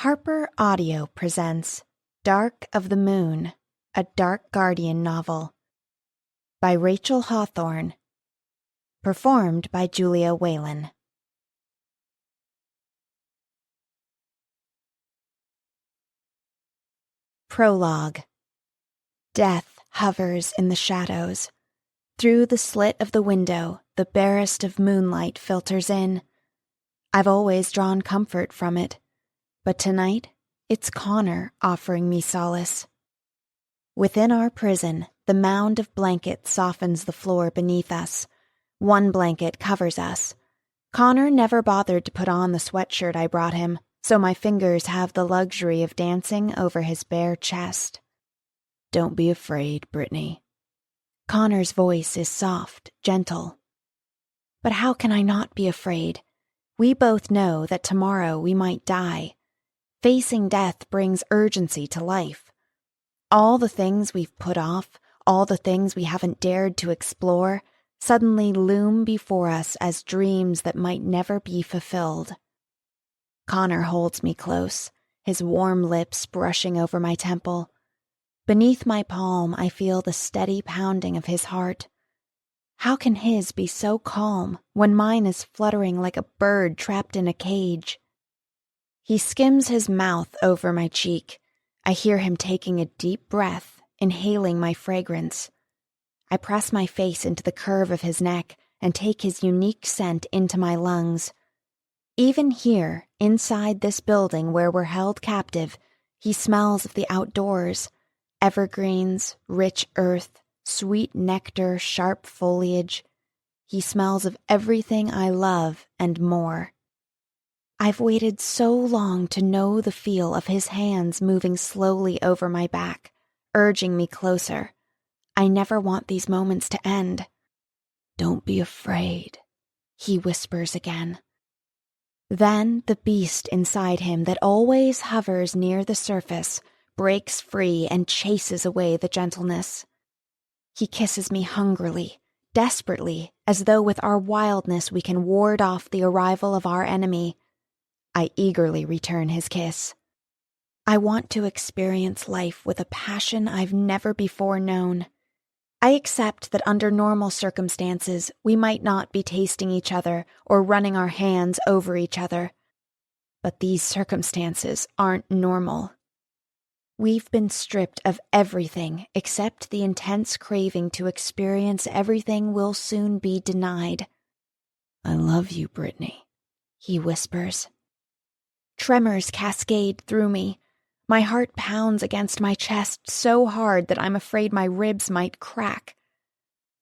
Harper Audio presents Dark of the Moon, a Dark Guardian novel by Rachel Hawthorne, performed by Julia Whalen. Prologue. Death hovers in the shadows. Through the slit of the window, the barest of moonlight filters in. I've always drawn comfort from it, but tonight it's Connor offering me solace. Within our prison, the mound of blankets softens the floor beneath us. One blanket covers us. Connor never bothered to put on the sweatshirt I brought him, so my fingers have the luxury of dancing over his bare chest. "Don't be afraid, Brittany." Connor's voice is soft, gentle. But how can I not be afraid? We both know that tomorrow we might die. Facing death brings urgency to life. All the things we've put off, all the things we haven't dared to explore, suddenly loom before us as dreams that might never be fulfilled. Connor holds me close, his warm lips brushing over my temple. Beneath my palm, I feel the steady pounding of his heart. How can his be so calm when mine is fluttering like a bird trapped in a cage? He skims his mouth over my cheek. I hear him taking a deep breath, inhaling my fragrance. I press my face into the curve of his neck and take his unique scent into my lungs. Even here, inside this building where we're held captive, he smells of the outdoors. Evergreens, rich earth, sweet nectar, sharp foliage. He smells of everything I love and more. I've waited so long to know the feel of his hands moving slowly over my back, urging me closer. I never want these moments to end. "Don't be afraid," he whispers again. Then the beast inside him that always hovers near the surface breaks free and chases away the gentleness. He kisses me hungrily, desperately, as though with our wildness we can ward off the arrival of our enemy. I eagerly return his kiss. I want to experience life with a passion I've never before known. I accept that under normal circumstances, we might not be tasting each other or running our hands over each other. But these circumstances aren't normal. We've been stripped of everything except the intense craving to experience everything we'll soon be denied. "I love you, Brittany," he whispers. Tremors cascade through me. My heart pounds against my chest so hard that I'm afraid my ribs might crack.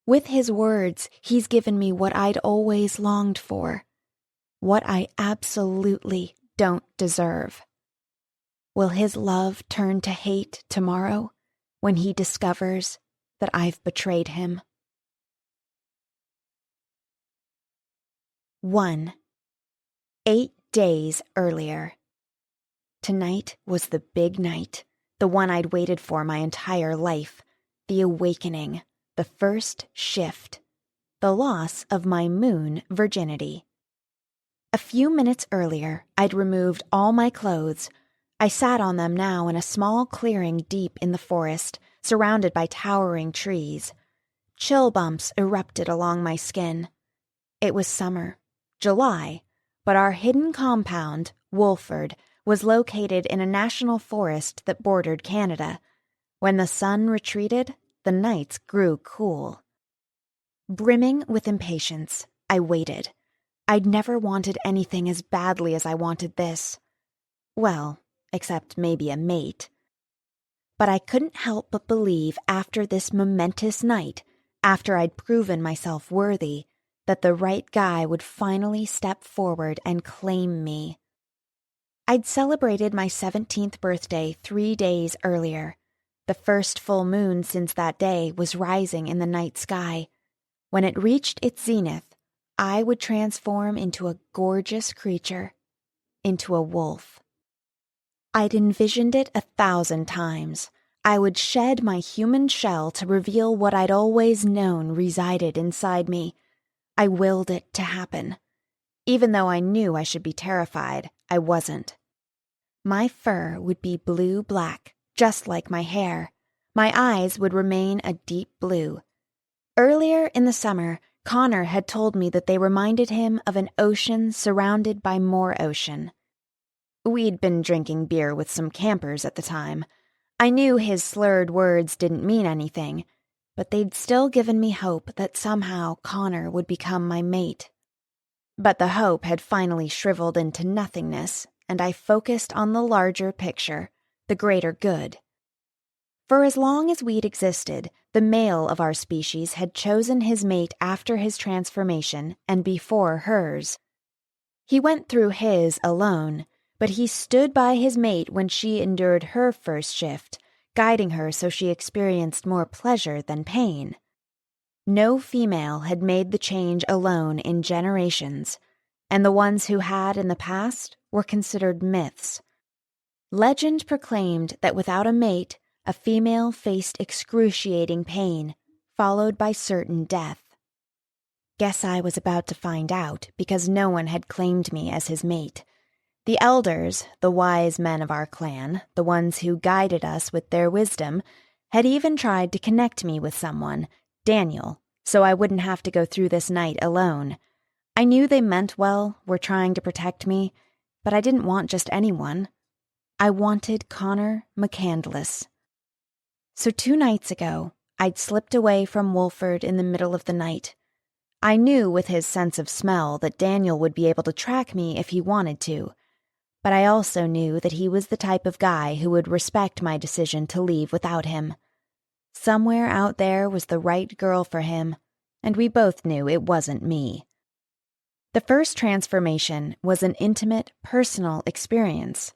With his words, he's given me what I'd always longed for. What I absolutely don't deserve. Will his love turn to hate tomorrow when he discovers that I've betrayed him? 1. 8 days earlier. Tonight was the big night, the one I'd waited for my entire life, the awakening, the first shift, the loss of my moon virginity. A few minutes earlier, I'd removed all my clothes. I sat on them now in a small clearing deep in the forest, surrounded by towering trees. Chill bumps erupted along my skin. It was summer, July, but our hidden compound, Wolford, was located in a national forest that bordered Canada. When the sun retreated, the nights grew cool. Brimming with impatience, I waited. I'd never wanted anything as badly as I wanted this. Well, except maybe a mate. But I couldn't help but believe after this momentous night, after I'd proven myself worthy, that the right guy would finally step forward and claim me. I'd celebrated my 17th birthday 3 days earlier. The first full moon since that day was rising in the night sky. When it reached its zenith, I would transform into a gorgeous creature, into a wolf. I'd envisioned it 1,000 times. I would shed my human shell to reveal what I'd always known resided inside me. I willed it to happen. Even though I knew I should be terrified, I wasn't. My fur would be blue-black, just like my hair. My eyes would remain a deep blue. Earlier in the summer, Connor had told me that they reminded him of an ocean surrounded by more ocean. We'd been drinking beer with some campers at the time. I knew his slurred words didn't mean anything, but they'd still given me hope that somehow Connor would become my mate. But the hope had finally shriveled into nothingness, and I focused on the larger picture, the greater good. For as long as we'd existed, the male of our species had chosen his mate after his transformation and before hers. He went through his alone, but he stood by his mate when she endured her first shift, guiding her so she experienced more pleasure than pain. No female had made the change alone in generations, and the ones who had in the past were considered myths. Legend proclaimed that without a mate, a female faced excruciating pain, followed by certain death. Guess I was about to find out, because no one had claimed me as his mate. The elders, the wise men of our clan, the ones who guided us with their wisdom, had even tried to connect me with someone, Daniel, so I wouldn't have to go through this night alone. I knew they meant well, were trying to protect me, but I didn't want just anyone. I wanted Connor McCandless. So 2 nights ago, I'd slipped away from Wolford in the middle of the night. I knew with his sense of smell that Daniel would be able to track me if he wanted to, but I also knew that he was the type of guy who would respect my decision to leave without him. Somewhere out there was the right girl for him, and we both knew it wasn't me. The first transformation was an intimate, personal experience.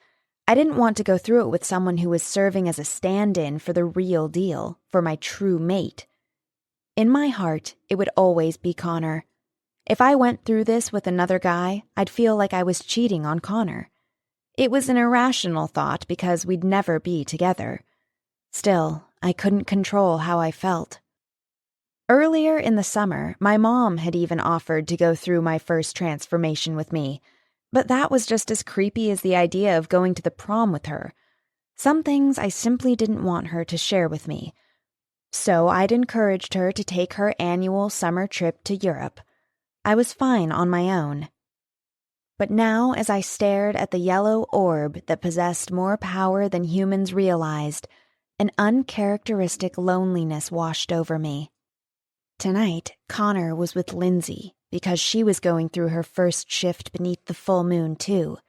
I didn't want to go through it with someone who was serving as a stand-in for the real deal, for my true mate. In my heart, it would always be Connor. If I went through this with another guy, I'd feel like I was cheating on Connor. It was an irrational thought because we'd never be together. Still, I couldn't control how I felt. Earlier in the summer, my mom had even offered to go through my first transformation with me, but that was just as creepy as the idea of going to the prom with her. Some things I simply didn't want her to share with me. So I'd encouraged her to take her annual summer trip to Europe. I was fine on my own. But now, as I stared at the yellow orb that possessed more power than humans realized, an uncharacteristic loneliness washed over me. Tonight, Connor was with Lindsay, because she was going through her first shift beneath the full moon, too.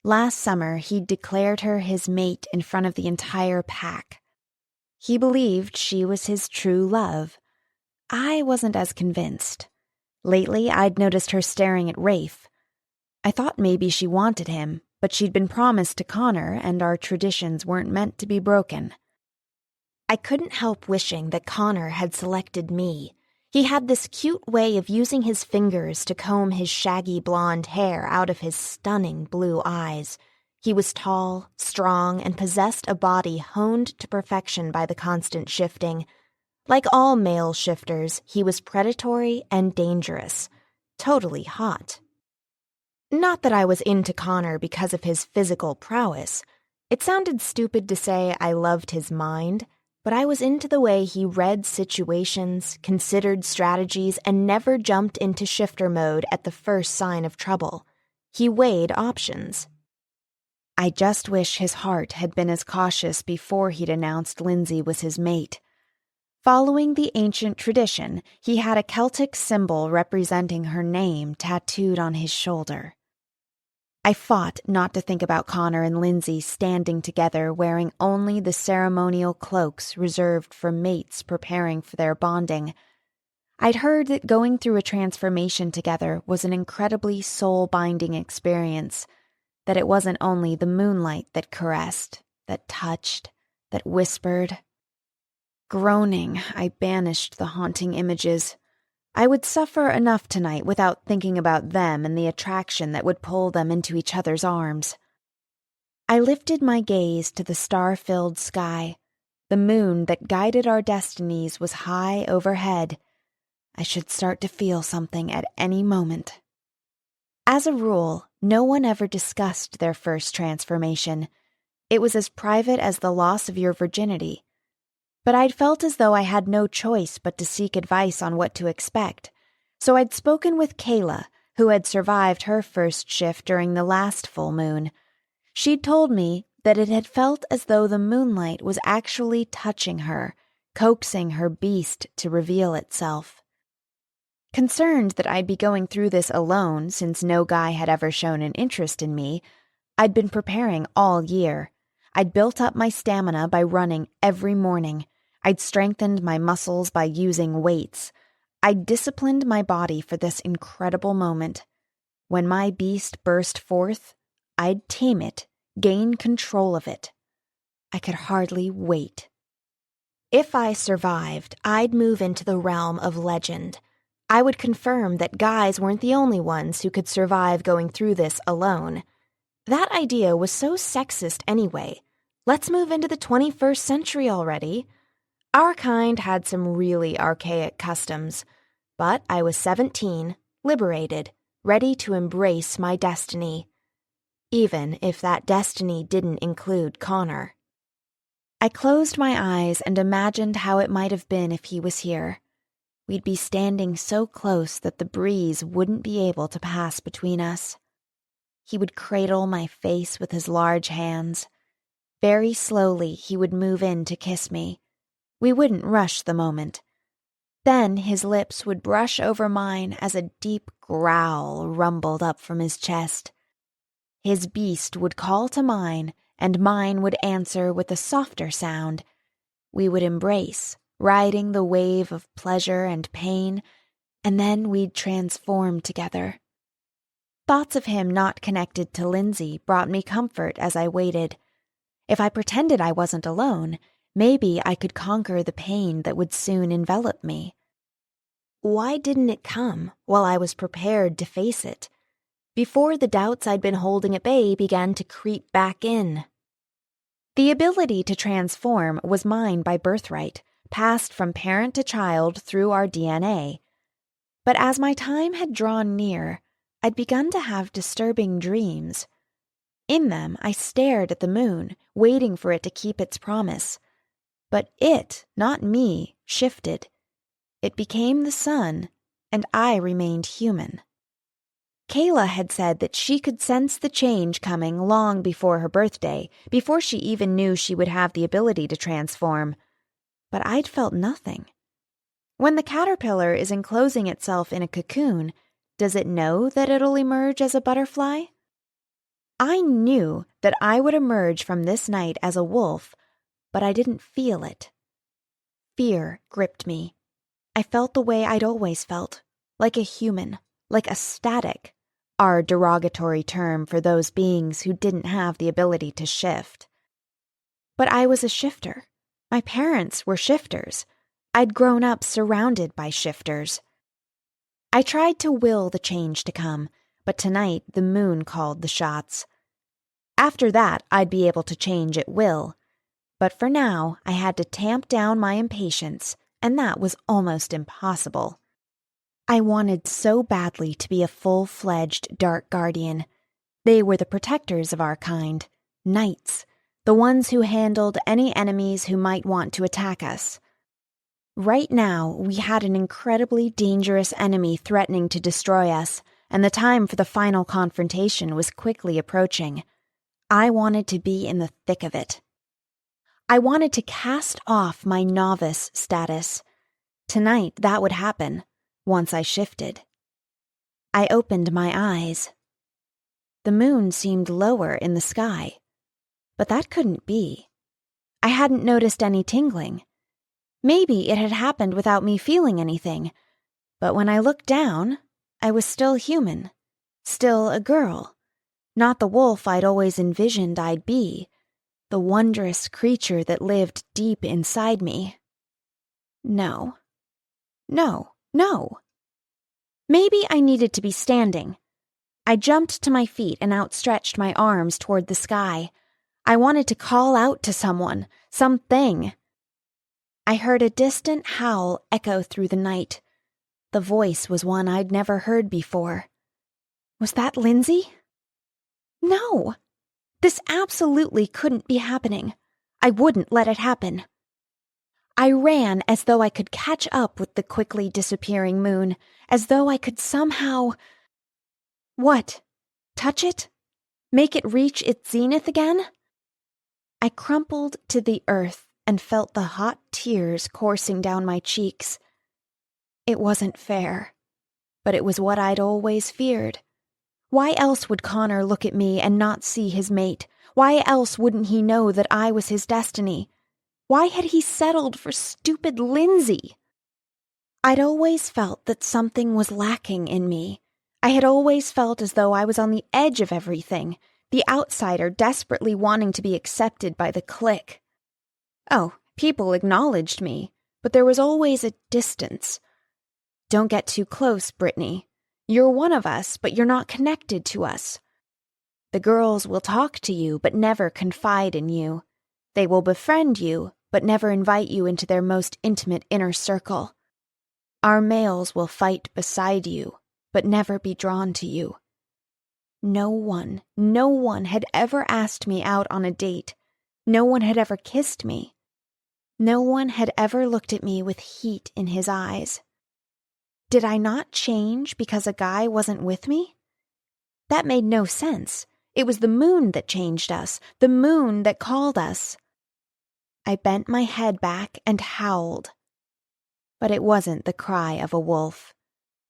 Last summer, he'd declared her his mate in front of the entire pack. He believed she was his true love. I wasn't as convinced. Lately, I'd noticed her staring at Rafe. I thought maybe she wanted him, but she'd been promised to Connor, and our traditions weren't meant to be broken. I couldn't help wishing that Connor had selected me. He had this cute way of using his fingers to comb his shaggy blonde hair out of his stunning blue eyes. He was tall, strong, and possessed a body honed to perfection by the constant shifting. Like all male shifters, he was predatory and dangerous. Totally hot. Not that I was into Connor because of his physical prowess. It sounded stupid to say I loved his mind, but I was into the way he read situations, considered strategies, and never jumped into shifter mode at the first sign of trouble. He weighed options. I just wish his heart had been as cautious before he'd announced Lindsay was his mate. Following the ancient tradition, he had a Celtic symbol representing her name tattooed on his shoulder. I fought not to think about Connor and Lindsay standing together wearing only the ceremonial cloaks reserved for mates preparing for their bonding. I'd heard that going through a transformation together was an incredibly soul-binding experience, that it wasn't only the moonlight that caressed, that touched, that whispered. Groaning, I banished the haunting images. I would suffer enough tonight without thinking about them and the attraction that would pull them into each other's arms. I lifted my gaze to the star-filled sky. The moon that guided our destinies was high overhead. I should start to feel something at any moment. As a rule, no one ever discussed their first transformation. It was as private as the loss of your virginity. But I'd felt as though I had no choice but to seek advice on what to expect. So I'd spoken with Kayla, who had survived her first shift during the last full moon. She'd told me that it had felt as though the moonlight was actually touching her, coaxing her beast to reveal itself. Concerned that I'd be going through this alone since no guy had ever shown an interest in me, I'd been preparing all year. I'd built up my stamina by running every morning. I'd strengthened my muscles by using weights. I'd disciplined my body for this incredible moment. When my beast burst forth, I'd tame it, gain control of it. I could hardly wait. If I survived, I'd move into the realm of legend. I would confirm that guys weren't the only ones who could survive going through this alone. That idea was so sexist anyway. Let's move into the 21st century already. Our kind had some really archaic customs, but I was 17, liberated, ready to embrace my destiny, even if that destiny didn't include Connor. I closed my eyes and imagined how it might have been if he was here. We'd be standing so close that the breeze wouldn't be able to pass between us. He would cradle my face with his large hands. Very slowly, he would move in to kiss me. We wouldn't rush the moment. Then his lips would brush over mine as a deep growl rumbled up from his chest. His beast would call to mine, and mine would answer with a softer sound. We would embrace, riding the wave of pleasure and pain, and then we'd transform together. Thoughts of him not connected to Lindsay brought me comfort as I waited. If I pretended I wasn't alone, maybe I could conquer the pain that would soon envelop me. Why didn't it come while I was prepared to face it? Before the doubts I'd been holding at bay began to creep back in. The ability to transform was mine by birthright, passed from parent to child through our DNA. But as my time had drawn near, I'd begun to have disturbing dreams. In them, I stared at the moon, waiting for it to keep its promise. But it, not me, shifted. It became the sun, and I remained human. Kayla had said that she could sense the change coming long before her birthday, before she even knew she would have the ability to transform. But I'd felt nothing. When the caterpillar is enclosing itself in a cocoon, does it know that it'll emerge as a butterfly? I knew that I would emerge from this night as a wolf, but I didn't feel it. Fear gripped me. I felt the way I'd always felt, like a human, like a static, our derogatory term for those beings who didn't have the ability to shift. But I was a shifter. My parents were shifters. I'd grown up surrounded by shifters. I tried to will the change to come, but tonight the moon called the shots. After that, I'd be able to change at will. But for now, I had to tamp down my impatience, and that was almost impossible. I wanted so badly to be a full-fledged dark guardian. They were the protectors of our kind, knights, the ones who handled any enemies who might want to attack us. Right now, we had an incredibly dangerous enemy threatening to destroy us, and the time for the final confrontation was quickly approaching. I wanted to be in the thick of it. I wanted to cast off my novice status. Tonight, that would happen, once I shifted. I opened my eyes. The moon seemed lower in the sky, but that couldn't be. I hadn't noticed any tingling. Maybe it had happened without me feeling anything, but when I looked down, I was still human, still a girl, not the wolf I'd always envisioned I'd be, the wondrous creature that lived deep inside me. No. Maybe I needed to be standing. I jumped to my feet and outstretched my arms toward the sky. I wanted to call out to someone, something. I heard a distant howl echo through the night. The voice was one I'd never heard before. Was that Lindsay? No, This absolutely couldn't be happening. I wouldn't let it happen. I ran as though I could catch up with the quickly disappearing moon, as though I could somehow... What? Touch it? Make it reach its zenith again? I crumpled to the earth and felt the hot tears coursing down my cheeks. It wasn't fair, but it was what I'd always feared. Why else would Connor look at me and not see his mate? Why else wouldn't he know that I was his destiny? Why had he settled for stupid Lindsay? I'd always felt that something was lacking in me. I had always felt as though I was on the edge of everything, the outsider desperately wanting to be accepted by the clique. Oh, people acknowledged me, but there was always a distance. Don't get too close, Brittany. You're one of us, but you're not connected to us. The girls will talk to you, but never confide in you. They will befriend you, but never invite you into their most intimate inner circle. Our males will fight beside you, but never be drawn to you. No one had ever asked me out on a date. No one had ever kissed me. No one had ever looked at me with heat in his eyes. Did I not change because a guy wasn't with me? That made no sense. It was the moon that changed us, the moon that called us. I bent my head back and howled. But it wasn't the cry of a wolf.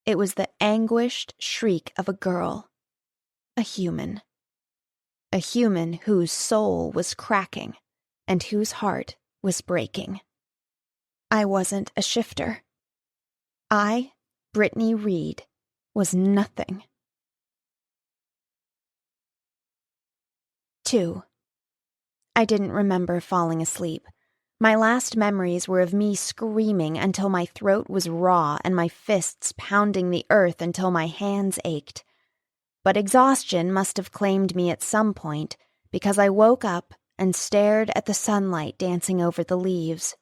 It was the anguished shriek of a girl. A human. A human whose soul was cracking and whose heart was breaking. I wasn't a shifter. I, Brittany Reed, was nothing. 2. I didn't remember falling asleep. My last memories were of me screaming until my throat was raw and my fists pounding the earth until my hands ached. But exhaustion must have claimed me at some point, because I woke up and stared at the sunlight dancing over the leaves.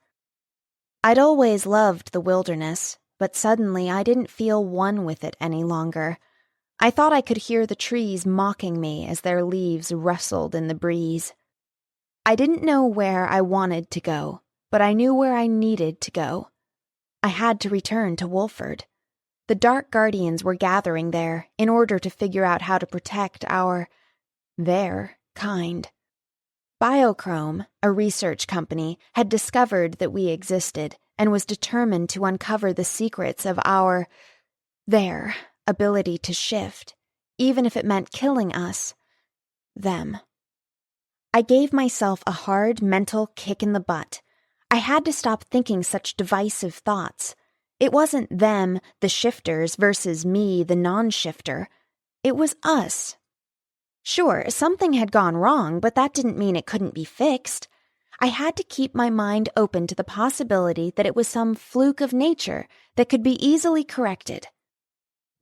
I'd always loved the wilderness, but suddenly I didn't feel one with it any longer. I thought I could hear the trees mocking me as their leaves rustled in the breeze. I didn't know where I wanted to go, but I knew where I needed to go. I had to return to Wolford. The Dark Guardians were gathering there in order to figure out how to protect their kind. Biochrome, a research company, had discovered that we existed and was determined to uncover the secrets of their ability to shift, even if it meant killing us, them. I gave myself a hard mental kick in the butt. I had to stop thinking such divisive thoughts. It wasn't them, the shifters, versus me, the non-shifter. It was us. Sure, something had gone wrong, but that didn't mean it couldn't be fixed. I had to keep my mind open to the possibility that it was some fluke of nature that could be easily corrected.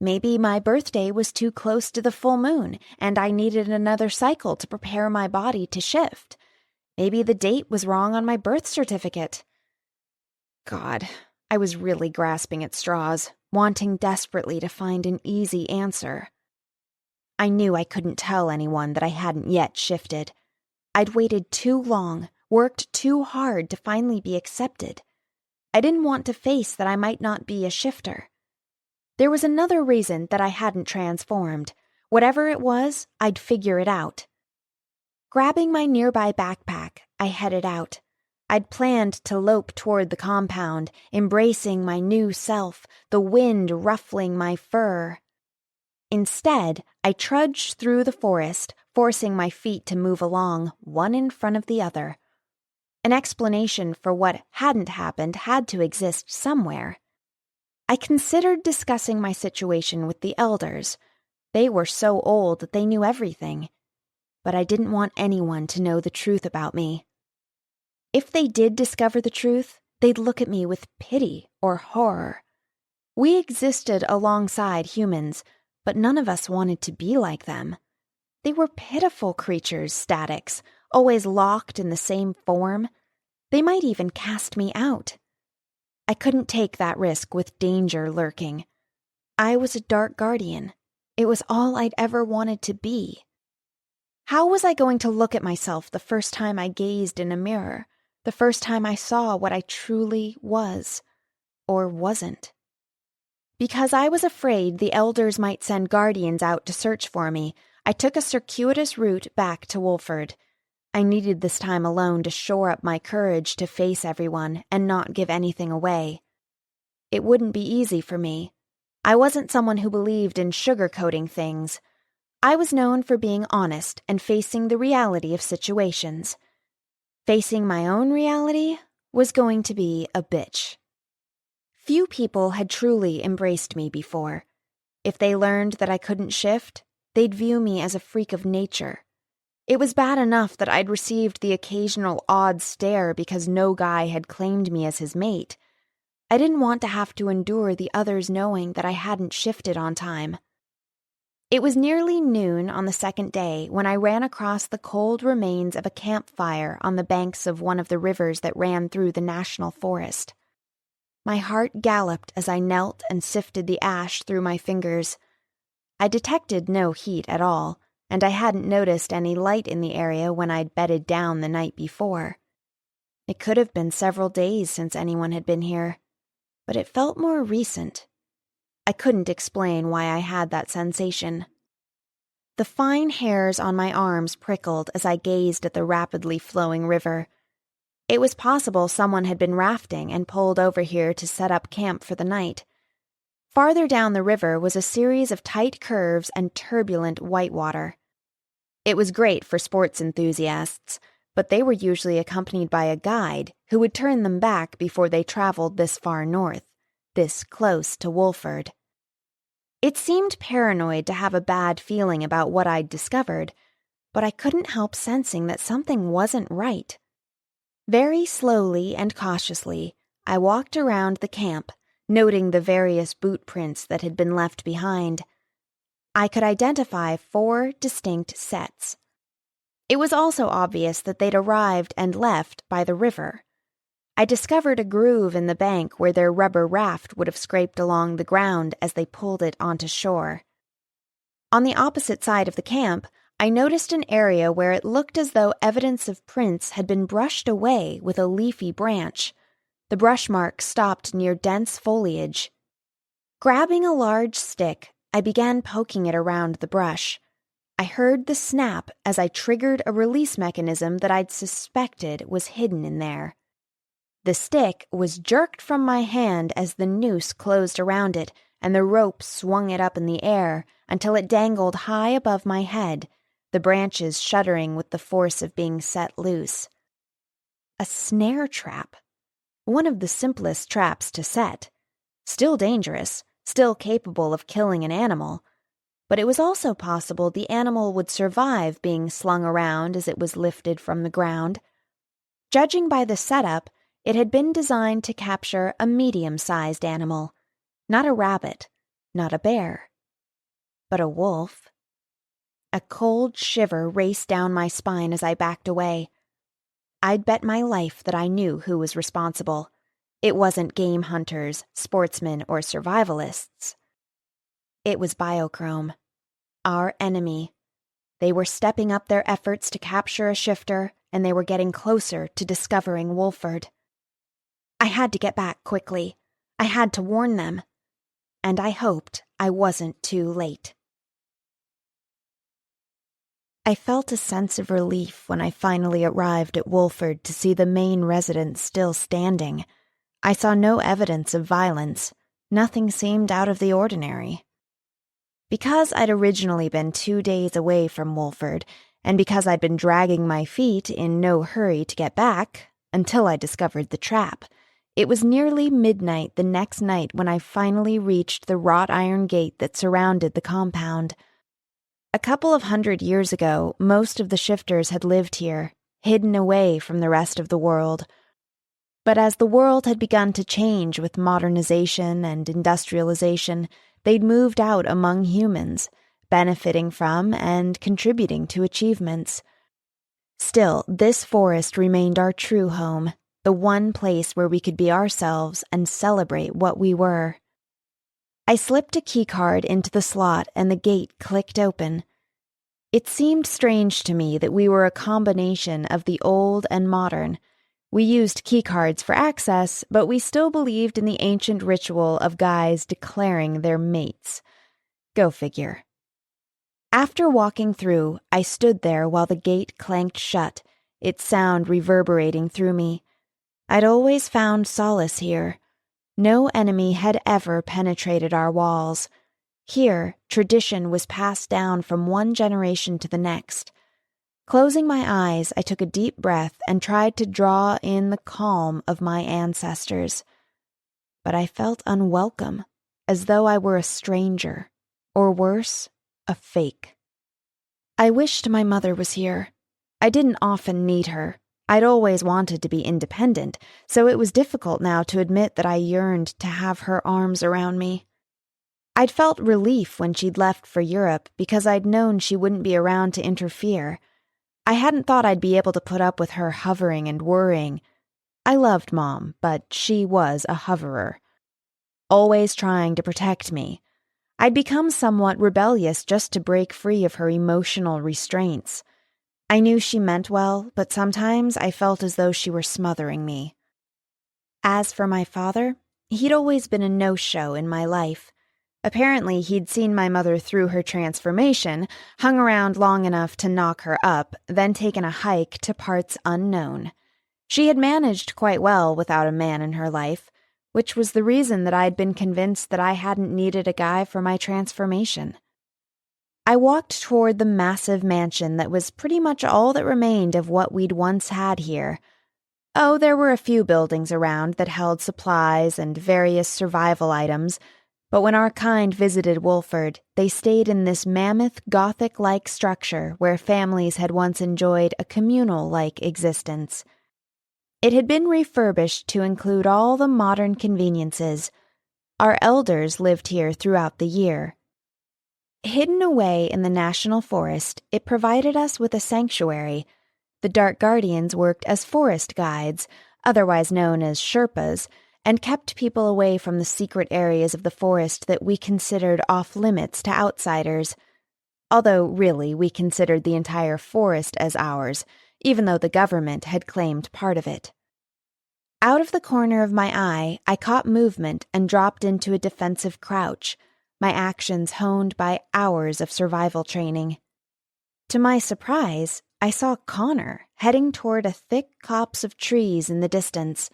Maybe my birthday was too close to the full moon, and I needed another cycle to prepare my body to shift. Maybe the date was wrong on my birth certificate. God, I was really grasping at straws, wanting desperately to find an easy answer. I knew I couldn't tell anyone that I hadn't yet shifted. I'd waited too long, worked too hard to finally be accepted. I didn't want to face that I might not be a shifter. There was another reason that I hadn't transformed. Whatever it was, I'd figure it out. Grabbing my nearby backpack, I headed out. I'd planned to lope toward the compound, embracing my new self, the wind ruffling my fur. Instead, I trudged through the forest, forcing my feet to move along, one in front of the other. An explanation for what hadn't happened had to exist somewhere. I considered discussing my situation with the elders. They were so old that they knew everything. But I didn't want anyone to know the truth about me. If they did discover the truth, they'd look at me with pity or horror. We existed alongside humans, but none of us wanted to be like them. They were pitiful creatures, statics, always locked in the same form. They might even cast me out. I couldn't take that risk with danger lurking. I was a Dark Guardian. It was all I'd ever wanted to be. How was I going to look at myself the first time I gazed in a mirror, the first time I saw what I truly was, or wasn't? Because I was afraid the elders might send guardians out to search for me, I took a circuitous route back to Wolford. I needed this time alone to shore up my courage to face everyone and not give anything away. It wouldn't be easy for me. I wasn't someone who believed in sugarcoating things. I was known for being honest and facing the reality of situations. Facing my own reality was going to be a bitch. Few people had truly embraced me before. If they learned that I couldn't shift, they'd view me as a freak of nature. It was bad enough that I'd received the occasional odd stare because no guy had claimed me as his mate. I didn't want to have to endure the others knowing that I hadn't shifted on time. It was nearly noon on the second day when I ran across the cold remains of a campfire on the banks of one of the rivers that ran through the national forest. My heart galloped as I knelt and sifted the ash through my fingers. I detected no heat at all, and I hadn't noticed any light in the area when I'd bedded down the night before. It could have been several days since anyone had been here, but it felt more recent. I couldn't explain why I had that sensation. The fine hairs on my arms prickled as I gazed at the rapidly flowing river. It was possible someone had been rafting and pulled over here to set up camp for the night. Farther down the river was a series of tight curves and turbulent whitewater. It was great for sports enthusiasts, but they were usually accompanied by a guide who would turn them back before they traveled this far north, this close to Wolford. It seemed paranoid to have a bad feeling about what I'd discovered, but I couldn't help sensing that something wasn't right. Very slowly and cautiously, I walked around the camp, noting the various boot prints that had been left behind. I could identify 4 distinct sets. It was also obvious that they'd arrived and left by the river. I discovered a groove in the bank where their rubber raft would have scraped along the ground as they pulled it onto shore. On the opposite side of the camp, I noticed an area where it looked as though evidence of prints had been brushed away with a leafy branch. The brush marks stopped near dense foliage. Grabbing a large stick, I began poking it around the brush. I heard the snap as I triggered a release mechanism that I'd suspected was hidden in there. The stick was jerked from my hand as the noose closed around it, and the rope swung it up in the air until it dangled high above my head, the branches shuddering with the force of being set loose. A snare trap. One of the simplest traps to set. Still dangerous, still capable of killing an animal. But it was also possible the animal would survive being slung around as it was lifted from the ground. Judging by the setup, it had been designed to capture a medium-sized animal. Not a rabbit, not a bear, but a wolf. A cold shiver raced down my spine as I backed away. I'd bet my life that I knew who was responsible. It wasn't game hunters, sportsmen, or survivalists. It was Biochrome, our enemy. They were stepping up their efforts to capture a shifter, and they were getting closer to discovering Wolford. I had to get back quickly. I had to warn them. And I hoped I wasn't too late. I felt a sense of relief when I finally arrived at Wolford to see the main residence still standing. I saw no evidence of violence. Nothing seemed out of the ordinary. Because I'd originally been 2 days away from Wolford, and because I'd been dragging my feet in no hurry to get back, until I discovered the trap, it was nearly midnight the next night when I finally reached the wrought iron gate that surrounded the compound. A couple of 100 years ago, most of the shifters had lived here, hidden away from the rest of the world. But as the world had begun to change with modernization and industrialization, they'd moved out among humans, benefiting from and contributing to achievements. Still, this forest remained our true home, the one place where we could be ourselves and celebrate what we were. I slipped a keycard into the slot and the gate clicked open. It seemed strange to me that we were a combination of the old and modern. We used keycards for access, but we still believed in the ancient ritual of guys declaring their mates. Go figure. After walking through, I stood there while the gate clanked shut, its sound reverberating through me. I'd always found solace here. No enemy had ever penetrated our walls. Here, tradition was passed down from one generation to the next. Closing my eyes, I took a deep breath and tried to draw in the calm of my ancestors. But I felt unwelcome, as though I were a stranger, or worse, a fake. I wished my mother was here. I didn't often need her. I'd always wanted to be independent, so it was difficult now to admit that I yearned to have her arms around me. I'd felt relief when she'd left for Europe because I'd known she wouldn't be around to interfere. I hadn't thought I'd be able to put up with her hovering and worrying. I loved Mom, but she was a hoverer, always trying to protect me. I'd become somewhat rebellious just to break free of her emotional restraints. I knew she meant well, but sometimes I felt as though she were smothering me. As for my father, he'd always been a no-show in my life. Apparently, he'd seen my mother through her transformation, hung around long enough to knock her up, then taken a hike to parts unknown. She had managed quite well without a man in her life, which was the reason that I'd been convinced that I hadn't needed a guy for my transformation. I walked toward the massive mansion that was pretty much all that remained of what we'd once had here. Oh, there were a few buildings around that held supplies and various survival items, but when our kind visited Wolford, they stayed in this mammoth Gothic-like structure where families had once enjoyed a communal-like existence. It had been refurbished to include all the modern conveniences. Our elders lived here throughout the year. Hidden away in the national forest, it provided us with a sanctuary. The Dark Guardians worked as forest guides, otherwise known as Sherpas, and kept people away from the secret areas of the forest that we considered off-limits to outsiders. Although, really, we considered the entire forest as ours, even though the government had claimed part of it. Out of the corner of my eye, I caught movement and dropped into a defensive crouch, my actions honed by hours of survival training. To my surprise, I saw Connor heading toward a thick copse of trees in the distance.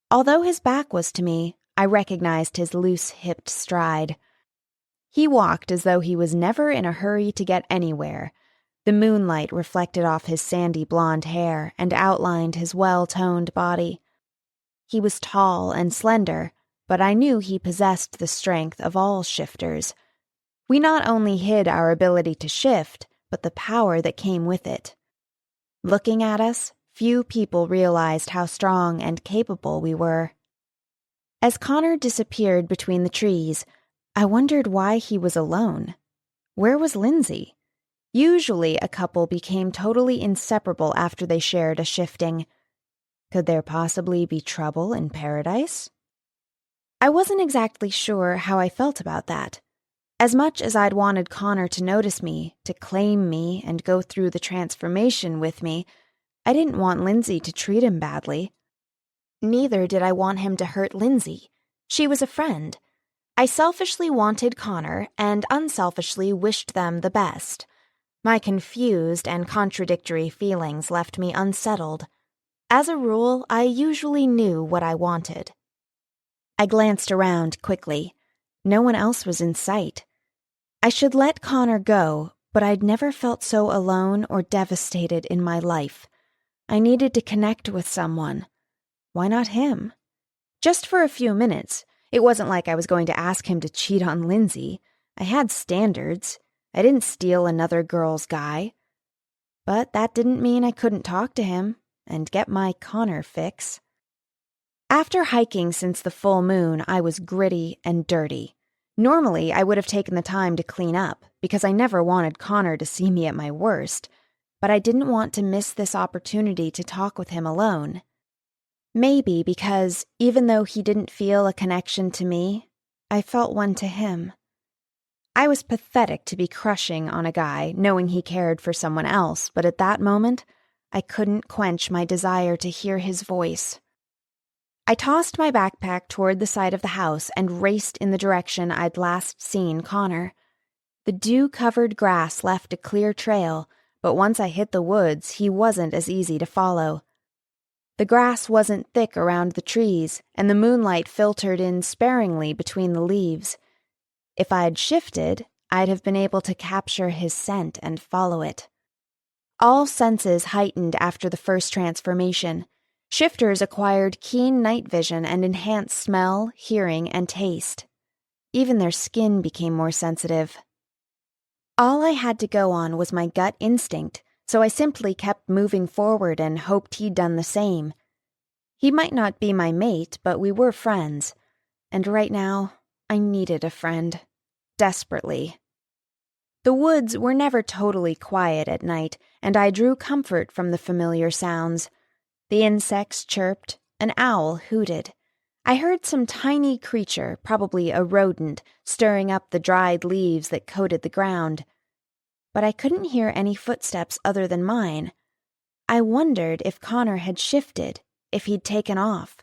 Although his back was to me, I recognized his loose-hipped stride. He walked as though he was never in a hurry to get anywhere. The moonlight reflected off his sandy blonde hair and outlined his well-toned body. He was tall and slender, but I knew he possessed the strength of all shifters. We not only hid our ability to shift, but the power that came with it. Looking at us, few people realized how strong and capable we were. As Connor disappeared between the trees, I wondered why he was alone. Where was Lindsay? Usually a couple became totally inseparable after they shared a shifting. Could there possibly be trouble in paradise? I wasn't exactly sure how I felt about that. As much as I'd wanted Connor to notice me, to claim me, and go through the transformation with me, I didn't want Lindsay to treat him badly. Neither did I want him to hurt Lindsay. She was a friend. I selfishly wanted Connor and unselfishly wished them the best. My confused and contradictory feelings left me unsettled. As a rule, I usually knew what I wanted. I glanced around quickly. No one else was in sight. I should let Connor go, but I'd never felt so alone or devastated in my life. I needed to connect with someone. Why not him? Just for a few minutes. It wasn't like I was going to ask him to cheat on Lindsay. I had standards. I didn't steal another girl's guy. But that didn't mean I couldn't talk to him and get my Connor fix. After hiking since the full moon, I was gritty and dirty. Normally, I would have taken the time to clean up, because I never wanted Connor to see me at my worst, but I didn't want to miss this opportunity to talk with him alone. Maybe because, even though he didn't feel a connection to me, I felt one to him. I was pathetic to be crushing on a guy, knowing he cared for someone else, but at that moment, I couldn't quench my desire to hear his voice. I tossed my backpack toward the side of the house and raced in the direction I'd last seen Connor. The dew-covered grass left a clear trail, but once I hit the woods, he wasn't as easy to follow. The grass wasn't thick around the trees, and the moonlight filtered in sparingly between the leaves. If I'd shifted, I'd have been able to capture his scent and follow it. All senses heightened after the first transformation. Shifters acquired keen night vision and enhanced smell, hearing, and taste. Even their skin became more sensitive. All I had to go on was my gut instinct, so I simply kept moving forward and hoped he'd done the same. He might not be my mate, but we were friends, and right now, I needed a friend. Desperately. The woods were never totally quiet at night, and I drew comfort from the familiar sounds. The insects chirped, an owl hooted. I heard some tiny creature, probably a rodent, stirring up the dried leaves that coated the ground. But I couldn't hear any footsteps other than mine. I wondered if Connor had shifted, if he'd taken off.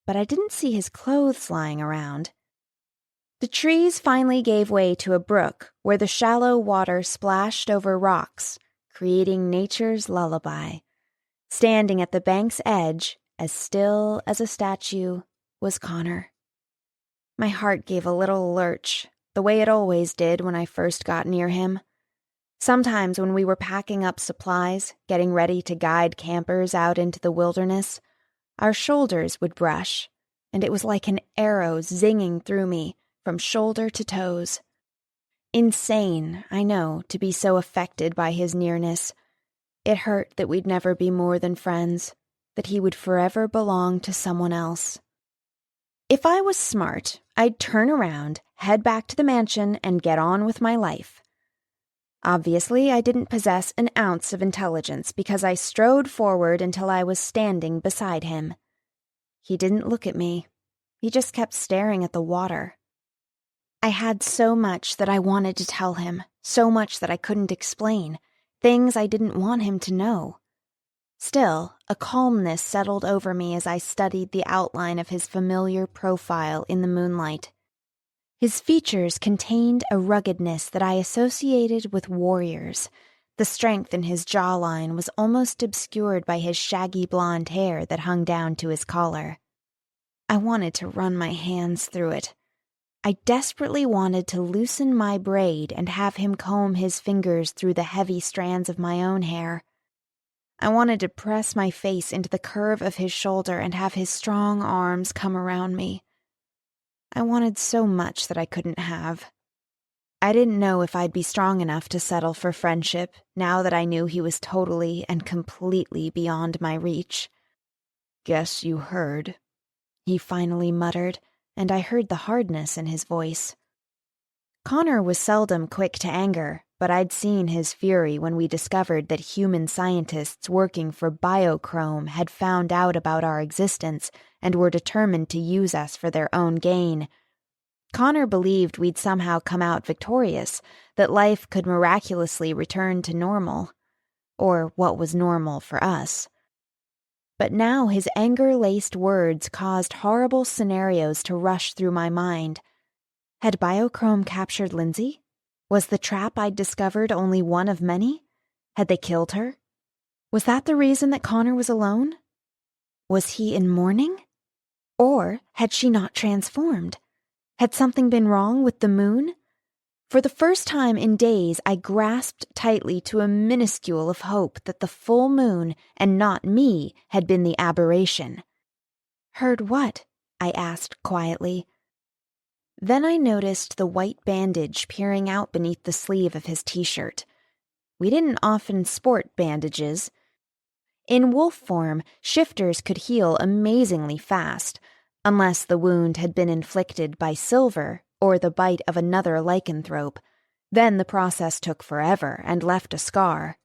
But I didn't see his clothes lying around. The trees finally gave way to a brook where the shallow water splashed over rocks, creating nature's lullaby. Standing at the bank's edge, as still as a statue, was Connor. My heart gave a little lurch, the way it always did when I first got near him. Sometimes when we were packing up supplies, getting ready to guide campers out into the wilderness, our shoulders would brush, and it was like an arrow zinging through me from shoulder to toes. Insane, I know, to be so affected by his nearness. It hurt that we'd never be more than friends, that he would forever belong to someone else. If I was smart, I'd turn around, head back to the mansion, and get on with my life. Obviously, I didn't possess an ounce of intelligence because I strode forward until I was standing beside him. He didn't look at me. He just kept staring at the water. I had so much that I wanted to tell him, so much that I couldn't explain, things I didn't want him to know. Still, a calmness settled over me as I studied the outline of his familiar profile in the moonlight. His features contained a ruggedness that I associated with warriors. The strength in his jawline was almost obscured by his shaggy blonde hair that hung down to his collar. I wanted to run my hands through it. I desperately wanted to loosen my braid and have him comb his fingers through the heavy strands of my own hair. I wanted to press my face into the curve of his shoulder and have his strong arms come around me. I wanted so much that I couldn't have. I didn't know if I'd be strong enough to settle for friendship now that I knew he was totally and completely beyond my reach. "Guess you heard," he finally muttered, and I heard the hardness in his voice. Connor was seldom quick to anger, but I'd seen his fury when we discovered that human scientists working for Biochrome had found out about our existence and were determined to use us for their own gain. Connor believed we'd somehow come out victorious, that life could miraculously return to normal, or what was normal for us. But now his anger-laced words caused horrible scenarios to rush through my mind. Had Biochrome captured Lindsay? Was the trap I'd discovered only one of many? Had they killed her? Was that the reason that Connor was alone? Was he in mourning? Or had she not transformed? Had something been wrong with the moon? For the first time in days, I grasped tightly to a minuscule of hope that the full moon, and not me, had been the aberration. "Heard what?" I asked quietly. Then I noticed the white bandage peering out beneath the sleeve of his t-shirt. We didn't often sport bandages. In wolf form, shifters could heal amazingly fast, unless the wound had been inflicted by silver or the bite of another lycanthrope. Then the process took forever and left a scar.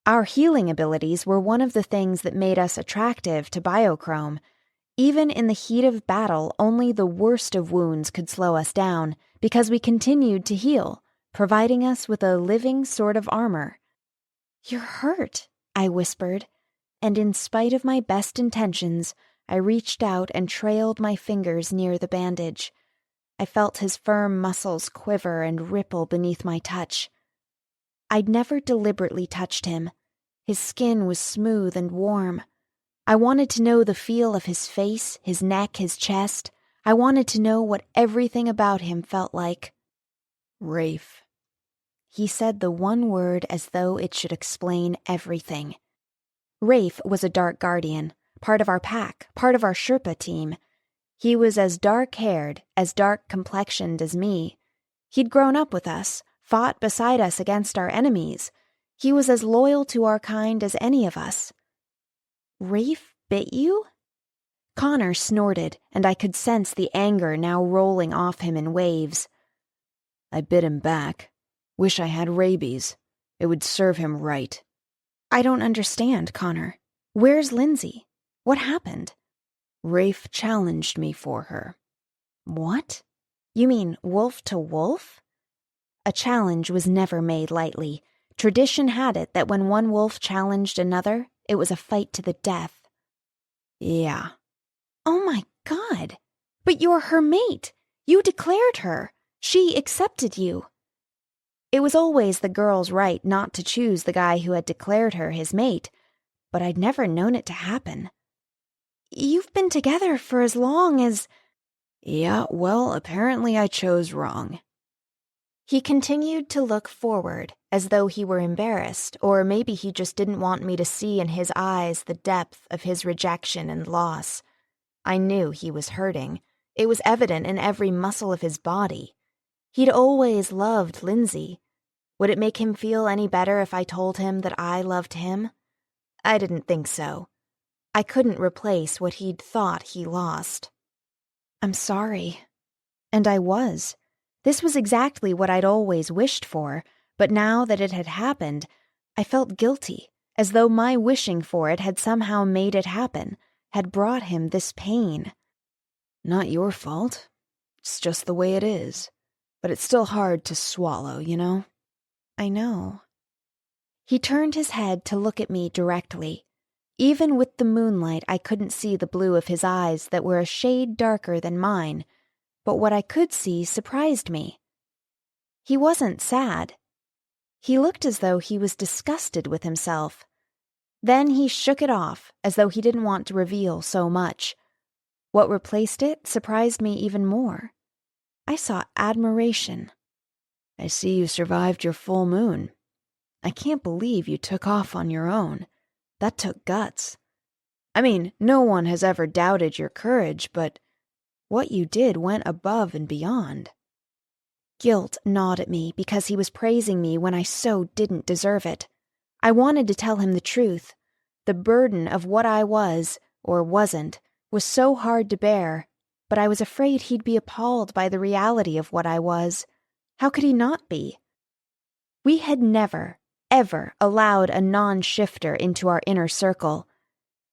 Our healing abilities were one of the things that made us attractive to Biochrome. Even in the heat of battle, only the worst of wounds could slow us down because we continued to heal, providing us with a living sort of armor. "You're hurt," I whispered, and in spite of my best intentions, I reached out and trailed my fingers near the bandage. I felt his firm muscles quiver and ripple beneath my touch. I'd never deliberately touched him. His skin was smooth and warm. I wanted to know the feel of his face, his neck, his chest. I wanted to know what everything about him felt like. "Rafe." He said the one word as though it should explain everything. Rafe was a dark guardian, part of our pack, part of our Sherpa team. He was as dark-haired, as dark-complexioned as me. He'd grown up with us, fought beside us against our enemies. He was as loyal to our kind as any of us. "Rafe bit you?" Connor snorted, and I could sense the anger now rolling off him in waves. "I bit him back. Wish I had rabies. It would serve him right." "I don't understand, Connor. Where's Lindsay? What happened?" "Rafe challenged me for her." "What? You mean wolf to wolf?" A challenge was never made lightly. Tradition had it that when one wolf challenged another, it was a fight to the death. "Yeah." "Oh my God! But you're her mate. You declared her. She accepted you." It was always the girl's right not to choose the guy who had declared her his mate, but I'd never known it to happen. "You've been together for as long as—" "Yeah, well, apparently I chose wrong." He continued to look forward, as though he were embarrassed, or maybe he just didn't want me to see in his eyes the depth of his rejection and loss. I knew he was hurting. It was evident in every muscle of his body. He'd always loved Lindsay. Would it make him feel any better if I told him that I loved him? I didn't think so. I couldn't replace what he'd thought he lost. "I'm sorry." And I was. This was exactly what I'd always wished for, but now that it had happened, I felt guilty, as though my wishing for it had somehow made it happen, had brought him this pain. "Not your fault. It's just the way it is. But it's still hard to swallow, you know?" "I know." He turned his head to look at me directly. Even with the moonlight, I couldn't see the blue of his eyes that were a shade darker than mine, but what I could see surprised me. He wasn't sad. He looked as though he was disgusted with himself. Then he shook it off, as though he didn't want to reveal so much. What replaced it surprised me even more. I saw admiration. "I see you survived your full moon. I can't believe you took off on your own. That took guts. I mean, no one has ever doubted your courage, but what you did went above and beyond." Guilt gnawed at me because he was praising me when I so didn't deserve it. I wanted to tell him the truth. The burden of what I was, or wasn't, was so hard to bear, but I was afraid he'd be appalled by the reality of what I was. How could he not be? We had never, ever allowed a non-shifter into our inner circle.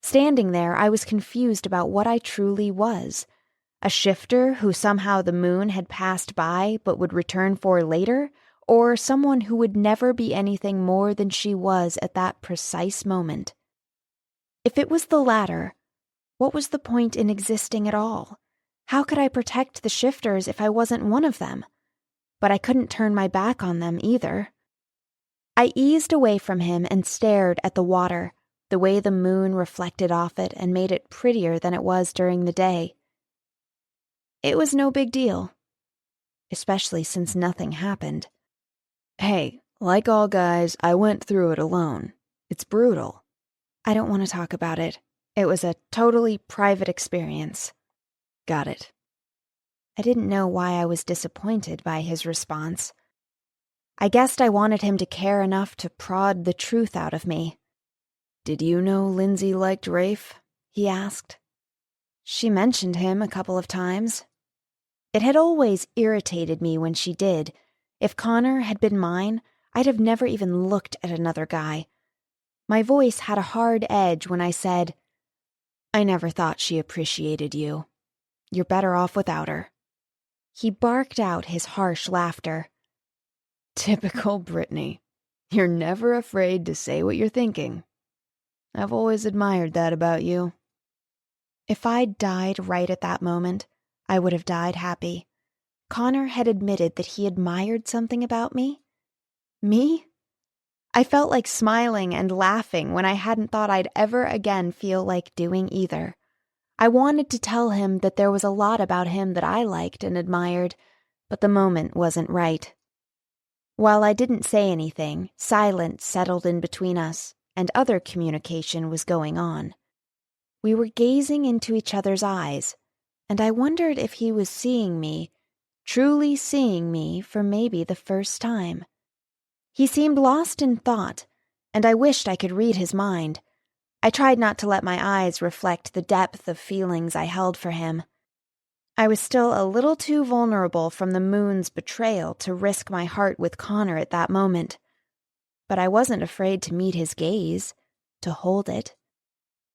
Standing there, I was confused about what I truly was. A shifter who somehow the moon had passed by but would return for later, or someone who would never be anything more than she was at that precise moment. If it was the latter, what was the point in existing at all? How could I protect the shifters if I wasn't one of them? But I couldn't turn my back on them either. I eased away from him and stared at the water, the way the moon reflected off it and made it prettier than it was during the day. It was no big deal, especially since nothing happened. "Hey, like all guys, I went through it alone. It's brutal." "I don't want to talk about it. It was a totally private experience." "Got it." I didn't know why I was disappointed by his response. I guessed I wanted him to care enough to prod the truth out of me. "Did you know Lindsay liked Rafe?" he asked. "She mentioned him a couple of times." It had always irritated me when she did. If Connor had been mine, I'd have never even looked at another guy. My voice had a hard edge when I said, I never thought she appreciated you. You're better off without her." He barked out his harsh laughter. Typical Brittany. You're never afraid to say what you're thinking. I've always admired that about you. If I'd died right at that moment, I would have died happy. Connor had admitted that he admired something about me. Me? I felt like smiling and laughing when I hadn't thought I'd ever again feel like doing either. I wanted to tell him that there was a lot about him that I liked and admired, but the moment wasn't right. While I didn't say anything, silence settled in between us, and other communication was going on. We were gazing into each other's eyes, and I wondered if he was seeing me, truly seeing me for maybe the first time. He seemed lost in thought, and I wished I could read his mind. I tried not to let my eyes reflect the depth of feelings I held for him. I was still a little too vulnerable from the moon's betrayal to risk my heart with Connor at that moment. But I wasn't afraid to meet his gaze, to hold it.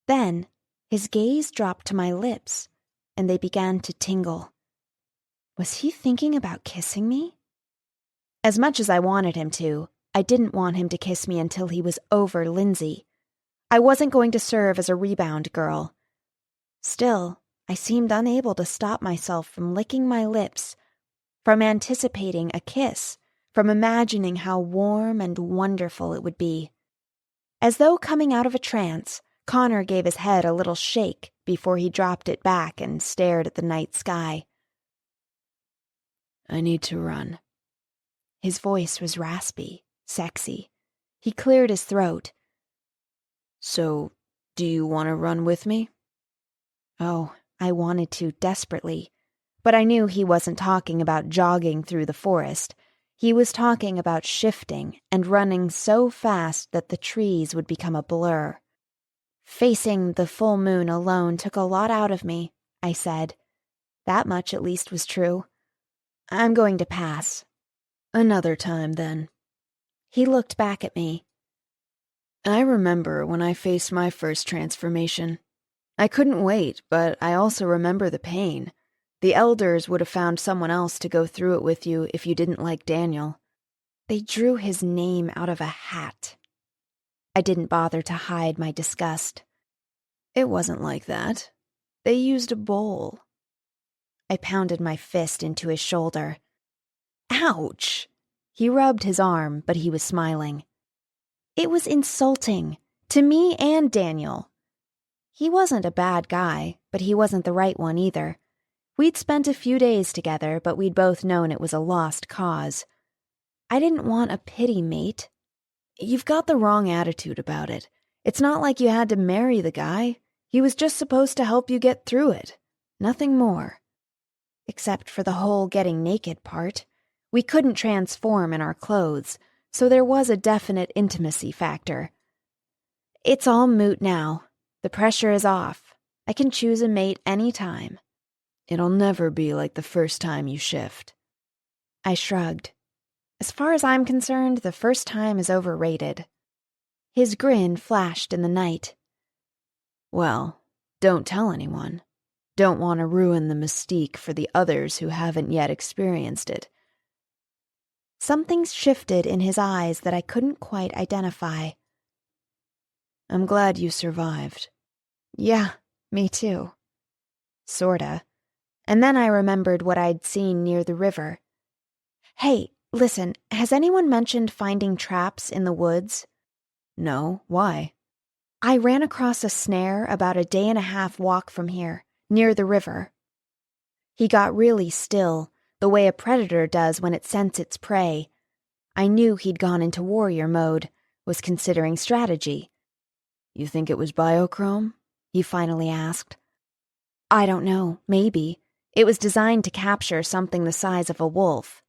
Then, his gaze dropped to my lips, and they began to tingle. Was he thinking about kissing me? As much as I wanted him to, I didn't want him to kiss me until he was over Lindsay. I wasn't going to serve as a rebound girl. Still, I seemed unable to stop myself from licking my lips, from anticipating a kiss, from imagining how warm and wonderful it would be. As though coming out of a trance, Connor gave his head a little shake before he dropped it back and stared at the night sky. I need to run. His voice was raspy, sexy. He cleared his throat. So, do you want to run with me? Oh, I wanted to desperately, but I knew he wasn't talking about jogging through the forest. He was talking about shifting and running so fast that the trees would become a blur. Facing the full moon alone took a lot out of me, I said. That much at least was true. I'm going to pass. Another time, then. He looked back at me. I remember when I faced my first transformation. I couldn't wait, but I also remember the pain. The elders would have found someone else to go through it with you if you didn't like Daniel. They drew his name out of a hat. I didn't bother to hide my disgust. It wasn't like that. They used a bowl. I pounded my fist into his shoulder. Ouch! He rubbed his arm, but he was smiling. It was insulting, to me and Daniel. He wasn't a bad guy, but he wasn't the right one either. We'd spent a few days together, but we'd both known it was a lost cause. I didn't want a pity mate. You've got the wrong attitude about it. It's not like you had to marry the guy. He was just supposed to help you get through it. Nothing more. Except for the whole getting naked part. We couldn't transform in our clothes, so there was a definite intimacy factor. It's all moot now. The pressure is off. I can choose a mate any time. It'll never be like the first time you shift. I shrugged. As far as I'm concerned, the first time is overrated. His grin flashed in the night. Well, don't tell anyone. Don't want to ruin the mystique for the others who haven't yet experienced it. Something shifted in his eyes that I couldn't quite identify. I'm glad you survived. Yeah, me too. Sorta. And then I remembered what I'd seen near the river. Hey, listen, has anyone mentioned finding traps in the woods? No, why? I ran across a snare about a day-and-a-half walk from here, near the river. He got really still, the way a predator does when it scents its prey. I knew he'd gone into warrior mode, was considering strategy. You think it was biochrome? He finally asked. I don't know, maybe. It was designed to capture something the size of a wolf.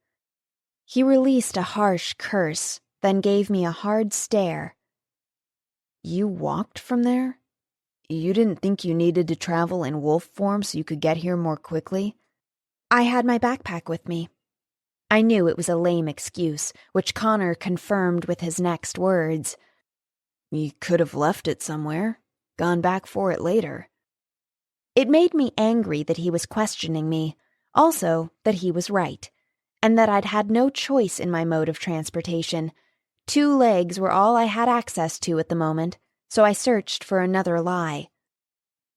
He released a harsh curse, then gave me a hard stare. You walked from there? You didn't think you needed to travel in wolf form so you could get here more quickly? I had my backpack with me. I knew it was a lame excuse, which Connor confirmed with his next words. You could have left it somewhere, gone back for it later. It made me angry that he was questioning me, also that he was right, and that I'd had no choice in my mode of transportation. 2 legs were all I had access to at the moment, so I searched for another lie.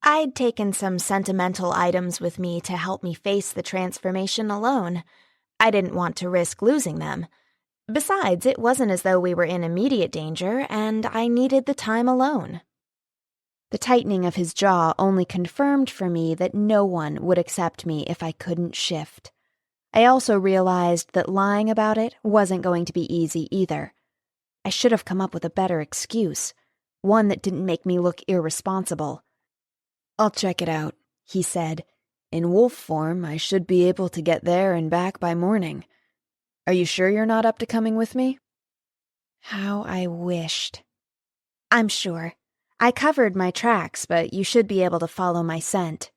I'd taken some sentimental items with me to help me face the transformation alone. I didn't want to risk losing them. Besides, it wasn't as though we were in immediate danger, and I needed the time alone. The tightening of his jaw only confirmed for me that no one would accept me if I couldn't shift. I also realized that lying about it wasn't going to be easy either. I should have come up with a better excuse, one that didn't make me look irresponsible. "I'll check it out," he said. "In wolf form, I should be able to get there and back by morning. Are you sure you're not up to coming with me?" How I wished. "I'm sure. I covered my tracks, but you should be able to follow my scent."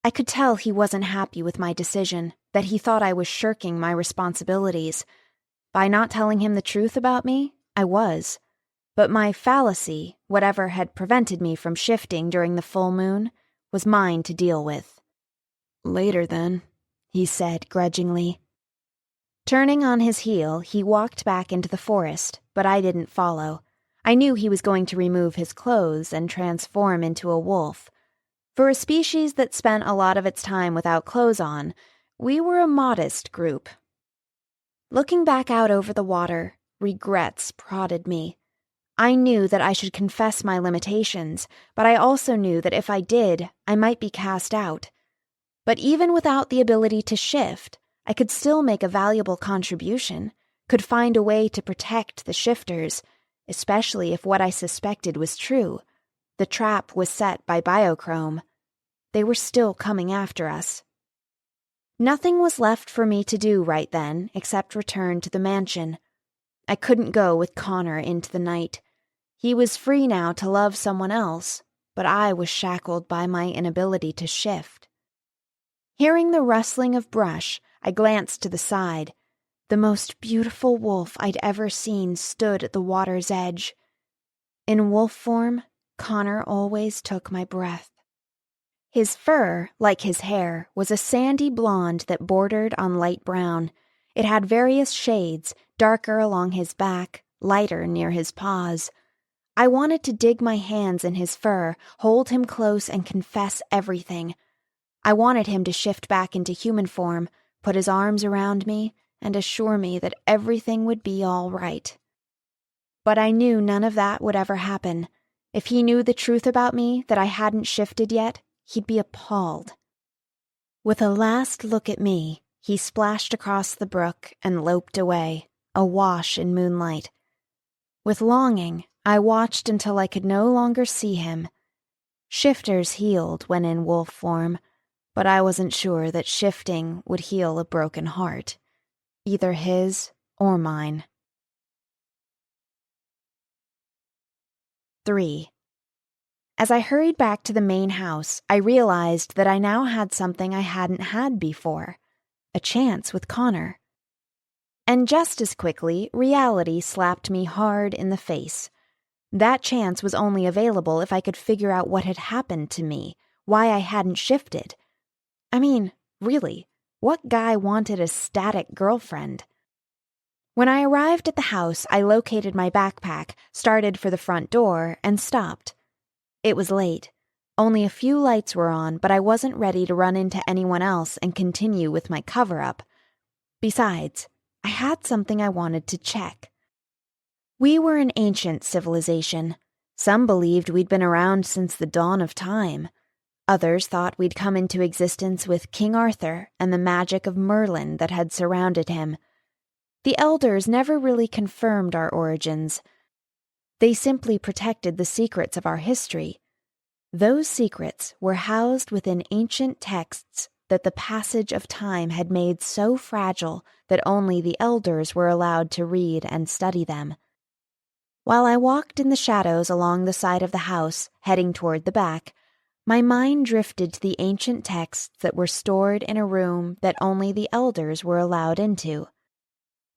I could tell he wasn't happy with my decision, that he thought I was shirking my responsibilities. By not telling him the truth about me, I was. But my fallacy, whatever had prevented me from shifting during the full moon, was mine to deal with. "Later, then," he said grudgingly. Turning on his heel, he walked back into the forest, but I didn't follow. I knew he was going to remove his clothes and transform into a wolf. For a species that spent a lot of its time without clothes on, we were a modest group. Looking back out over the water, regrets prodded me. I knew that I should confess my limitations, but I also knew that if I did, I might be cast out. But even without the ability to shift, I could still make a valuable contribution, could find a way to protect the shifters, especially if what I suspected was true. The trap was set by biochrome. They were still coming after us. Nothing was left for me to do right then except return to the mansion. I couldn't go with Connor into the night. He was free now to love someone else, but I was shackled by my inability to shift. Hearing the rustling of brush, I glanced to the side. The most beautiful wolf I'd ever seen stood at the water's edge. In wolf form, Connor always took my breath. His fur, like his hair, was a sandy blonde that bordered on light brown. It had various shades, darker along his back, lighter near his paws. I wanted to dig my hands in his fur, hold him close, and confess everything. I wanted him to shift back into human form, put his arms around me, and assure me that everything would be all right. But I knew none of that would ever happen. If he knew the truth about me, that I hadn't shifted yet, he'd be appalled. With a last look at me, he splashed across the brook and loped away, awash in moonlight. With longing, I watched until I could no longer see him. Shifters healed when in wolf form, but I wasn't sure that shifting would heal a broken heart, either his or mine. 3. As I hurried back to the main house, I realized that I now had something I hadn't had before, a chance with Connor. And just as quickly, reality slapped me hard in the face. That chance was only available if I could figure out what had happened to me, why I hadn't shifted. I mean, really, what guy wanted a static girlfriend? When I arrived at the house, I located my backpack, started for the front door, and stopped. It was late. Only a few lights were on, but I wasn't ready to run into anyone else and continue with my cover-up. Besides, I had something I wanted to check. We were an ancient civilization. Some believed we'd been around since the dawn of time. Others thought we'd come into existence with King Arthur and the magic of Merlin that had surrounded him. The elders never really confirmed our origins. They simply protected the secrets of our history. Those secrets were housed within ancient texts that the passage of time had made so fragile that only the elders were allowed to read and study them. While I walked in the shadows along the side of the house, heading toward the back, my mind drifted to the ancient texts that were stored in a room that only the elders were allowed into.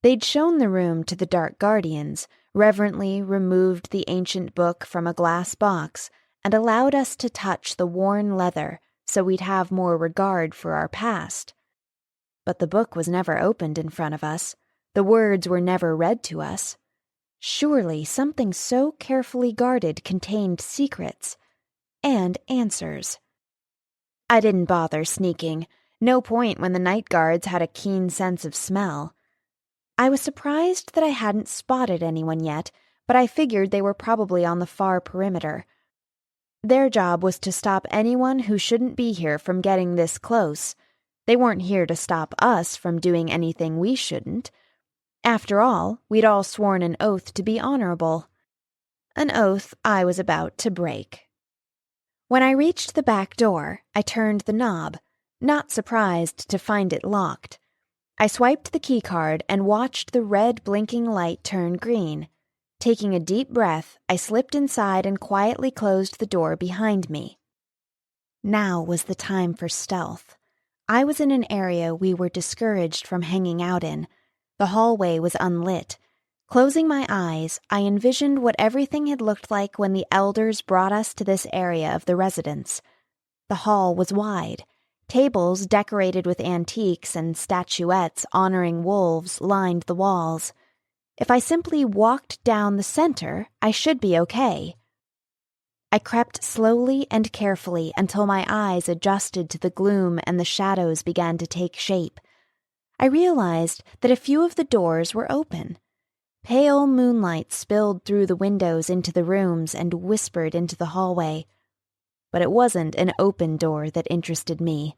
They'd shown the room to the dark guardians, reverently removed the ancient book from a glass box, and allowed us to touch the worn leather so we'd have more regard for our past. But the book was never opened in front of us. The words were never read to us. Surely something so carefully guarded contained secrets and answers. I didn't bother sneaking. No point when the night guards had a keen sense of smell. I was surprised that I hadn't spotted anyone yet, but I figured they were probably on the far perimeter. Their job was to stop anyone who shouldn't be here from getting this close. They weren't here to stop us from doing anything we shouldn't. After all, we'd all sworn an oath to be honorable. An oath I was about to break. When I reached the back door, I turned the knob, not surprised to find it locked. I swiped the keycard and watched the red blinking light turn green. Taking a deep breath, I slipped inside and quietly closed the door behind me. Now was the time for stealth. I was in an area we were discouraged from hanging out in. The hallway was unlit. Closing my eyes, I envisioned what everything had looked like when the elders brought us to this area of the residence. The hall was wide. Tables decorated with antiques and statuettes honoring wolves lined the walls. If I simply walked down the center, I should be okay. I crept slowly and carefully until my eyes adjusted to the gloom and the shadows began to take shape. I realized that a few of the doors were open. Pale moonlight spilled through the windows into the rooms and whispered into the hallway. But it wasn't an open door that interested me.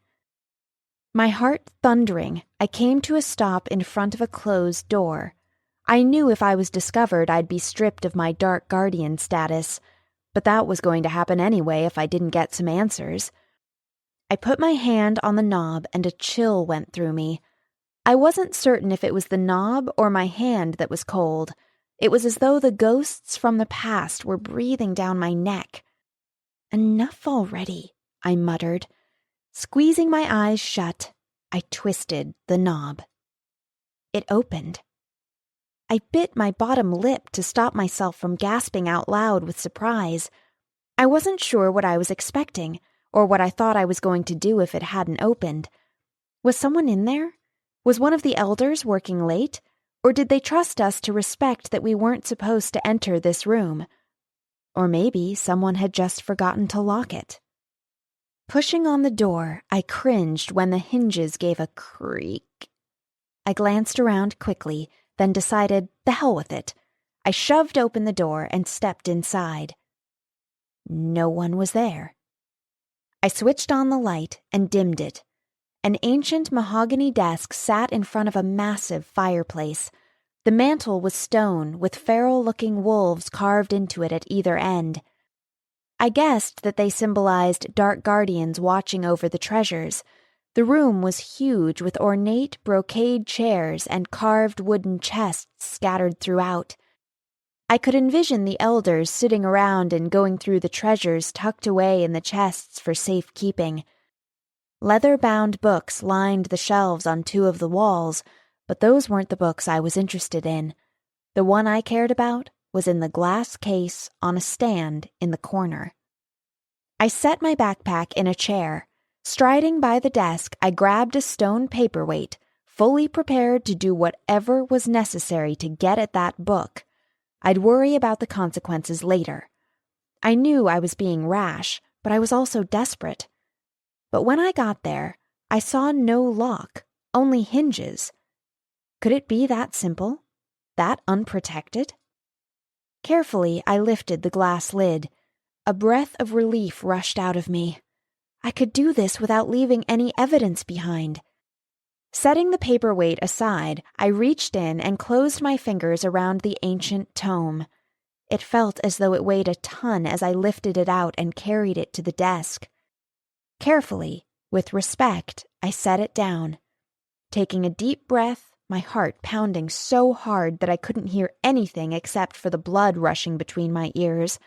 My heart thundering, I came to a stop in front of a closed door. I knew if I was discovered, I'd be stripped of my Dark Guardian status, but that was going to happen anyway if I didn't get some answers. I put my hand on the knob and a chill went through me. I wasn't certain if it was the knob or my hand that was cold. It was as though the ghosts from the past were breathing down my neck. "Enough already," I muttered. Squeezing my eyes shut, I twisted the knob. It opened. I bit my bottom lip to stop myself from gasping out loud with surprise. I wasn't sure what I was expecting, or what I thought I was going to do if it hadn't opened. Was someone in there? Was one of the elders working late? Or did they trust us to respect that we weren't supposed to enter this room? Or maybe someone had just forgotten to lock it. Pushing on the door, I cringed when the hinges gave a creak. I glanced around quickly, then decided, the hell with it. I shoved open the door and stepped inside. No one was there. I switched on the light and dimmed it. An ancient mahogany desk sat in front of a massive fireplace. The mantel was stone, with feral-looking wolves carved into it at either end. I guessed that they symbolized dark guardians watching over the treasures. The room was huge, with ornate brocade chairs and carved wooden chests scattered throughout. I could envision the elders sitting around and going through the treasures tucked away in the chests for safekeeping. Leather-bound books lined the shelves on two of the walls, but those weren't the books I was interested in. The one I cared about was in the glass case on a stand in the corner. I set my backpack in a chair. Striding by the desk, I grabbed a stone paperweight, fully prepared to do whatever was necessary to get at that book. I'd worry about the consequences later. I knew I was being rash, but I was also desperate. But when I got there, I saw no lock, only hinges. Could it be that simple? That unprotected? Carefully, I lifted the glass lid. A breath of relief rushed out of me. I could do this without leaving any evidence behind. Setting the paperweight aside, I reached in and closed my fingers around the ancient tome. It felt as though it weighed a ton as I lifted it out and carried it to the desk. Carefully, with respect, I set it down. Taking a deep breath, my heart pounding so hard that I couldn't hear anything except for the blood rushing between my ears,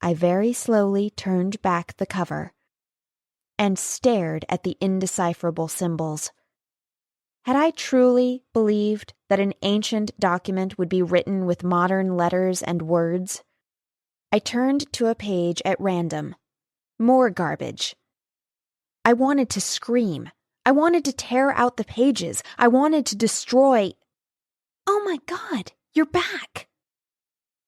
I very slowly turned back the cover and stared at the indecipherable symbols. Had I truly believed that an ancient document would be written with modern letters and words? I turned to a page at random. More garbage. I wanted to scream. I wanted to tear out the pages. I wanted to destroy... Oh my God, you're back!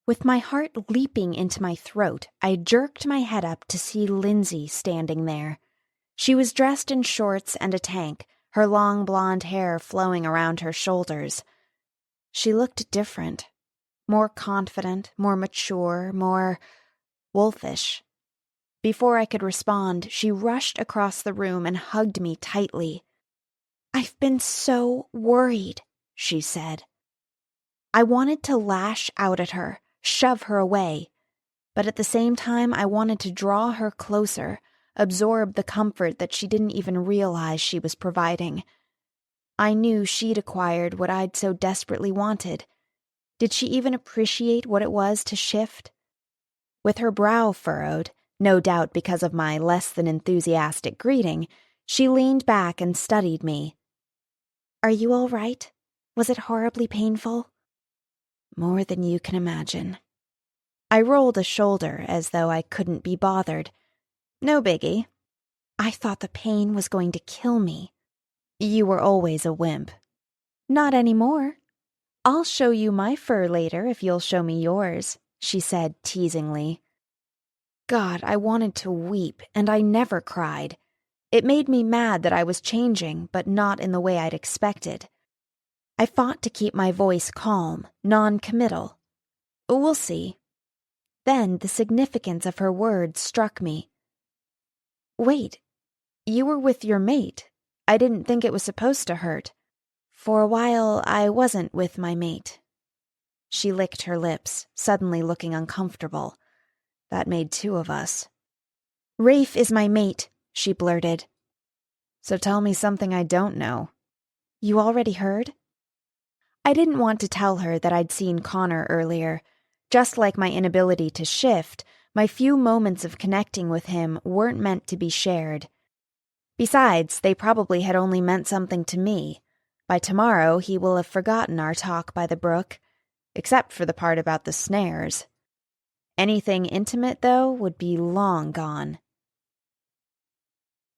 With my heart leaping into my throat, I jerked my head up to see Lindsay standing there. She was dressed in shorts and a tank, her long blonde hair flowing around her shoulders. She looked different. More confident, more mature, more wolfish. Before I could respond, she rushed across the room and hugged me tightly. "I've been so worried," she said. I wanted to lash out at her, shove her away, but at the same time I wanted to draw her closer, absorb the comfort that she didn't even realize she was providing. I knew she'd acquired what I'd so desperately wanted. Did she even appreciate what it was to shift? With her brow furrowed, no doubt because of my less than enthusiastic greeting, she leaned back and studied me. "Are you all right? Was it horribly painful?" "More than you can imagine." I rolled a shoulder as though I couldn't be bothered. "No biggie." "I thought the pain was going to kill me." "You were always a wimp." "Not anymore. I'll show you my fur later if you'll show me yours," she said teasingly. God, I wanted to weep, and I never cried. It made me mad that I was changing, but not in the way I'd expected. I fought to keep my voice calm, non-committal. "We'll see." Then the significance of her words struck me. "Wait, you were with your mate. I didn't think it was supposed to hurt." "For a while, I wasn't with my mate." She licked her lips, suddenly looking uncomfortable. That made two of us. "Rafe is my mate," she blurted. "So tell me something I don't know." "You already heard?" I didn't want to tell her that I'd seen Connor earlier. Just like my inability to shift, my few moments of connecting with him weren't meant to be shared. Besides, they probably had only meant something to me. By tomorrow, he will have forgotten our talk by the brook, except for the part about the snares. Anything intimate, though, would be long gone.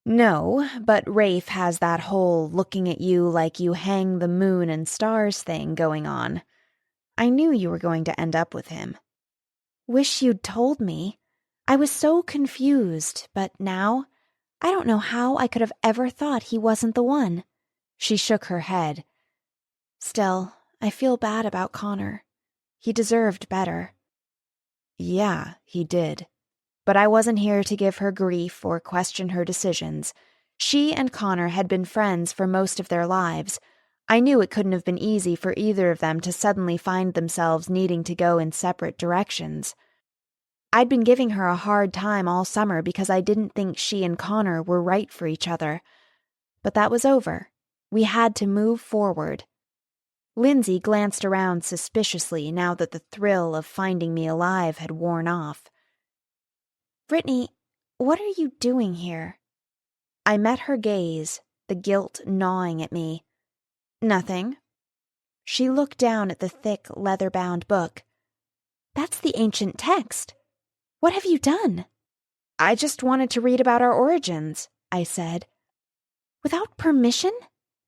"No, but Rafe has that whole looking at you like you hang the moon and stars thing going on. I knew you were going to end up with him." "Wish you'd told me. I was so confused, but now, I don't know how I could have ever thought he wasn't the one." She shook her head. "Still, I feel bad about Connor. He deserved better." "Yeah, he did. But I wasn't here to give her grief or question her decisions. She and Connor had been friends for most of their lives. I knew it couldn't have been easy for either of them to suddenly find themselves needing to go in separate directions. I'd been giving her a hard time all summer because I didn't think she and Connor were right for each other. But that was over. We had to move forward. Lindsay glanced around suspiciously now that the thrill of finding me alive had worn off. "Brittany, what are you doing here?" I met her gaze, the guilt gnawing at me. "Nothing." She looked down at the thick, leather-bound book. "That's the ancient text. What have you done?" "I just wanted to read about our origins," I said. "Without permission?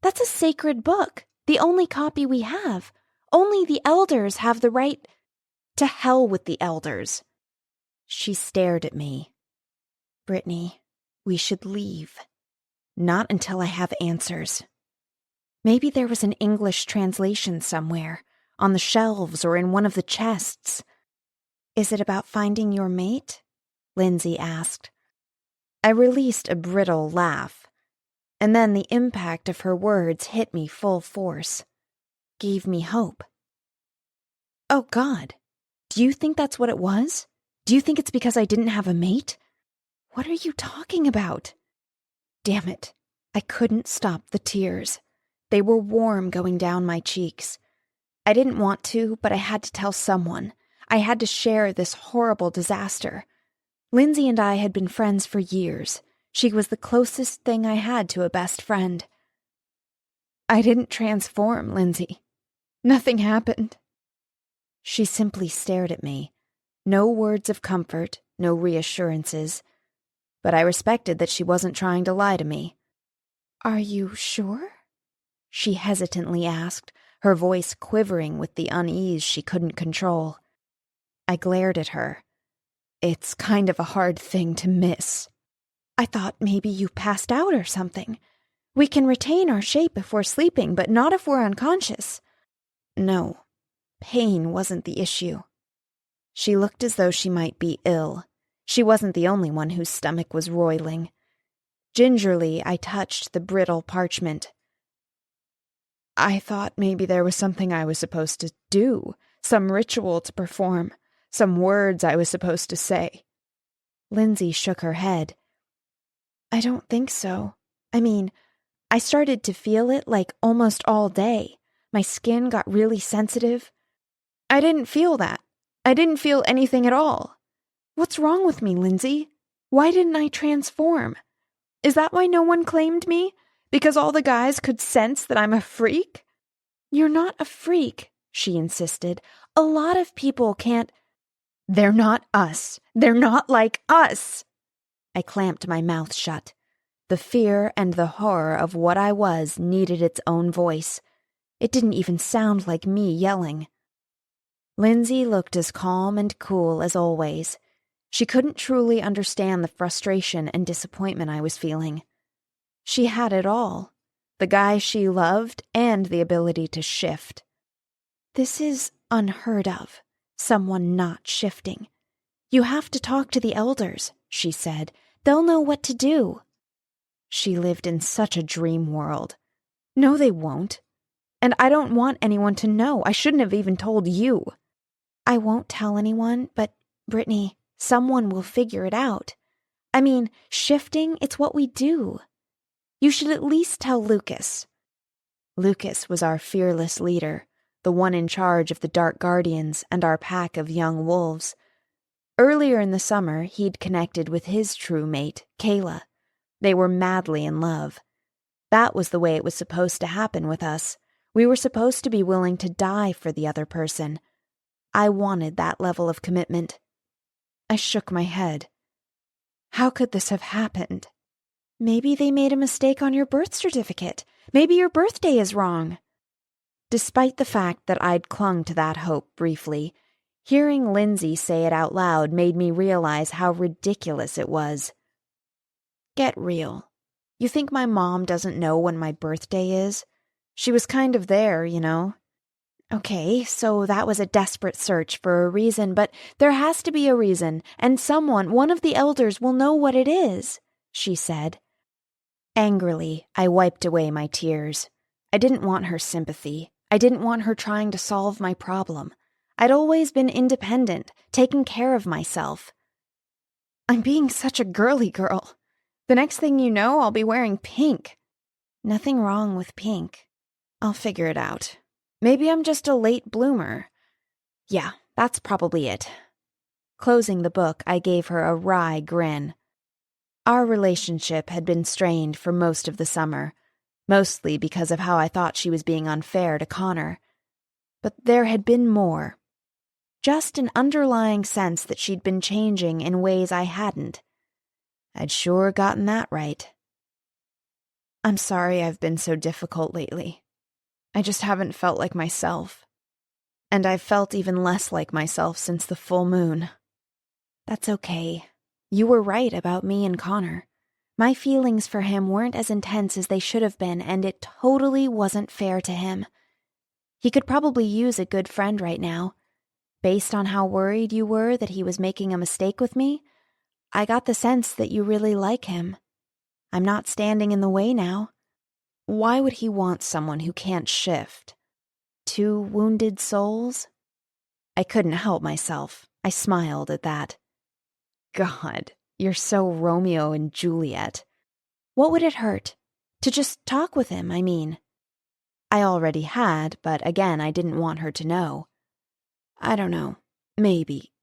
That's a sacred book, the only copy we have. Only the elders have the right—" "To hell with the elders." She stared at me. "Brittany, we should leave." "Not until I have answers." Maybe there was an English translation somewhere, on the shelves or in one of the chests. "Is it about finding your mate?" Lindsay asked. I released a brittle laugh, and then the impact of her words hit me full force. Gave me hope. "Oh, God. Do you think that's what it was? Do you think it's because I didn't have a mate? What are you talking about?" Damn it. I couldn't stop the tears. They were warm going down my cheeks. I didn't want to, but I had to tell someone. I had to share this horrible disaster. Lindsay and I had been friends for years. She was the closest thing I had to a best friend. "I didn't transform, Lindsay. Nothing happened." She simply stared at me. No words of comfort, no reassurances. But I respected that she wasn't trying to lie to me. "Are you sure?" she hesitantly asked, her voice quivering with the unease she couldn't control. I glared at her. "It's kind of a hard thing to miss." "I thought maybe you passed out or something. We can retain our shape if we're sleeping, but not if we're unconscious." "No, pain wasn't the issue." She looked as though she might be ill. She wasn't the only one whose stomach was roiling. Gingerly, I touched the brittle parchment. "I thought maybe there was something I was supposed to do, some ritual to perform, some words I was supposed to say." Lindsay shook her head. "I don't think so. I mean, I started to feel it like almost all day. My skin got really sensitive. I didn't feel that. I didn't feel anything at all. What's wrong with me, Lindsay? Why didn't I transform? Is that why no one claimed me? Because all the guys could sense that I'm a freak?" "You're not a freak," she insisted. "A lot of people can't—" "They're not us. They're not like us." I clamped my mouth shut. The fear and the horror of what I was needed its own voice. It didn't even sound like me yelling. Lindsay looked as calm and cool as always. She couldn't truly understand the frustration and disappointment I was feeling. She had it all, the guy she loved and the ability to shift. "This is unheard of, someone not shifting. You have to talk to the elders," she said. "They'll know what to do." She lived in such a dream world. "No, they won't. And I don't want anyone to know. I shouldn't have even told you." "I won't tell anyone, but, Brittany, someone will figure it out. I mean, shifting, it's what we do. You should at least tell Lucas." Lucas was our fearless leader, the one in charge of the Dark Guardians and our pack of young wolves. Earlier in the summer, he'd connected with his true mate, Kayla. They were madly in love. That was the way it was supposed to happen with us. We were supposed to be willing to die for the other person. I wanted that level of commitment. I shook my head. How could this have happened? "Maybe they made a mistake on your birth certificate. Maybe your birthday is wrong." Despite the fact that I'd clung to that hope briefly, hearing Lindsay say it out loud made me realize how ridiculous it was. "Get real. You think my mom doesn't know when my birthday is? She was kind of there, you know." "Okay, so that was a desperate search for a reason, but there has to be a reason, and one of the elders will know what it is," she said. Angrily, I wiped away my tears. I didn't want her sympathy. I didn't want her trying to solve my problem. I'd always been independent, taking care of myself. "I'm being such a girly girl. The next thing you know, I'll be wearing pink." "Nothing wrong with pink. I'll figure it out. Maybe I'm just a late bloomer. Yeah, that's probably it." Closing the book, I gave her a wry grin. Our relationship had been strained for most of the summer, mostly because of how I thought she was being unfair to Connor. But there had been more. Just an underlying sense that she'd been changing in ways I hadn't. I'd sure gotten that right. "I'm sorry I've been so difficult lately. I just haven't felt like myself. And I've felt even less like myself since the full moon." "That's okay. You were right about me and Connor. My feelings for him weren't as intense as they should have been, and it totally wasn't fair to him. He could probably use a good friend right now. Based on how worried you were that he was making a mistake with me, I got the sense that you really like him. I'm not standing in the way now. Why would he want someone who can't shift? Two wounded souls?" I couldn't help myself. I smiled at that. "God, you're so Romeo and Juliet." "What would it hurt? To just talk with him, I mean." I already had, but again, I didn't want her to know. "I don't know. Maybe.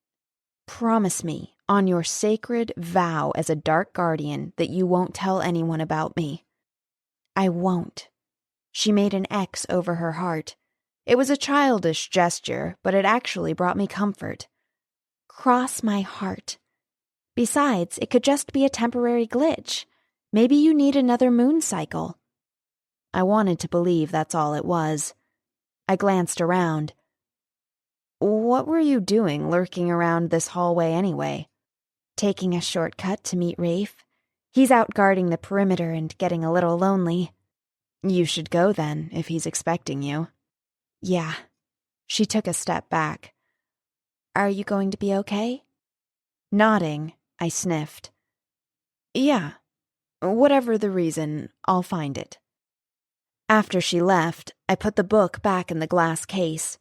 Promise me, on your sacred vow as a dark guardian, that you won't tell anyone about me." "I won't." She made an X over her heart. It was a childish gesture, but it actually brought me comfort. Cross my heart. Besides, it could just be a temporary glitch. Maybe you need another moon cycle. I wanted to believe that's all it was. I glanced around. What were you doing lurking around this hallway anyway? Taking a shortcut to meet Rafe. He's out guarding the perimeter and getting a little lonely. You should go then, if he's expecting you. Yeah. She took a step back. Are you going to be okay? Nodding, I sniffed. Yeah. Whatever the reason, I'll find it. After she left, I put the book back in the glass case.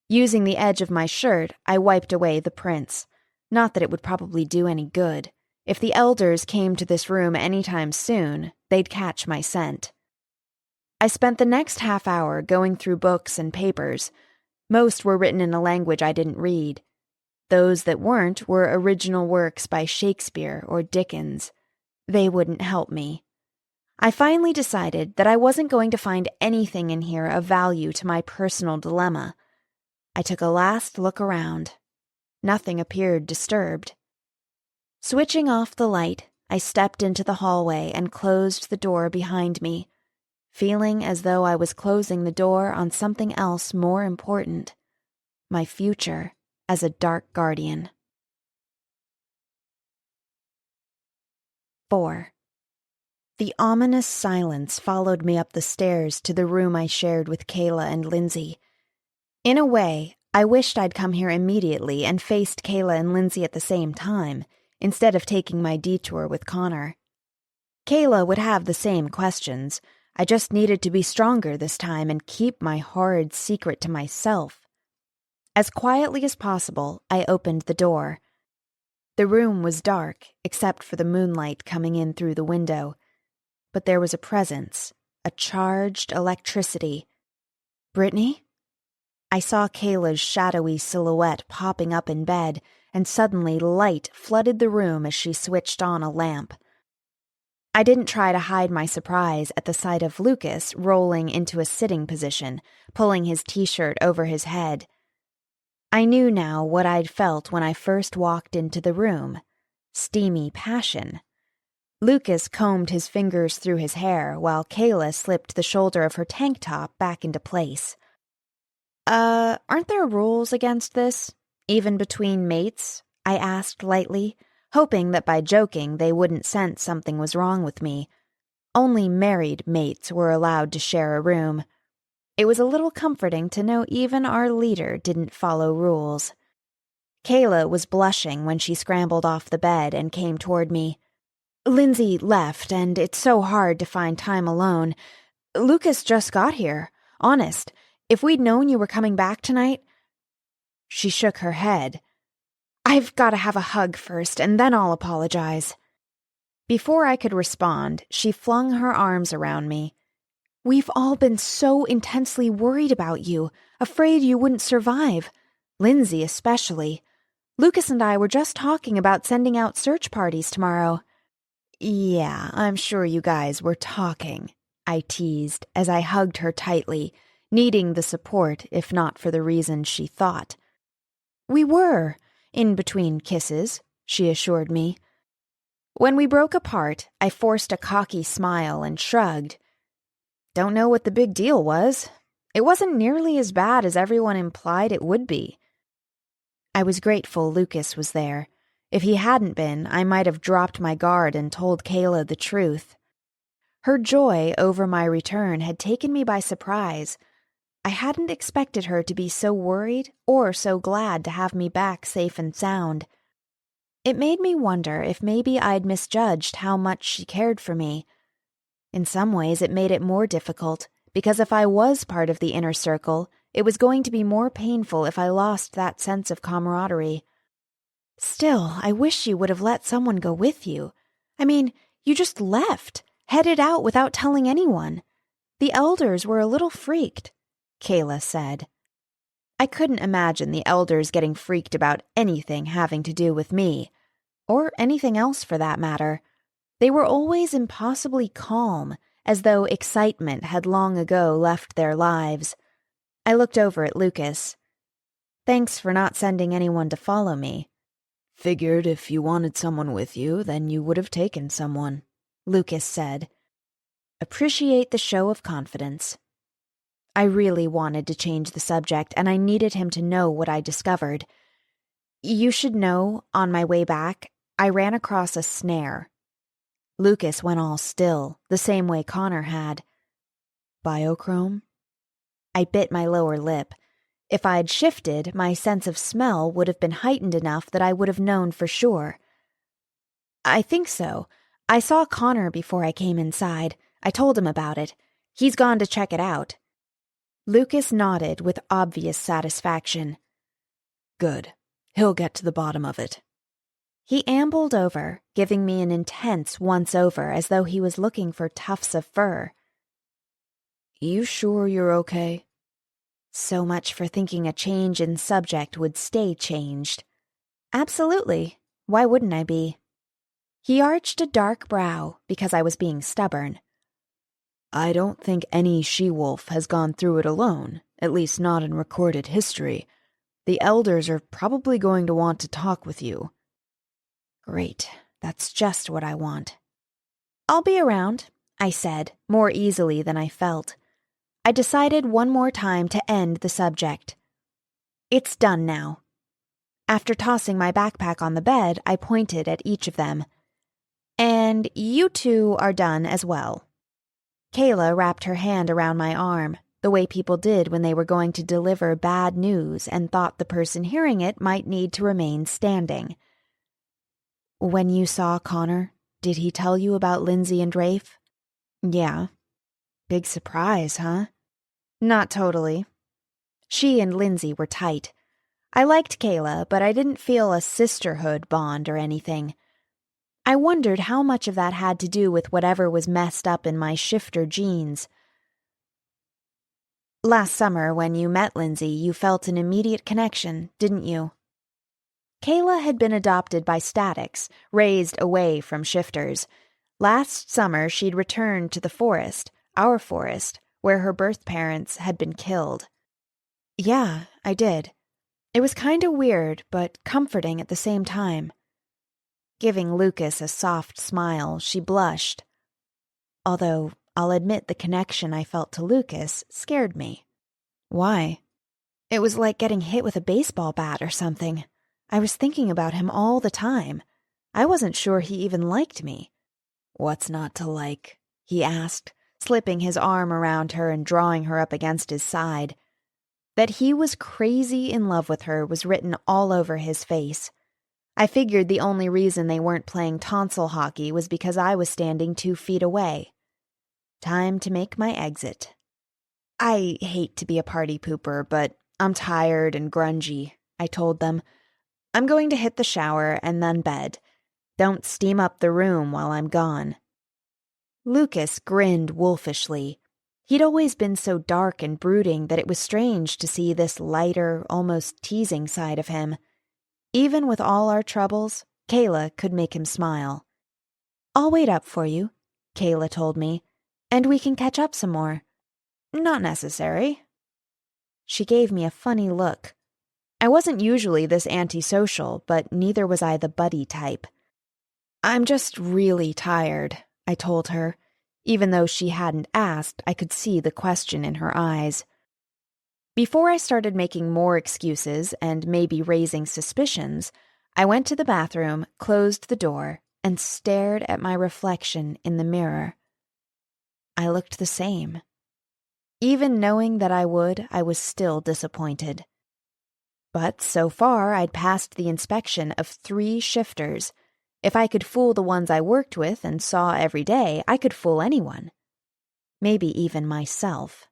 Using the edge of my shirt, I wiped away the prints. Not that it would probably do any good. If the elders came to this room anytime soon, they'd catch my scent. I spent the next half hour going through books and papers. Most were written in a language I didn't read. Those that weren't were original works by Shakespeare or Dickens. They wouldn't help me. I finally decided that I wasn't going to find anything in here of value to my personal dilemma. I took a last look around. Nothing appeared disturbed. Switching off the light, I stepped into the hallway and closed the door behind me, feeling as though I was closing the door on something else more important, my future as a dark guardian. 4. The ominous silence followed me up the stairs to the room I shared with Kayla and Lindsay. In a way, I wished I'd come here immediately and faced Kayla and Lindsay at the same time, instead of taking my detour with Connor. Kayla would have the same questions. I just needed to be stronger this time and keep my horrid secret to myself. As quietly as possible, I opened the door. The room was dark, except for the moonlight coming in through the window. But there was a presence, a charged electricity. Brittany? I saw Kayla's shadowy silhouette popping up in bed, and suddenly light flooded the room as she switched on a lamp. I didn't try to hide my surprise at the sight of Lucas rolling into a sitting position, pulling his t-shirt over his head. I knew now what I'd felt when I first walked into the room. Steamy passion. Lucas combed his fingers through his hair while Kayla slipped the shoulder of her tank top back into place. Aren't there rules against this? Even between mates? I asked lightly, hoping that by joking they wouldn't sense something was wrong with me. Only married mates were allowed to share a room. It was a little comforting to know even our leader didn't follow rules. Kayla was blushing when she scrambled off the bed and came toward me. Lindsay left, and it's so hard to find time alone. Lucas just got here. Honest, if we'd known you were coming back tonight... She shook her head. I've got to have a hug first, and then I'll apologize. Before I could respond, she flung her arms around me. We've all been so intensely worried about you, afraid you wouldn't survive. Lindsay especially. Lucas and I were just talking about sending out search parties tomorrow. Yeah, I'm sure you guys were talking, I teased as I hugged her tightly, needing the support if not for the reason she thought. We were, in between kisses, she assured me. When we broke apart, I forced a cocky smile and shrugged. Don't know what the big deal was. It wasn't nearly as bad as everyone implied it would be. I was grateful Lucas was there. If he hadn't been, I might have dropped my guard and told Kayla the truth. Her joy over my return had taken me by surprise. I hadn't expected her to be so worried or so glad to have me back safe and sound. It made me wonder if maybe I'd misjudged how much she cared for me. In some ways, it made it more difficult, because if I was part of the inner circle, it was going to be more painful if I lost that sense of camaraderie. Still, I wish you would have let someone go with you. I mean, you just left, headed out without telling anyone. The elders were a little freaked, Kayla said. I couldn't imagine the elders getting freaked about anything having to do with me, or anything else for that matter. They were always impossibly calm, as though excitement had long ago left their lives. I looked over at Lucas. Thanks for not sending anyone to follow me. Figured if you wanted someone with you, then you would have taken someone, Lucas said. Appreciate the show of confidence. I really wanted to change the subject, and I needed him to know what I discovered. You should know, on my way back, I ran across a snare. Lucas went all still, the same way Connor had. Biochrome? I bit my lower lip. If I'd shifted, my sense of smell would have been heightened enough that I would have known for sure. I think so. I saw Connor before I came inside. I told him about it. He's gone to check it out. Lucas nodded with obvious satisfaction. Good. He'll get to the bottom of it. He ambled over, giving me an intense once-over as though he was looking for tufts of fur. You sure you're okay? So much for thinking a change in subject would stay changed. Absolutely. Why wouldn't I be? He arched a dark brow because I was being stubborn. I don't think any she-wolf has gone through it alone, at least not in recorded history. The elders are probably going to want to talk with you. Great. That's just what I want. I'll be around, I said, more easily than I felt. I decided one more time to end the subject. It's done now. After tossing my backpack on the bed, I pointed at each of them. And you two are done as well. Kayla wrapped her hand around my arm, the way people did when they were going to deliver bad news and thought the person hearing it might need to remain standing. When you saw Connor, did he tell you about Lindsay and Rafe? Yeah. Big surprise, huh? Not totally. She and Lindsay were tight. I liked Kayla, but I didn't feel a sisterhood bond or anything. I wondered how much of that had to do with whatever was messed up in my shifter genes. Last summer, when you met Lindsay, you felt an immediate connection, didn't you? Kayla had been adopted by statics, raised away from shifters. Last summer, she'd returned to the forest, our forest, where her birth parents had been killed. Yeah, I did. It was kinda weird, but comforting at the same time. Giving Lucas a soft smile, she blushed. Although, I'll admit the connection I felt to Lucas scared me. Why? It was like getting hit with a baseball bat or something. I was thinking about him all the time. I wasn't sure he even liked me. What's not to like? He asked, slipping his arm around her and drawing her up against his side. That he was crazy in love with her was written all over his face. I figured the only reason they weren't playing tonsil hockey was because I was standing 2 feet away. Time to make my exit. I hate to be a party pooper, but I'm tired and grungy, I told them. I'm going to hit the shower and then bed. Don't steam up the room while I'm gone. Lucas grinned wolfishly. He'd always been so dark and brooding that it was strange to see this lighter, almost teasing side of him. Even with all our troubles, Kayla could make him smile. I'll wait up for you, Kayla told me, and we can catch up some more. Not necessary. She gave me a funny look. I wasn't usually this antisocial, but neither was I the buddy type. I'm just really tired, I told her. Even though she hadn't asked, I could see the question in her eyes. Before I started making more excuses and maybe raising suspicions, I went to the bathroom, closed the door, and stared at my reflection in the mirror. I looked the same. Even knowing that I would, I was still disappointed. But so far, I'd passed the inspection of 3 shifters. If I could fool the ones I worked with and saw every day, I could fool anyone. Maybe even myself.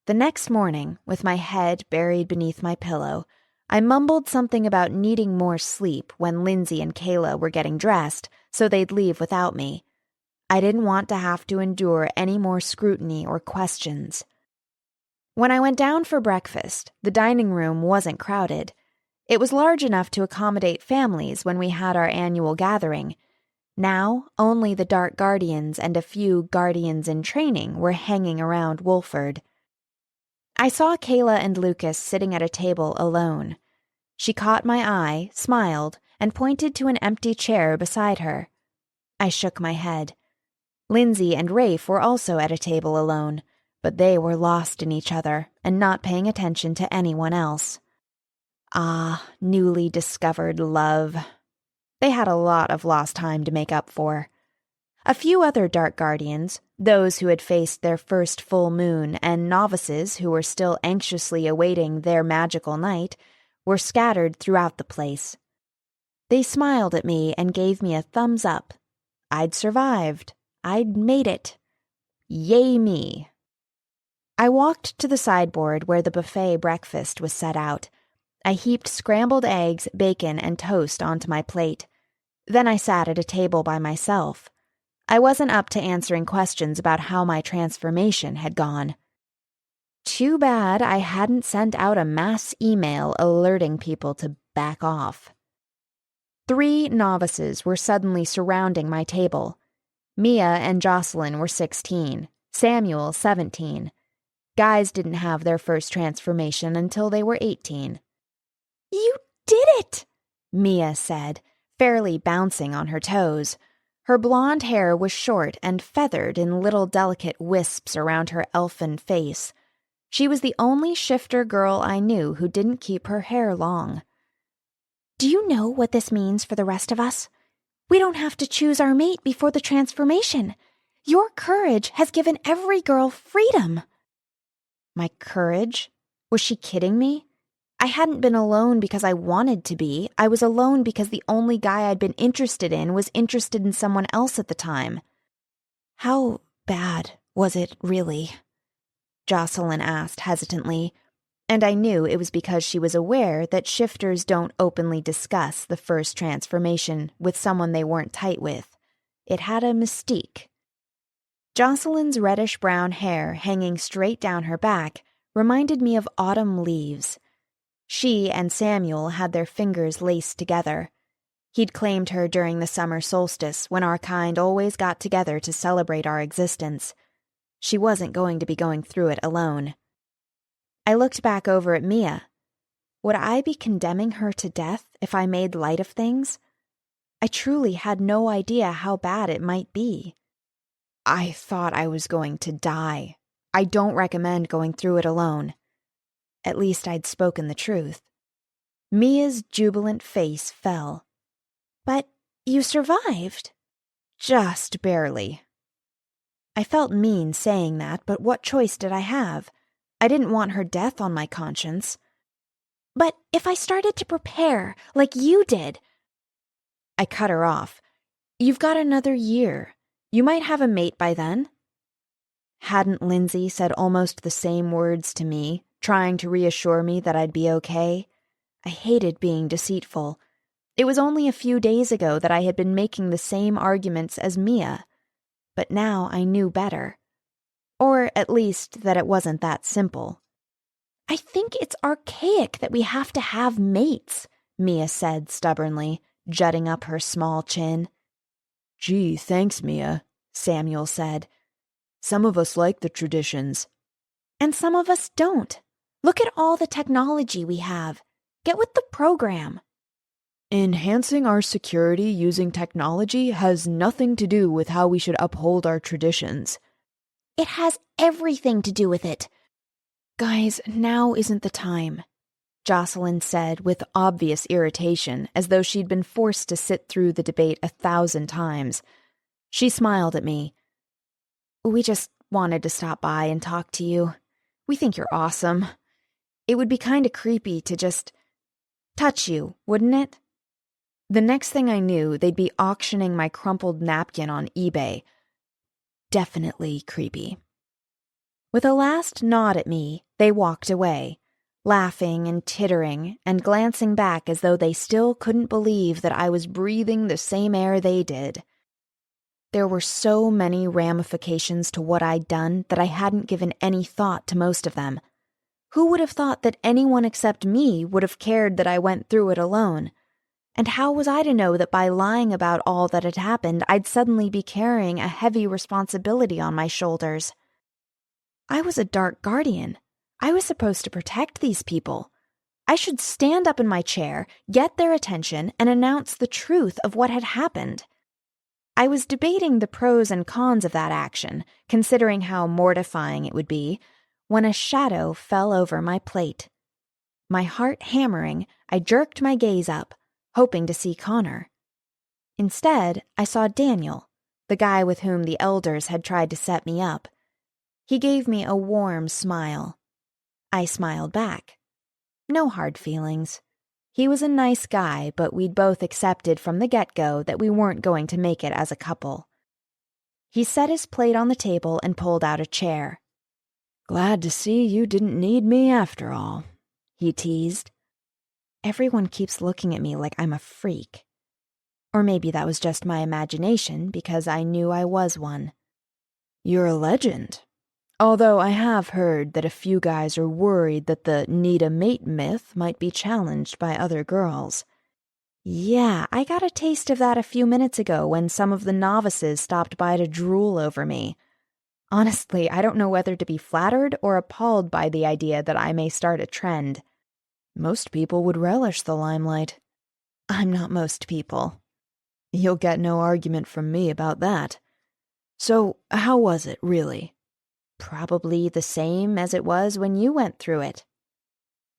The next morning, with my head buried beneath my pillow, I mumbled something about needing more sleep when Lindsay and Kayla were getting dressed so they'd leave without me. I didn't want to have to endure any more scrutiny or questions. When I went down for breakfast, the dining room wasn't crowded. It was large enough to accommodate families when we had our annual gathering. Now, only the Dark Guardians and a few Guardians in training were hanging around Wolford. I saw Kayla and Lucas sitting at a table alone. She caught my eye, smiled, and pointed to an empty chair beside her. I shook my head. Lindsay and Rafe were also at a table alone, but they were lost in each other and not paying attention to anyone else. Ah, newly discovered love. They had a lot of lost time to make up for. A few other Dark Guardians, those who had faced their first full moon and novices who were still anxiously awaiting their magical night, were scattered throughout the place. They smiled at me and gave me a thumbs up. I'd survived. I'd made it. Yay me. I walked to the sideboard where the buffet breakfast was set out. I heaped scrambled eggs, bacon, and toast onto my plate. Then I sat at a table by myself. I wasn't up to answering questions about how my transformation had gone. Too bad I hadn't sent out a mass email alerting people to back off. 3 novices were suddenly surrounding my table. Mia and Jocelyn were 16, Samuel 17. Guys didn't have their first transformation until they were 18. "You did it!" Mia said, fairly bouncing on her toes. Her blonde hair was short and feathered in little delicate wisps around her elfin face. She was the only shifter girl I knew who didn't keep her hair long. "Do you know what this means for the rest of us? We don't have to choose our mate before the transformation. Your courage has given every girl freedom." My courage? Was she kidding me? I hadn't been alone because I wanted to be. I was alone because the only guy I'd been interested in was interested in someone else at the time. "How bad was it, really?" Jocelyn asked hesitantly, and I knew it was because she was aware that shifters don't openly discuss the first transformation with someone they weren't tight with. It had a mystique. Jocelyn's reddish-brown hair hanging straight down her back reminded me of autumn leaves. She and Samuel had their fingers laced together. He'd claimed her during the summer solstice when our kind always got together to celebrate our existence. She wasn't going to be going through it alone. I looked back over at Mia. Would I be condemning her to death if I made light of things? I truly had no idea how bad it might be. I thought I was going to die. I don't recommend going through it alone. At least I'd spoken the truth. Mia's jubilant face fell. "But you survived." "Just barely." I felt mean saying that, but what choice did I have? I didn't want her death on my conscience. "But if I started to prepare, like you did—" I cut her off. "You've got another year. You might have a mate by then." Hadn't Lindsay said almost the same words to me, trying to reassure me that I'd be okay? I hated being deceitful. It was only a few days ago that I had been making the same arguments as Mia. But now I knew better. Or at least that it wasn't that simple. "I think it's archaic that we have to have mates," Mia said stubbornly, jutting up her small chin. "Gee, thanks, Mia," Samuel said. "Some of us like the traditions." "And some of us don't. Look at all the technology we have. Get with the program." "Enhancing our security using technology has nothing to do with how we should uphold our traditions." "It has everything to do with it." "Guys, now isn't the time," Jocelyn said with obvious irritation, as though she'd been forced to sit through the debate 1,000 times. She smiled at me. "We just wanted to stop by and talk to you. We think you're awesome. It would be kind of creepy to just touch you, wouldn't it?" The next thing I knew, they'd be auctioning my crumpled napkin on eBay. Definitely creepy. With a last nod at me, they walked away, laughing and tittering and glancing back as though they still couldn't believe that I was breathing the same air they did. There were so many ramifications to what I'd done that I hadn't given any thought to most of them. Who would have thought that anyone except me would have cared that I went through it alone? And how was I to know that by lying about all that had happened, I'd suddenly be carrying a heavy responsibility on my shoulders? I was a Dark Guardian. I was supposed to protect these people. I should stand up in my chair, get their attention, and announce the truth of what had happened. I was debating the pros and cons of that action, considering how mortifying it would be, when a shadow fell over my plate. My heart hammering, I jerked my gaze up, hoping to see Connor. Instead, I saw Daniel, the guy with whom the elders had tried to set me up. He gave me a warm smile. I smiled back. No hard feelings. He was a nice guy, but we'd both accepted from the get-go that we weren't going to make it as a couple. He set his plate on the table and pulled out a chair. "Glad to see you didn't need me after all," he teased. Everyone keeps looking at me like I'm a freak. Or maybe that was just my imagination because I knew I was one. "You're a legend. Although I have heard that a few guys are worried that the need-a-mate myth might be challenged by other girls." Yeah, I got a taste of that a few minutes ago when some of the novices stopped by to drool over me. Honestly, I don't know whether to be flattered or appalled by the idea that I may start a trend. Most people would relish the limelight. I'm not most people. You'll get no argument from me about that. So, how was it, really? Probably the same as it was when you went through it.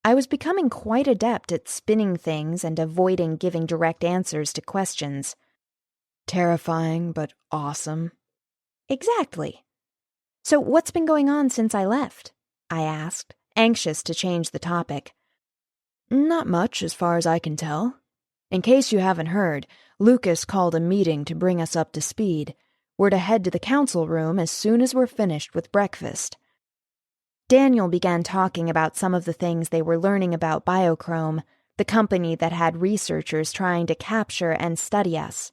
I was becoming quite adept at spinning things and avoiding giving direct answers to questions. Terrifying, but awesome. Exactly. So what's been going on since I left? I asked, anxious to change the topic. Not much, as far as I can tell. In case you haven't heard, Lucas called a meeting to bring us up to speed. We're to head to the council room as soon as we're finished with breakfast. Daniel began talking about some of the things they were learning about Biochrome, the company that had researchers trying to capture and study us.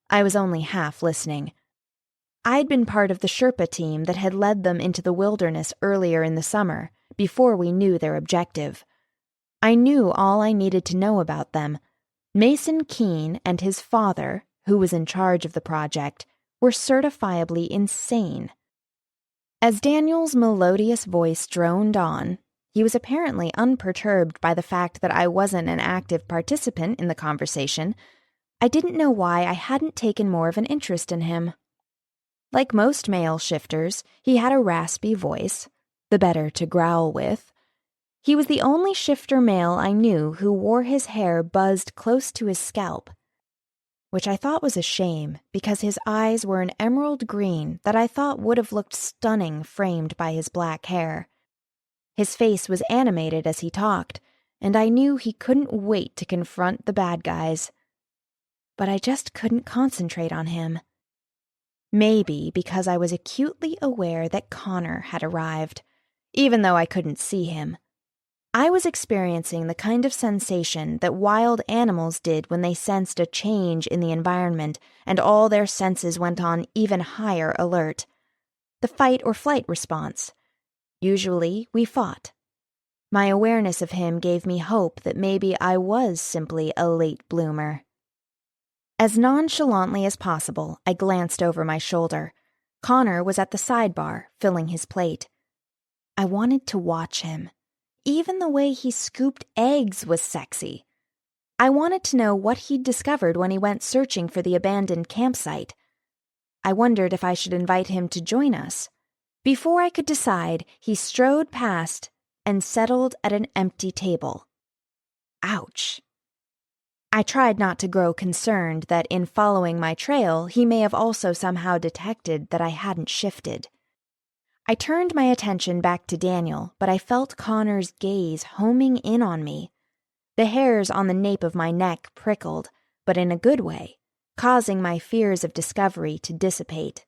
I was only half listening. I'd been part of the Sherpa team that had led them into the wilderness earlier in the summer, before we knew their objective. I knew all I needed to know about them. Mason Keene and his father, who was in charge of the project, were certifiably insane. As Daniel's melodious voice droned on, he was apparently unperturbed by the fact that I wasn't an active participant in the conversation. I didn't know why I hadn't taken more of an interest in him. Like most male shifters, he had a raspy voice, the better to growl with. He was the only shifter male I knew who wore his hair buzzed close to his scalp, which I thought was a shame because his eyes were an emerald green that I thought would have looked stunning framed by his black hair. His face was animated as he talked, and I knew he couldn't wait to confront the bad guys. But I just couldn't concentrate on him. Maybe because I was acutely aware that Connor had arrived, even though I couldn't see him. I was experiencing the kind of sensation that wild animals did when they sensed a change in the environment and all their senses went on even higher alert. The fight or flight response. Usually, we fought. My awareness of him gave me hope that maybe I was simply a late bloomer. As nonchalantly as possible, I glanced over my shoulder. Connor was at the sidebar, filling his plate. I wanted to watch him. Even the way he scooped eggs was sexy. I wanted to know what he'd discovered when he went searching for the abandoned campsite. I wondered if I should invite him to join us. Before I could decide, he strode past and settled at an empty table. Ouch. I tried not to grow concerned that in following my trail, he may have also somehow detected that I hadn't shifted. I turned my attention back to Daniel, but I felt Connor's gaze homing in on me. The hairs on the nape of my neck prickled, but in a good way, causing my fears of discovery to dissipate.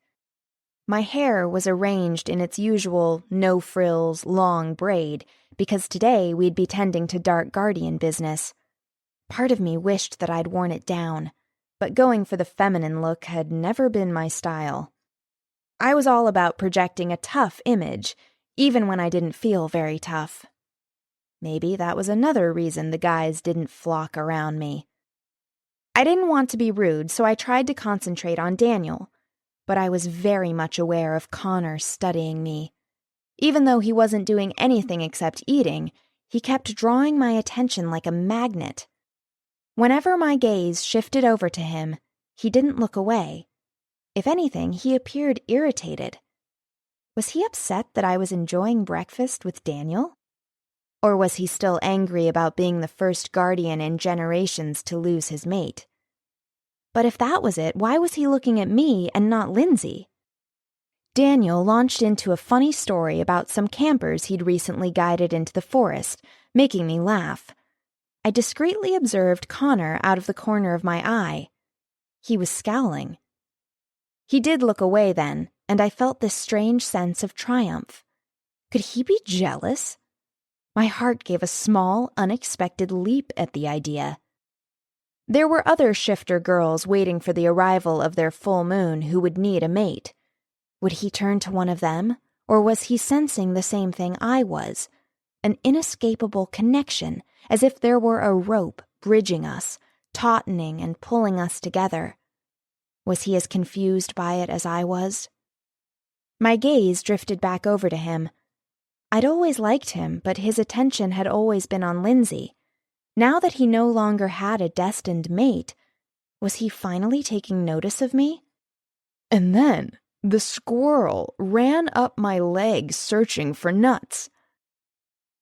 My hair was arranged in its usual no-frills, long braid, because today we'd be tending to Dark Guardian business. Part of me wished that I'd worn it down, but going for the feminine look had never been my style. I was all about projecting a tough image, even when I didn't feel very tough. Maybe that was another reason the guys didn't flock around me. I didn't want to be rude, so I tried to concentrate on Daniel, but I was very much aware of Connor studying me. Even though he wasn't doing anything except eating, He kept drawing my attention like a magnet. Whenever my gaze shifted over to him, he didn't look away. If anything, he appeared irritated. Was he upset that I was enjoying breakfast with Daniel? Or was he still angry about being the first guardian in generations to lose his mate? But if that was it, why was he looking at me and not Lindsay? Daniel launched into a funny story about some campers he'd recently guided into the forest, making me laugh. I discreetly observed Connor out of the corner of my eye. He was scowling. He did look away then, and I felt this strange sense of triumph. Could he be jealous? My heart gave a small, unexpected leap at the idea. There were other shifter girls waiting for the arrival of their full moon who would need a mate. Would he turn to one of them, or was he sensing the same thing I was? An inescapable connection, as if there were a rope bridging us, tautening and pulling us together. Was he as confused by it as I was? My gaze drifted back over to him. I'd always liked him, but his attention had always been on Lindsay. Now that he no longer had a destined mate, was he finally taking notice of me? And then the squirrel ran up my leg searching for nuts.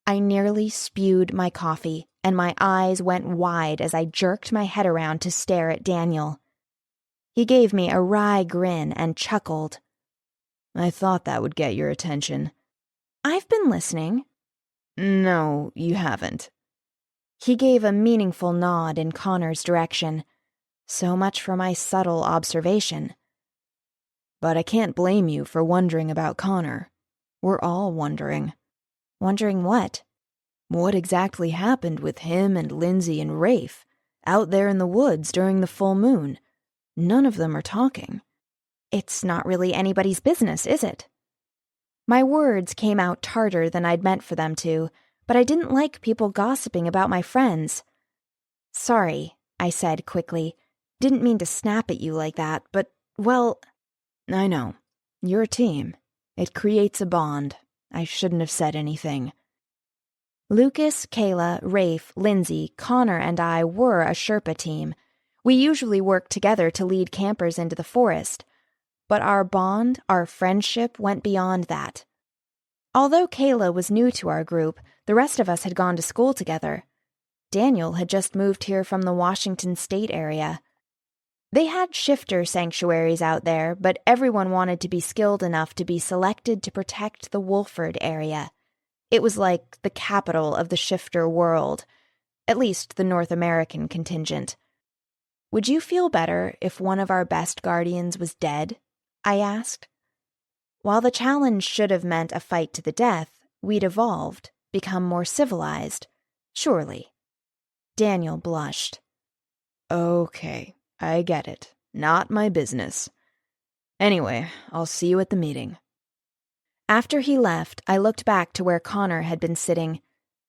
I nearly spewed my coffee, and my eyes went wide as I jerked my head around to stare at Daniel. He gave me a wry grin and chuckled. I thought that would get your attention. I've been listening. No, you haven't. He gave a meaningful nod in Connor's direction. So much for my subtle observation. But I can't blame you for wondering about Connor. We're all wondering. Wondering what? What exactly happened with him and Lindsay and Rafe, out there in the woods during the full moon? None of them are talking. It's not really anybody's business, is it? My words came out tarter than I'd meant for them to, but I didn't like people gossiping about my friends. Sorry, I said quickly. Didn't mean to snap at you like that, but, well... I know. You're a team. It creates a bond. I shouldn't have said anything. Lucas, Kayla, Rafe, Lindsay, Connor, and I were a Sherpa team. We usually worked together to lead campers into the forest. But our bond, our friendship, went beyond that. Although Kayla was new to our group, the rest of us had gone to school together. Daniel had just moved here from the Washington State area. They had shifter sanctuaries out there, but everyone wanted to be skilled enough to be selected to protect the Wolford area. It was like the capital of the shifter world, at least the North American contingent. Would you feel better if one of our best guardians was dead? I asked. While the challenge should have meant a fight to the death, we'd evolved, become more civilized. Surely. Daniel blushed. Okay, I get it. Not my business. Anyway, I'll see you at the meeting. After he left, I looked back to where Connor had been sitting.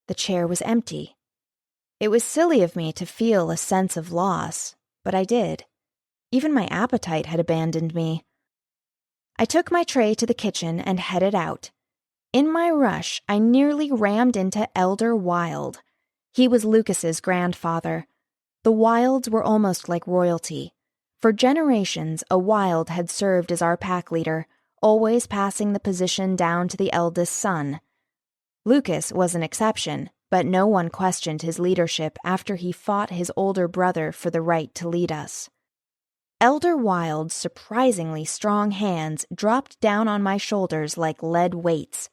The chair was empty. It was silly of me to feel a sense of loss, but I did. Even my appetite had abandoned me. I took my tray to the kitchen and headed out. In my rush, I nearly rammed into Elder Wilde. He was Lucas's grandfather. The Wildes were almost like royalty. For generations, a Wilde had served as our pack leader, always passing the position down to the eldest son. Lucas was an exception, but no one questioned his leadership after he fought his older brother for the right to lead us. Elder Wilde's surprisingly strong hands dropped down on my shoulders like lead weights.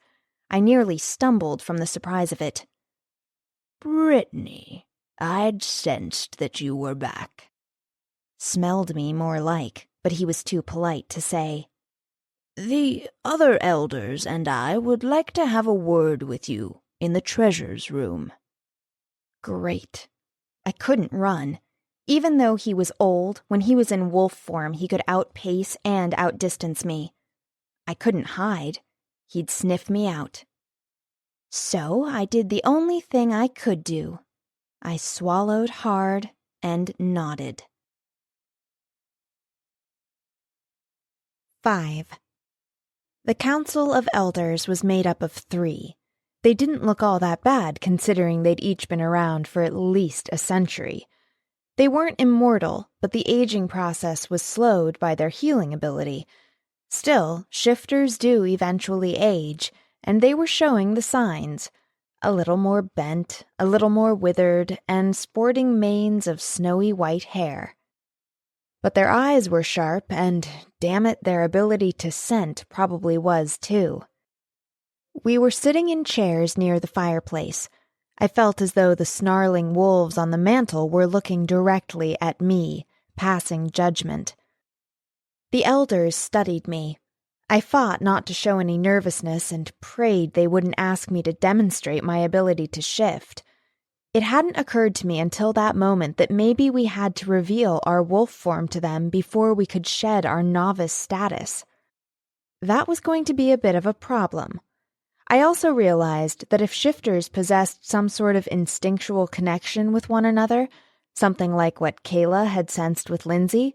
I nearly stumbled from the surprise of it. Brittany, I'd sensed that you were back. Smelled me more like, but he was too polite to say. The other elders and I would like to have a word with you in the treasures room. Great. I couldn't run. Even though he was old, when he was in wolf form he could outpace and outdistance me. I couldn't hide. He'd sniff me out. So I did the only thing I could do. I swallowed hard and nodded. 5. The Council of Elders was made up of 3. They didn't look all that bad considering they'd each been around for at least a century. They weren't immortal, but the aging process was slowed by their healing ability. Still, shifters do eventually age, and they were showing the signs. A little more bent, a little more withered, and sporting manes of snowy white hair. But their eyes were sharp, and, damn it, their ability to scent probably was too. We were sitting in chairs near the fireplace. I felt as though the snarling wolves on the mantel were looking directly at me, passing judgment. The elders studied me. I fought not to show any nervousness and prayed they wouldn't ask me to demonstrate my ability to shift. It hadn't occurred to me until that moment that maybe we had to reveal our wolf form to them before we could shed our novice status. That was going to be a bit of a problem. I also realized that if shifters possessed some sort of instinctual connection with one another, something like what Kayla had sensed with Lindsay,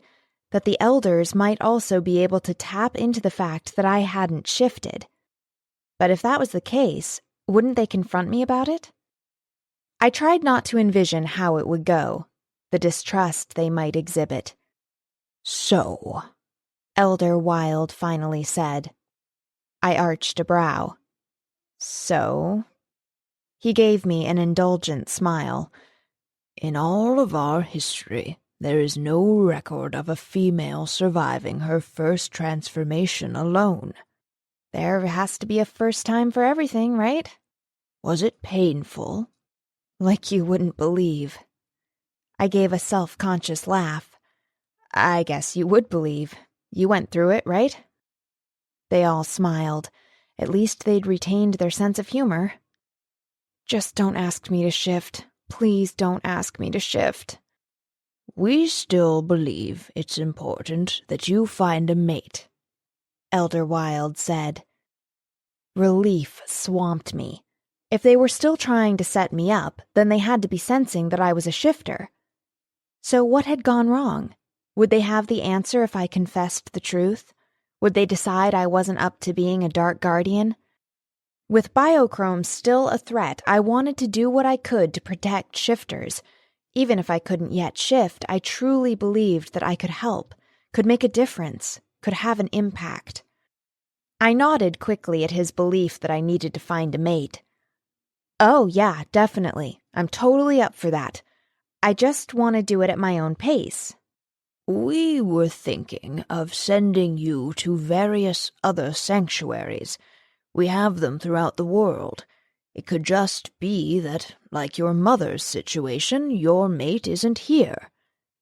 that the elders might also be able to tap into the fact that I hadn't shifted. But if that was the case, wouldn't they confront me about it? I tried not to envision how it would go, the distrust they might exhibit. "So," Elder Wild finally said. I arched a brow. So? He gave me an indulgent smile. "In all of our history, there is no record of a female surviving her first transformation alone." There has to be a first time for everything, right? "Was it painful?" Like you wouldn't believe. I gave a self-conscious laugh. I guess you would believe. You went through it, right? They all smiled. At least they'd retained their sense of humor. Just don't ask me to shift. Please don't ask me to shift. "We still believe it's important that you find a mate," Elder Wild said. Relief swamped me. If they were still trying to set me up, then they had to be sensing that I was a shifter. So what had gone wrong? Would they have the answer if I confessed the truth? Would they decide I wasn't up to being a dark guardian? With biochrome still a threat, I wanted to do what I could to protect shifters. Even if I couldn't yet shift, I truly believed that I could help, could make a difference, could have an impact. I nodded quickly at his belief that I needed to find a mate. Oh, yeah, definitely. I'm totally up for that. I just want to do it at my own pace. "We were thinking of sending you to various other sanctuaries. We have them throughout the world. It could just be that, like your mother's situation, your mate isn't here.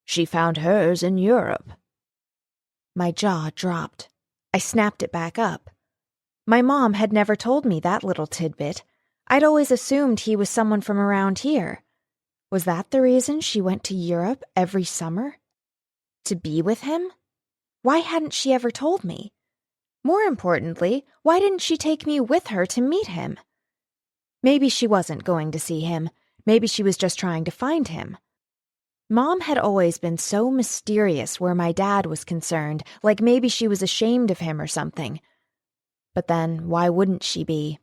She found hers in Europe." My jaw dropped. I snapped it back up. My mom had never told me that little tidbit. I'd always assumed he was someone from around here. Was that the reason she went to Europe every summer? To be with him? Why hadn't she ever told me? More importantly, why didn't she take me with her to meet him? Maybe she wasn't going to see him. Maybe she was just trying to find him. Mom had always been so mysterious where my dad was concerned, like maybe she was ashamed of him or something. But then, why wouldn't she be?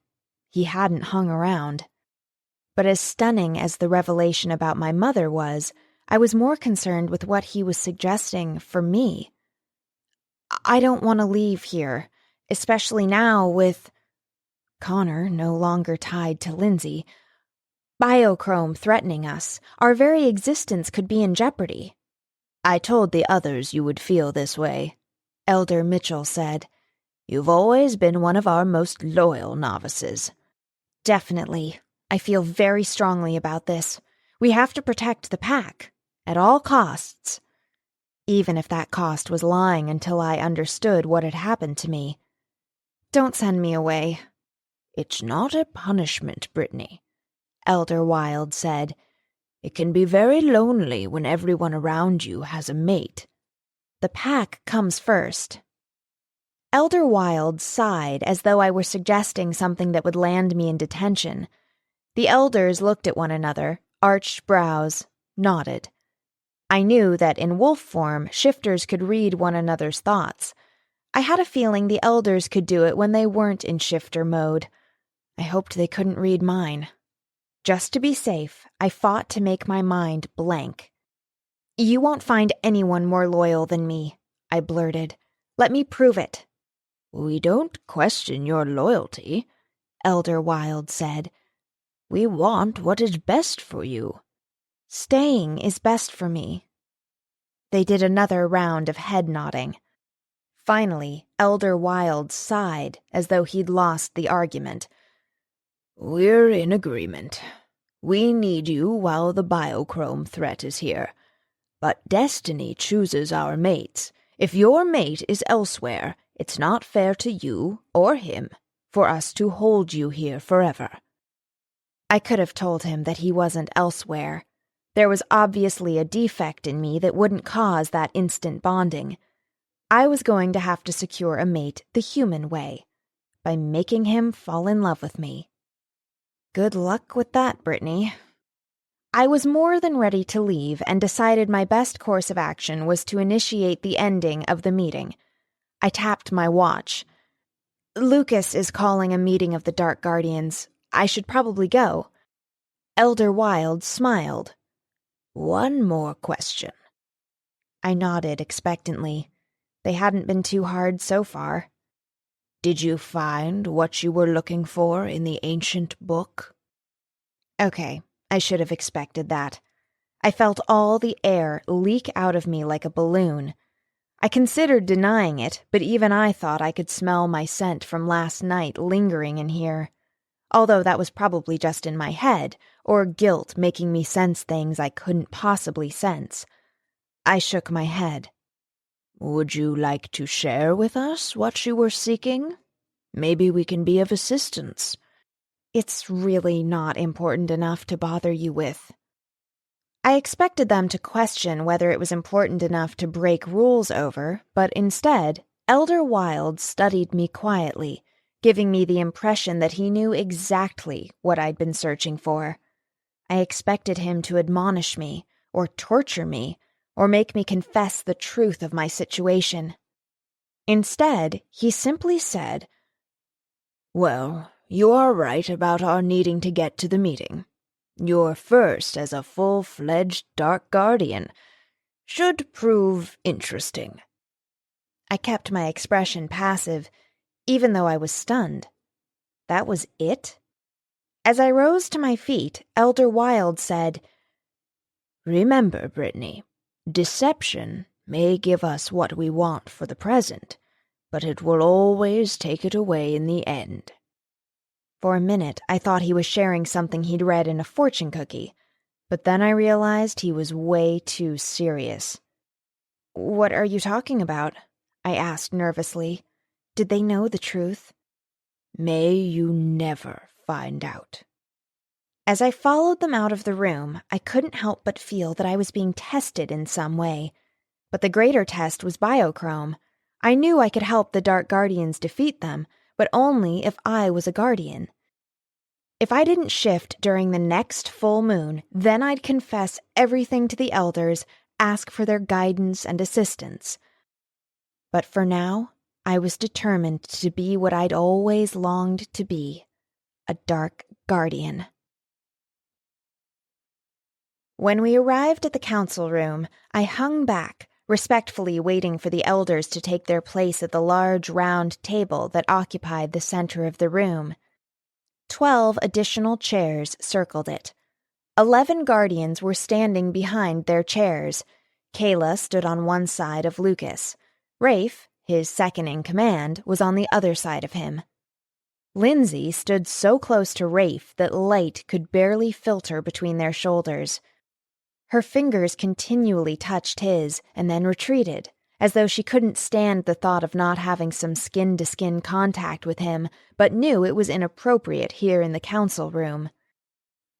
He hadn't hung around. But as stunning as the revelation about my mother was, I was more concerned with what he was suggesting for me. I don't want to leave here, especially now with Connor no longer tied to Lindsay. Biochrome threatening us. Our very existence could be in jeopardy. "I told the others you would feel this way," Elder Mitchell said. "You've always been one of our most loyal novices." Definitely. I feel very strongly about this. We have to protect the pack. At all costs. Even if that cost was lying until I understood what had happened to me. Don't send me away. "It's not a punishment, Brittany," Elder Wild said. "It can be very lonely when everyone around you has a mate." The pack comes first. Elder Wild sighed as though I were suggesting something that would land me in detention. The elders looked at one another, arched brows, nodded. I knew that in wolf form, shifters could read one another's thoughts. I had a feeling the elders could do it when they weren't in shifter mode. I hoped they couldn't read mine. Just to be safe, I fought to make my mind blank. "You won't find anyone more loyal than me," I blurted. "Let me prove it." "We don't question your loyalty," Elder Wild said. "We want what is best for you." "Staying is best for me." They did another round of head nodding. Finally, Elder Wild sighed as though he'd lost the argument. "We're in agreement. We need you while the biochrome threat is here. But destiny chooses our mates. If your mate is elsewhere, it's not fair to you or him for us to hold you here forever." I could have told him that he wasn't elsewhere. There was obviously a defect in me that wouldn't cause that instant bonding. I was going to have to secure a mate the human way, by making him fall in love with me. Good luck with that, Brittany. I was more than ready to leave and decided my best course of action was to initiate the ending of the meeting. I tapped my watch. "Lucas is calling a meeting of the Dark Guardians. I should probably go." Elder Wild smiled. "One more question." I nodded expectantly. They hadn't been too hard so far. "Did you find what you were looking for in the ancient book?" Okay, I should have expected that. I felt all the air leak out of me like a balloon. I considered denying it, but even I thought I could smell my scent from last night lingering in here. Although that was probably just in my head, or guilt making me sense things I couldn't possibly sense. I shook my head. "Would you like to share with us what you were seeking? Maybe we can be of assistance." "It's really not important enough to bother you with." I expected them to question whether it was important enough to break rules over, but instead, Elder Wild studied me quietly, giving me the impression that he knew exactly what I'd been searching for. I expected him to admonish me, or torture me, or make me confess the truth of my situation. Instead, he simply said, "Well, you are right about our needing to get to the meeting. Your first as a full-fledged Dark Guardian should prove interesting." I kept my expression passive, even though I was stunned. That was it? As I rose to my feet, Elder Wild said, "Remember, Brittany, deception may give us what we want for the present, but it will always take it away in the end." For a minute, I thought he was sharing something he'd read in a fortune cookie, but then I realized he was way too serious. "What are you talking about?" I asked nervously. Did they know the truth? "May you never find out." As I followed them out of the room, I couldn't help but feel that I was being tested in some way. But the greater test was biochrome. I knew I could help the Dark Guardians defeat them, but only if I was a guardian. If I didn't shift during the next full moon, then I'd confess everything to the elders, ask for their guidance and assistance. But for now, I was determined to be what I'd always longed to be, a Dark Guardian. When we arrived at the council room, I hung back, respectfully waiting for the elders to take their place at the large round table that occupied the center of the room. 12 additional chairs circled it. 11 guardians were standing behind their chairs. Kayla stood on one side of Lucas. Rafe, his second in command, was on the other side of him. Lindsay stood so close to Rafe that light could barely filter between their shoulders. Her fingers continually touched his and then retreated, as though she couldn't stand the thought of not having some skin-to-skin contact with him, but knew it was inappropriate here in the council room.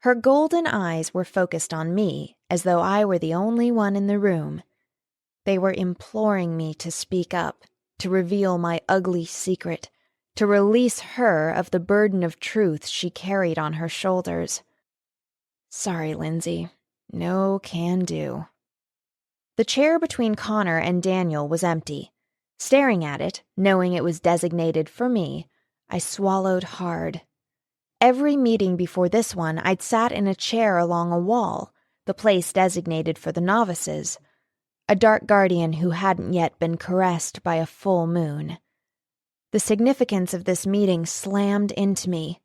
Her golden eyes were focused on me, as though I were the only one in the room. They were imploring me to speak up, to reveal my ugly secret, to release her of the burden of truth she carried on her shoulders. Sorry, Lindsay. No can do. The chair between Connor and Daniel was empty. Staring at it, knowing it was designated for me, I swallowed hard. Every meeting before this one, I'd sat in a chair along a wall, the place designated for the novices, a dark guardian who hadn't yet been caressed by a full moon. The significance of this meeting slammed into me.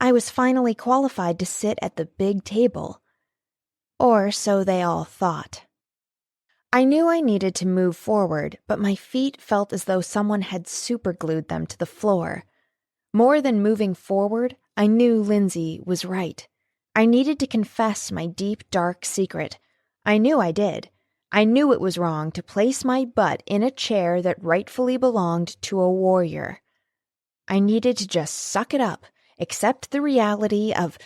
I was finally qualified to sit at the big table. Or so they all thought. I knew I needed to move forward, but my feet felt as though someone had superglued them to the floor. More than moving forward, I knew Lindsay was right. I needed to confess my deep, dark secret. I knew I did. I knew it was wrong to place my butt in a chair that rightfully belonged to a warrior. I needed to just suck it up, accept the reality of...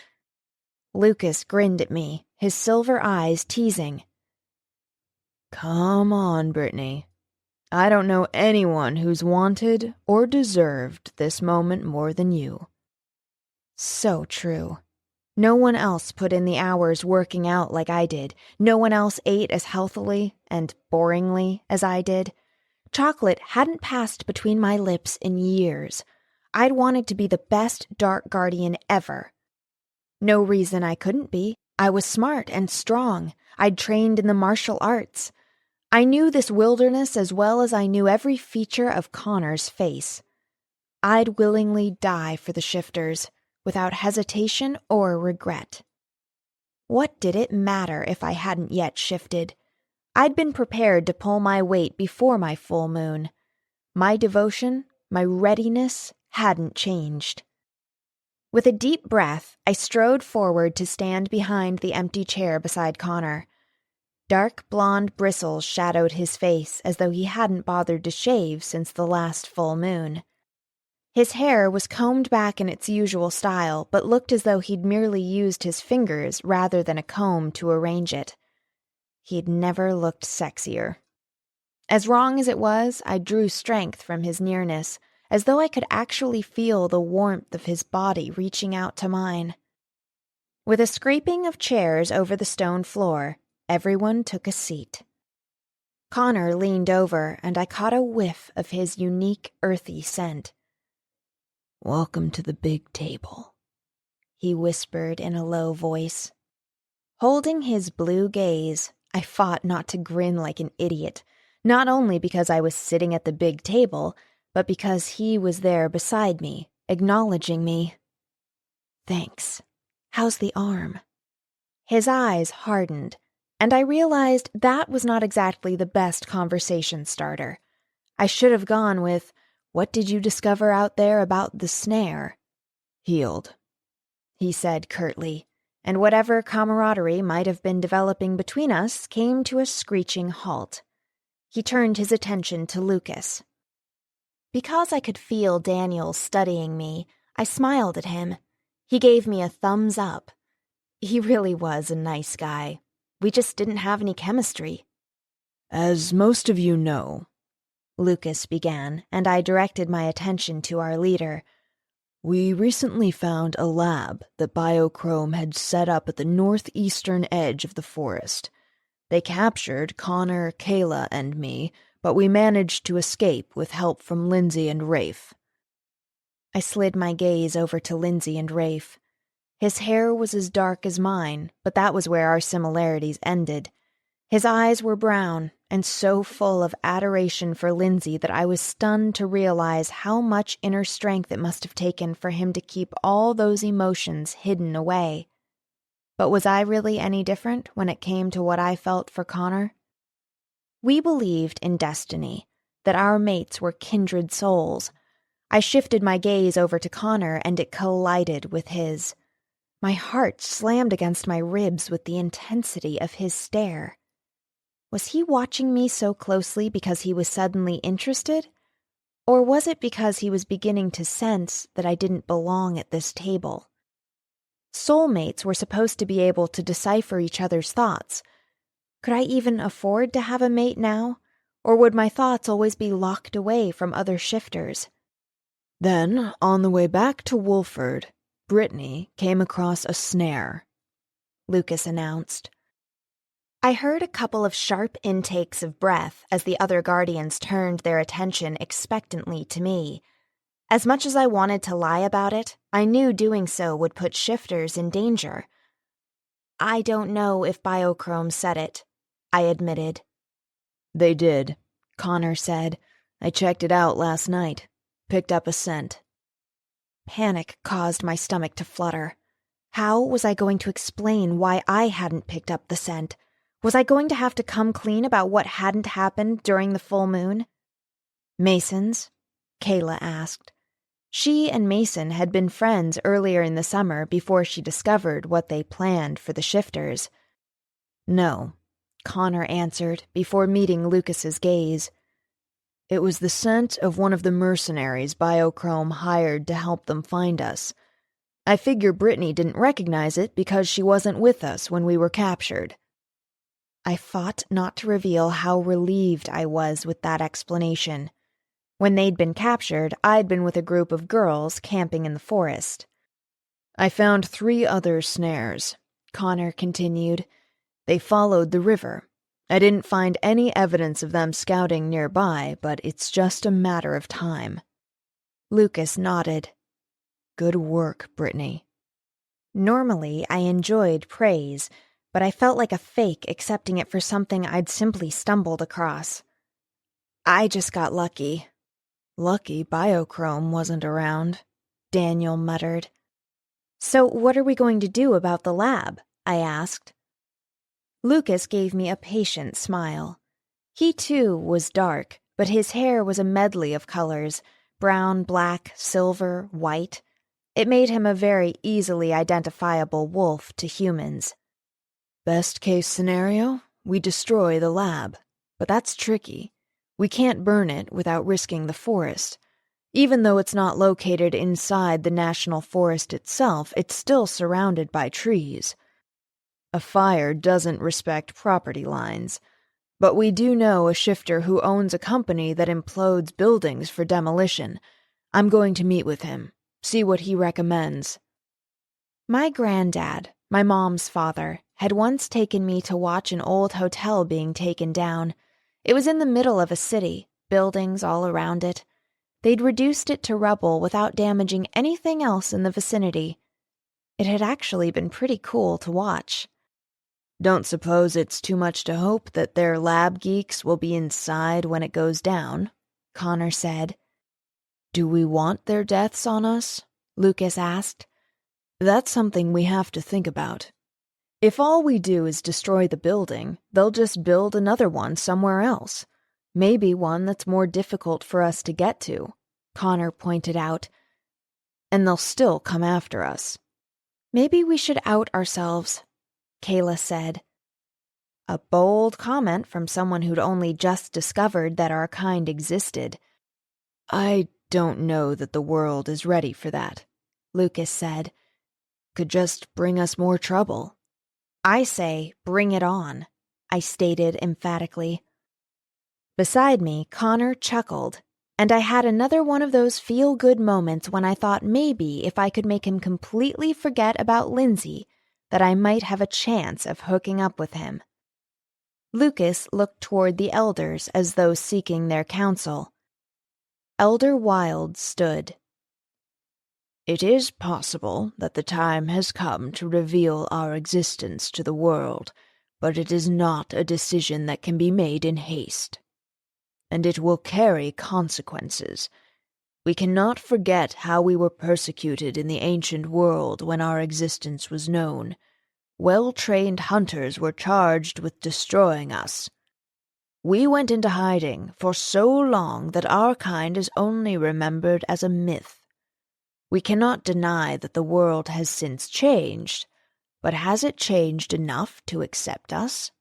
Lucas grinned at me, his silver eyes teasing. Come on, Brittany. I don't know anyone who's wanted or deserved this moment more than you. So true. No one else put in the hours working out like I did. No one else ate as healthily and boringly as I did. Chocolate hadn't passed between my lips in years. I'd wanted to be the best dark guardian ever. No reason I couldn't be. I was smart and strong. I'd trained in the martial arts. I knew this wilderness as well as I knew every feature of Connor's face. I'd willingly die for the shifters, without hesitation or regret. What did it matter if I hadn't yet shifted? I'd been prepared to pull my weight before my full moon. My devotion, my readiness hadn't changed. With a deep breath, I strode forward to stand behind the empty chair beside Connor. Dark blonde bristles shadowed his face as though he hadn't bothered to shave since the last full moon. His hair was combed back in its usual style, but looked as though he'd merely used his fingers rather than a comb to arrange it. He'd never looked sexier. As wrong as it was, I drew strength from his nearness, as though I could actually feel the warmth of his body reaching out to mine. With a scraping of chairs over the stone floor, everyone took a seat. Connor leaned over, and I caught a whiff of his unique, earthy scent. Welcome to the big table, he whispered in a low voice. Holding his blue gaze, I fought not to grin like an idiot, not only because I was sitting at the big table, but because he was there beside me, acknowledging me. Thanks. How's the arm? His eyes hardened, and I realized that was not exactly the best conversation starter. I should have gone with, "What did you discover out there about the snare?" Healed, he said curtly, and whatever camaraderie might have been developing between us came to a screeching halt. He turned his attention to Lucas. Because I could feel Daniel studying me, I smiled at him. He gave me a thumbs up. He really was a nice guy. We just didn't have any chemistry. As most of you know, Lucas began, and I directed my attention to our leader. We recently found a lab that Biochrome had set up at the northeastern edge of the forest. They captured Connor, Kayla, and me, but we managed to escape with help from Lindsay and Rafe. I slid my gaze over to Lindsay and Rafe. His hair was as dark as mine, but that was where our similarities ended. His eyes were brown, and so full of adoration for Lindsay that I was stunned to realize how much inner strength it must have taken for him to keep all those emotions hidden away. But was I really any different when it came to what I felt for Connor? We believed in destiny, that our mates were kindred souls. I shifted my gaze over to Connor, and it collided with his. My heart slammed against my ribs with the intensity of his stare. Was he watching me so closely because he was suddenly interested? Or was it because he was beginning to sense that I didn't belong at this table? Soulmates were supposed to be able to decipher each other's thoughts. Could I even afford to have a mate now? Or would my thoughts always be locked away from other shifters? Then, on the way back to Wolford, Brittany came across a snare, Lucas announced. I heard a couple of sharp intakes of breath as the other guardians turned their attention expectantly to me. As much as I wanted to lie about it, I knew doing so would put shifters in danger. I don't know if Biochrome said it, I admitted. They did, Connor said. I checked it out last night. Picked up a scent. Panic caused my stomach to flutter. How was I going to explain why I hadn't picked up the scent? Was I going to have to come clean about what hadn't happened during the full moon? Mason's? Kayla asked. She and Mason had been friends earlier in the summer before she discovered what they planned for the shifters. No, Connor answered before meeting Lucas's gaze. It was the scent of one of the mercenaries Biochrome hired to help them find us. I figure Brittany didn't recognize it because she wasn't with us when we were captured. I fought not to reveal how relieved I was with that explanation. When they'd been captured, I'd been with a group of girls camping in the forest. I found 3 other snares, Connor continued. They followed the river. I didn't find any evidence of them scouting nearby, but it's just a matter of time. Lucas nodded. Good work, Brittany. Normally, I enjoyed praise, but I felt like a fake accepting it for something I'd simply stumbled across. I just got lucky. Lucky Biochrome wasn't around, Daniel muttered. So what are we going to do about the lab? I asked. Lucas gave me a patient smile. He, too, was dark, but his hair was a medley of colors, brown, black, silver, white. It made him a very easily identifiable wolf to humans. Best case scenario, we destroy the lab, but that's tricky. We can't burn it without risking the forest. Even though it's not located inside the national forest itself, it's still surrounded by trees. A fire doesn't respect property lines, but we do know a shifter who owns a company that implodes buildings for demolition. I'm going to meet with him, see what he recommends. My granddad, my mom's father, had once taken me to watch an old hotel being taken down. It was in the middle of a city, buildings all around it. They'd reduced it to rubble without damaging anything else in the vicinity. It had actually been pretty cool to watch. Don't suppose it's too much to hope that their lab geeks will be inside when it goes down, Connor said. Do we want their deaths on us? Lucas asked. That's something we have to think about. If all we do is destroy the building, they'll just build another one somewhere else. Maybe one that's more difficult for us to get to, Connor pointed out. And they'll still come after us. Maybe we should out ourselves, Kayla said. A bold comment from someone who'd only just discovered that our kind existed. I don't know that the world is ready for that, Lucas said. Could just bring us more trouble. I say, bring it on, I stated emphatically. Beside me, Connor chuckled, and I had another one of those feel-good moments when I thought maybe if I could make him completely forget about Lindsay, that I might have a chance of hooking up with him. Lucas looked toward the elders as though seeking their counsel. Elder Wild stood. It is possible that the time has come to reveal our existence to the world, but it is not a decision that can be made in haste. And it will carry consequences. We cannot forget how we were persecuted in the ancient world when our existence was known. Well-trained hunters were charged with destroying us. We went into hiding for so long that our kind is only remembered as a myth. We cannot deny that the world has since changed, but has it changed enough to accept us?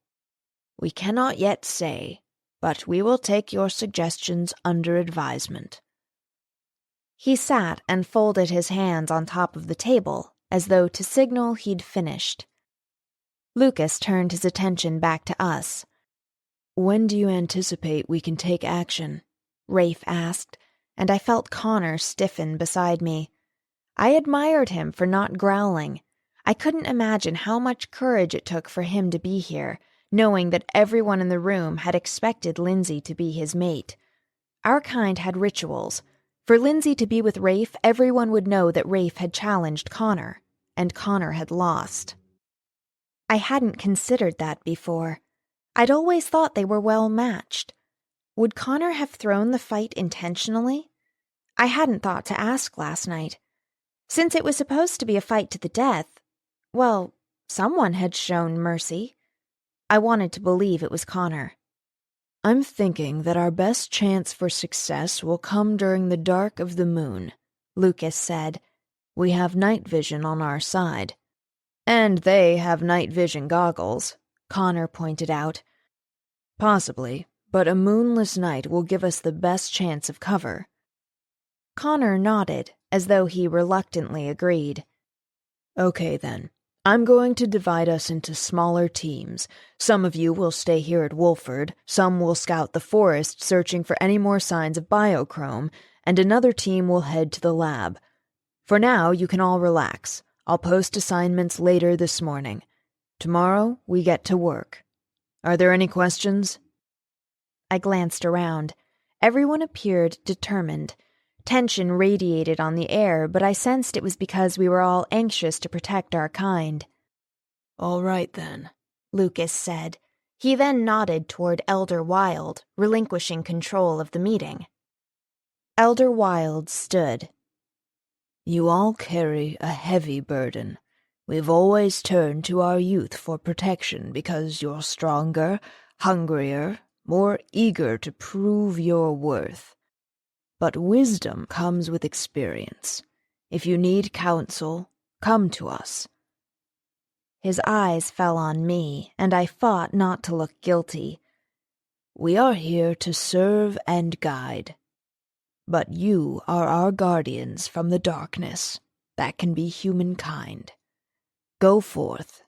We cannot yet say, but we will take your suggestions under advisement. He sat and folded his hands on top of the table, as though to signal he'd finished. Lucas turned his attention back to us. When do you anticipate we can take action? Rafe asked, and I felt Connor stiffen beside me. I admired him for not growling. I couldn't imagine how much courage it took for him to be here, knowing that everyone in the room had expected Lindsay to be his mate. Our kind had rituals. For Lindsay to be with Rafe, everyone would know that Rafe had challenged Connor, and Connor had lost. I hadn't considered that before. I'd always thought they were well matched. Would Connor have thrown the fight intentionally? I hadn't thought to ask last night. Since it was supposed to be a fight to the death, well, someone had shown mercy. I wanted to believe it was Connor. I'm thinking that our best chance for success will come during the dark of the moon, Lucas said. We have night vision on our side. And they have night vision goggles, Connor pointed out. Possibly, but a moonless night will give us the best chance of cover. Connor nodded, as though he reluctantly agreed. Okay then. I'm going to divide us into smaller teams. Some of you will stay here at Wolford, some will scout the forest searching for any more signs of biochrome, and another team will head to the lab. For now, you can all relax. I'll post assignments later this morning. Tomorrow, we get to work. Are there any questions? I glanced around. Everyone appeared determined. Tension radiated on the air, but I sensed it was because we were all anxious to protect our kind. All right, then, Lucas said. He then nodded toward Elder Wilde, relinquishing control of the meeting. Elder Wilde stood. You all carry a heavy burden. We've always turned to our youth for protection because you're stronger, hungrier, more eager to prove your worth. But wisdom comes with experience. If you need counsel, come to us. His eyes fell on me, and I fought not to look guilty. We are here to serve and guide. But you are our guardians from the darkness. That can be humankind. Go forth.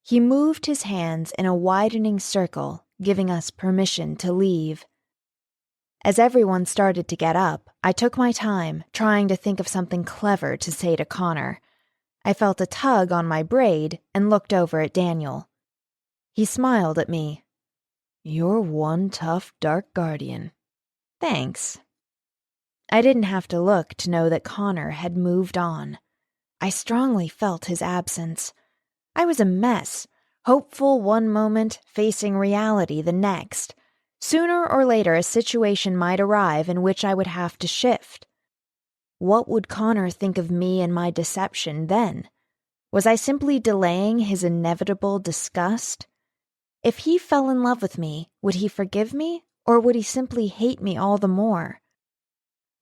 He moved his hands in a widening circle, giving us permission to leave. As everyone started to get up, I took my time, trying to think of something clever to say to Connor. I felt a tug on my braid and looked over at Daniel. He smiled at me. You're one tough dark guardian. Thanks. I didn't have to look to know that Connor had moved on. I strongly felt his absence. I was a mess, hopeful one moment, facing reality the next. Sooner or later, a situation might arrive in which I would have to shift. What would Connor think of me and my deception then? Was I simply delaying his inevitable disgust? If he fell in love with me, would he forgive me, or would he simply hate me all the more?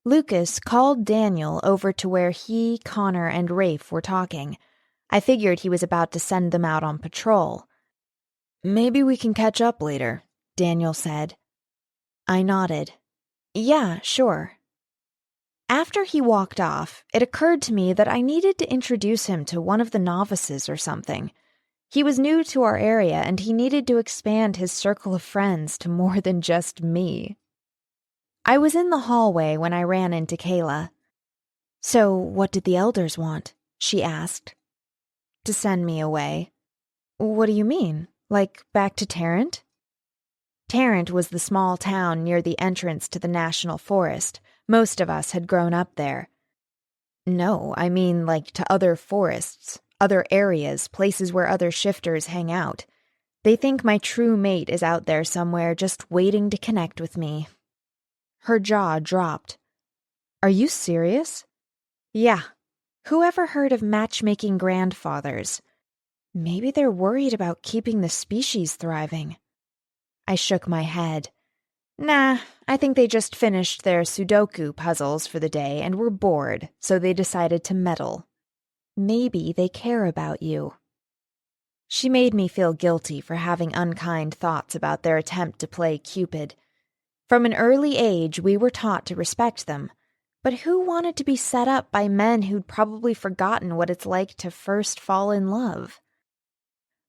Lucas called Daniel over to where he, Connor, and Rafe were talking. I figured he was about to send them out on patrol. Maybe we can catch up later, Daniel said. I nodded. Yeah, sure. After he walked off, it occurred to me that I needed to introduce him to one of the novices or something. He was new to our area, and he needed to expand his circle of friends to more than just me. I was in the hallway when I ran into Kayla. So, what did the elders want? She asked. To send me away. What do you mean? Like, back to Tarrant? Tarrant was the small town near the entrance to the National Forest. Most of us had grown up there. No, I mean like to other forests, other areas, places where other shifters hang out. They think my true mate is out there somewhere just waiting to connect with me. Her jaw dropped. Are you serious? Yeah. Whoever heard of matchmaking grandfathers? Maybe they're worried about keeping the species thriving. I shook my head. Nah, I think they just finished their Sudoku puzzles for the day and were bored, so they decided to meddle. Maybe they care about you. She made me feel guilty for having unkind thoughts about their attempt to play Cupid. From an early age, we were taught to respect them. But who wanted to be set up by men who'd probably forgotten what it's like to first fall in love?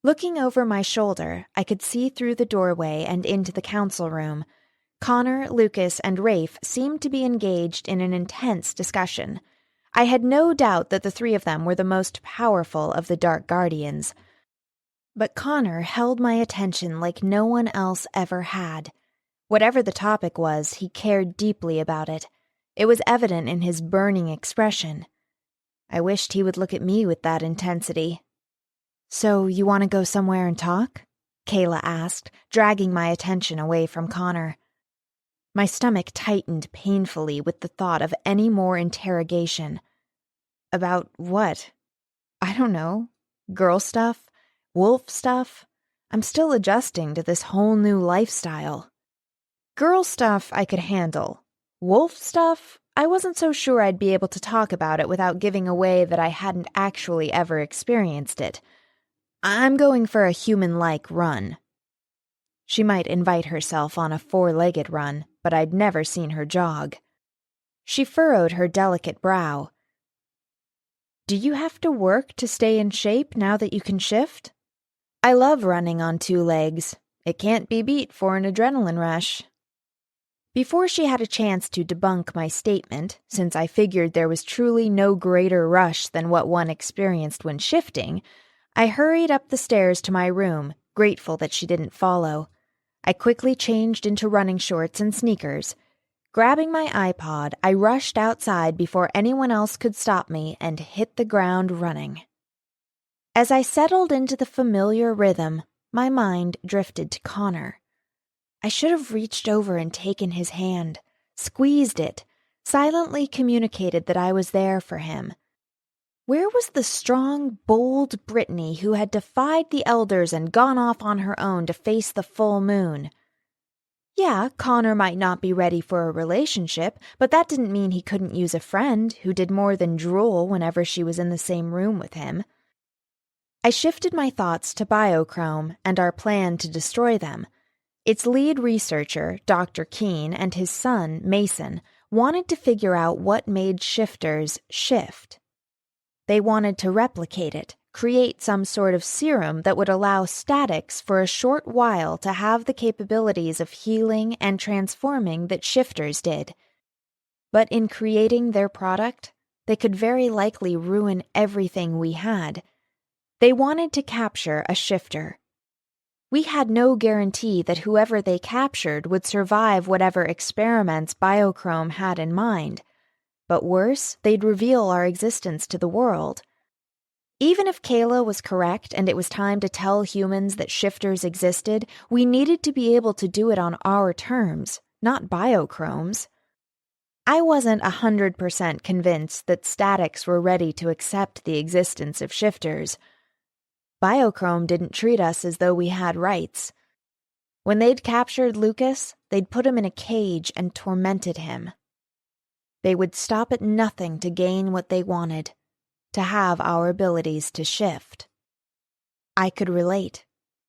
Looking over my shoulder, I could see through the doorway and into the council room. Connor, Lucas, and Rafe seemed to be engaged in an intense discussion. I had no doubt that the three of them were the most powerful of the Dark Guardians. But Connor held my attention like no one else ever had. Whatever the topic was, he cared deeply about it. It was evident in his burning expression. I wished he would look at me with that intensity. "So you want to go somewhere and talk?" Kayla asked, dragging my attention away from Connor. My stomach tightened painfully with the thought of any more interrogation. About what? I don't know. Girl stuff? Wolf stuff? I'm still adjusting to this whole new lifestyle. Girl stuff I could handle. Wolf stuff? I wasn't so sure I'd be able to talk about it without giving away that I hadn't actually ever experienced it. I'm going for a human-like run. She might invite herself on a 4-legged run, but I'd never seen her jog. She furrowed her delicate brow. "Do you have to work to stay in shape now that you can shift?" "I love running on 2 legs. It can't be beat for an adrenaline rush." Before she had a chance to debunk my statement, since I figured there was truly no greater rush than what one experienced when shifting, I hurried up the stairs to my room, grateful that she didn't follow. I quickly changed into running shorts and sneakers. Grabbing my iPod, I rushed outside before anyone else could stop me and hit the ground running. As I settled into the familiar rhythm, my mind drifted to Connor. I should have reached over and taken his hand, squeezed it, silently communicated that I was there for him. Where was the strong, bold Brittany who had defied the elders and gone off on her own to face the full moon? Yeah, Connor might not be ready for a relationship, but that didn't mean he couldn't use a friend who did more than drool whenever she was in the same room with him. I shifted my thoughts to biochrome and our plan to destroy them. Its lead researcher, Dr. Keene, and his son, Mason, wanted to figure out what made shifters shift. They wanted to replicate it, create some sort of serum that would allow statics for a short while to have the capabilities of healing and transforming that shifters did. But in creating their product, they could very likely ruin everything we had. They wanted to capture a shifter. We had no guarantee that whoever they captured would survive whatever experiments Biochrome had in mind. But worse, they'd reveal our existence to the world. Even if Kayla was correct and it was time to tell humans that shifters existed, we needed to be able to do it on our terms, not Biochrome's. I wasn't 100% convinced that statics were ready to accept the existence of shifters. Biochrome didn't treat us as though we had rights. When they'd captured Lucas, they'd put him in a cage and tormented him. They would stop at nothing to gain what they wanted, to have our abilities to shift. I could relate.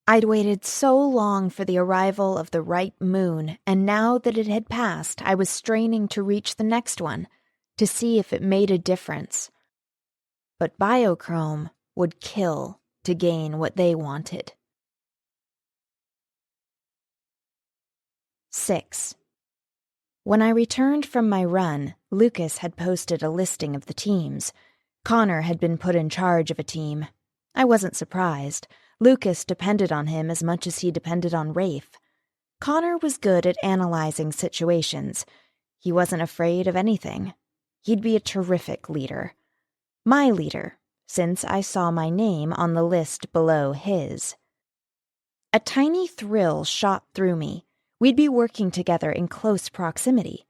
I'd waited so long for the arrival of the right moon, and now that it had passed, I was straining to reach the next one, to see if it made a difference. But Biochrome would kill to gain what they wanted. 6. When I returned from my run, Lucas had posted a listing of the teams. Connor had been put in charge of a team. I wasn't surprised. Lucas depended on him as much as he depended on Rafe. Connor was good at analyzing situations. He wasn't afraid of anything. He'd be a terrific leader. My leader, since I saw my name on the list below his. A tiny thrill shot through me. We'd be working together in close proximity.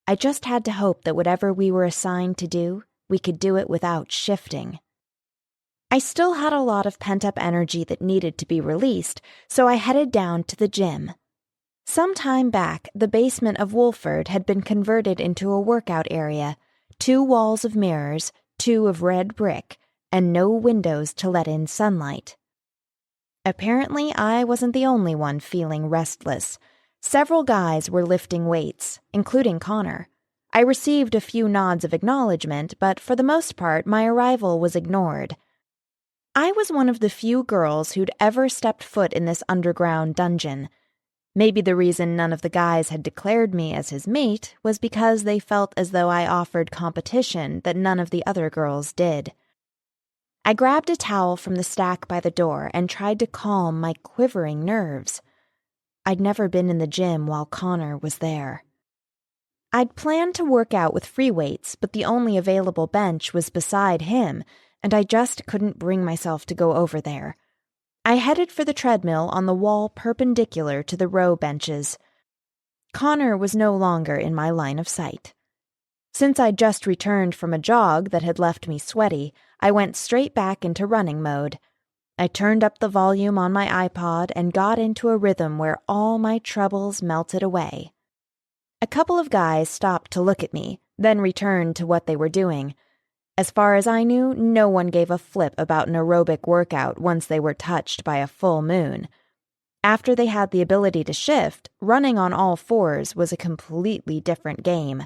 I just had to hope that whatever we were assigned to do, we could do it without shifting. I still had a lot of pent-up energy that needed to be released, so I headed down to the gym. Some time back, the basement of Wolford had been converted into a workout area, 2 walls of mirrors, 2 of red brick, and no windows to let in sunlight. Apparently, I wasn't the only one feeling restless. Several guys were lifting weights, including Connor. I received a few nods of acknowledgement, but for the most part, my arrival was ignored. I was one of the few girls who'd ever stepped foot in this underground dungeon. Maybe the reason none of the guys had declared me as his mate was because they felt as though I offered competition that none of the other girls did. I grabbed a towel from the stack by the door and tried to calm my quivering nerves. I'd never been in the gym while Connor was there. I'd planned to work out with free weights, but the only available bench was beside him, and I just couldn't bring myself to go over there. I headed for the treadmill on the wall perpendicular to the row benches. Connor was no longer in my line of sight. Since I'd just returned from a jog that had left me sweaty, I went straight back into running mode. I turned up the volume on my iPod and got into a rhythm where all my troubles melted away. A couple of guys stopped to look at me, then returned to what they were doing. As far as I knew, no one gave a flip about an aerobic workout once they were touched by a full moon. After they had the ability to shift, running on all fours was a completely different game.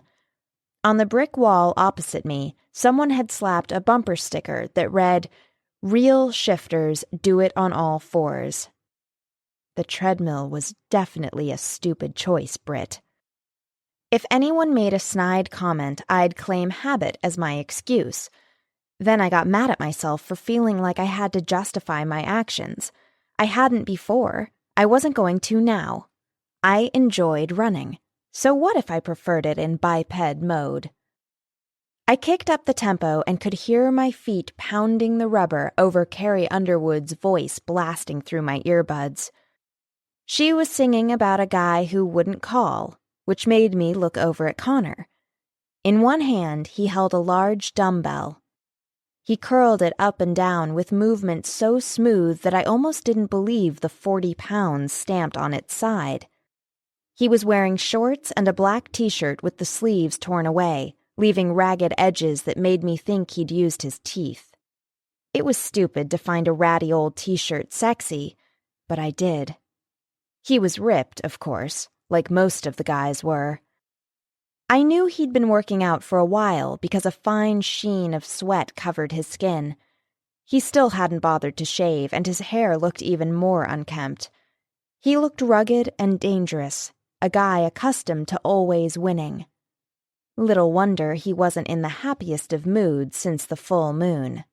On the brick wall opposite me, someone had slapped a bumper sticker that read, "Real shifters do it on all fours." The treadmill was definitely a stupid choice, Britt. If anyone made a snide comment, I'd claim habit as my excuse. Then I got mad at myself for feeling like I had to justify my actions. I hadn't before. I wasn't going to now. I enjoyed running. So what if I preferred it in biped mode? I kicked up the tempo and could hear my feet pounding the rubber over Carrie Underwood's voice blasting through my earbuds. She was singing about a guy who wouldn't call, which made me look over at Connor. In one hand, he held a large dumbbell. He curled it up and down with movements so smooth that I almost didn't believe the 40 pounds stamped on its side. He was wearing shorts and a black t-shirt with the sleeves torn away, leaving ragged edges that made me think he'd used his teeth. It was stupid to find a ratty old t-shirt sexy, but I did. He was ripped, of course, like most of the guys were. I knew he'd been working out for a while because a fine sheen of sweat covered his skin. He still hadn't bothered to shave, and his hair looked even more unkempt. He looked rugged and dangerous, a guy accustomed to always winning. Little wonder he wasn't in the happiest of moods since the full moon.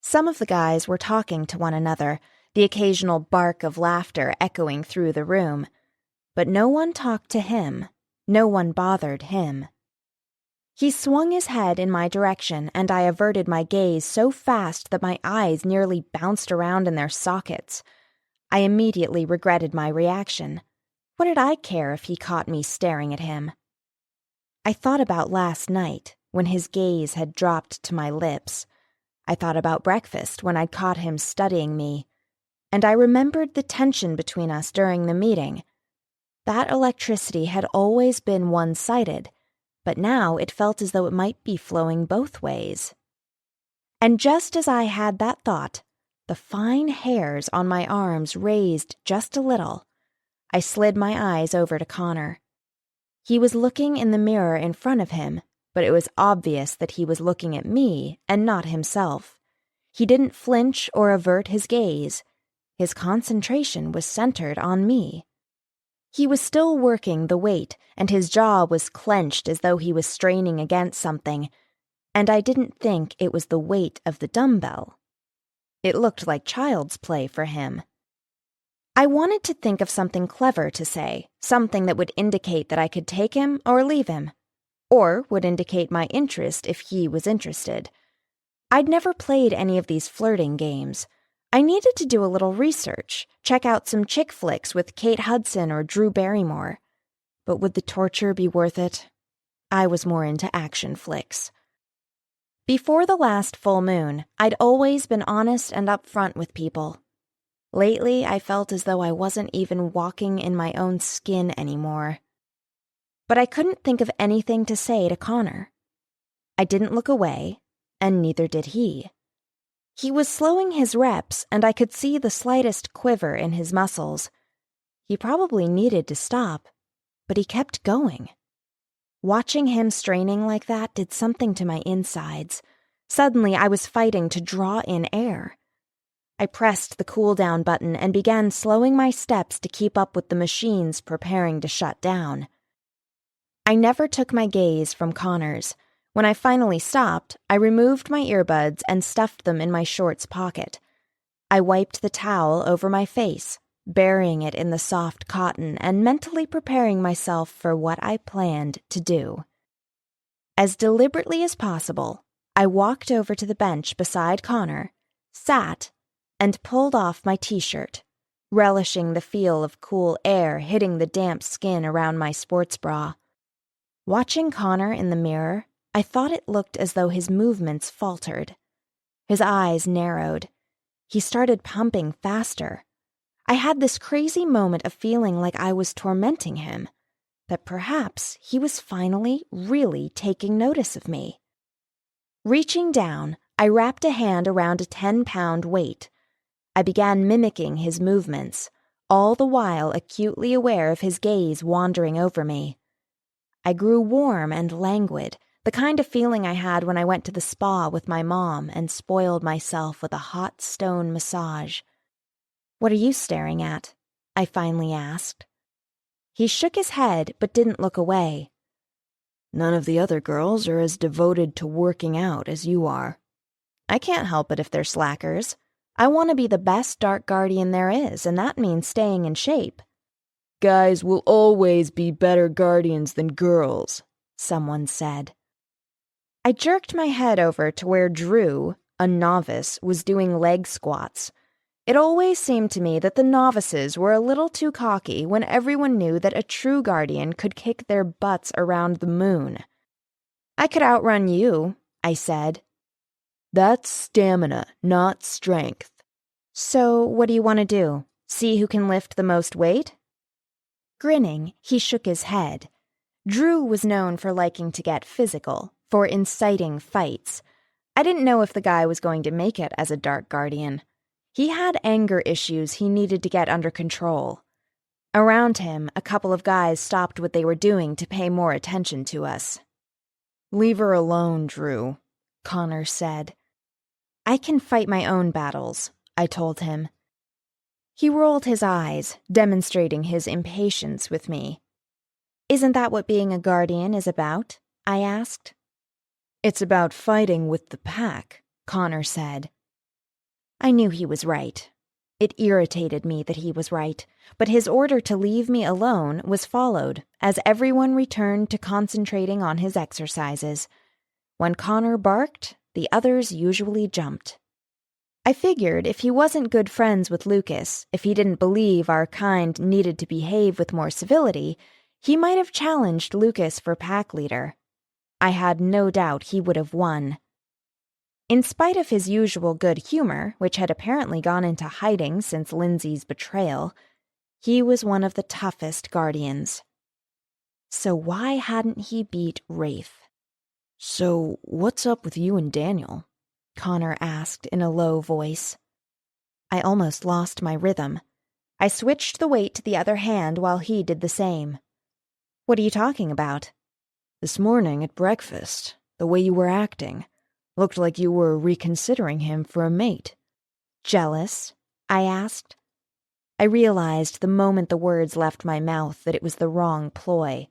Some of the guys were talking to one another, the occasional bark of laughter echoing through the room. But no one talked to him. No one bothered him. He swung his head in my direction, and I averted my gaze so fast that my eyes nearly bounced around in their sockets. I immediately regretted my reaction. What did I care if he caught me staring at him? I thought about last night, when his gaze had dropped to my lips. I thought about breakfast, when I'd caught him studying me. And I remembered the tension between us during the meeting. That electricity had always been one-sided, but now it felt as though it might be flowing both ways. And just as I had that thought, the fine hairs on my arms raised just a little. I slid my eyes over to Connor. He was looking in the mirror in front of him, but it was obvious that he was looking at me and not himself. He didn't flinch or avert his gaze. His concentration was centered on me. He was still working the weight, and his jaw was clenched as though he was straining against something, and I didn't think it was the weight of the dumbbell. It looked like child's play for him. I wanted to think of something clever to say, something that would indicate that I could take him or leave him, or would indicate my interest if he was interested. I'd never played any of these flirting games. I needed to do a little research, check out some chick flicks with Kate Hudson or Drew Barrymore. But would the torture be worth it? I was more into action flicks. Before the last full moon, I'd always been honest and upfront with people. Lately, I felt as though I wasn't even walking in my own skin anymore. But I couldn't think of anything to say to Connor. I didn't look away, and neither did he. He was slowing his reps, and I could see the slightest quiver in his muscles. He probably needed to stop, but he kept going. Watching him straining like that did something to my insides. Suddenly, I was fighting to draw in air. I pressed the cool-down button and began slowing my steps to keep up with the machines preparing to shut down. I never took my gaze from Connor's. When I finally stopped, I removed my earbuds and stuffed them in my shorts pocket. I wiped the towel over my face, burying it in the soft cotton and mentally preparing myself for what I planned to do. As deliberately as possible, I walked over to the bench beside Connor, sat, and pulled off my t-shirt, relishing the feel of cool air hitting the damp skin around my sports bra. Watching Connor in the mirror, I thought it looked as though his movements faltered. His eyes narrowed. He started pumping faster. I had this crazy moment of feeling like I was tormenting him, that perhaps he was finally really taking notice of me. Reaching down, I wrapped a hand around a 10-pound weight. I began mimicking his movements, all the while acutely aware of his gaze wandering over me. I grew warm and languid, the kind of feeling I had when I went to the spa with my mom and spoiled myself with a hot stone massage. "What are you staring at?" I finally asked. He shook his head but didn't look away. "None of the other girls are as devoted to working out as you are." "I can't help it if they're slackers. I want to be the best dark guardian there is, and that means staying in shape." "Guys will always be better guardians than girls," someone said. I jerked my head over to where Drew, a novice, was doing leg squats. It always seemed to me that the novices were a little too cocky when everyone knew that a true guardian could kick their butts around the moon. "I could outrun you," I said. "That's stamina, not strength." "So what do you want to do? See who can lift the most weight?" Grinning, he shook his head. Drew was known for liking to get physical, for inciting fights. I didn't know if the guy was going to make it as a dark guardian. He had anger issues he needed to get under control. Around him, a couple of guys stopped what they were doing to pay more attention to us. "Leave her alone, Drew," Connor said. "I can fight my own battles," I told him. He rolled his eyes, demonstrating his impatience with me. "Isn't that what being a guardian is about?" I asked. "It's about fighting with the pack," Connor said. I knew he was right. It irritated me that he was right, but his order to leave me alone was followed as everyone returned to concentrating on his exercises. When Connor barked, the others usually jumped. I figured if he wasn't good friends with Lucas, if he didn't believe our kind needed to behave with more civility, he might have challenged Lucas for pack leader. I had no doubt he would have won. In spite of his usual good humor, which had apparently gone into hiding since Lindsay's betrayal, he was one of the toughest guardians. So why hadn't he beat Rafe? "So what's up with you and Daniel?" Connor asked in a low voice. I almost lost my rhythm. I switched the weight to the other hand while he did the same. "What are you talking about?" "This morning at breakfast, the way you were acting. Looked like you were reconsidering him for a mate." "Jealous?" I asked. I realized the moment the words left my mouth that it was the wrong ploy.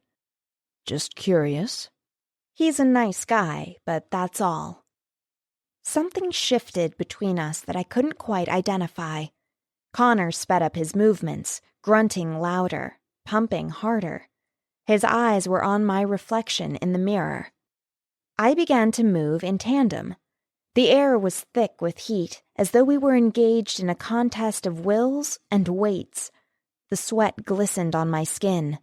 "Just curious." "He's a nice guy, but that's all." Something shifted between us that I couldn't quite identify. Connor sped up his movements, grunting louder, pumping harder. His eyes were on my reflection in the mirror. I began to move in tandem. The air was thick with heat, as though we were engaged in a contest of wills and weights. The sweat glistened on my skin.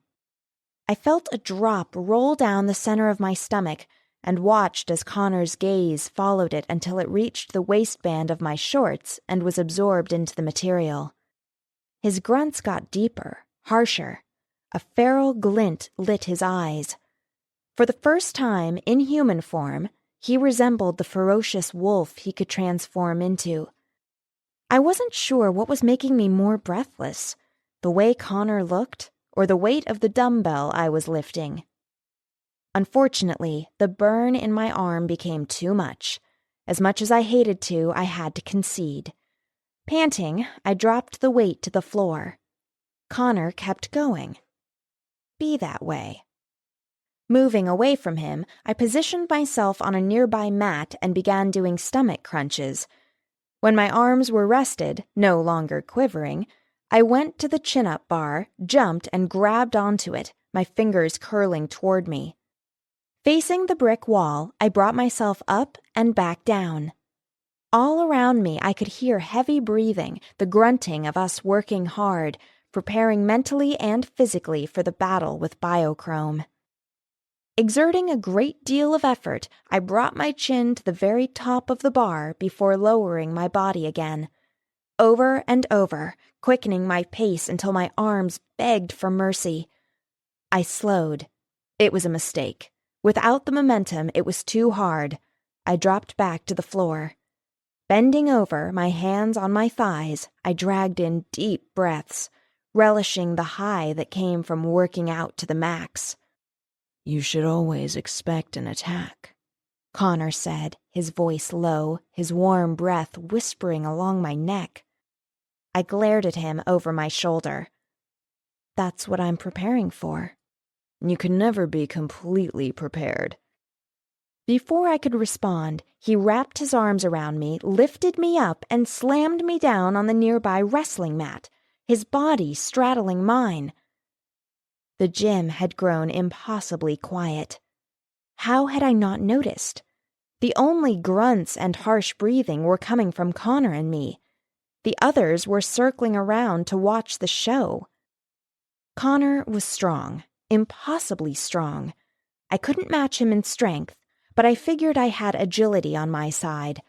I felt a drop roll down the center of my stomach and watched as Connor's gaze followed it until it reached the waistband of my shorts and was absorbed into the material. His grunts got deeper, harsher. A feral glint lit his eyes. For the first time in human form, he resembled the ferocious wolf he could transform into. I wasn't sure what was making me more breathless, the way Connor looked or the weight of the dumbbell I was lifting. Unfortunately, the burn in my arm became too much. As much as I hated to, I had to concede. Panting, I dropped the weight to the floor. Connor kept going. Be that way. Moving away from him, I positioned myself on a nearby mat and began doing stomach crunches. When my arms were rested, no longer quivering, I went to the chin-up bar, jumped, and grabbed onto it, my fingers curling toward me. Facing the brick wall, I brought myself up and back down. All around me, I could hear heavy breathing, the grunting of us working hard, preparing mentally and physically for the battle with biochrome. Exerting a great deal of effort, I brought my chin to the very top of the bar before lowering my body again. Over and over, quickening my pace until my arms begged for mercy. I slowed. It was a mistake. Without the momentum, it was too hard. I dropped back to the floor. Bending over, my hands on my thighs, I dragged in deep breaths, relishing the high that came from working out to the max. You should always expect an attack, Connor said, his voice low, his warm breath whispering along my neck. I glared at him over my shoulder. That's what I'm preparing for. You can never be completely prepared. Before I could respond, he wrapped his arms around me, lifted me up, and slammed me down on the nearby wrestling mat, his body straddling mine. The gym had grown impossibly quiet. How had I not noticed? The only grunts and harsh breathing were coming from Connor and me. The others were circling around to watch the show. Connor was strong, impossibly strong. I couldn't match him in strength, but I figured I had agility on my side.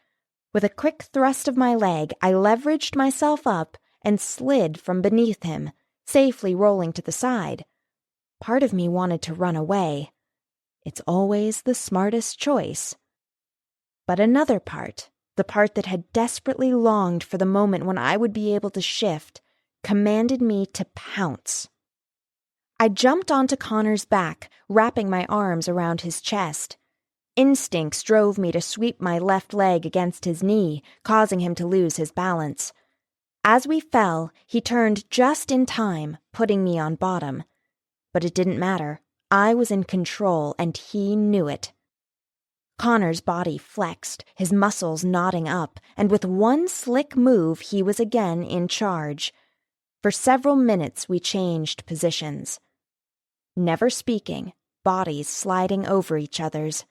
With a quick thrust of my leg, I leveraged myself up and slid from beneath him, safely rolling to the side. Part of me wanted to run away. It's always the smartest choice. But another part, the part that had desperately longed for the moment when I would be able to shift, commanded me to pounce. I jumped onto Connor's back, wrapping my arms around his chest. Instincts drove me to sweep my left leg against his knee, causing him to lose his balance. As we fell, he turned just in time, putting me on bottom. But it didn't matter. I was in control, and he knew it. Connor's body flexed, his muscles knotting up, and with one slick move, he was again in charge. For several minutes, we changed positions. Never speaking, bodies sliding over each other's.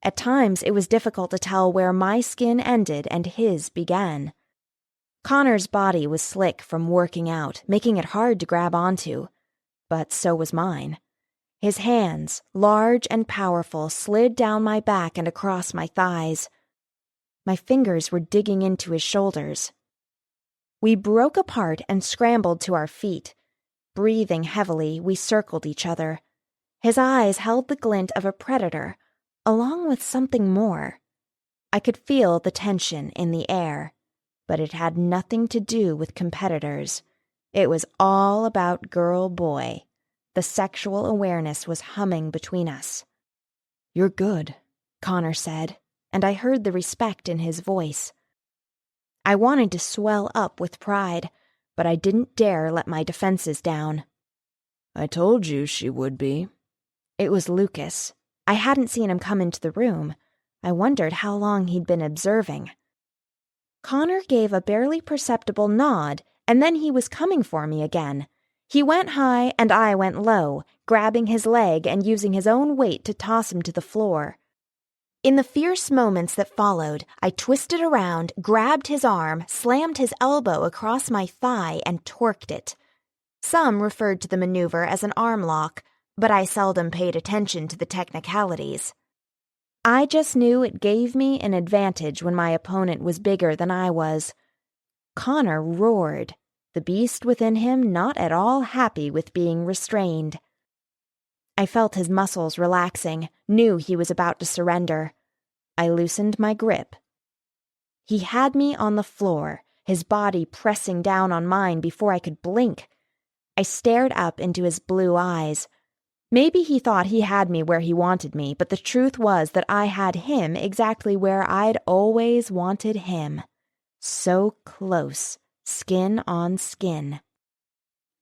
At times, it was difficult to tell where my skin ended and his began. Connor's body was slick from working out, making it hard to grab onto. But so was mine. His hands, large and powerful, slid down my back and across my thighs. My fingers were digging into his shoulders. We broke apart and scrambled to our feet. Breathing heavily, we circled each other. His eyes held the glint of a predator, along with something more. I could feel the tension in the air, but it had nothing to do with competitors. It was all about girl-boy. The sexual awareness was humming between us. You're good, Connor said, and I heard the respect in his voice. I wanted to swell up with pride, but I didn't dare let my defenses down. I told you she would be. It was Lucas. I hadn't seen him come into the room. I wondered how long he'd been observing. Connor gave a barely perceptible nod, and then he was coming for me again. He went high and I went low, grabbing his leg and using his own weight to toss him to the floor. In the fierce moments that followed, I twisted around, grabbed his arm, slammed his elbow across my thigh, and torqued it. Some referred to the maneuver as an arm lock, but I seldom paid attention to the technicalities. I just knew it gave me an advantage when my opponent was bigger than I was. Connor roared, the beast within him not at all happy with being restrained. I felt his muscles relaxing, knew he was about to surrender. I loosened my grip. He had me on the floor, his body pressing down on mine before I could blink. I stared up into his blue eyes. Maybe he thought he had me where he wanted me, but the truth was that I had him exactly where I'd always wanted him. So close, skin on skin.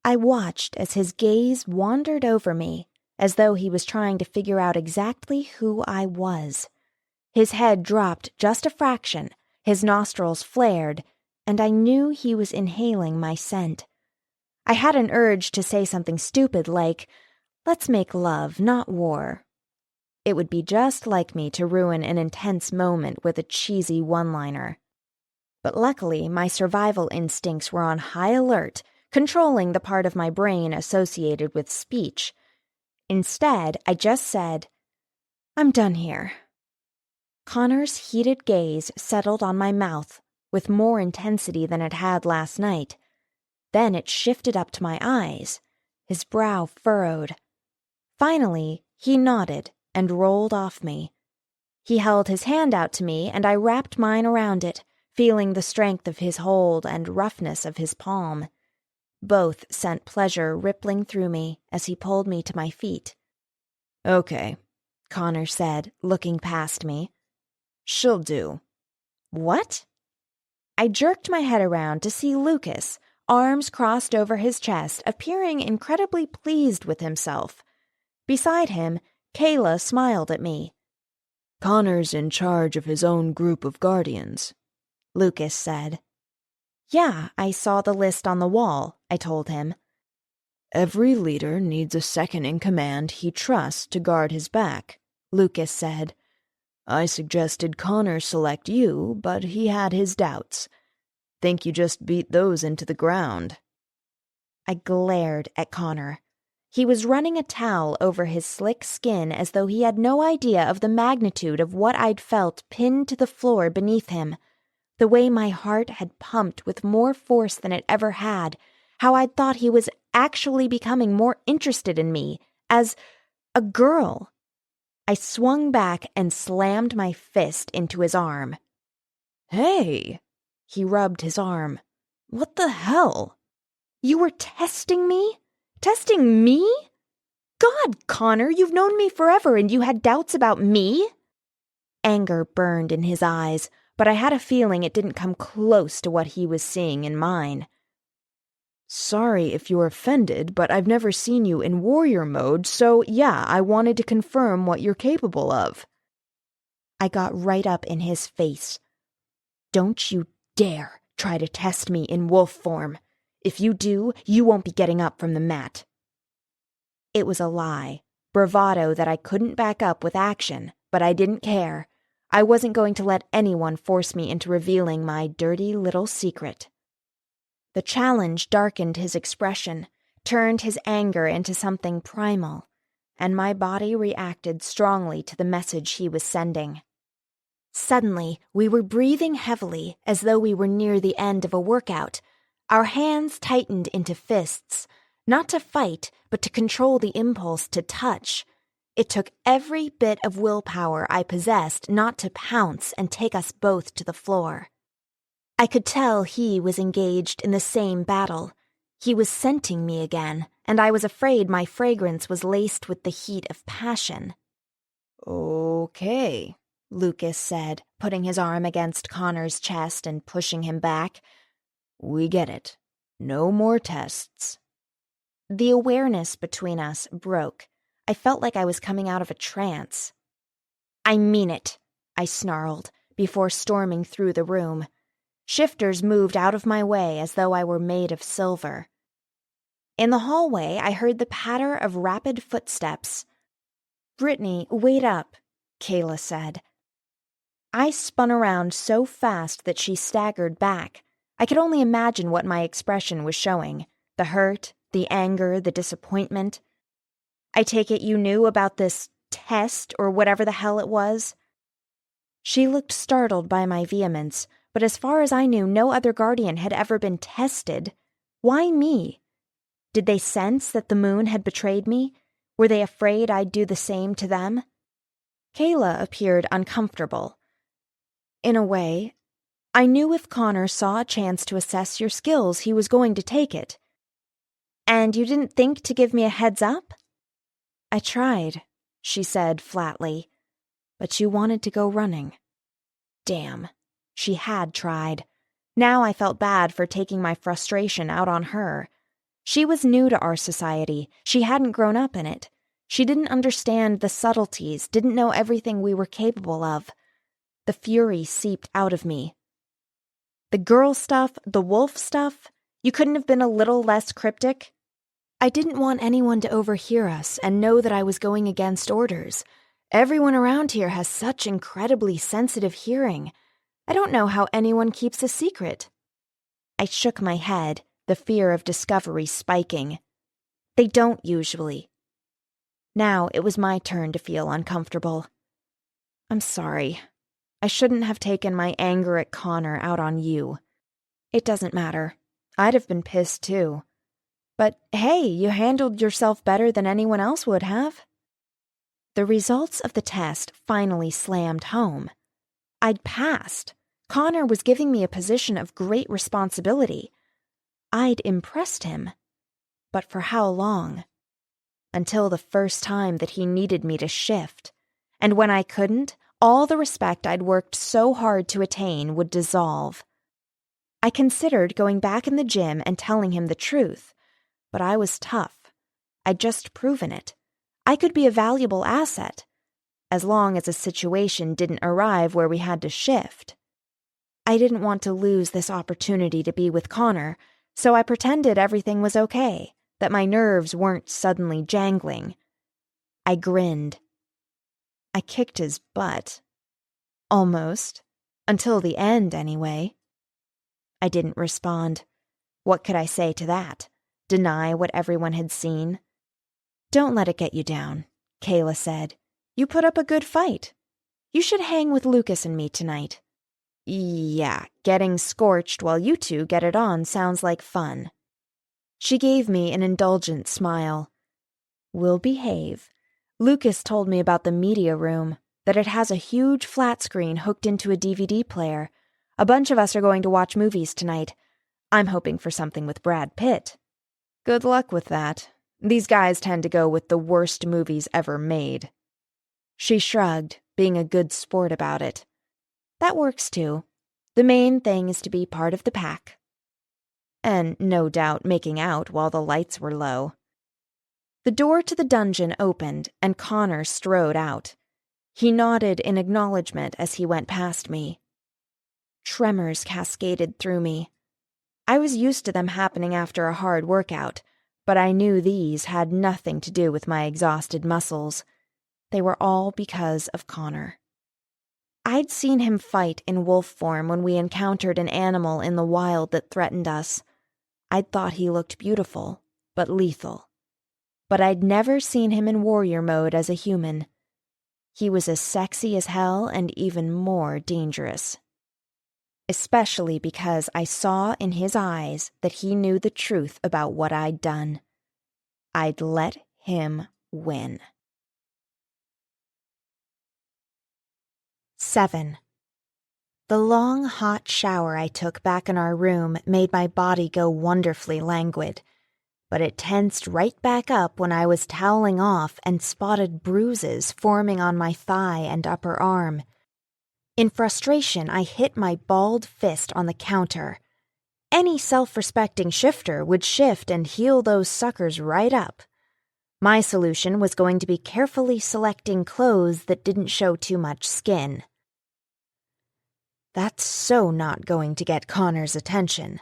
I watched as his gaze wandered over me, as though he was trying to figure out exactly who I was. His head dropped just a fraction, his nostrils flared, and I knew he was inhaling my scent. I had an urge to say something stupid like, "Let's make love, not war." It would be just like me to ruin an intense moment with a cheesy one-liner. But luckily, my survival instincts were on high alert, controlling the part of my brain associated with speech. Instead, I just said, "I'm done here." Connor's heated gaze settled on my mouth with more intensity than it had last night. Then it shifted up to my eyes, his brow furrowed. Finally, he nodded and rolled off me. He held his hand out to me, and I wrapped mine around it, feeling the strength of his hold and roughness of his palm. Both sent pleasure rippling through me as he pulled me to my feet. "Okay," Connor said, looking past me. "She'll do." "What?" I jerked my head around to see Lucas, arms crossed over his chest, appearing incredibly pleased with himself. Beside him, Kayla smiled at me. "Connor's in charge of his own group of guardians," Lucas said. "Yeah, I saw the list on the wall," I told him. "Every leader needs a second-in-command he trusts to guard his back," Lucas said. "I suggested Connor select you, but he had his doubts. Think you just beat those into the ground." I glared at Connor. He was running a towel over his slick skin as though he had no idea of the magnitude of what I'd felt pinned to the floor beneath him. The way my heart had pumped with more force than it ever had, how I'd thought he was actually becoming more interested in me, as a girl. I swung back and slammed my fist into his arm. "Hey!" He rubbed his arm. "What the hell?" "You were testing me? Testing me? God, Connor, you've known me forever and you had doubts about me?" Anger burned in his eyes, but I had a feeling it didn't come close to what he was seeing in mine. "Sorry if you're offended, but I've never seen you in warrior mode, so yeah, I wanted to confirm what you're capable of." I got right up in his face. "Don't you dare try to test me in wolf form. If you do, you won't be getting up from the mat." It was a lie, bravado that I couldn't back up with action, but I didn't care. I wasn't going to let anyone force me into revealing my dirty little secret. The challenge darkened his expression, turned his anger into something primal, and my body reacted strongly to the message he was sending. Suddenly, we were breathing heavily as though we were near the end of a workout. Our hands tightened into fists, not to fight, but to control the impulse to touch. It took every bit of willpower I possessed not to pounce and take us both to the floor. I could tell he was engaged in the same battle. He was scenting me again, and I was afraid my fragrance was laced with the heat of passion. "Okay," Lucas said, putting his arm against Connor's chest and pushing him back. "We get it. No more tests." The awareness between us broke. I felt like I was coming out of a trance. "I mean it," I snarled, before storming through the room. Shifters moved out of my way as though I were made of silver. In the hallway, I heard the patter of rapid footsteps. "Brittany, wait up," Kayla said. I spun around so fast that she staggered back. I could only imagine what my expression was showing. The hurt, the anger, the disappointment. "I take it you knew about this test or whatever the hell it was?" She looked startled by my vehemence, but as far as I knew, no other guardian had ever been tested. Why me? Did they sense that the moon had betrayed me? Were they afraid I'd do the same to them? Kayla appeared uncomfortable. "In a way, I knew if Connor saw a chance to assess your skills, he was going to take it." "And you didn't think to give me a heads up?" "I tried," she said flatly, "but you wanted to go running." Damn, she had tried. Now I felt bad for taking my frustration out on her. She was new to our society. She hadn't grown up in it. She didn't understand the subtleties, didn't know everything we were capable of. The fury seeped out of me. The girl stuff, the wolf stuff, You couldn't have been a little less cryptic? I didn't want anyone to overhear us and know that I was going against orders. Everyone around here has such incredibly sensitive hearing. I don't know how anyone keeps a secret. I shook my head, the fear of discovery spiking. They don't usually. Now it was my turn to feel uncomfortable. I'm sorry. I shouldn't have taken my anger at Connor out on you. It doesn't matter. I'd have been pissed too. But hey, you handled yourself better than anyone else would have. The results of the test finally slammed home. I'd passed. Connor was giving me a position of great responsibility. I'd impressed him. But for how long? Until the first time that he needed me to shift. And when I couldn't, all the respect I'd worked so hard to attain would dissolve. I considered going back in the gym and telling him the truth, but I was tough. I'd just proven it. I could be a valuable asset, as long as a situation didn't arrive where we had to shift. I didn't want to lose this opportunity to be with Connor, so I pretended everything was okay, that my nerves weren't suddenly jangling. I grinned. I kicked his butt. Almost. Until the end, anyway. I didn't respond. What could I say to that? Deny what everyone had seen? Don't let it get you down, Kayla said. You put up a good fight. You should hang with Lucas and me tonight. Yeah, getting scorched while you two get it on sounds like fun. She gave me an indulgent smile. We'll behave. Lucas told me about the media room, that it has a huge flat screen hooked into a DVD player. A bunch of us are going to watch movies tonight. I'm hoping for something with Brad Pitt. Good luck with that. These guys tend to go with the worst movies ever made. She shrugged, being a good sport about it. That works too. The main thing is to be part of the pack. And no doubt making out while the lights were low. The door to the dungeon opened and Connor strode out. He nodded in acknowledgement as he went past me. Tremors cascaded through me. I was used to them happening after a hard workout, but I knew these had nothing to do with my exhausted muscles. They were all because of Connor. I'd seen him fight in wolf form when we encountered an animal in the wild that threatened us. I'd thought he looked beautiful, but lethal. But I'd never seen him in warrior mode as a human. He was as sexy as hell and even more dangerous. Especially because I saw in his eyes that he knew the truth about what I'd done. I'd let him win. 7. The long, hot shower I took back in our room made my body go wonderfully languid, but it tensed right back up when I was toweling off and spotted bruises forming on my thigh and upper arm. In frustration, I hit my balled fist on the counter. Any self-respecting shifter would shift and heal those suckers right up. My solution was going to be carefully selecting clothes that didn't show too much skin. That's so not going to get Connor's attention.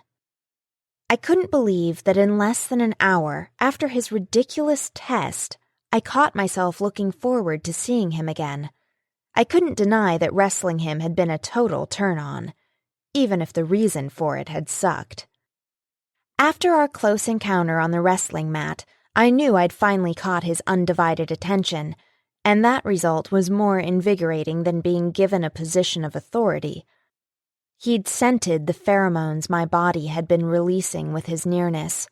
I couldn't believe that in less than an hour after his ridiculous test, I caught myself looking forward to seeing him again. I couldn't deny that wrestling him had been a total turn-on, even if the reason for it had sucked. After our close encounter on the wrestling mat, I knew I'd finally caught his undivided attention, and that result was more invigorating than being given a position of authority. He'd scented the pheromones my body had been releasing with his nearness.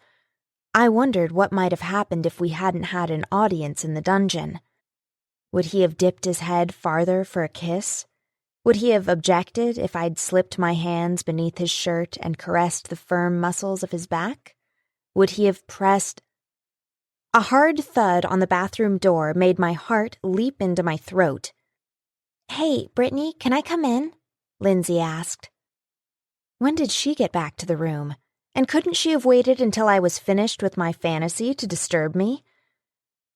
I wondered what might have happened if we hadn't had an audience in the dungeon. Would he have dipped his head farther for a kiss? Would he have objected if I'd slipped my hands beneath his shirt and caressed the firm muscles of his back? Would he have pressed... A hard thud on the bathroom door made my heart leap into my throat. "Hey, Brittany, can I come in?" Lindsay asked. When did she get back to the room? And couldn't she have waited until I was finished with my fantasy to disturb me?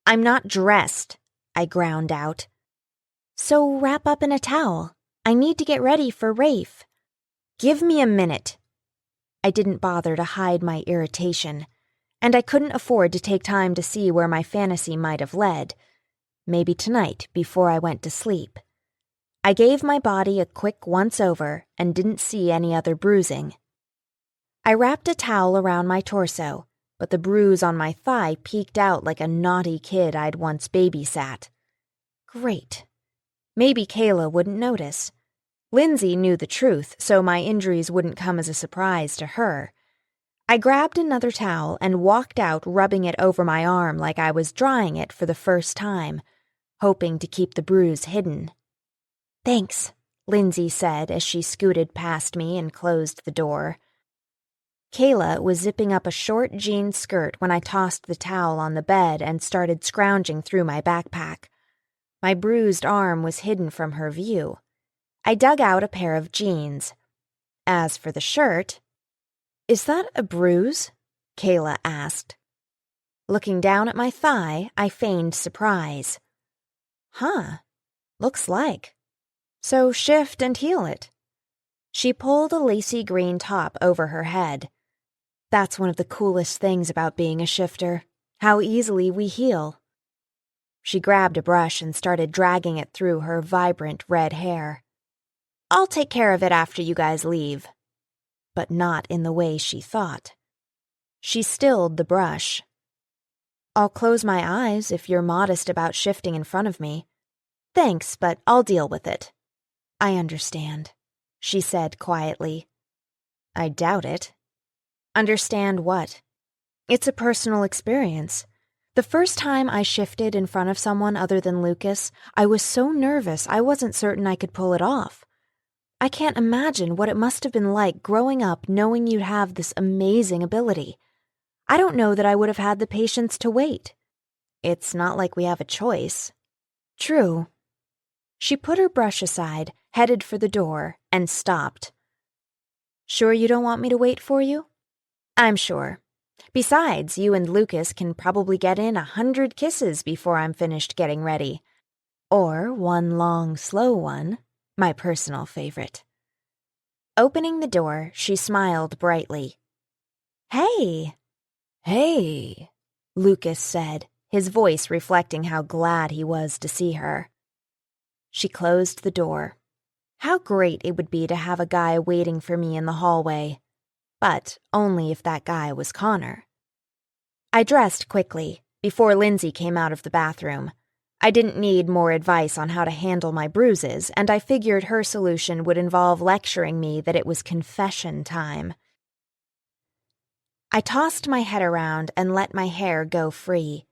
"I'm not dressed," I ground out. "So wrap up in a towel. I need to get ready for Rafe." "Give me a minute." I didn't bother to hide my irritation, and I couldn't afford to take time to see where my fantasy might have led. Maybe tonight, before I went to sleep. I gave my body a quick once-over and didn't see any other bruising. I wrapped a towel around my torso, but the bruise on my thigh peeked out like a naughty kid I'd once babysat. Great. Maybe Kayla wouldn't notice. Lindsay knew the truth, so my injuries wouldn't come as a surprise to her. I grabbed another towel and walked out, rubbing it over my arm like I was drying it for the first time, hoping to keep the bruise hidden. "Thanks," Lindsay said as she scooted past me and closed the door. Kayla was zipping up a short jean skirt when I tossed the towel on the bed and started scrounging through my backpack. My bruised arm was hidden from her view. I dug out a pair of jeans. As for the shirt, "Is that a bruise?" Kayla asked. Looking down at my thigh, I feigned surprise. "Huh, looks like. So shift and heal it." She pulled a lacy green top over her head. That's one of the coolest things about being a shifter, how easily we heal. She grabbed a brush and started dragging it through her vibrant red hair. "I'll take care of it after you guys leave." But not in the way she thought. She stilled the brush. "I'll close my eyes if you're modest about shifting in front of me." "Thanks, but I'll deal with it." "I understand," she said quietly. "I doubt it." "Understand what?" "It's a personal experience. The first time I shifted in front of someone other than Lucas, I was so nervous I wasn't certain I could pull it off. I can't imagine what it must have been like growing up knowing you'd have this amazing ability. I don't know that I would have had the patience to wait. It's not like we have a choice." "True." She put her brush aside, headed for the door, and stopped. "Sure you don't want me to wait for you?" "I'm sure. Besides, you and Lucas can probably get in 100 kisses before I'm finished getting ready. Or one long, slow one, my personal favorite." Opening the door, she smiled brightly. "Hey." "Hey," Lucas said, his voice reflecting how glad he was to see her. She closed the door. How great it would be to have a guy waiting for me in the hallway. But only if that guy was Connor. I dressed quickly, before Lindsay came out of the bathroom. I didn't need more advice on how to handle my bruises, and I figured her solution would involve lecturing me that it was confession time. I tossed my head around and let my hair go free.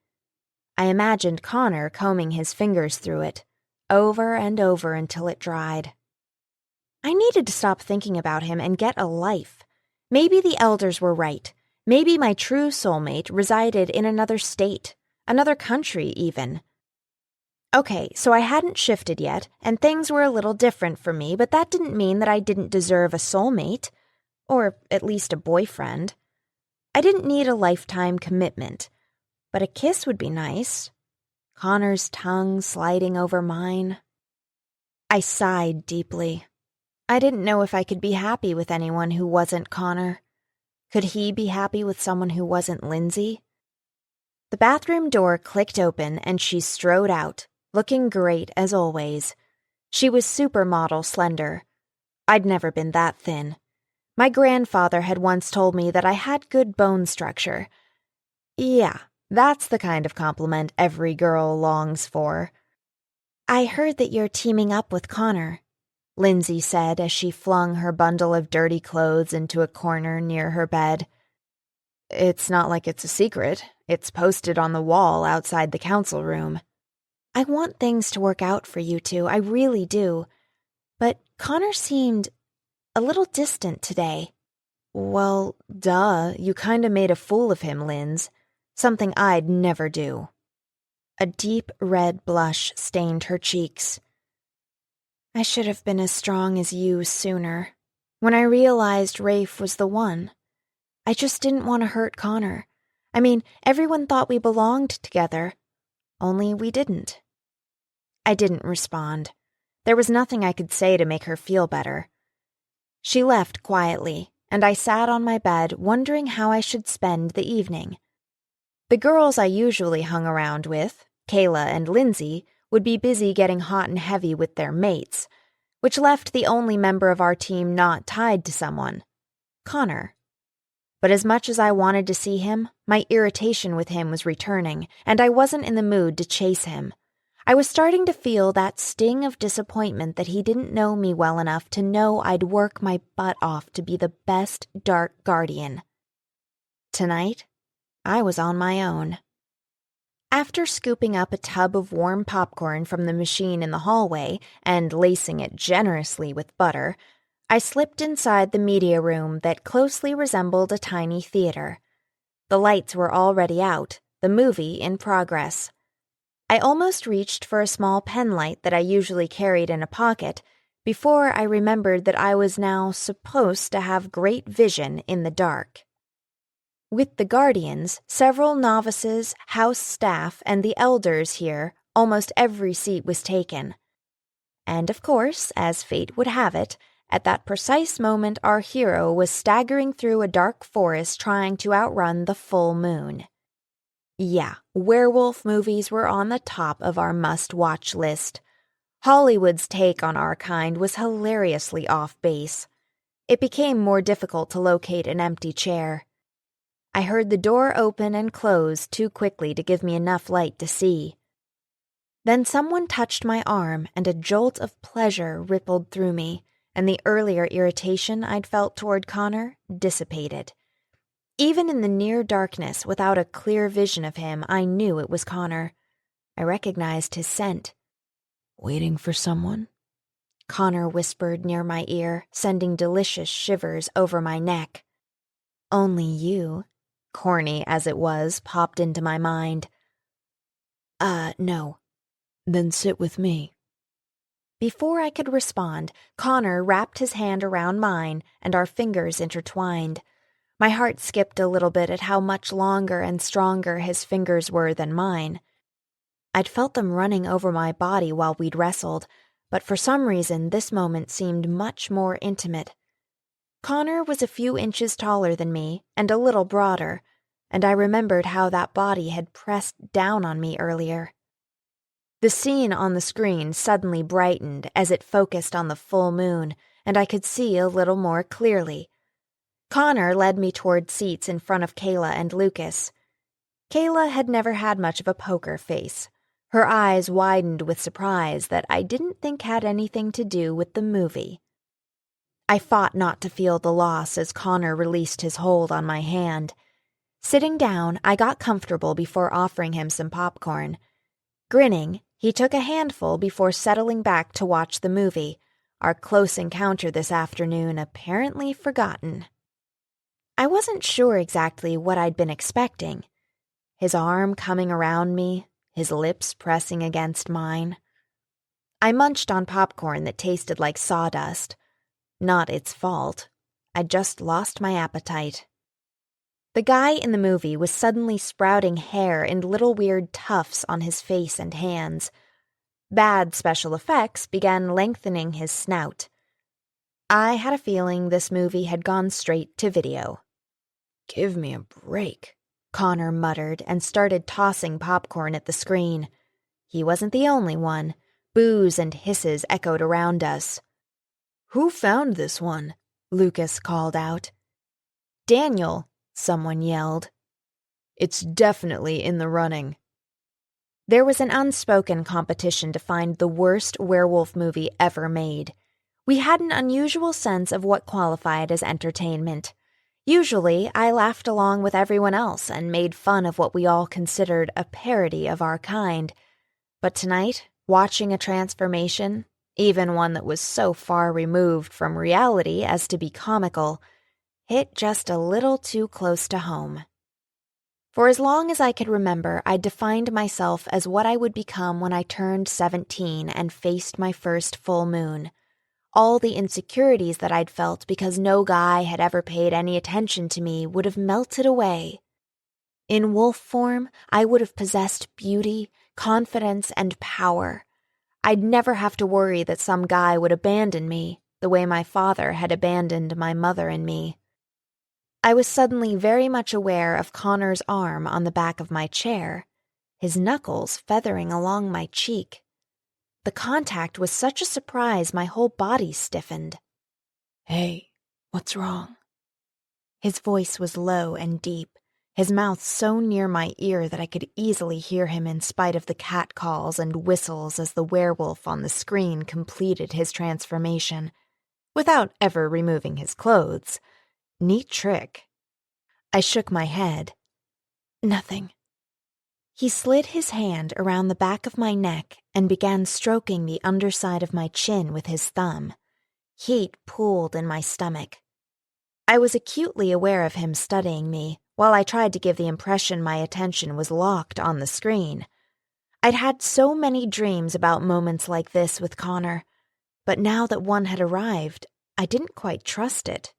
I imagined Connor combing his fingers through it, over and over until it dried. I needed to stop thinking about him and get a life. Maybe the elders were right. Maybe my true soulmate resided in another state, another country even. Okay, so I hadn't shifted yet, and things were a little different for me, but that didn't mean that I didn't deserve a soulmate, or at least a boyfriend. I didn't need a lifetime commitment, but a kiss would be nice. Connor's tongue sliding over mine. I sighed deeply. I didn't know if I could be happy with anyone who wasn't Connor. Could he be happy with someone who wasn't Lindsay? The bathroom door clicked open and she strode out, looking great as always. She was supermodel slender. I'd never been that thin. My grandfather had once told me that I had good bone structure. Yeah, that's the kind of compliment every girl longs for. "I heard that you're teaming up with Connor," Lindsay said as she flung her bundle of dirty clothes into a corner near her bed. "It's not like it's a secret. It's posted on the wall outside the council room." "I want things to work out for you two, I really do. But Connor seemed a little distant today." "Well, duh, you kinda made a fool of him, Linz. Something I'd never do." A deep red blush stained her cheeks. "I should have been as strong as you sooner. When I realized Rafe was the one. I just didn't want to hurt Connor. I mean, everyone thought we belonged together. Only we didn't." I didn't respond. There was nothing I could say to make her feel better. She left quietly, and I sat on my bed wondering how I should spend the evening. The girls I usually hung around with, Kayla and Lindsay, would be busy getting hot and heavy with their mates, which left the only member of our team not tied to someone, Connor. But as much as I wanted to see him, my irritation with him was returning, and I wasn't in the mood to chase him. I was starting to feel that sting of disappointment that he didn't know me well enough to know I'd work my butt off to be the best dark guardian. Tonight, I was on my own. After scooping up a tub of warm popcorn from the machine in the hallway and lacing it generously with butter, I slipped inside the media room that closely resembled a tiny theater. The lights were already out, the movie in progress. I almost reached for a small pen light that I usually carried in a pocket before I remembered that I was now supposed to have great vision in the dark. With the guardians, several novices, house staff, and the elders here, almost every seat was taken. And of course, as fate would have it, at that precise moment our hero was staggering through a dark forest trying to outrun the full moon. Yeah, werewolf movies were on the top of our must-watch list. Hollywood's take on our kind was hilariously off base. It became more difficult to locate an empty chair. I heard the door open and close too quickly to give me enough light to see. Then someone touched my arm and a jolt of pleasure rippled through me, and the earlier irritation I'd felt toward Connor dissipated. Even in the near darkness, without a clear vision of him, I knew it was Connor. I recognized his scent. "Waiting for someone?" Connor whispered near my ear, sending delicious shivers over my neck. Only you, corny as it was, popped into my mind. No. Then sit with me." Before I could respond, Connor wrapped his hand around mine and our fingers intertwined. My heart skipped a little bit at how much longer and stronger his fingers were than mine. I'd felt them running over my body while we'd wrestled, but for some reason this moment seemed much more intimate. Connor was a few inches taller than me and a little broader, and I remembered how that body had pressed down on me earlier. The scene on the screen suddenly brightened as it focused on the full moon, and I could see a little more clearly. Connor led me toward seats in front of Kayla and Lucas. Kayla had never had much of a poker face. Her eyes widened with surprise that I didn't think had anything to do with the movie. I fought not to feel the loss as Connor released his hold on my hand. Sitting down, I got comfortable before offering him some popcorn. Grinning, he took a handful before settling back to watch the movie, our close encounter this afternoon apparently forgotten. I wasn't sure exactly what I'd been expecting. His arm coming around me, his lips pressing against mine. I munched on popcorn that tasted like sawdust. Not its fault. I'd just lost my appetite. The guy in the movie was suddenly sprouting hair in little weird tufts on his face and hands. Bad special effects began lengthening his snout. I had a feeling this movie had gone straight to video. "Give me a break," Connor muttered and started tossing popcorn at the screen. He wasn't the only one. Boos and hisses echoed around us. "Who found this one?" Lucas called out. "Daniel," someone yelled. "It's definitely in the running." There was an unspoken competition to find the worst werewolf movie ever made. We had an unusual sense of what qualified as entertainment. Usually, I laughed along with everyone else and made fun of what we all considered a parody of our kind. But tonight, watching a transformation, even one that was so far removed from reality as to be comical, hit just a little too close to home. For as long as I could remember, I defined myself as what I would become when I turned 17 and faced my first full moon. All the insecurities that I'd felt because no guy had ever paid any attention to me would have melted away. In wolf form, I would have possessed beauty, confidence, and power. I'd never have to worry that some guy would abandon me, the way my father had abandoned my mother and me. I was suddenly very much aware of Connor's arm on the back of my chair, his knuckles feathering along my cheek. The contact was such a surprise my whole body stiffened. Hey, what's wrong? His voice was low and deep, his mouth so near my ear that I could easily hear him in spite of the catcalls and whistles as the werewolf on the screen completed his transformation, without ever removing his clothes. Neat trick. I shook my head. Nothing. He slid his hand around the back of my neck and began stroking the underside of my chin with his thumb. Heat pooled in my stomach. I was acutely aware of him studying me, while I tried to give the impression my attention was locked on the screen. I'd had so many dreams about moments like this with Connor, but now that one had arrived, I didn't quite trust it.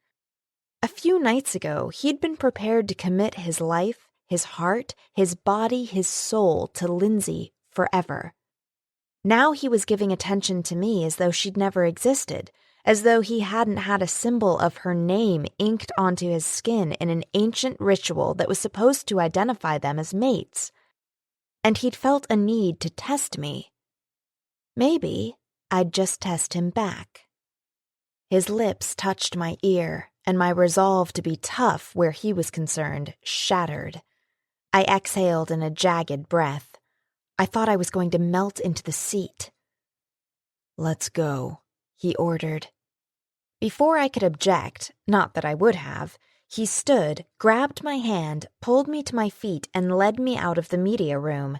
A few nights ago, he'd been prepared to commit his life, his heart, his body, his soul to Lindsay forever. Now he was giving attention to me as though she'd never existed, as though he hadn't had a symbol of her name inked onto his skin in an ancient ritual that was supposed to identify them as mates. And he'd felt a need to test me. Maybe I'd just test him back. His lips touched my ear, and my resolve to be tough where he was concerned shattered. I exhaled in a jagged breath. I thought I was going to melt into the seat. Let's go, he ordered. Before I could object, not that I would have, he stood, grabbed my hand, pulled me to my feet, and led me out of the media room.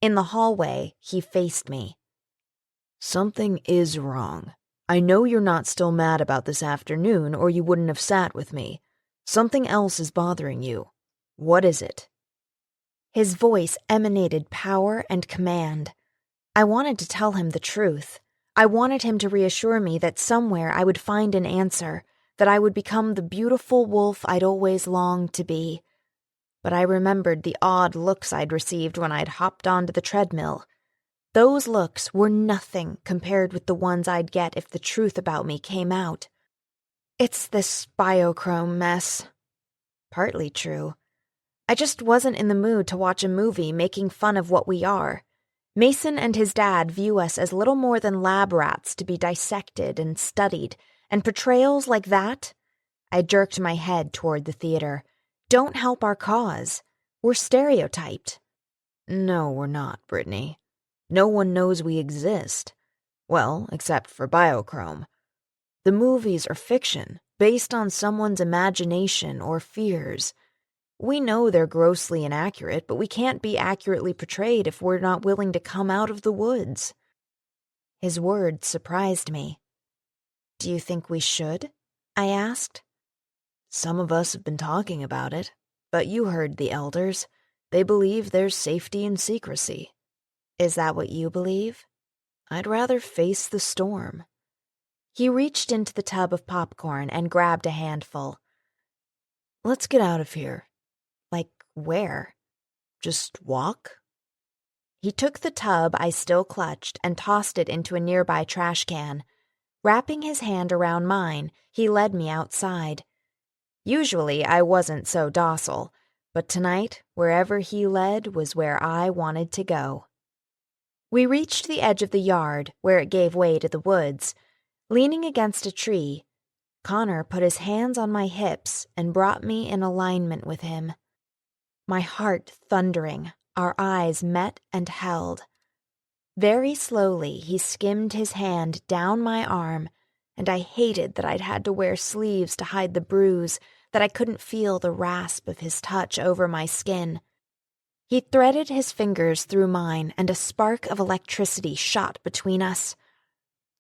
In the hallway, he faced me. Something is wrong. I know you're not still mad about this afternoon, or you wouldn't have sat with me. Something else is bothering you. What is it? His voice emanated power and command. I wanted to tell him the truth. I wanted him to reassure me that somewhere I would find an answer, that I would become the beautiful wolf I'd always longed to be. But I remembered the odd looks I'd received when I'd hopped onto the treadmill. Those looks were nothing compared with the ones I'd get if the truth about me came out. It's this biochrome mess. Partly true. I just wasn't in the mood to watch a movie making fun of what we are. Mason and his dad view us as little more than lab rats to be dissected and studied, and portrayals like that? I jerked my head toward the theater. Don't help our cause. We're stereotyped. No, we're not, Brittany. No one knows we exist. Well, except for Biochrome. The movies are fiction, based on someone's imagination or fears. We know they're grossly inaccurate, but we can't be accurately portrayed if we're not willing to come out of the woods. His words surprised me. Do you think we should? I asked. Some of us have been talking about it, but you heard the elders. They believe there's safety in secrecy. Is that what you believe? I'd rather face the storm. He reached into the tub of popcorn and grabbed a handful. Let's get out of here. Like where? Just walk? He took the tub I still clutched and tossed it into a nearby trash can. Wrapping his hand around mine, he led me outside. Usually I wasn't so docile, but tonight, wherever he led was where I wanted to go. We reached the edge of the yard, where it gave way to the woods. Leaning against a tree, Connor put his hands on my hips and brought me in alignment with him. My heart thundering, our eyes met and held. Very slowly, he skimmed his hand down my arm, and I hated that I'd had to wear sleeves to hide the bruise, that I couldn't feel the rasp of his touch over my skin. He threaded his fingers through mine, and a spark of electricity shot between us.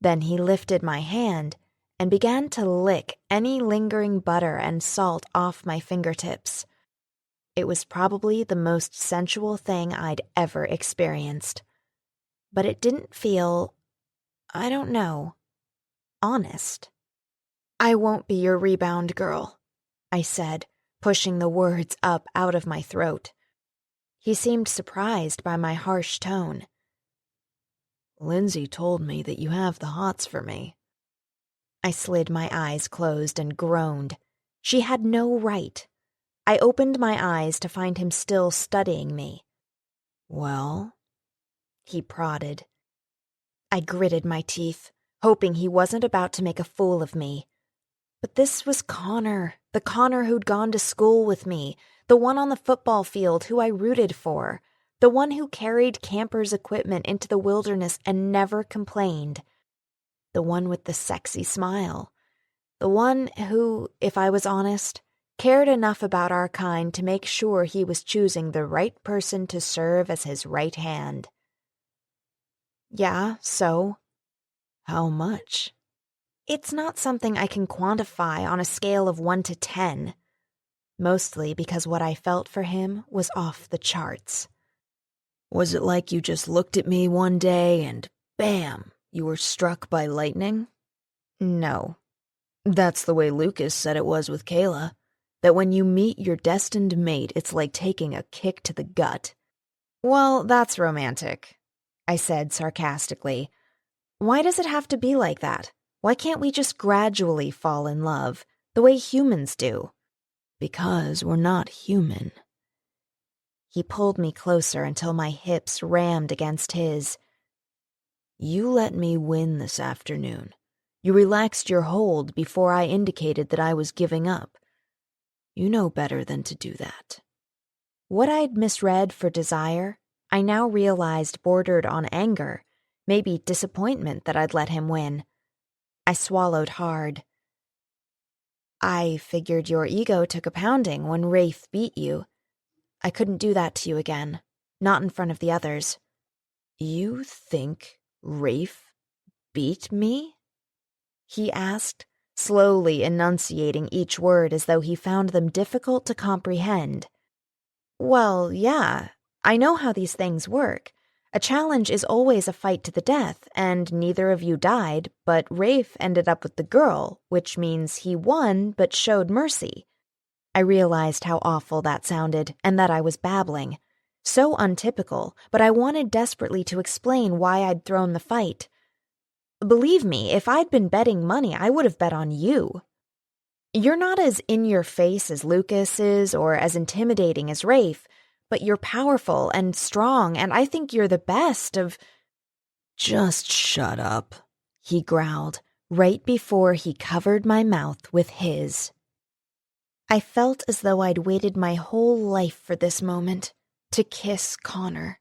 Then he lifted my hand and began to lick any lingering butter and salt off my fingertips. It was probably the most sensual thing I'd ever experienced. But it didn't feel, I don't know, honest. I won't be your rebound girl, I said, pushing the words up out of my throat. He seemed surprised by my harsh tone. Lindsay told me that you have the hots for me. I slid my eyes closed and groaned. She had no right. I opened my eyes to find him still studying me. Well? He prodded. I gritted my teeth, hoping he wasn't about to make a fool of me. But this was Connor, the Connor who'd gone to school with me, the one on the football field who I rooted for, the one who carried campers' equipment into the wilderness and never complained, the one with the sexy smile, the one who, if I was honest, cared enough about our kind to make sure he was choosing the right person to serve as his right hand. Yeah, so? How much? It's not something I can quantify on a scale of 1 to 10. Mostly because what I felt for him was off the charts. Was it like you just looked at me one day and, bam, you were struck by lightning? No. That's the way Lucas said it was with Kayla. That when you meet your destined mate, it's like taking a kick to the gut. Well, that's romantic, I said sarcastically. Why does it have to be like that? Why can't we just gradually fall in love, the way humans do? Because we're not human. He pulled me closer until my hips rammed against his. You let me win this afternoon. You relaxed your hold before I indicated that I was giving up. You know better than to do that. What I'd misread for desire, I now realized bordered on anger, maybe disappointment that I'd let him win. I swallowed hard. I figured your ego took a pounding when Rafe beat you. I couldn't do that to you again, not in front of the others. You think Rafe beat me? He asked, slowly enunciating each word as though he found them difficult to comprehend. Well, yeah, I know how these things work. A challenge is always a fight to the death, and neither of you died, but Rafe ended up with the girl, which means he won but showed mercy. I realized how awful that sounded, and that I was babbling. So untypical, but I wanted desperately to explain why I'd thrown the fight. Believe me, if I'd been betting money, I would have bet on you. You're not as in-your-face as Lucas is, or as intimidating as Rafe, but you're powerful and strong, and I think you're the best of— Just shut up, he growled, right before he covered my mouth with his. I felt as though I'd waited my whole life for this moment, to kiss Connor.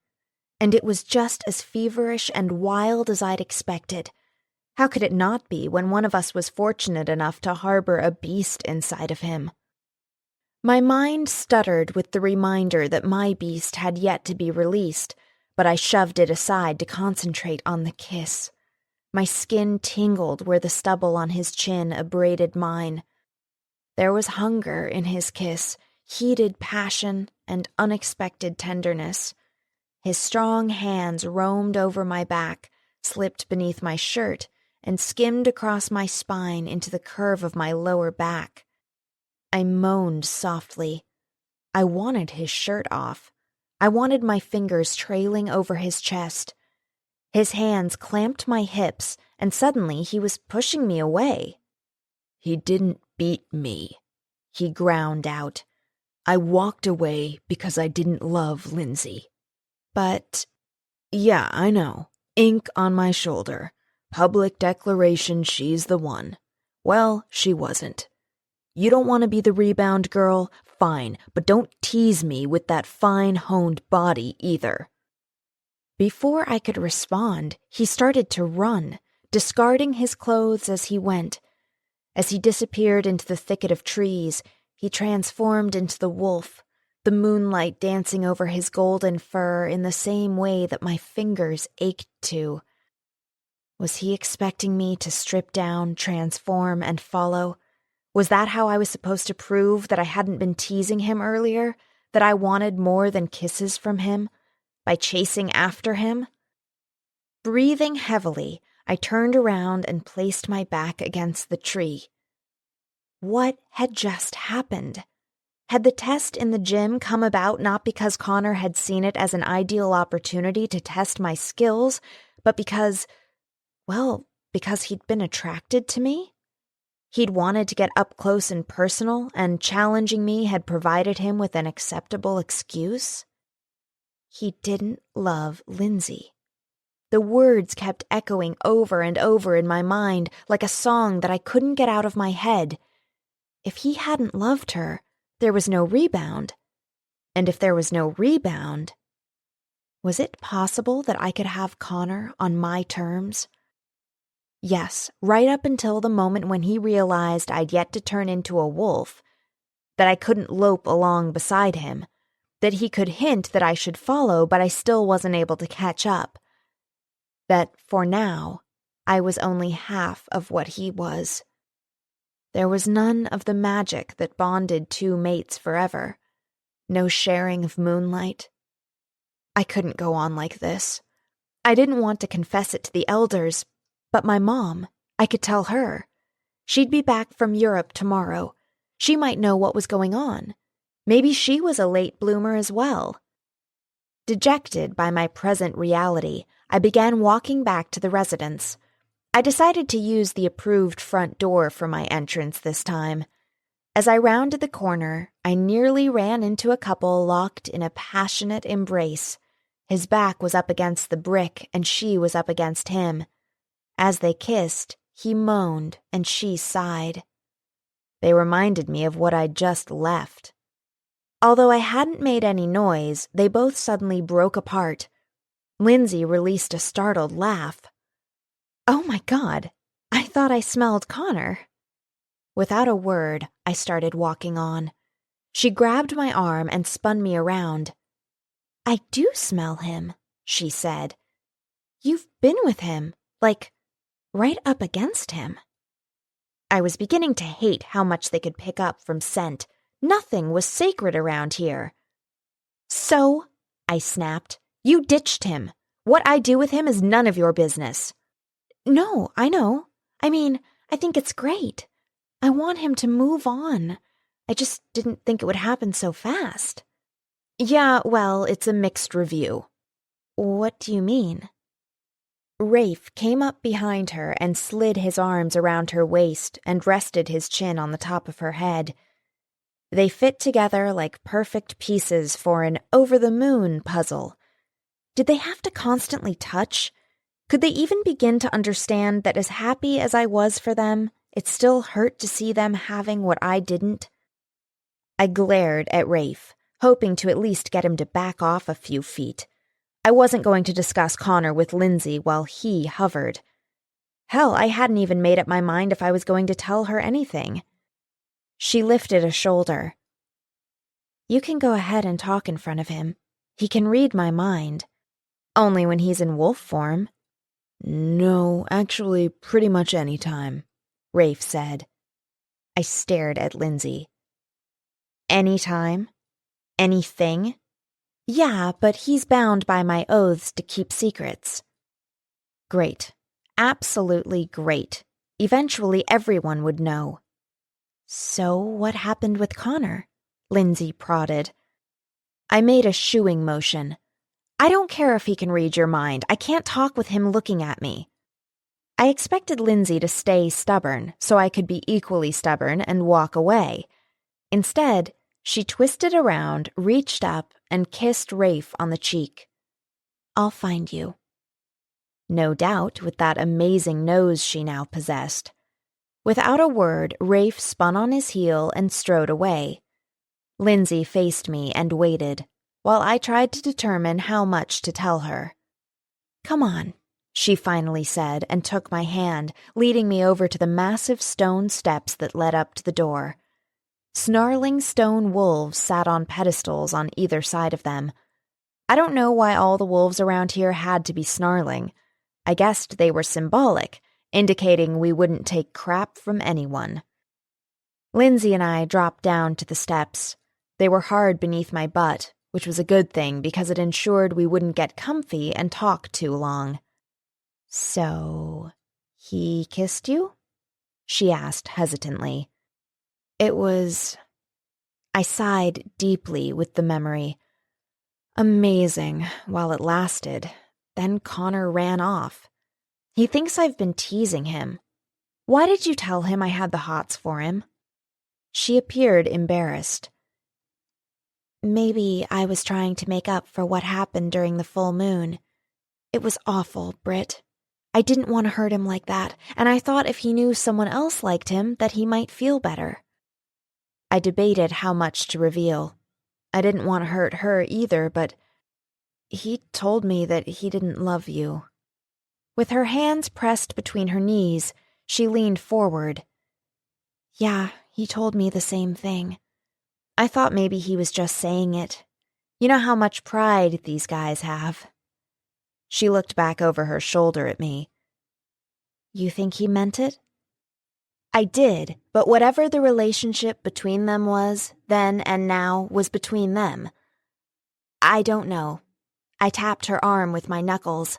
And it was just as feverish and wild as I'd expected. How could it not be when one of us was fortunate enough to harbor a beast inside of him? My mind stuttered with the reminder that my beast had yet to be released, but I shoved it aside to concentrate on the kiss. My skin tingled where the stubble on his chin abraded mine. There was hunger in his kiss, heated passion, and unexpected tenderness. His strong hands roamed over my back, slipped beneath my shirt, and skimmed across my spine into the curve of my lower back. I moaned softly. I wanted his shirt off. I wanted my fingers trailing over his chest. His hands clamped my hips, and suddenly he was pushing me away. He didn't beat me, he ground out. I walked away because I didn't love Lindsay. But— Yeah, I know. Ink on my shoulder. Public declaration she's the one. Well, she wasn't. You don't want to be the rebound girl? Fine, but don't tease me with that fine-honed body either. Before I could respond, he started to run, discarding his clothes as he went. As he disappeared into the thicket of trees, he transformed into the wolf, the moonlight dancing over his golden fur in the same way that my fingers ached to. Was he expecting me to strip down, transform, and follow? Was that how I was supposed to prove that I hadn't been teasing him earlier, that I wanted more than kisses from him, by chasing after him? Breathing heavily, I turned around and placed my back against the tree. What had just happened? Had the test in the gym come about not because Connor had seen it as an ideal opportunity to test my skills, but because he'd been attracted to me? He'd wanted to get up close and personal, and challenging me had provided him with an acceptable excuse? He didn't love Lindsay. The words kept echoing over and over in my mind like a song that I couldn't get out of my head. If he hadn't loved her, there was no rebound. And if there was no rebound, was it possible that I could have Connor on my terms? Yes, right up until the moment when he realized I'd yet to turn into a wolf, that I couldn't lope along beside him, that he could hint that I should follow, but I still wasn't able to catch up, that for now, I was only half of what he was. There was none of the magic that bonded two mates forever, no sharing of moonlight. I couldn't go on like this. I didn't want to confess it to the elders, but my mom, I could tell her. She'd be back from Europe tomorrow. She might know what was going on. Maybe she was a late bloomer as well. Dejected by my present reality, I began walking back to the residence. I decided to use the approved front door for my entrance this time. As I rounded the corner, I nearly ran into a couple locked in a passionate embrace. His back was up against the brick, and she was up against him. As they kissed, he moaned, and she sighed. They reminded me of what I'd just left. Although I hadn't made any noise, they both suddenly broke apart. Lindsay released a startled laugh. "Oh my God, I thought I smelled Connor." Without a word, I started walking on. She grabbed my arm and spun me around. "I do smell him," she said. "You've been with him, like, right up against him." I was beginning to hate how much they could pick up from scent. Nothing was sacred around here. "So," I snapped, "you ditched him. What I do with him is none of your business." "No, I know. I mean, I think it's great. I want him to move on. I just didn't think it would happen so fast." "Yeah, well, it's a mixed review." "What do you mean?" Rafe came up behind her and slid his arms around her waist and rested his chin on the top of her head. They fit together like perfect pieces for an over-the-moon puzzle. Did they have to constantly touch? Could they even begin to understand that as happy as I was for them, it still hurt to see them having what I didn't? I glared at Rafe, hoping to at least get him to back off a few feet. I wasn't going to discuss Connor with Lindsay while he hovered. Hell, I hadn't even made up my mind if I was going to tell her anything. She lifted a shoulder. "You can go ahead and talk in front of him. He can read my mind. Only when he's in wolf form." "No, actually, pretty much any time," Rafe said. I stared at Lindsay. "Any time? Anything?" "Yeah, but he's bound by my oaths to keep secrets." "Great. Absolutely great. Eventually everyone would know." "So what happened with Connor?" Lindsay prodded. I made a shooing motion. "I don't care if he can read your mind. I can't talk with him looking at me." I expected Lindsay to stay stubborn, so I could be equally stubborn and walk away. Instead, she twisted around, reached up, and kissed Rafe on the cheek. "I'll find you." No doubt, with that amazing nose she now possessed. Without a word, Rafe spun on his heel and strode away. Lindsay faced me and waited, while I tried to determine how much to tell her. "Come on," she finally said and took my hand, leading me over to the massive stone steps that led up to the door. Snarling stone wolves sat on pedestals on either side of them. I don't know why all the wolves around here had to be snarling. I guessed they were symbolic, indicating we wouldn't take crap from anyone. Lindsay and I dropped down to the steps. They were hard beneath my butt, which was a good thing because it ensured we wouldn't get comfy and talk too long. "So, he kissed you?" she asked hesitantly. "It was..." I sighed deeply with the memory. "Amazing while it lasted. Then Connor ran off. He thinks I've been teasing him. Why did you tell him I had the hots for him?" She appeared embarrassed. "Maybe I was trying to make up for what happened during the full moon. It was awful, Britt. I didn't want to hurt him like that, and I thought if he knew someone else liked him that he might feel better." I debated how much to reveal. I didn't want to hurt her either, but he told me that he didn't love you. With her hands pressed between her knees, she leaned forward. "Yeah, he told me the same thing. I thought maybe he was just saying it. You know how much pride these guys have." She looked back over her shoulder at me. "You think he meant it?" I did, but whatever the relationship between them was, then and now, was between them. "I don't know." I tapped her arm with my knuckles.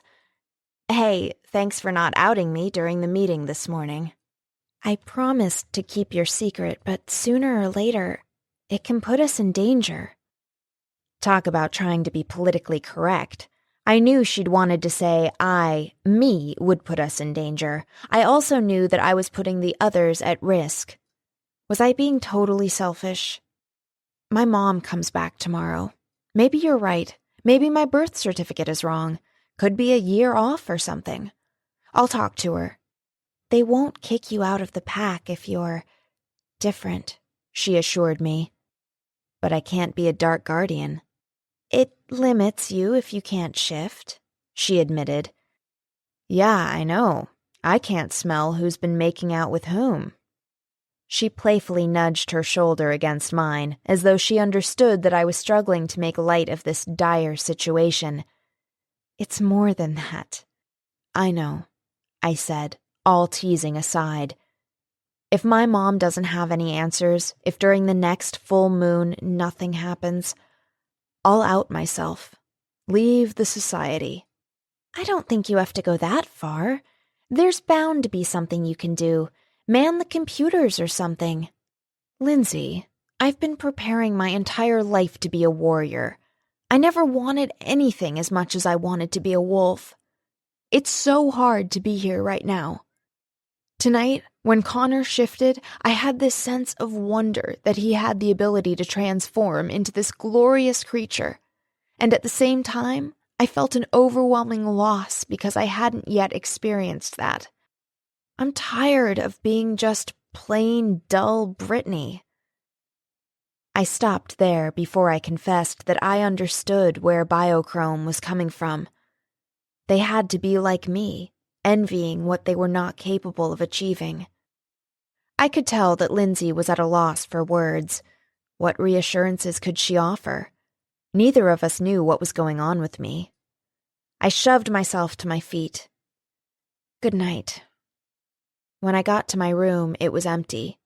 "Hey, thanks for not outing me during the meeting this morning. I promised to keep your secret, but sooner or later, it can put us in danger." Talk about trying to be politically correct. I knew she'd wanted to say me, would put us in danger. I also knew that I was putting the others at risk. Was I being totally selfish? "My mom comes back tomorrow. Maybe you're right. Maybe my birth certificate is wrong. Could be a year off or something. I'll talk to her." "They won't kick you out of the pack if you're different," she assured me. "But I can't be a dark guardian." "It limits you if you can't shift," she admitted. "Yeah, I know. I can't smell who's been making out with whom." She playfully nudged her shoulder against mine, as though she understood that I was struggling to make light of this dire situation. "It's more than that." "I know," I said, all teasing aside. "If my mom doesn't have any answers, if during the next full moon nothing happens, I'll out myself. Leave the society." "I don't think you have to go that far. There's bound to be something you can do. Man the computers or something." "Lindsay, I've been preparing my entire life to be a warrior. I never wanted anything as much as I wanted to be a wolf. It's so hard to be here right now. Tonight, when Connor shifted, I had this sense of wonder that he had the ability to transform into this glorious creature. And at the same time, I felt an overwhelming loss because I hadn't yet experienced that. I'm tired of being just plain, dull Brittany." I stopped there before I confessed that I understood where Biochrome was coming from. They had to be like me, envying what they were not capable of achieving. I could tell that Lindsay was at a loss for words. What reassurances could she offer? Neither of us knew what was going on with me. I shoved myself to my feet. "Good night." When I got to my room, it was empty.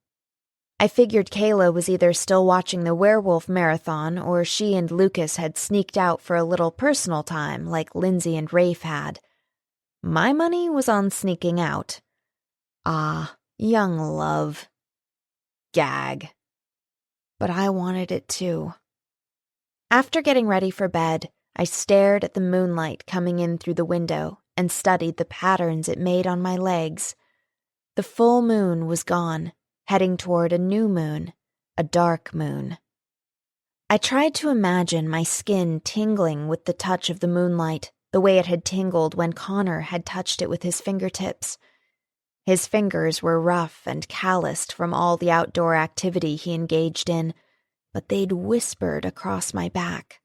I figured Kayla was either still watching the werewolf marathon or she and Lucas had sneaked out for a little personal time like Lindsay and Rafe had. My money was on sneaking out. Ah, young love. Gag. But I wanted it too. After getting ready for bed, I stared at the moonlight coming in through the window and studied the patterns it made on my legs. The full moon was gone, heading toward a new moon, a dark moon. I tried to imagine my skin tingling with the touch of the moonlight, the way it had tingled when Connor had touched it with his fingertips. His fingers were rough and calloused from all the outdoor activity he engaged in, but they'd whispered across my back.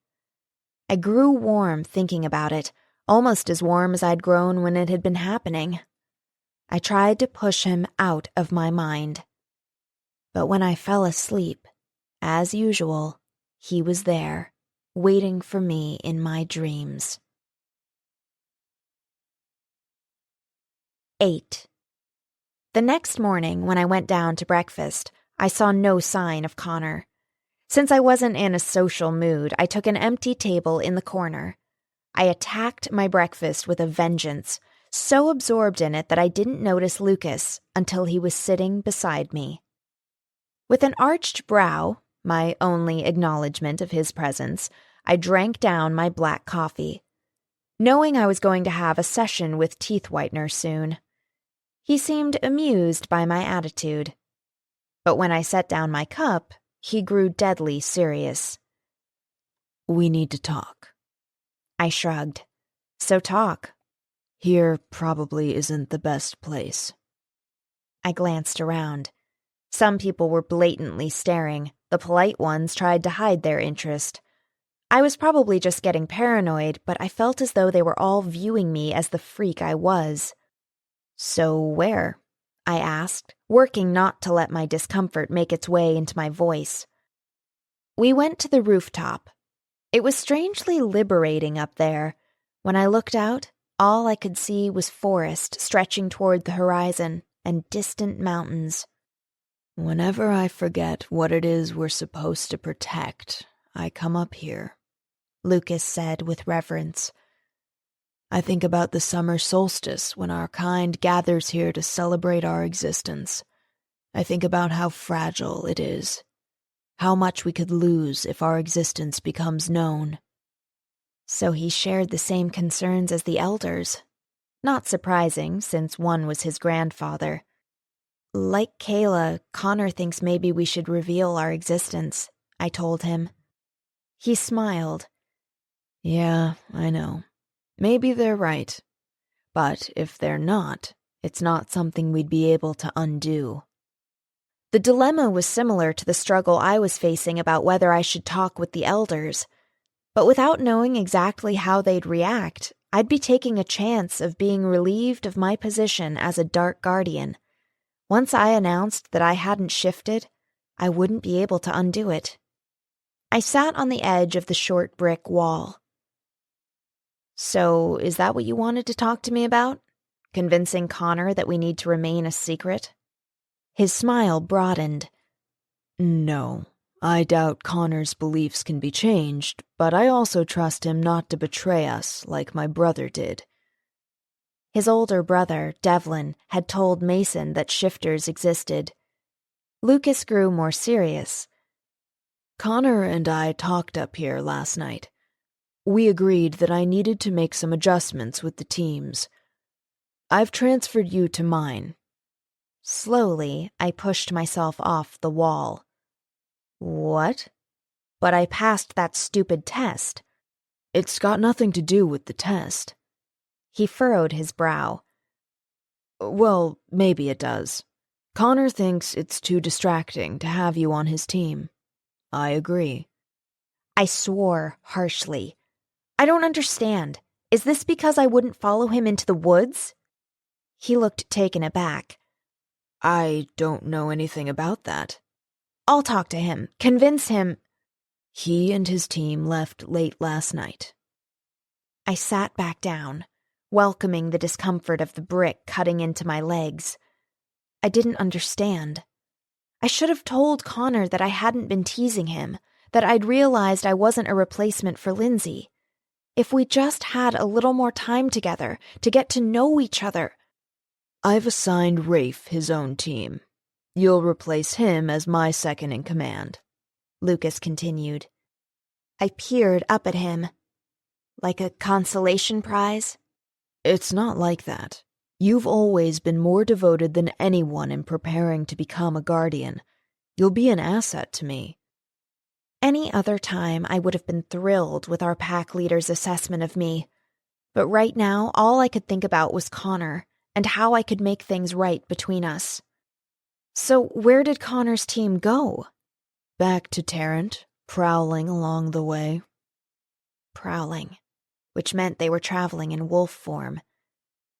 I grew warm thinking about it, almost as warm as I'd grown when it had been happening. I tried to push him out of my mind. But when I fell asleep, as usual, he was there, waiting for me in my dreams. 8. The next morning, when I went down to breakfast, I saw no sign of Connor. Since I wasn't in a social mood, I took an empty table in the corner. I attacked my breakfast with a vengeance, so absorbed in it that I didn't notice Lucas until he was sitting beside me. With an arched brow, my only acknowledgement of his presence, I drank down my black coffee, knowing I was going to have a session with teeth whitener soon. He seemed amused by my attitude. But when I set down my cup, he grew deadly serious. We need to talk. I shrugged. So talk. Here probably isn't the best place. I glanced around. Some people were blatantly staring. The polite ones tried to hide their interest. I was probably just getting paranoid, but I felt as though they were all viewing me as the freak I was. So where? I asked, working not to let my discomfort make its way into my voice. We went to the rooftop. It was strangely liberating up there. When I looked out, all I could see was forest stretching toward the horizon and distant mountains. Whenever I forget what it is we're supposed to protect, I come up here, Lucas said with reverence. I think about the summer solstice when our kind gathers here to celebrate our existence. I think about how fragile it is, how much we could lose if our existence becomes known. So he shared the same concerns as the elders. Not surprising, since one was his grandfather. Like Kayla, Connor thinks maybe we should reveal our existence, I told him. He smiled. Yeah, I know. Maybe they're right. But if they're not, it's not something we'd be able to undo. The dilemma was similar to the struggle I was facing about whether I should talk with the elders. But without knowing exactly how they'd react, I'd be taking a chance of being relieved of my position as a dark guardian. Once I announced that I hadn't shifted, I wouldn't be able to undo it. I sat on the edge of the short brick wall. So, is that what you wanted to talk to me about? Convincing Connor that we need to remain a secret? His smile broadened. No, I doubt Connor's beliefs can be changed, but I also trust him not to betray us like my brother did. His older brother, Devlin, had told Mason that shifters existed. Lucas grew more serious. Connor and I talked up here last night. We agreed that I needed to make some adjustments with the teams. I've transferred you to mine. Slowly, I pushed myself off the wall. What? But I passed that stupid test. It's got nothing to do with the test. He furrowed his brow. Well, maybe it does. Connor thinks it's too distracting to have you on his team. I agree. I swore harshly. I don't understand. Is this because I wouldn't follow him into the woods? He looked taken aback. I don't know anything about that. I'll talk to him. Convince him. He and his team left late last night. I sat back down, welcoming the discomfort of the brick cutting into my legs. I didn't understand. I should have told Connor that I hadn't been teasing him, that I'd realized I wasn't a replacement for Lindsay. If we just had a little more time together to get to know each other. I've assigned Rafe his own team. You'll replace him as my second in command, Lucas continued. I peered up at him. Like a consolation prize? It's not like that. You've always been more devoted than anyone in preparing to become a guardian. You'll be an asset to me. Any other time, I would have been thrilled with our pack leader's assessment of me. But right now, all I could think about was Connor and how I could make things right between us. So where did Connor's team go? Back to Tarrant, prowling along the way. Prowling, which meant they were traveling in wolf form.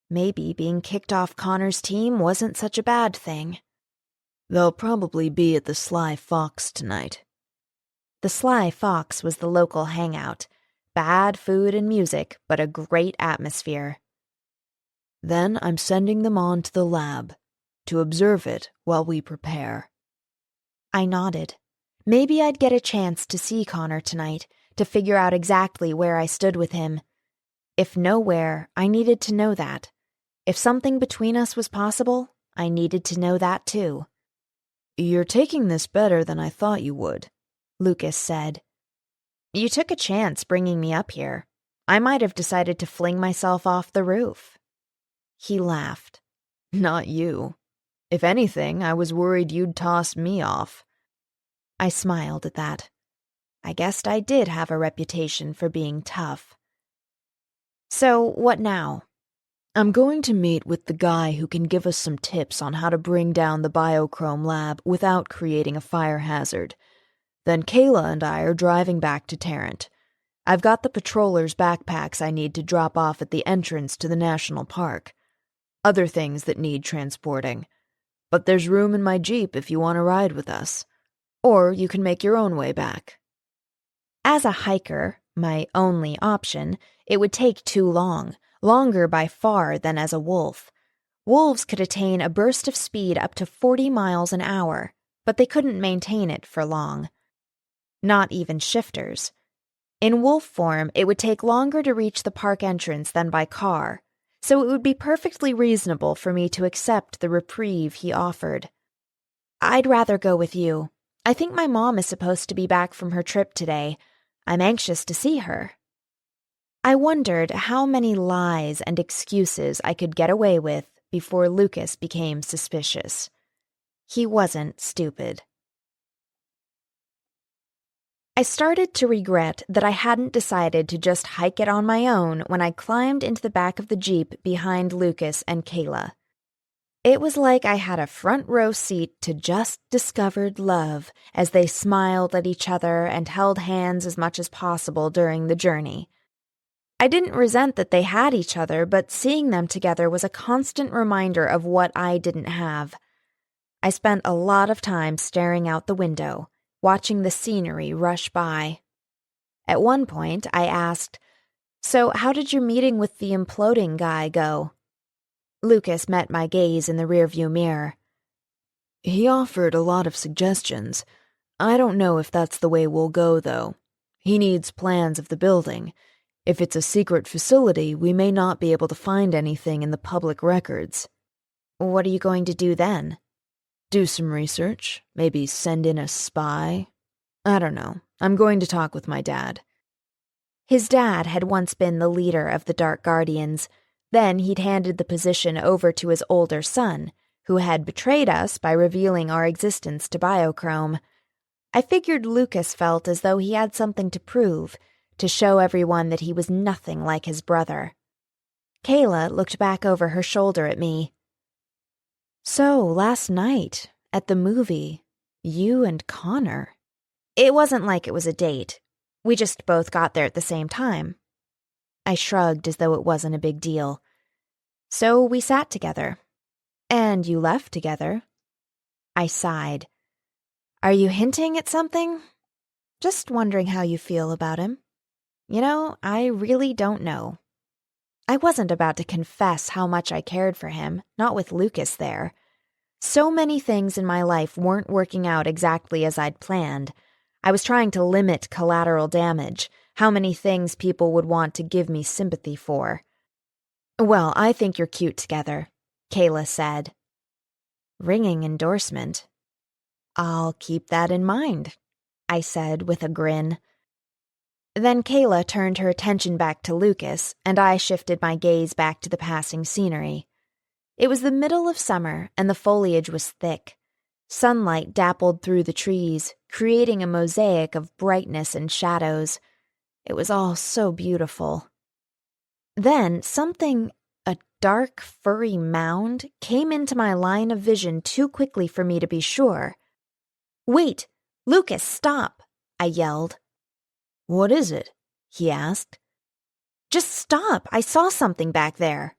Maybe being kicked off Connor's team wasn't such a bad thing. They'll probably be at the Sly Fox tonight. The Sly Fox was the local hangout. Bad food and music, but a great atmosphere. Then I'm sending them on to the lab, to observe it while we prepare. I nodded. Maybe I'd get a chance to see Connor tonight, to figure out exactly where I stood with him. If nowhere, I needed to know that. If something between us was possible, I needed to know that too. You're taking this better than I thought you would, Lucas said. You took a chance bringing me up here. I might have decided to fling myself off the roof. He laughed. Not you. If anything, I was worried you'd toss me off. I smiled at that. I guessed I did have a reputation for being tough. So, what now? I'm going to meet with the guy who can give us some tips on how to bring down the biochrome lab without creating a fire hazard. Then Kayla and I are driving back to Tarrant. I've got the patrollers' backpacks I need to drop off at the entrance to the national park. Other things that need transporting. But there's room in my Jeep if you want to ride with us. Or you can make your own way back. As a hiker, my only option, it would take too long, longer by far than as a wolf. Wolves could attain a burst of speed up to 40 miles an hour, but they couldn't maintain it for long. Not even shifters. In wolf form, it would take longer to reach the park entrance than by car, so it would be perfectly reasonable for me to accept the reprieve he offered. I'd rather go with you. I think my mom is supposed to be back from her trip today. I'm anxious to see her. I wondered how many lies and excuses I could get away with before Lucas became suspicious. He wasn't stupid. I started to regret that I hadn't decided to just hike it on my own when I climbed into the back of the Jeep behind Lucas and Kayla. It was like I had a front row seat to just discovered love as they smiled at each other and held hands as much as possible during the journey. I didn't resent that they had each other, but seeing them together was a constant reminder of what I didn't have. I spent a lot of time staring out the window, watching the scenery rush by. At one point, I asked, "So how did your meeting with the imploding guy go?" Lucas met my gaze in the rearview mirror. He offered a lot of suggestions. I don't know if that's the way we'll go, though. He needs plans of the building. If it's a secret facility, we may not be able to find anything in the public records. What are you going to do then? Do some research, maybe send in a spy. I don't know. I'm going to talk with my dad. His dad had once been the leader of the Dark Guardians. Then he'd handed the position over to his older son, who had betrayed us by revealing our existence to Biochrome. I figured Lucas felt as though he had something to prove, to show everyone that he was nothing like his brother. Kayla looked back over her shoulder at me. "So, last night, at the movie, you and Connor." It wasn't like it was a date. We just both got there at the same time. I shrugged as though it wasn't a big deal. "So we sat together. And you left together." I sighed. "Are you hinting at something?" "Just wondering how you feel about him." "You know, I really don't know." I wasn't about to confess how much I cared for him, not with Lucas there. So many things in my life weren't working out exactly as I'd planned. I was trying to limit collateral damage, how many things people would want to give me sympathy for. "Well, I think you're cute together," Kayla said. Ringing endorsement. "I'll keep that in mind," I said with a grin. Then Kayla turned her attention back to Lucas, and I shifted my gaze back to the passing scenery. It was the middle of summer, and the foliage was thick. Sunlight dappled through the trees, creating a mosaic of brightness and shadows. It was all so beautiful. Then something, a dark, furry mound, came into my line of vision too quickly for me to be sure. "Wait! Lucas, stop!" I yelled. "What is it?" he asked. "Just stop! I saw something back there."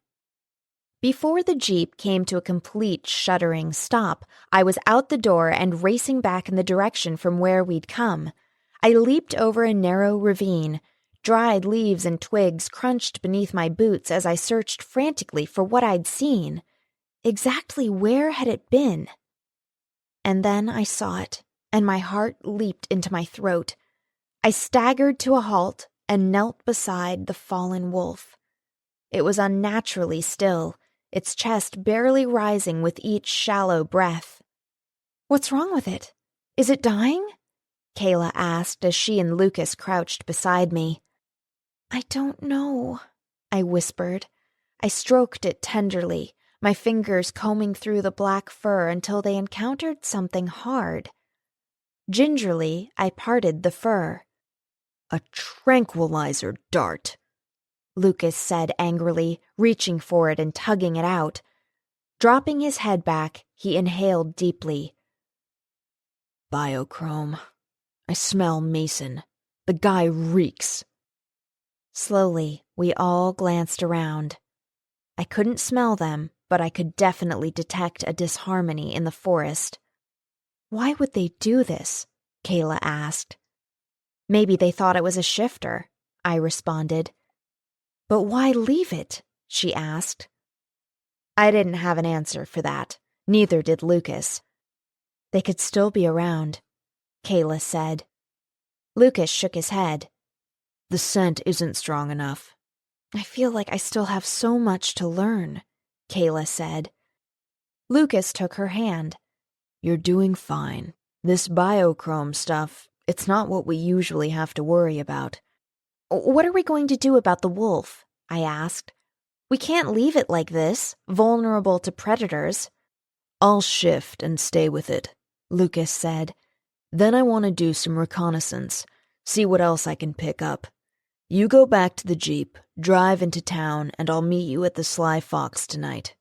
Before the Jeep came to a complete shuddering stop, I was out the door and racing back in the direction from where we'd come. I leaped over a narrow ravine. Dried leaves and twigs crunched beneath my boots as I searched frantically for what I'd seen. Exactly where had it been? And then I saw it, and my heart leaped into my throat. I staggered to a halt and knelt beside the fallen wolf. It was unnaturally still, its chest barely rising with each shallow breath. "What's wrong with it? Is it dying?" Kayla asked as she and Lucas crouched beside me. "I don't know," I whispered. I stroked it tenderly, my fingers combing through the black fur until they encountered something hard. Gingerly, I parted the fur. "A tranquilizer dart," Lucas said angrily, reaching for it and tugging it out. Dropping his head back, he inhaled deeply. "Biochrome. I smell Mason. The guy reeks." Slowly, we all glanced around. I couldn't smell them, but I could definitely detect a disharmony in the forest. Why would they do this? Kayla asked. Maybe they thought it was a shifter, I responded. But why leave it? She asked. I didn't have an answer for that. Neither did Lucas. They could still be around, Kayla said. Lucas shook his head. "The scent isn't strong enough." I feel like I still have so much to learn, Kayla said. Lucas took her hand. "You're doing fine. This biochrome stuff, it's not what we usually have to worry about." What are we going to do about the wolf? I asked. We can't leave it like this, vulnerable to predators. "I'll shift and stay with it," Lucas said. "Then I want to do some reconnaissance, see what else I can pick up. You go back to the Jeep, drive into town, and I'll meet you at the Sly Fox tonight."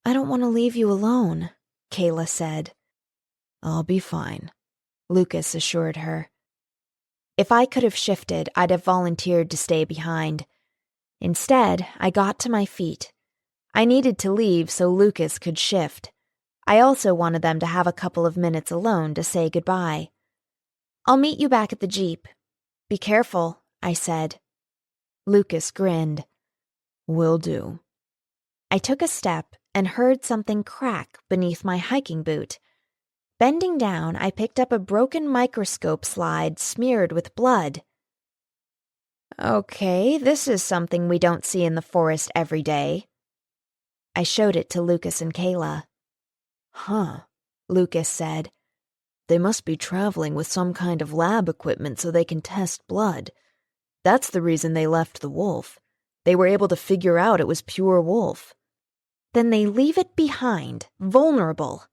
I don't want to leave you alone, Kayla said. "I'll be fine," Lucas assured her. If I could have shifted, I'd have volunteered to stay behind. Instead, I got to my feet. I needed to leave so Lucas could shift. I also wanted them to have a couple of minutes alone to say goodbye. I'll meet you back at the Jeep. Be careful, I said. Lucas grinned. "Will do." I took a step and heard something crack beneath my hiking boot. Bending down, I picked up a broken microscope slide smeared with blood. Okay, this is something we don't see in the forest every day. I showed it to Lucas and Kayla. "Huh," Lucas said. "They must be traveling with some kind of lab equipment so they can test blood. That's the reason they left the wolf. They were able to figure out it was pure wolf." Then they leave it behind, vulnerable.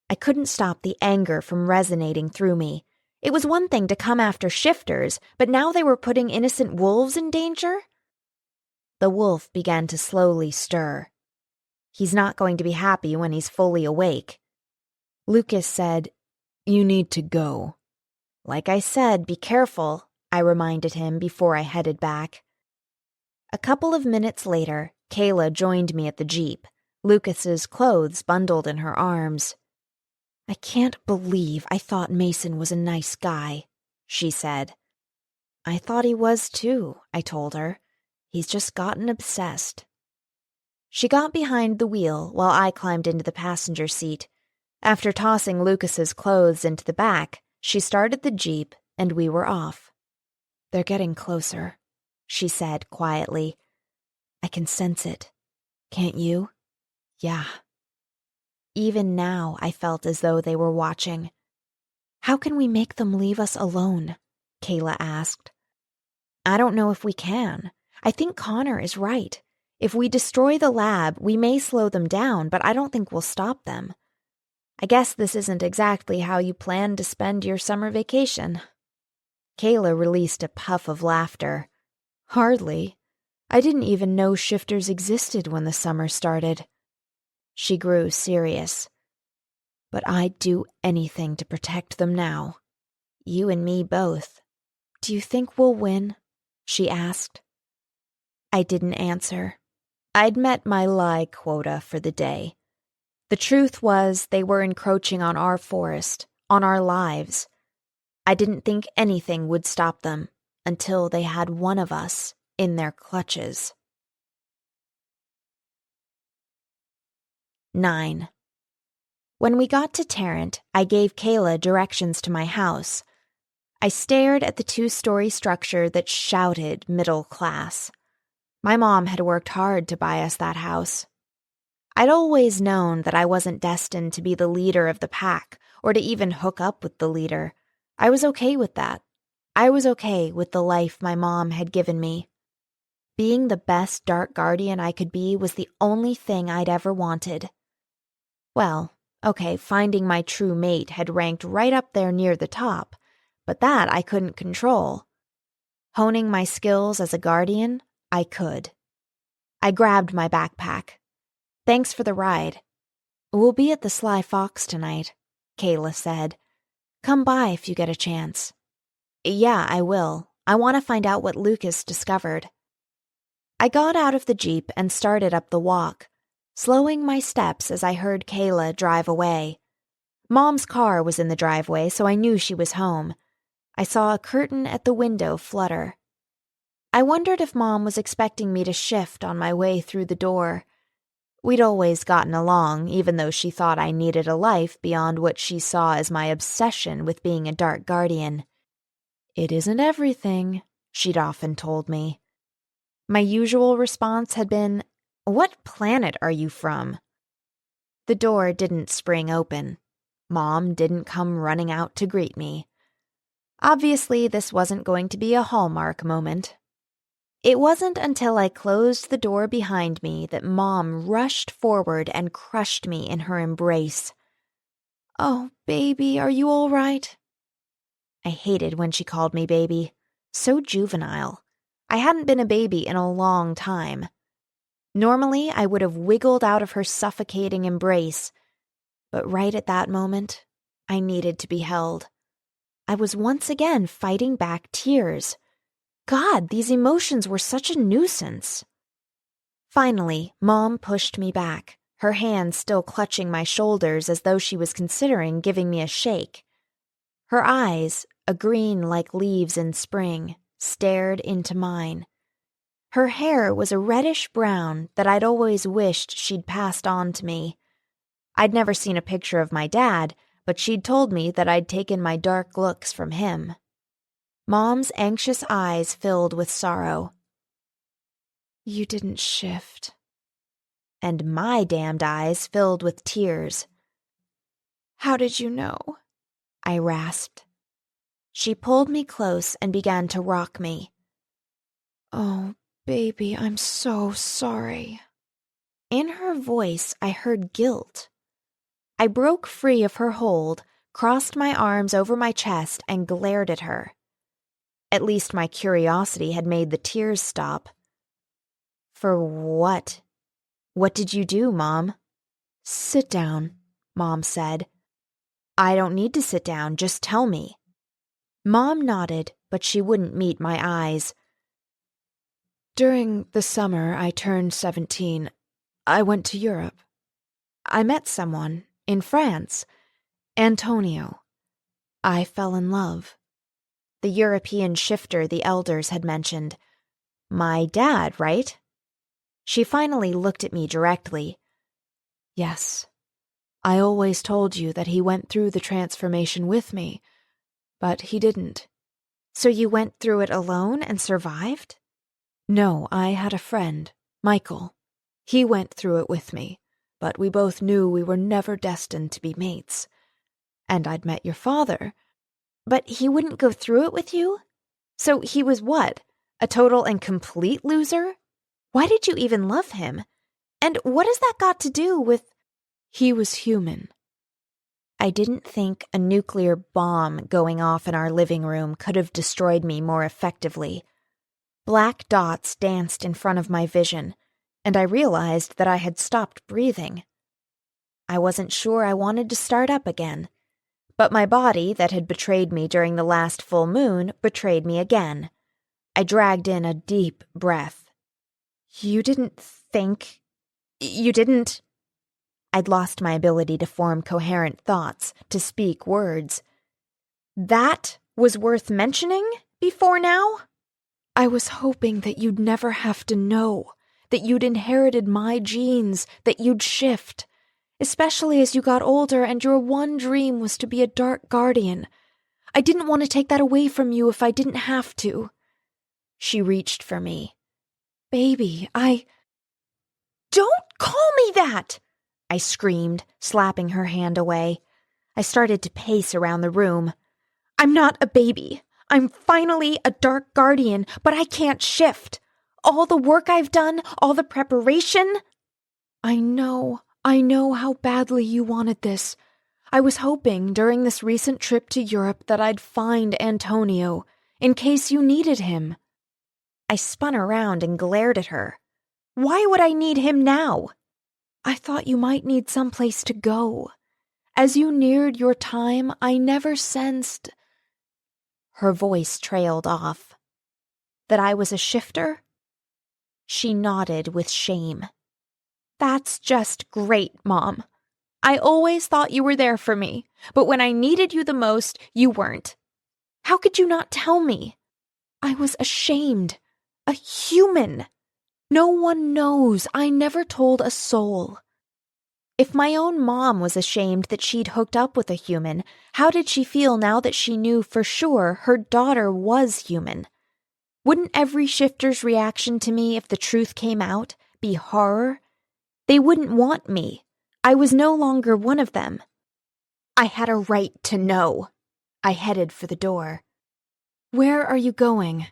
I couldn't stop the anger from resonating through me. It was one thing to come after shifters, but now they were putting innocent wolves in danger? The wolf began to slowly stir. He's not going to be happy when he's fully awake. Lucas said, "You need to go." Like I said, be careful, I reminded him before I headed back. A couple of minutes later, Kayla joined me at the Jeep, Lucas's clothes bundled in her arms. I can't believe I thought Mason was a nice guy, she said. I thought he was too, I told her. He's just gotten obsessed. She got behind the wheel while I climbed into the passenger seat. After tossing Lucas's clothes into the back, she started the Jeep and we were off. They're getting closer, she said quietly. I can sense it. Can't you? Yeah. Even now, I felt as though they were watching. How can we make them leave us alone? Kayla asked. I don't know if we can. I think Connor is right. If we destroy the lab, we may slow them down, but I don't think we'll stop them. I guess this isn't exactly how you planned to spend your summer vacation. Kayla released a puff of laughter. Hardly. I didn't even know shifters existed when the summer started. She grew serious. But I'd do anything to protect them now. You and me both. Do you think we'll win? She asked. I didn't answer. I'd met my lie quota for the day. The truth was they were encroaching on our forest, on our lives. I didn't think anything would stop them until they had one of us in their clutches. 9. When we got to Tarrant, I gave Kayla directions to my house. I stared at the 2-story structure that shouted middle class. My mom had worked hard to buy us that house. I'd always known that I wasn't destined to be the leader of the pack or to even hook up with the leader. I was okay with that. I was okay with the life my mom had given me. Being the best dark guardian I could be was the only thing I'd ever wanted. Well, okay, finding my true mate had ranked right up there near the top, but that I couldn't control. Honing my skills as a guardian, I could. I grabbed my backpack. Thanks for the ride. We'll be at the Sly Fox tonight, Kayla said. Come by if you get a chance. Yeah, I will. I want to find out what Lucas discovered. I got out of the Jeep and started up the walk, slowing my steps as I heard Kayla drive away. Mom's car was in the driveway, so I knew she was home. I saw a curtain at the window flutter. I wondered if Mom was expecting me to shift on my way through the door. We'd always gotten along, even though she thought I needed a life beyond what she saw as my obsession with being a dark guardian. It isn't everything, she'd often told me. My usual response had been, "What planet are you from?" The door didn't spring open. Mom didn't come running out to greet me. Obviously, this wasn't going to be a Hallmark moment. It wasn't until I closed the door behind me that Mom rushed forward and crushed me in her embrace. "Oh, baby, are you all right?" I hated when she called me baby. So juvenile. I hadn't been a baby in a long time. Normally, I would have wiggled out of her suffocating embrace, but right at that moment, I needed to be held. I was once again fighting back tears. God, these emotions were such a nuisance. Finally, Mom pushed me back, her hand still clutching my shoulders as though she was considering giving me a shake. Her eyes, a green like leaves in spring, stared into mine. Her hair was a reddish-brown that I'd always wished she'd passed on to me. I'd never seen a picture of my dad, but she'd told me that I'd taken my dark looks from him. Mom's anxious eyes filled with sorrow. "You didn't shift." And my damned eyes filled with tears. "How did you know?" I rasped. She pulled me close and began to rock me. "Oh, baby, I'm so sorry." In her voice, I heard guilt. I broke free of her hold, crossed my arms over my chest, and glared at her. At least my curiosity had made the tears stop. "For what? What did you do, Mom?" "Sit down," Mom said. "I don't need to sit down, just tell me." Mom nodded, but she wouldn't meet my eyes. "During the summer I turned 17. I went to Europe. I met someone in France, Antonio. I fell in love." The European shifter the elders had mentioned. "My dad, right?" She finally looked at me directly. "Yes. I always told you that he went through the transformation with me, but he didn't." "So you went through it alone and survived?" "No, I had a friend, Michael. He went through it with me, but we both knew we were never destined to be mates. And I'd met your father." "But he wouldn't go through it with you? So he was what? A total and complete loser? Why did you even love him? And what has that got to do with—" "He was human." I didn't think a nuclear bomb going off in our living room could have destroyed me more effectively. Black dots danced in front of my vision, and I realized that I had stopped breathing. I wasn't sure I wanted to start up again, but my body that had betrayed me during the last full moon betrayed me again. I dragged in a deep breath. "You didn't think... You didn't..." I'd lost my ability to form coherent thoughts, to speak words. "That was worth mentioning before now?" "I was hoping that you'd never have to know, that you'd inherited my genes, that you'd shift, especially as you got older and your one dream was to be a dark guardian. I didn't want to take that away from you if I didn't have to." She reached for me. "Baby, Don't call me that!" I screamed, slapping her hand away. I started to pace around the room. "I'm not a baby. I'm finally a dark guardian, but I can't shift. All the work I've done, all the preparation. I know how badly you wanted this. I was hoping during this recent trip to Europe that I'd find Antonio, in case you needed him. I spun around and glared at her. Why would I need him now? I thought you might need someplace to go. As you neared your time, I never sensed... Her voice trailed off. That I was a shifter? She nodded with shame. That's just great, Mom. I always thought you were there for me, but when I needed you the most, you weren't. How could you not tell me? I was ashamed. A human. No one knows. I never told a soul. If my own mom was ashamed that she'd hooked up with a human, how did she feel now that she knew for sure her daughter was human? Wouldn't every shifter's reaction to me if the truth came out be horror? They wouldn't want me. I was no longer one of them. I had a right to know. I headed for the door. Where are you going?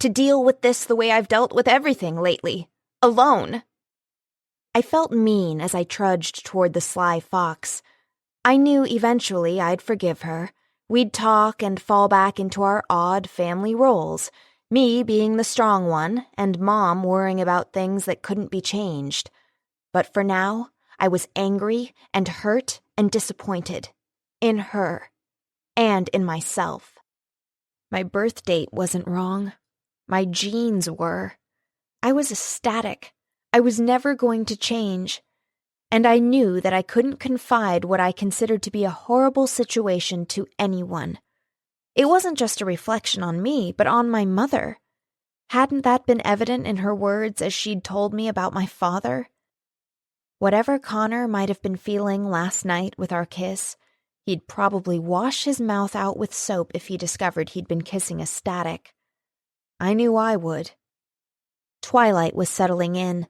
To deal with this the way I've dealt with everything lately. Alone. I felt mean as I trudged toward the sly fox. I knew eventually I'd forgive her. We'd talk and fall back into our odd family roles, me being the strong one and Mom worrying about things that couldn't be changed. But for now, I was angry and hurt and disappointed. In her. And in myself. My birth date wasn't wrong. My genes were. I was ecstatic. I was never going to change. And I knew that I couldn't confide what I considered to be a horrible situation to anyone. It wasn't just a reflection on me, but on my mother. Hadn't that been evident in her words as she'd told me about my father? Whatever Connor might have been feeling last night with our kiss, he'd probably wash his mouth out with soap if he discovered he'd been kissing a static. I knew I would. Twilight was settling in.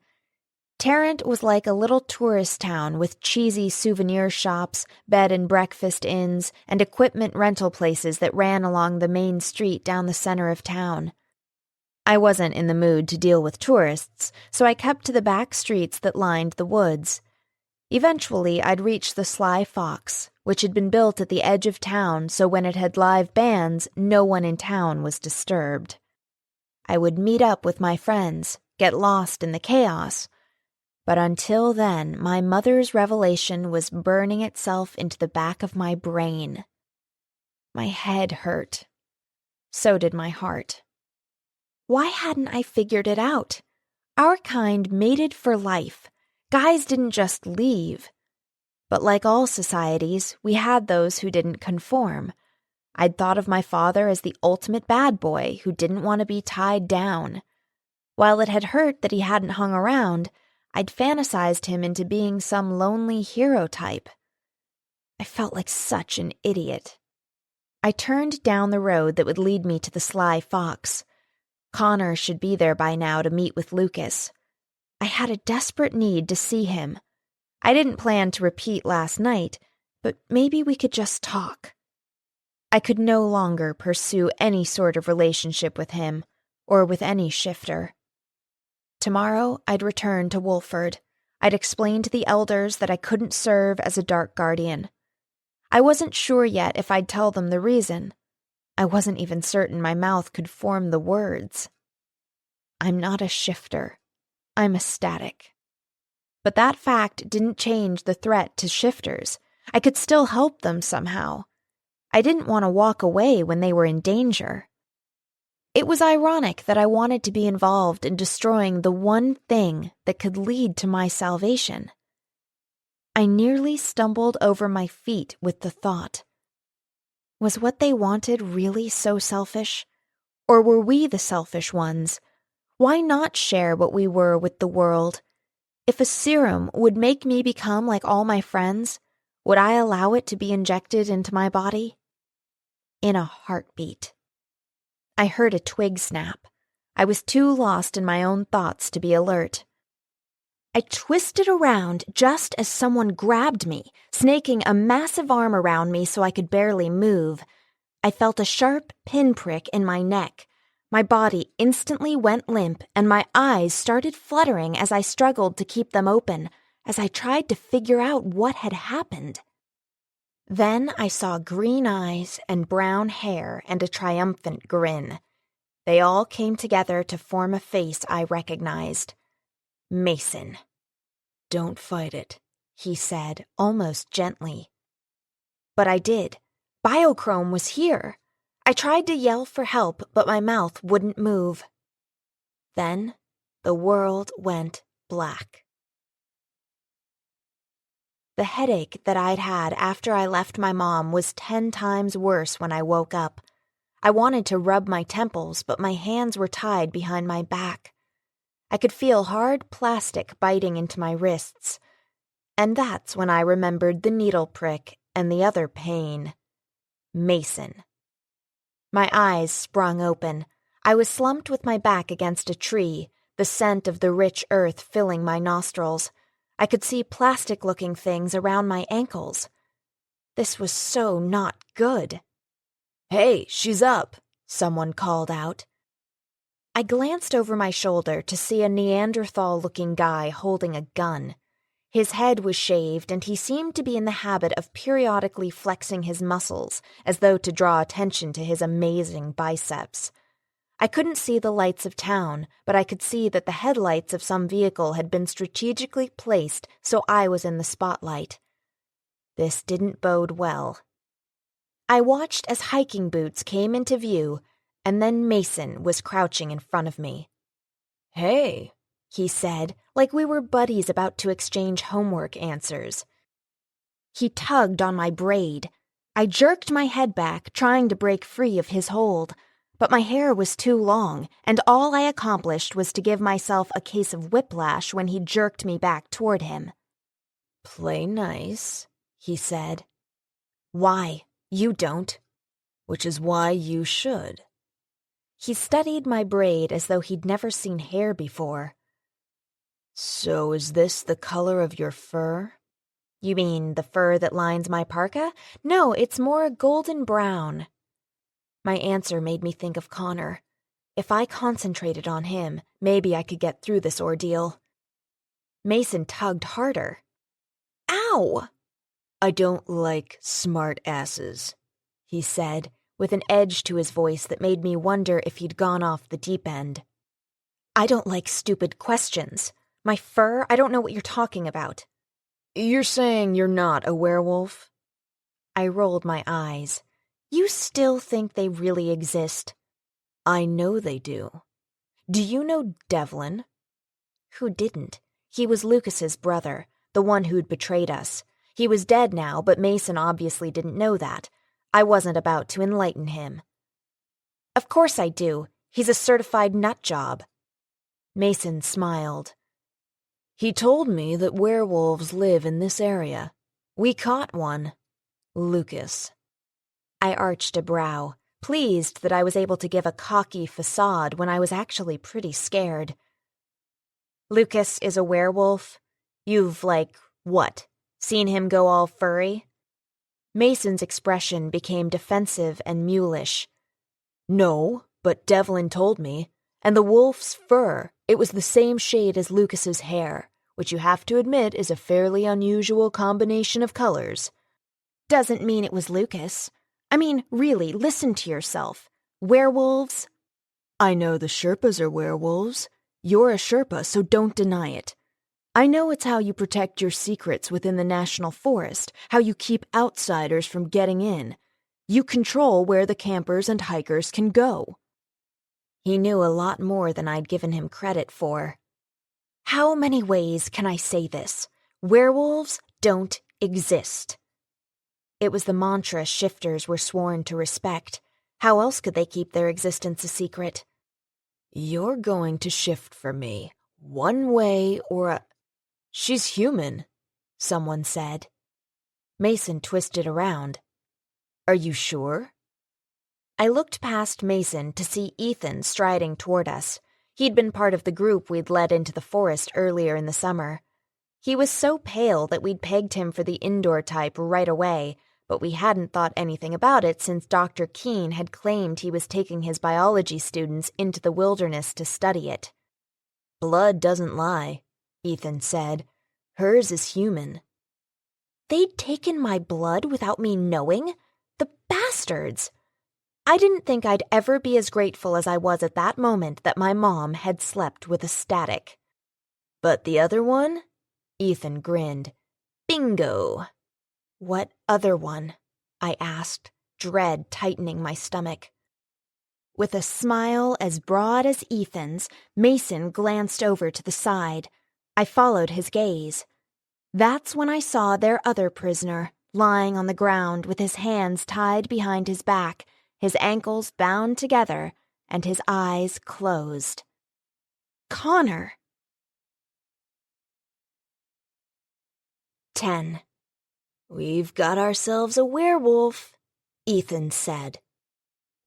Tarrant was like a little tourist town with cheesy souvenir shops, bed and breakfast inns, and equipment rental places that ran along the main street down the center of town. I wasn't in the mood to deal with tourists, so I kept to the back streets that lined the woods. Eventually, I'd reach the Sly Fox, which had been built at the edge of town so when it had live bands, no one in town was disturbed. I would meet up with my friends, get lost in the chaos. But until then, my mother's revelation was burning itself into the back of my brain. My head hurt. So did my heart. Why hadn't I figured it out? Our kind mated for life. Guys didn't just leave. But like all societies, we had those who didn't conform. I'd thought of my father as the ultimate bad boy who didn't want to be tied down. While it had hurt that he hadn't hung around, I'd fantasized him into being some lonely hero type. I felt like such an idiot. I turned down the road that would lead me to the Sly Fox. Connor should be there by now to meet with Lucas. I had a desperate need to see him. I didn't plan to repeat last night, but maybe we could just talk. I could no longer pursue any sort of relationship with him, or with any shifter. Tomorrow, I'd return to Wolford. I'd explain to the elders that I couldn't serve as a dark guardian. I wasn't sure yet if I'd tell them the reason. I wasn't even certain my mouth could form the words. I'm not a shifter. I'm a static. But that fact didn't change the threat to shifters. I could still help them somehow. I didn't want to walk away when they were in danger. It was ironic that I wanted to be involved in destroying the one thing that could lead to my salvation. I nearly stumbled over my feet with the thought. Was what they wanted really so selfish? Or were we the selfish ones? Why not share what we were with the world? If a serum would make me become like all my friends, would I allow it to be injected into my body? In a heartbeat. I heard a twig snap. I was too lost in my own thoughts to be alert. I twisted around just as someone grabbed me, snaking a massive arm around me so I could barely move. I felt a sharp pinprick in my neck. My body instantly went limp and my eyes started fluttering as I struggled to keep them open, as I tried to figure out what had happened. Then I saw green eyes and brown hair and a triumphant grin. They all came together to form a face I recognized. Mason. "Don't fight it," he said, almost gently. But I did. Biochrome was here. I tried to yell for help, but my mouth wouldn't move. Then the world went black. The headache that I'd had after I left my mom was 10 times worse when I woke up. I wanted to rub my temples, but my hands were tied behind my back. I could feel hard plastic biting into my wrists. And that's when I remembered the needle prick and the other pain. Mason. My eyes sprung open. I was slumped with my back against a tree, the scent of the rich earth filling my nostrils. I could see plastic-looking things around my ankles. This was so not good. "Hey, she's up," someone called out. I glanced over my shoulder to see a Neanderthal-looking guy holding a gun. His head was shaved, and he seemed to be in the habit of periodically flexing his muscles, as though to draw attention to his amazing biceps. I couldn't see the lights of town, but I could see that the headlights of some vehicle had been strategically placed so I was in the spotlight. This didn't bode well. I watched as hiking boots came into view, and then Mason was crouching in front of me. "Hey," he said, like we were buddies about to exchange homework answers. He tugged on my braid. I jerked my head back, trying to break free of his hold, but my hair was too long, and all I accomplished was to give myself a case of whiplash when he jerked me back toward him. "Play nice," he said. "Why? You don't." "Which is why you should." He studied my braid as though he'd never seen hair before. "So is this the color of your fur?" "You mean the fur that lines my parka? No, it's more golden brown." My answer made me think of Connor. If I concentrated on him, maybe I could get through this ordeal. Mason tugged harder. "Ow!" "I don't like smart asses," he said, with an edge to his voice that made me wonder if he'd gone off the deep end. "I don't like stupid questions. My fur? I don't know what you're talking about." "You're saying you're not a werewolf?" I rolled my eyes. You still think they really exist? "I know they do." Do you know Devlin? Who didn't? He was Lucas's brother, the one who'd betrayed us. He was dead now, but Mason obviously didn't know that. I wasn't about to enlighten him. Of course I do. He's a certified nut job. Mason smiled. "He told me that werewolves live in this area. We caught one. Lucas." I arched a brow, pleased that I was able to give a cocky facade when I was actually pretty scared. Lucas is a werewolf? You've, what? Seen him go all furry? Mason's expression became defensive and mulish. "No, but Devlin told me. And the wolf's fur, it was the same shade as Lucas's hair, which you have to admit is a fairly unusual combination of colors." Doesn't mean it was Lucas. I mean, really, listen to yourself. Werewolves? "I know the Sherpas are werewolves. You're a Sherpa, so don't deny it. I know it's how you protect your secrets within the national forest, how you keep outsiders from getting in. You control where the campers and hikers can go." He knew a lot more than I'd given him credit for. How many ways can I say this? Werewolves don't exist. It was the mantra shifters were sworn to respect. How else could they keep their existence a secret? "You're going to shift for me, one way or a—" "She's human," someone said. Mason twisted around. "Are you sure?" I looked past Mason to see Ethan striding toward us. He'd been part of the group we'd led into the forest earlier in the summer. He was so pale that we'd pegged him for the indoor type right away, but we hadn't thought anything about it since Dr. Keene had claimed he was taking his biology students into the wilderness to study it. "Blood doesn't lie," Ethan said. "Hers is human." They'd taken my blood without me knowing? The bastards! I didn't think I'd ever be as grateful as I was at that moment that my mom had slept with a static. "But the other one?" Ethan grinned. "Bingo." "What other one?" I asked, dread tightening my stomach. With a smile as broad as Ethan's, Mason glanced over to the side. I followed his gaze. That's when I saw their other prisoner, lying on the ground with his hands tied behind his back, his ankles bound together, and his eyes closed. Connor! 10. "We've got ourselves a werewolf," Ethan said.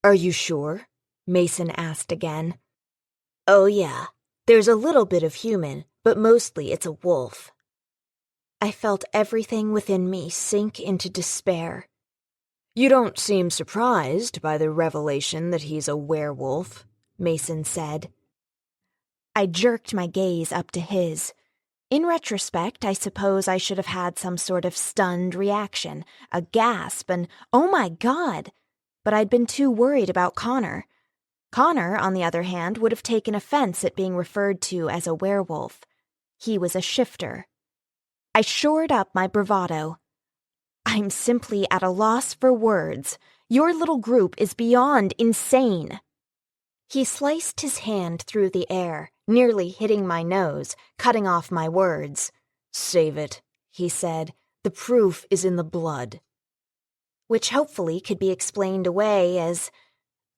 "Are you sure?" Mason asked again. "Oh yeah, there's a little bit of human, but mostly it's a wolf." I felt everything within me sink into despair. "You don't seem surprised by the revelation that he's a werewolf," Mason said. I jerked my gaze up to his. In retrospect, I suppose I should have had some sort of stunned reaction, a gasp, and "oh my God!" But I'd been too worried about Connor. Connor, on the other hand, would have taken offense at being referred to as a werewolf. He was a shifter. I shored up my bravado. "I'm simply at a loss for words. Your little group is beyond insane." He sliced his hand through the air, nearly hitting my nose, cutting off my words. "Save it," he said. "The proof is in the blood." Which hopefully could be explained away as,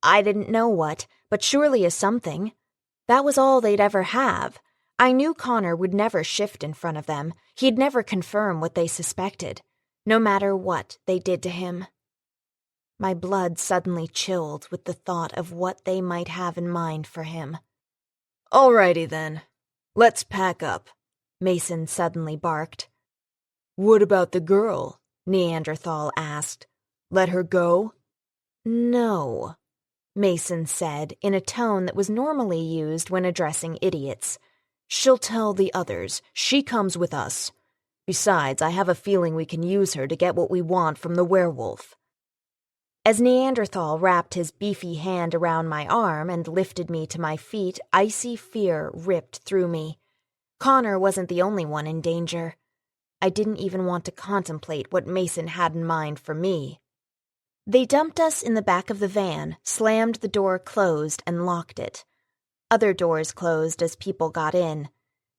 I didn't know what, but surely as something. That was all they'd ever have. I knew Connor would never shift in front of them. He'd never confirm what they suspected, no matter what they did to him. My blood suddenly chilled with the thought of what they might have in mind for him. "Alrighty then. Let's pack up," Mason suddenly barked. "What about the girl?" Neanderthal asked. "Let her go?" "No," Mason said in a tone that was normally used when addressing idiots. "She'll tell the others. She comes with us. Besides, I have a feeling we can use her to get what we want from the werewolf." As Neanderthal wrapped his beefy hand around my arm and lifted me to my feet, icy fear ripped through me. Connor wasn't the only one in danger. I didn't even want to contemplate what Mason had in mind for me. They dumped us in the back of the van, slammed the door closed, and locked it. Other doors closed as people got in.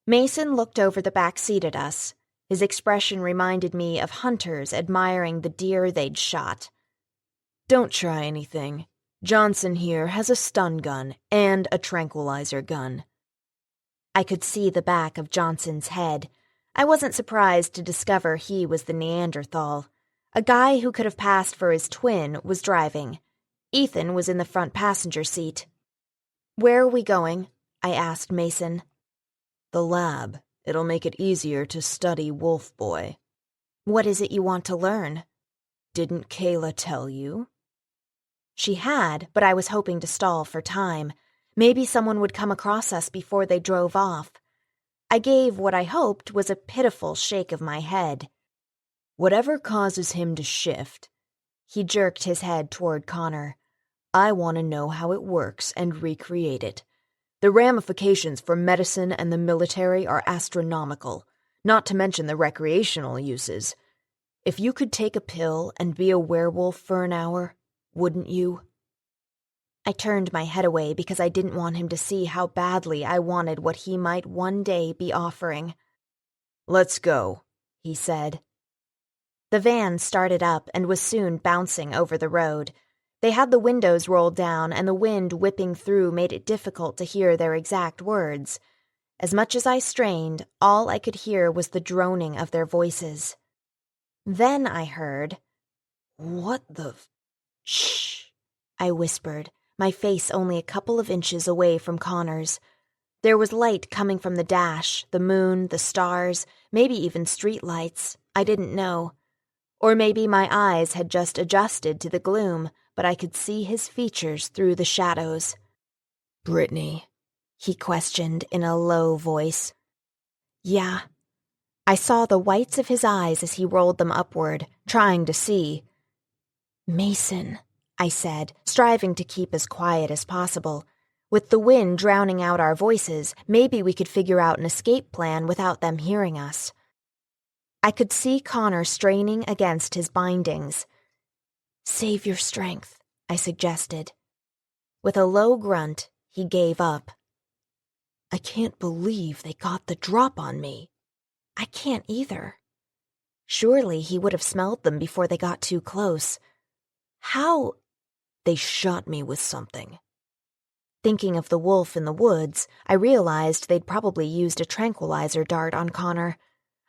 Mason looked over the back seat at us. His expression reminded me of hunters admiring the deer they'd shot. "Don't try anything. Johnson here has a stun gun and a tranquilizer gun." I could see the back of Johnson's head. I wasn't surprised to discover he was the Neanderthal. A guy who could have passed for his twin was driving. Ethan was in the front passenger seat. "Where are we going?" I asked Mason. "The lab. It'll make it easier to study Wolf Boy." "What is it you want to learn?" "Didn't Kayla tell you?" She had, but I was hoping to stall for time. Maybe someone would come across us before they drove off. I gave what I hoped was a pitiful shake of my head. "Whatever causes him to shift," he jerked his head toward Connor, "I want to know how it works and recreate it. The ramifications for medicine and the military are astronomical, not to mention the recreational uses. If you could take a pill and be a werewolf for an hour, wouldn't you?" I turned my head away because I didn't want him to see how badly I wanted what he might one day be offering. "Let's go," he said. The van started up and was soon bouncing over the road. They had the windows rolled down, and the wind whipping through made it difficult to hear their exact words. As much as I strained, all I could hear was the droning of their voices. Then I heard, "What the Shh," I whispered, my face only a couple of inches away from Connor's. There was light coming from the dash, the moon, the stars, maybe even street lights. I didn't know. Or maybe my eyes had just adjusted to the gloom, but I could see his features through the shadows. "Brittany?" he questioned in a low voice. Yeah. I saw the whites of his eyes as he rolled them upward, trying to see. "Mason," I said, striving to keep as quiet as possible. With the wind drowning out our voices, maybe we could figure out an escape plan without them hearing us. I could see Connor straining against his bindings. "Save your strength," I suggested. With a low grunt, he gave up. "I can't believe they got the drop on me." I can't either. Surely he would have smelled them before they got too close. How? "They shot me with something." Thinking of the wolf in the woods, I realized they'd probably used a tranquilizer dart on Connor.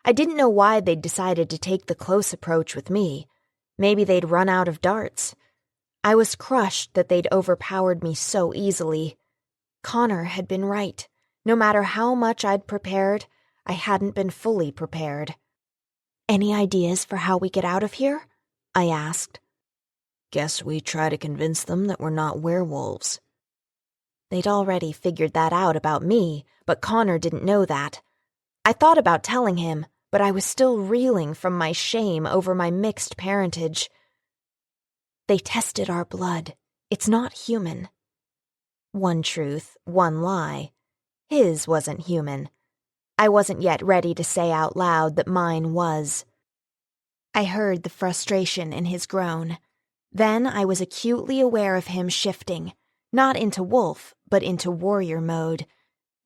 I didn't know why they'd decided to take the close approach with me. Maybe they'd run out of darts. I was crushed that they'd overpowered me so easily. Connor had been right. No matter how much I'd prepared, I hadn't been fully prepared. "Any ideas for how we get out of here?" I asked. "Guess we try to convince them that we're not werewolves." They'd already figured that out about me, but Connor didn't know that. I thought about telling him, but I was still reeling from my shame over my mixed parentage. "They tested our blood. It's not human." One truth, one lie. His wasn't human. I wasn't yet ready to say out loud that mine was. I heard the frustration in his groan. Then I was acutely aware of him shifting, not into wolf, but into warrior mode.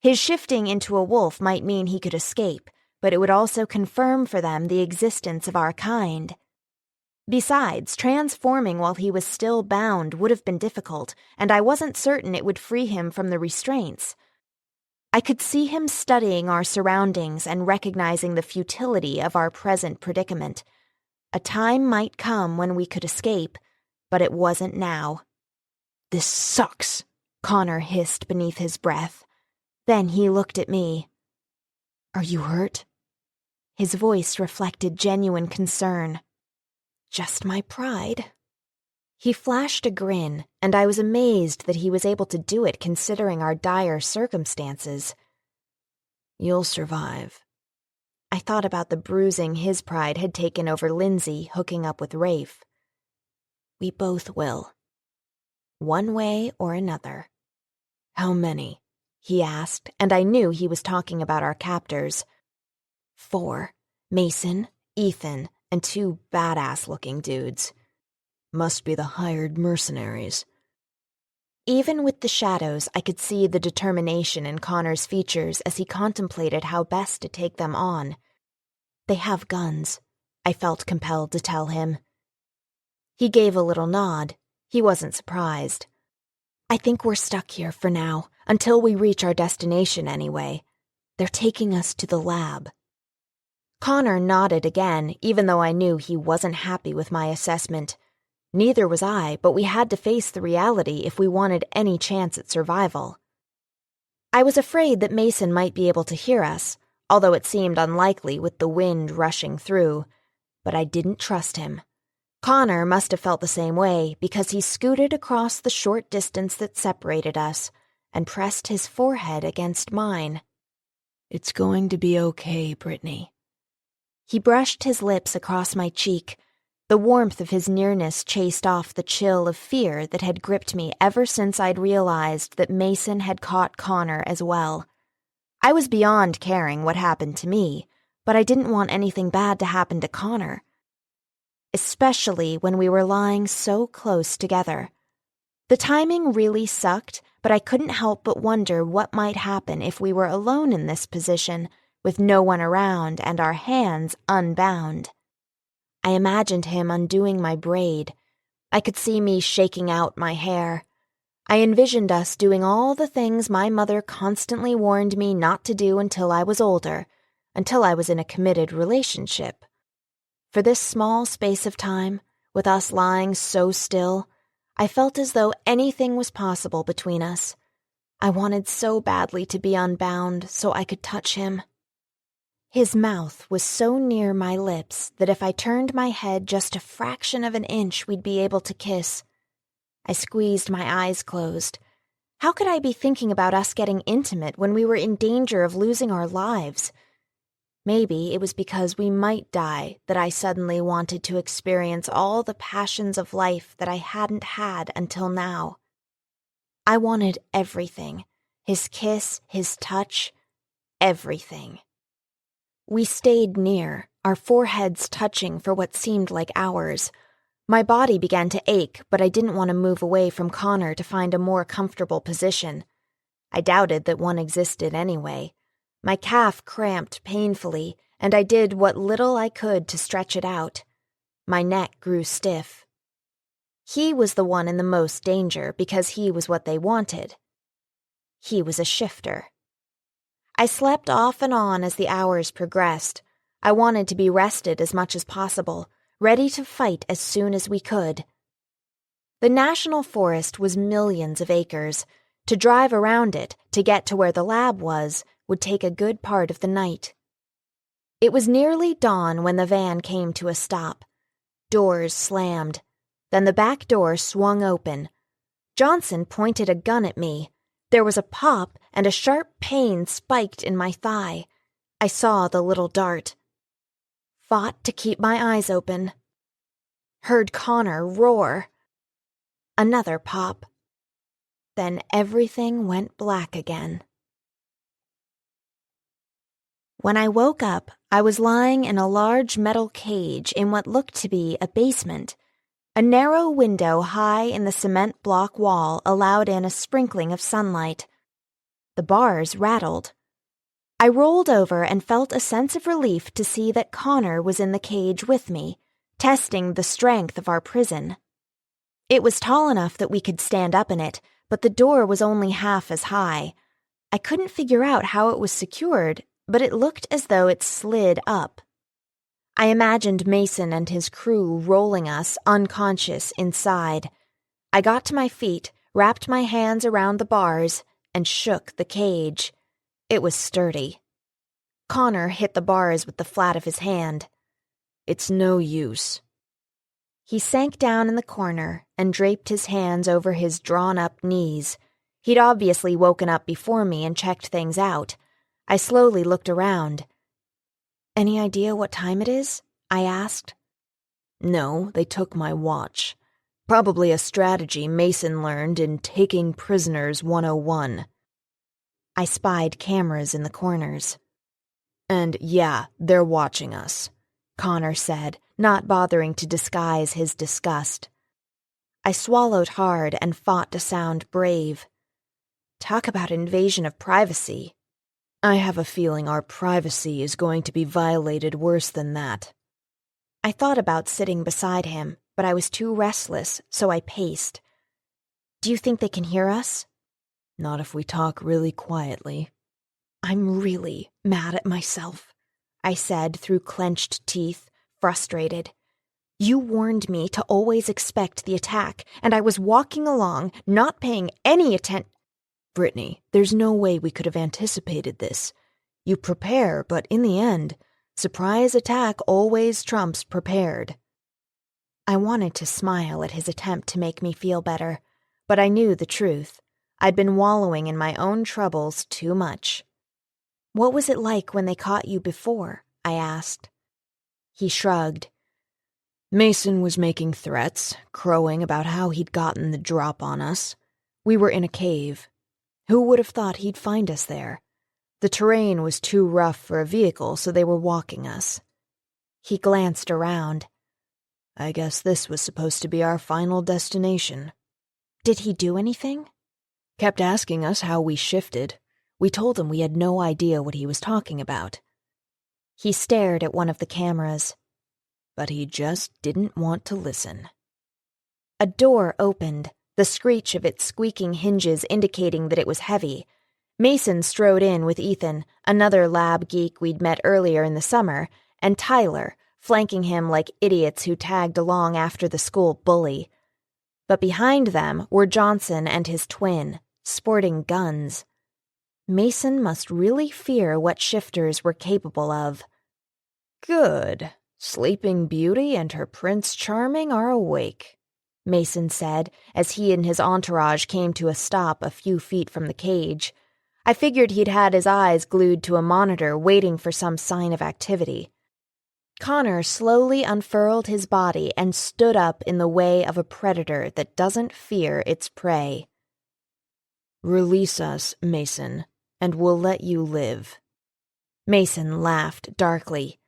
His shifting into a wolf might mean he could escape, but it would also confirm for them the existence of our kind. Besides, transforming while he was still bound would have been difficult, and I wasn't certain it would free him from the restraints. I could see him studying our surroundings and recognizing the futility of our present predicament. A time might come when we could escape, but it wasn't now. "This sucks," Connor hissed beneath his breath. Then he looked at me. "Are you hurt?" His voice reflected genuine concern. "Just my pride." He flashed a grin, and I was amazed that he was able to do it considering our dire circumstances. "You'll survive." I thought about the bruising his pride had taken over Lindsay hooking up with Rafe. "We both will. One way or another." "How many?" he asked, and I knew he was talking about our captors. 4. Mason, Ethan, and 2 badass-looking dudes. "Must be the hired mercenaries." Even with the shadows, I could see the determination in Connor's features as he contemplated how best to take them on. "They have guns," I felt compelled to tell him. He gave a little nod. He wasn't surprised. "I think we're stuck here for now, until we reach our destination anyway. They're taking us to the lab." Connor nodded again, even though I knew he wasn't happy with my assessment. Neither was I, but we had to face the reality if we wanted any chance at survival. I was afraid that Mason might be able to hear us, although it seemed unlikely with the wind rushing through, but I didn't trust him. Connor must have felt the same way because he scooted across the short distance that separated us and pressed his forehead against mine. "It's going to be okay, Brittany." He brushed his lips across my cheek. The warmth of his nearness chased off the chill of fear that had gripped me ever since I'd realized that Mason had caught Connor as well. I was beyond caring what happened to me, but I didn't want anything bad to happen to Connor. Especially when we were lying so close together. The timing really sucked, but I couldn't help but wonder what might happen if we were alone in this position, with no one around and our hands unbound. I imagined him undoing my braid. I could see me shaking out my hair. I envisioned us doing all the things my mother constantly warned me not to do until I was older, until I was in a committed relationship. For this small space of time, with us lying so still, I felt as though anything was possible between us. I wanted so badly to be unbound so I could touch him. His mouth was so near my lips that if I turned my head just a fraction of an inch, we'd be able to kiss. I squeezed my eyes closed. How could I be thinking about us getting intimate when we were in danger of losing our lives? Maybe it was because we might die that I suddenly wanted to experience all the passions of life that I hadn't had until now. I wanted everything. His kiss, his touch, everything. We stayed near, our foreheads touching for what seemed like hours. My body began to ache, but I didn't want to move away from Connor to find a more comfortable position. I doubted that one existed anyway. My calf cramped painfully, and I did what little I could to stretch it out. My neck grew stiff. He was the one in the most danger because he was what they wanted. He was a shifter. I slept off and on as the hours progressed. I wanted to be rested as much as possible, ready to fight as soon as we could. The national forest was millions of acres. To drive around it, to get to where the lab was, would take a good part of the night. It was nearly dawn when the van came to a stop. Doors slammed. Then the back door swung open. Johnson pointed a gun at me. There was a pop, and a sharp pain spiked in my thigh. I saw the little dart. Fought to keep my eyes open. Heard Connor roar. Another pop. Then everything went black again. When I woke up, I was lying in a large metal cage in what looked to be a basement. A narrow window high in the cement block wall allowed in a sprinkling of sunlight. The bars rattled. I rolled over and felt a sense of relief to see that Connor was in the cage with me, testing the strength of our prison. It was tall enough that we could stand up in it, but the door was only half as high. I couldn't figure out how it was secured, but it looked as though it slid up. I imagined Mason and his crew rolling us, unconscious, inside. I got to my feet, wrapped my hands around the bars, and shook the cage. It was sturdy. Connor hit the bars with the flat of his hand. "It's no use." He sank down in the corner and draped his hands over his drawn-up knees. He'd obviously woken up before me and checked things out. I slowly looked around. "Any idea what time it is?" I asked. "No, they took my watch. Probably a strategy Mason learned in Taking Prisoners 101. I spied cameras in the corners. "And yeah, they're watching us," Connor said, not bothering to disguise his disgust. I swallowed hard and fought to sound brave. Talk about invasion of privacy. "I have a feeling our privacy is going to be violated worse than that." I thought about sitting beside him, but I was too restless, so I paced. "Do you think they can hear us?" "Not if we talk really quietly." "I'm really mad at myself," I said through clenched teeth, frustrated. "You warned me to always expect the attack, and I was walking along, not paying any attention." "Brittany, there's no way we could have anticipated this. You prepare, but in the end, surprise attack always trumps prepared." I wanted to smile at his attempt to make me feel better, but I knew the truth. I'd been wallowing in my own troubles too much. "What was it like when they caught you before?" I asked. He shrugged. "Mason was making threats, crowing about how he'd gotten the drop on us. We were in a cave. Who would have thought he'd find us there? The terrain was too rough for a vehicle, so they were walking us." He glanced around. "I guess this was supposed to be our final destination." "Did he do anything?" "Kept asking us how we shifted. We told him we had no idea what he was talking about." He stared at one of the cameras. But he just didn't want to listen. A door opened, the screech of its squeaking hinges indicating that it was heavy. Mason strode in with Ethan, another lab geek we'd met earlier in the summer, and Tyler, flanking him like idiots who tagged along after the school bully. But behind them were Johnson and his twin, sporting guns. Mason must really fear what shifters were capable of. Good. Sleeping Beauty and her Prince Charming are awake, Mason said as he and his entourage came to a stop a few feet from the cage. I figured he'd had his eyes glued to a monitor waiting for some sign of activity. Connor slowly unfurled his body and stood up in the way of a predator that doesn't fear its prey. Release us, Mason, and we'll let you live. Mason laughed darkly.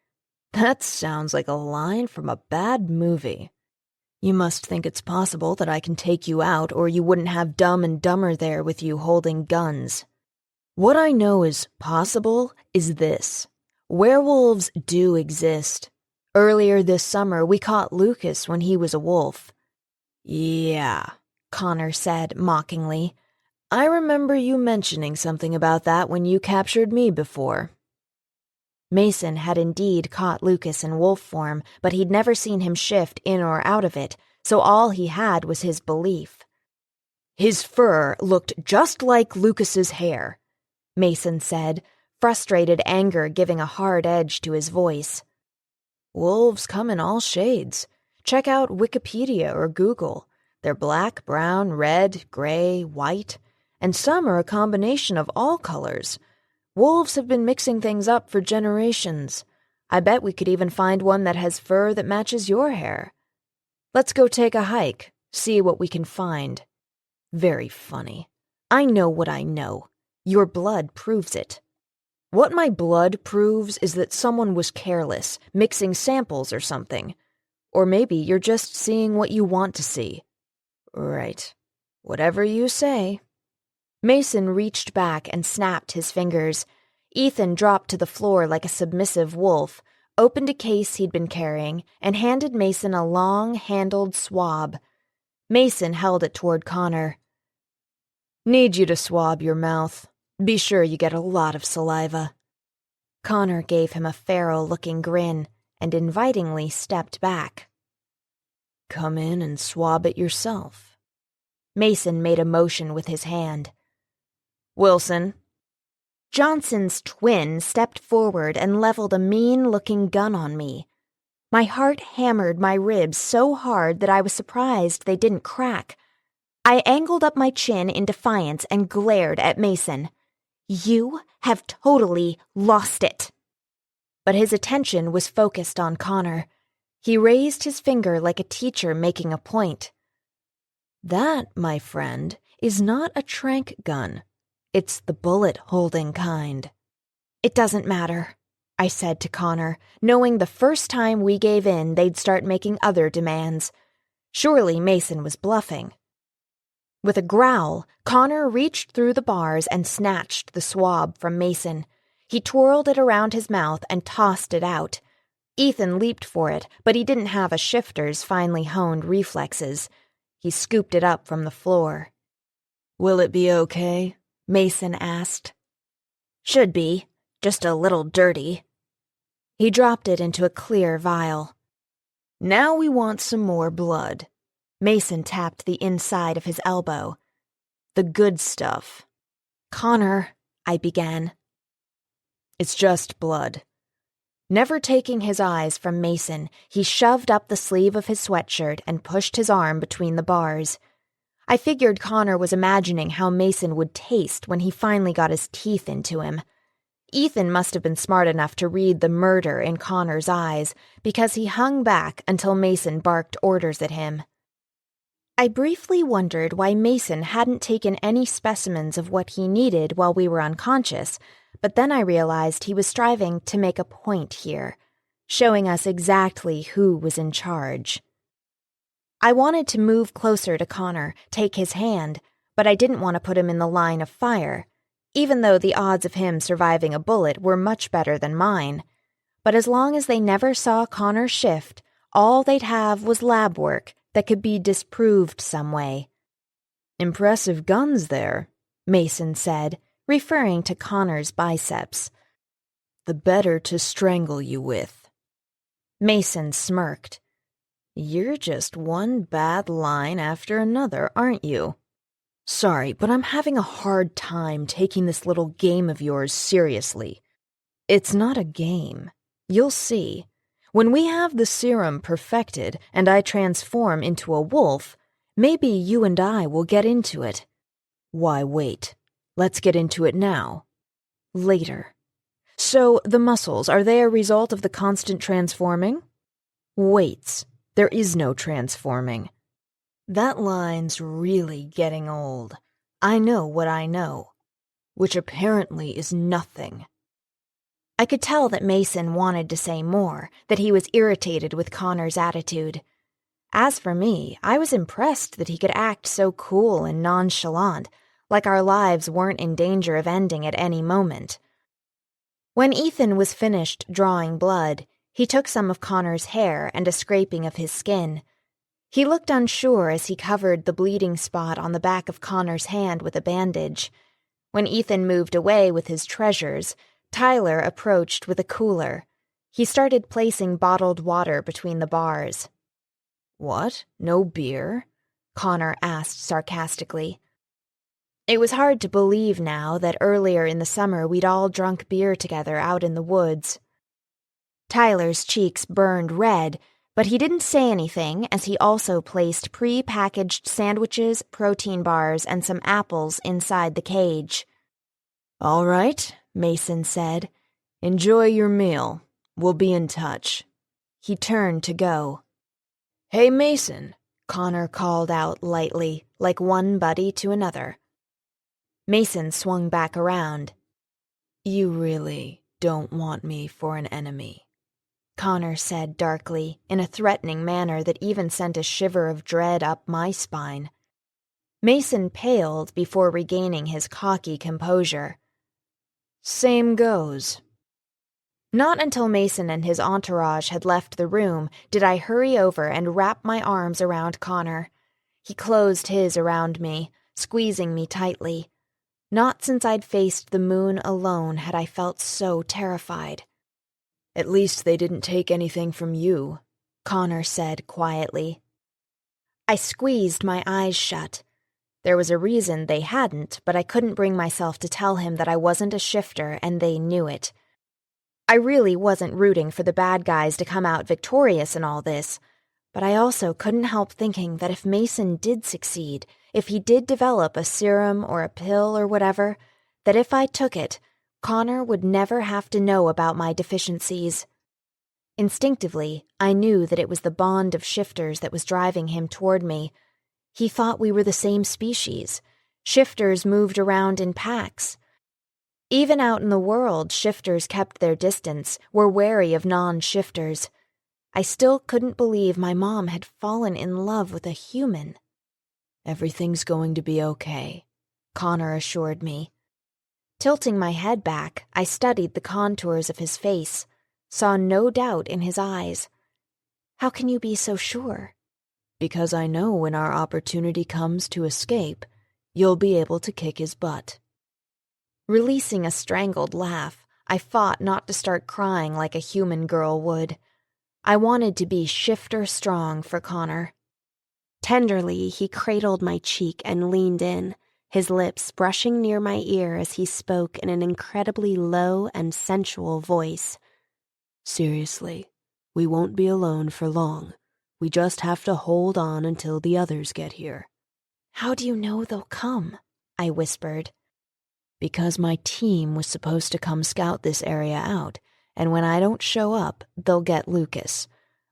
That sounds like a line from a bad movie. You must think it's possible that I can take you out, or you wouldn't have Dumb and Dumber there with you holding guns. What I know is possible is this. Werewolves do exist. Earlier this summer, we caught Lucas when he was a wolf. Yeah, Connor said mockingly. I remember you mentioning something about that when you captured me before. Mason had indeed caught Lucas in wolf form, but he'd never seen him shift in or out of it, so all he had was his belief. His fur looked just like Lucas's hair, Mason said, frustrated anger giving a hard edge to his voice. Wolves come in all shades. Check out Wikipedia or Google. They're black, brown, red, gray, white, and some are a combination of all colors. Wolves have been mixing things up for generations. I bet we could even find one that has fur that matches your hair. Let's go take a hike, see what we can find. Very funny. I know what I know. Your blood proves it. What my blood proves is that someone was careless, mixing samples or something. Or maybe you're just seeing what you want to see. Right. Whatever you say. Mason reached back and snapped his fingers. Ethan dropped to the floor like a submissive wolf, opened a case he'd been carrying, and handed Mason a long-handled swab. Mason held it toward Connor. Need you to swab your mouth. Be sure you get a lot of saliva. Connor gave him a feral-looking grin and invitingly stepped back. Come in and swab it yourself. Mason made a motion with his hand. Wilson. Johnson's twin stepped forward and leveled a mean-looking gun on me. My heart hammered my ribs so hard that I was surprised they didn't crack. I angled up my chin in defiance and glared at Mason. You have totally lost it. But his attention was focused on Connor. He raised his finger like a teacher making a point. That, my friend, is not a trank gun. It's the bullet-holding kind. It doesn't matter, I said to Connor, knowing the first time we gave in they'd start making other demands. Surely Mason was bluffing. With a growl, Connor reached through the bars and snatched the swab from Mason. He twirled it around his mouth and tossed it out. Ethan leaped for it, but he didn't have a shifter's finely honed reflexes. He scooped it up from the floor. Will it be okay? Mason asked. Should be, just a little dirty. He dropped it into a clear vial. Now we want some more blood. Mason tapped the inside of his elbow. The good stuff. Connor, I began. It's just blood. Never taking his eyes from Mason, he shoved up the sleeve of his sweatshirt and pushed his arm between the bars. I figured Connor was imagining how Mason would taste when he finally got his teeth into him. Ethan must have been smart enough to read the murder in Connor's eyes, because he hung back until Mason barked orders at him. I briefly wondered why Mason hadn't taken any specimens of what he needed while we were unconscious, but then I realized he was striving to make a point here, showing us exactly who was in charge. I wanted to move closer to Connor, take his hand, but I didn't want to put him in the line of fire, even though the odds of him surviving a bullet were much better than mine. But as long as they never saw Connor shift, all they'd have was lab work that could be disproved some way. Impressive guns there, Mason said, referring to Connor's biceps. The better to strangle you with. Mason smirked. You're just one bad line after another, aren't you? Sorry, but I'm having a hard time taking this little game of yours seriously. It's not a game. You'll see. When we have the serum perfected and I transform into a wolf, maybe you and I will get into it. Why wait? Let's get into it now. Later. So, the muscles, are they a result of the constant transforming? Weights. There is no transforming. That line's really getting old. I know what I know, which apparently is nothing. I could tell that Mason wanted to say more, that he was irritated with Connor's attitude. As for me, I was impressed that he could act so cool and nonchalant, like our lives weren't in danger of ending at any moment. When Ethan was finished drawing blood, he took some of Connor's hair and a scraping of his skin. He looked unsure as he covered the bleeding spot on the back of Connor's hand with a bandage. When Ethan moved away with his treasures, Tyler approached with a cooler. He started placing bottled water between the bars. What? No beer? Connor asked sarcastically. It was hard to believe now that earlier in the summer we'd all drunk beer together out in the woods. Tyler's cheeks burned red, but he didn't say anything as he also placed pre-packaged sandwiches, protein bars, and some apples inside the cage. All right, Mason said. Enjoy your meal. We'll be in touch. He turned to go. Hey, Mason, Connor called out lightly, like one buddy to another. Mason swung back around. You really don't want me for an enemy, Connor said darkly, in a threatening manner that even sent a shiver of dread up my spine. Mason paled before regaining his cocky composure. Same goes. Not until Mason and his entourage had left the room did I hurry over and wrap my arms around Connor. He closed his around me, squeezing me tightly. Not since I'd faced the moon alone had I felt so terrified. At least they didn't take anything from you, Connor said quietly. I squeezed my eyes shut. There was a reason they hadn't, but I couldn't bring myself to tell him that I wasn't a shifter and they knew it. I really wasn't rooting for the bad guys to come out victorious in all this, but I also couldn't help thinking that if Mason did succeed, if he did develop a serum or a pill or whatever, that if I took it, Connor would never have to know about my deficiencies. Instinctively, I knew that it was the bond of shifters that was driving him toward me. He thought we were the same species. Shifters moved around in packs. Even out in the world, shifters kept their distance, were wary of non-shifters. I still couldn't believe my mom had fallen in love with a human. Everything's going to be okay, Connor assured me. Tilting my head back, I studied the contours of his face, saw no doubt in his eyes. How can you be so sure? Because I know when our opportunity comes to escape, you'll be able to kick his butt. Releasing a strangled laugh, I fought not to start crying like a human girl would. I wanted to be shifter strong for Connor. Tenderly, he cradled my cheek and leaned in, his lips brushing near my ear as he spoke in an incredibly low and sensual voice. Seriously, we won't be alone for long. We just have to hold on until the others get here. How do you know they'll come? I whispered. Because my team was supposed to come scout this area out, and when I don't show up, they'll get Lucas.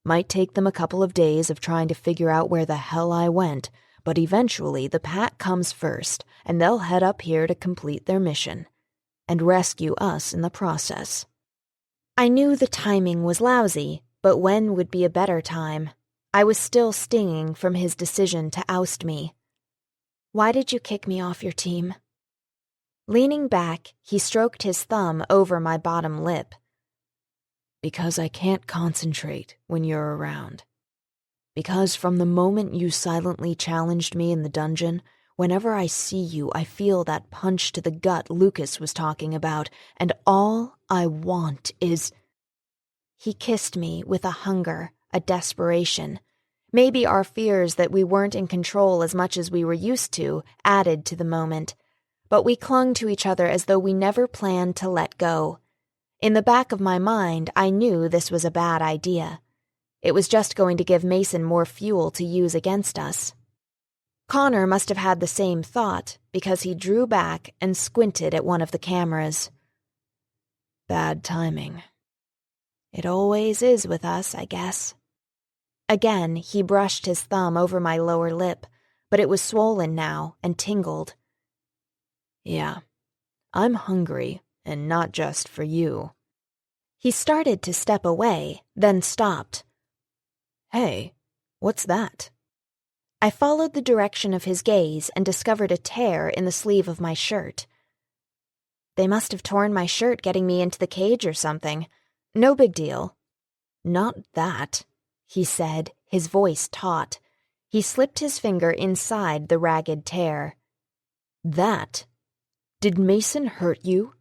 Might take them a couple of days of trying to figure out where the hell I went, but eventually the pack comes first, and they'll head up here to complete their mission, and rescue us in the process. I knew the timing was lousy, but when would be a better time? I was still stinging from his decision to oust me. Why did you kick me off your team? Leaning back, he stroked his thumb over my bottom lip. Because I can't concentrate when you're around. Because from the moment you silently challenged me in the dungeon, whenever I see you, I feel that punch to the gut Lucas was talking about, and all I want is... He kissed me with a hunger, a desperation. Maybe our fears that we weren't in control as much as we were used to added to the moment, but we clung to each other as though we never planned to let go. In the back of my mind, I knew this was a bad idea. It was just going to give Mason more fuel to use against us. Connor must have had the same thought, because he drew back and squinted at one of the cameras. Bad timing. It always is with us, I guess. Again, he brushed his thumb over my lower lip, but it was swollen now and tingled. Yeah, I'm hungry, and not just for you. He started to step away, then stopped. Hey, what's that? I followed the direction of his gaze and discovered a tear in the sleeve of my shirt. They must have torn my shirt getting me into the cage or something. No big deal. Not that, he said, his voice taut. He slipped his finger inside the ragged tear. That? Did Mason hurt you?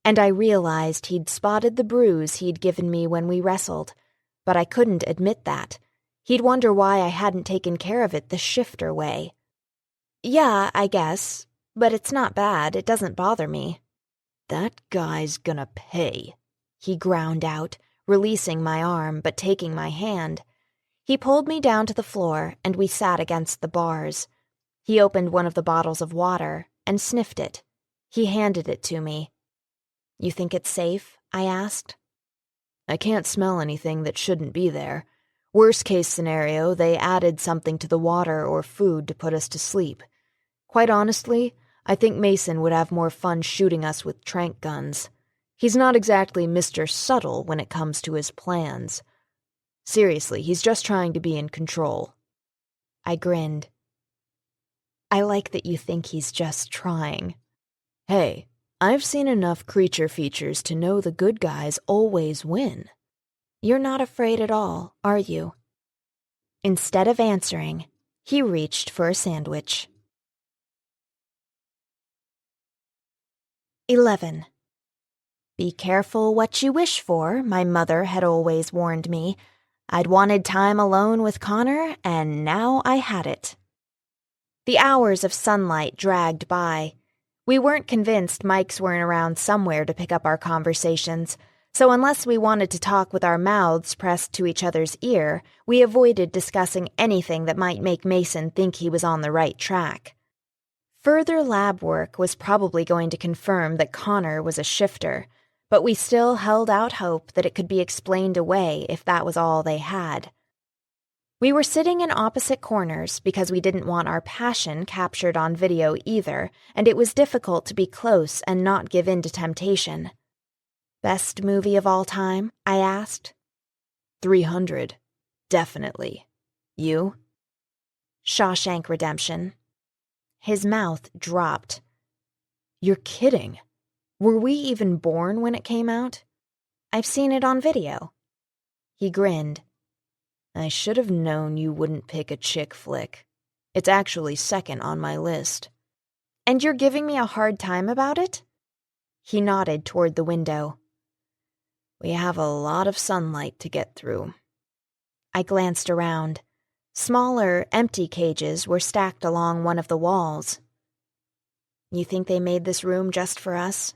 And I realized he'd spotted the bruise he'd given me when we wrestled, but I couldn't admit that. He'd wonder why I hadn't taken care of it the shifter way. Yeah, I guess, but it's not bad. It doesn't bother me. That guy's gonna pay, he ground out, releasing my arm but taking my hand. He pulled me down to the floor and we sat against the bars. He opened one of the bottles of water and sniffed it. He handed it to me. You think it's safe? I asked. I can't smell anything that shouldn't be there. Worst case scenario, they added something to the water or food to put us to sleep. Quite honestly, I think Mason would have more fun shooting us with tranq guns. He's not exactly Mr. Subtle when it comes to his plans. Seriously, he's just trying to be in control. I grinned. I like that you think he's just trying. Hey, I've seen enough creature features to know the good guys always win. You're not afraid at all, are you? Instead of answering, he reached for a sandwich. 11. Be careful what you wish for, my mother had always warned me. I'd wanted time alone with Connor, and now I had it. The hours of sunlight dragged by. We weren't convinced mics weren't around somewhere to pick up our conversations, so unless we wanted to talk with our mouths pressed to each other's ear, we avoided discussing anything that might make Mason think he was on the right track. Further lab work was probably going to confirm that Connor was a shifter, but we still held out hope that it could be explained away if that was all they had. We were sitting in opposite corners because we didn't want our passion captured on video either, and it was difficult to be close and not give in to temptation. Best movie of all time? I asked. 300. Definitely. You? Shawshank Redemption. His mouth dropped. You're kidding. Were we even born when it came out? I've seen it on video. He grinned. I should have known you wouldn't pick a chick flick. It's actually second on my list. And you're giving me a hard time about it? He nodded toward the window. We have a lot of sunlight to get through. I glanced around. Smaller, empty cages were stacked along one of the walls. You think they made this room just for us?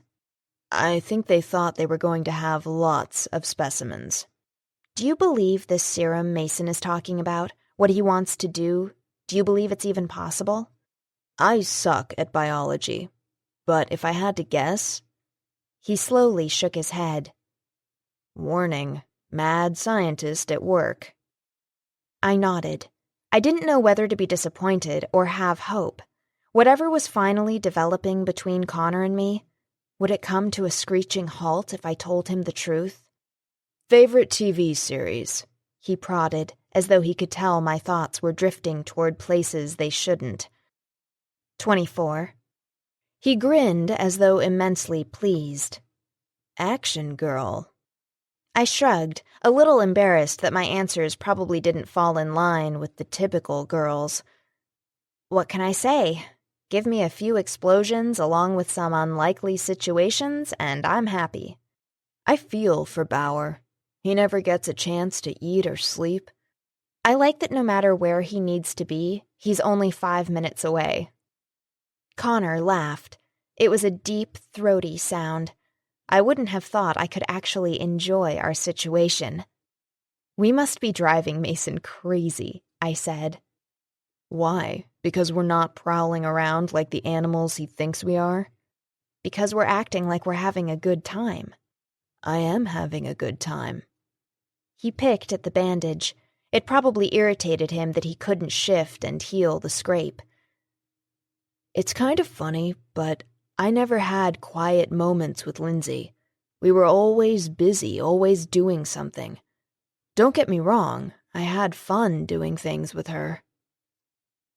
I think they thought they were going to have lots of specimens. Do you believe this serum Mason is talking about? What he wants to do? Do you believe it's even possible? I suck at biology, but if I had to guess... He slowly shook his head. Warning, mad scientist at work. I nodded. I didn't know whether to be disappointed or have hope. Whatever was finally developing between Connor and me, would it come to a screeching halt if I told him the truth? Favorite TV series? He prodded, as though he could tell my thoughts were drifting toward places they shouldn't. 24. He grinned as though immensely pleased. Action girl. I shrugged, a little embarrassed that my answers probably didn't fall in line with the typical girls. What can I say? Give me a few explosions along with some unlikely situations, and I'm happy. I feel for Bauer. He never gets a chance to eat or sleep. I like that no matter where he needs to be, he's only 5 minutes away." Connor laughed. It was a deep, throaty sound. I wouldn't have thought I could actually enjoy our situation. "We must be driving Mason crazy," I said. "Why? Because we're not prowling around like the animals he thinks we are?" "Because we're acting like we're having a good time." "I am having a good time." He picked at the bandage. It probably irritated him that he couldn't shift and heal the scrape. "It's kind of funny, but I never had quiet moments with Lindsay. We were always busy, always doing something. Don't get me wrong, I had fun doing things with her."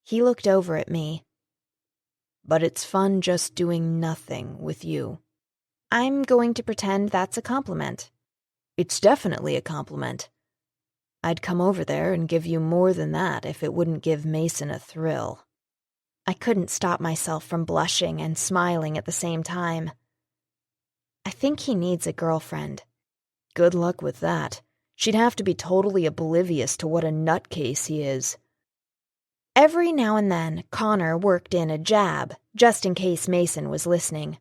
He looked over at me. "But it's fun just doing nothing with you." I'm going to pretend that's a compliment. "It's definitely a compliment. I'd come over there and give you more than that if it wouldn't give Mason a thrill." I couldn't stop myself from blushing and smiling at the same time. "I think he needs a girlfriend." "Good luck with that. She'd have to be totally oblivious to what a nutcase he is." Every now and then, Connor worked in a jab, just in case Mason was listening.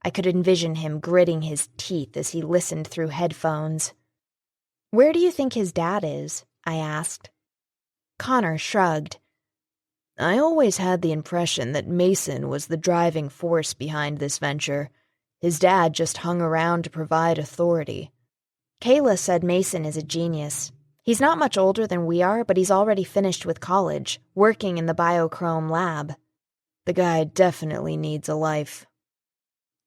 I could envision him gritting his teeth as he listened through headphones. "Where do you think his dad is?" I asked. Connor shrugged. "I always had the impression that Mason was the driving force behind this venture. His dad just hung around to provide authority." "Kayla said Mason is a genius. He's not much older than we are, but he's already finished with college, working in the biochrome lab." "The guy definitely needs a life."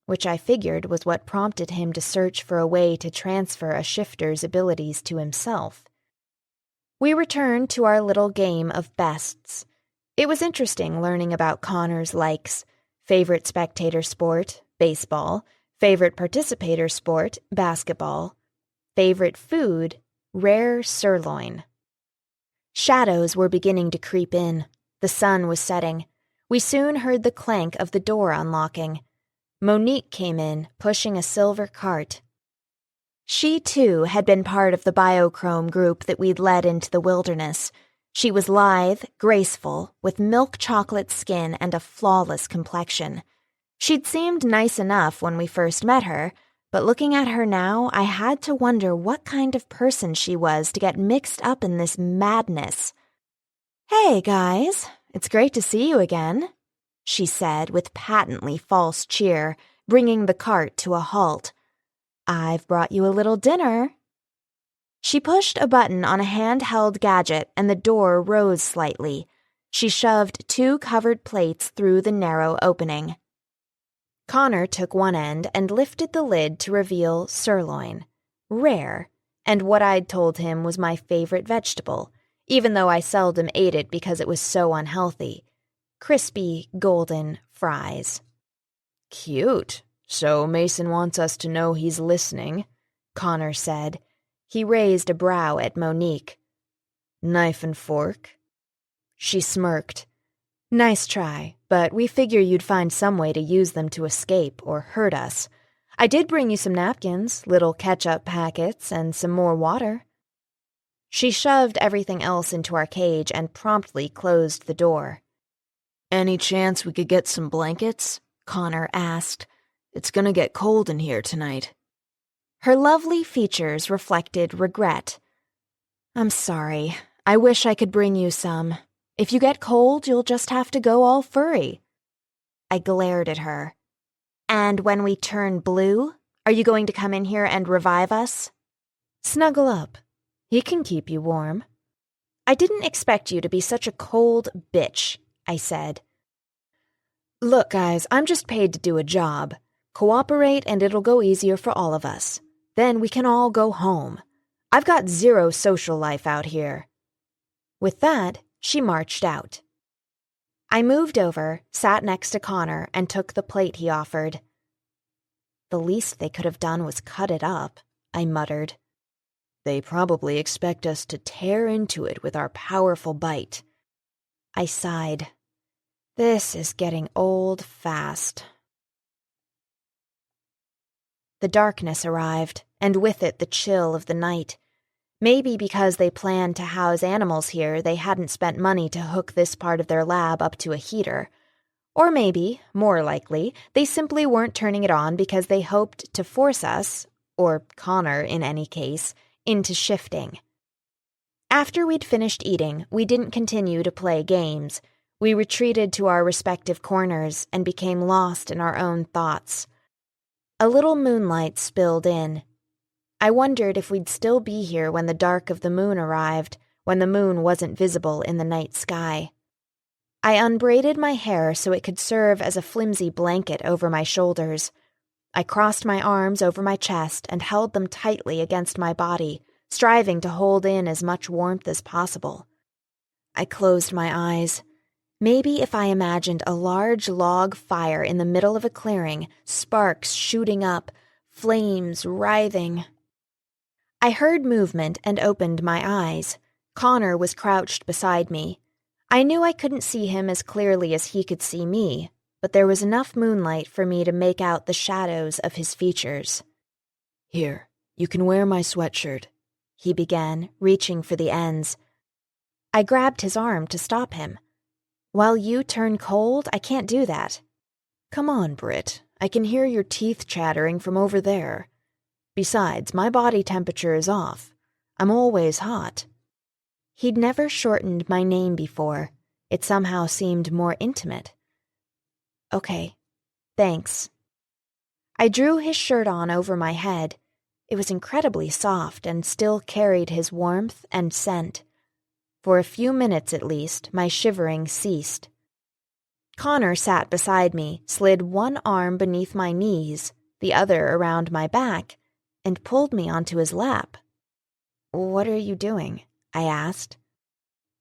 Which I figured was what prompted him to search for a way to transfer a shifter's abilities to himself. We returned to our little game of bests. It was interesting learning about Connor's likes: favorite spectator sport, baseball; favorite participator sport, basketball; favorite food, rare sirloin. Shadows were beginning to creep in. The sun was setting. We soon heard the clank of the door unlocking. Monique came in, pushing a silver cart. She, too, had been part of the biochrome group that we'd led into the wilderness. She was lithe, graceful, with milk chocolate skin and a flawless complexion. She'd seemed nice enough when we first met her, but looking at her now, I had to wonder what kind of person she was to get mixed up in this madness. "Hey, guys, it's great to see you again," she said with patently false cheer, bringing the cart to a halt. "I've brought you a little dinner." She pushed a button on a handheld gadget and the door rose slightly. She shoved 2 covered plates through the narrow opening. Connor took one end and lifted the lid to reveal sirloin. Rare, and what I'd told him was my favorite vegetable, even though I seldom ate it because it was so unhealthy. Crispy, golden fries. "Cute. So Mason wants us to know he's listening," Connor said. He raised a brow at Monique. "Knife and fork?" She smirked. "Nice try, but we figure you'd find some way to use them to escape or hurt us. I did bring you some napkins, little ketchup packets, and some more water." She shoved everything else into our cage and promptly closed the door. "Any chance we could get some blankets?" Connor asked. "It's gonna get cold in here tonight." Her lovely features reflected regret. "I'm sorry. I wish I could bring you some. If you get cold, you'll just have to go all furry." I glared at her. "And when we turn blue, are you going to come in here and revive us?" "Snuggle up. He can keep you warm." "I didn't expect you to be such a cold bitch," I said. "Look, guys, I'm just paid to do a job. Cooperate and it'll go easier for all of us. Then we can all go home. I've got 0 social life out here." With that, she marched out. I moved over, sat next to Connor, and took the plate he offered. "The least they could have done was cut it up," I muttered. "They probably expect us to tear into it with our powerful bite." I sighed. This is getting old fast. The darkness arrived, and with it the chill of the night. Maybe because they planned to house animals here, they hadn't spent money to hook this part of their lab up to a heater. Or maybe, more likely, they simply weren't turning it on because they hoped to force us, or Connor in any case, into shifting. After we'd finished eating, we didn't continue to play games. We retreated to our respective corners and became lost in our own thoughts. A little moonlight spilled in. I wondered if we'd still be here when the dark of the moon arrived, when the moon wasn't visible in the night sky. I unbraided my hair so it could serve as a flimsy blanket over my shoulders. I crossed my arms over my chest and held them tightly against my body, striving to hold in as much warmth as possible. I closed my eyes. Maybe if I imagined a large log fire in the middle of a clearing, sparks shooting up, flames writhing. I heard movement and opened my eyes. Connor was crouched beside me. I knew I couldn't see him as clearly as he could see me, but there was enough moonlight for me to make out the shadows of his features. "Here, you can wear my sweatshirt," he began, reaching for the ends. I grabbed his arm to stop him. "While you turn cold, I can't do that." "Come on, Britt. I can hear your teeth chattering from over there. Besides, my body temperature is off. I'm always hot." He'd never shortened my name before. It somehow seemed more intimate. "Okay, thanks." I drew his shirt on over my head. It was incredibly soft and still carried his warmth and scent. For a few minutes at least, my shivering ceased. Connor sat beside me, slid one arm beneath my knees, the other around my back, and pulled me onto his lap. "What are you doing?" I asked.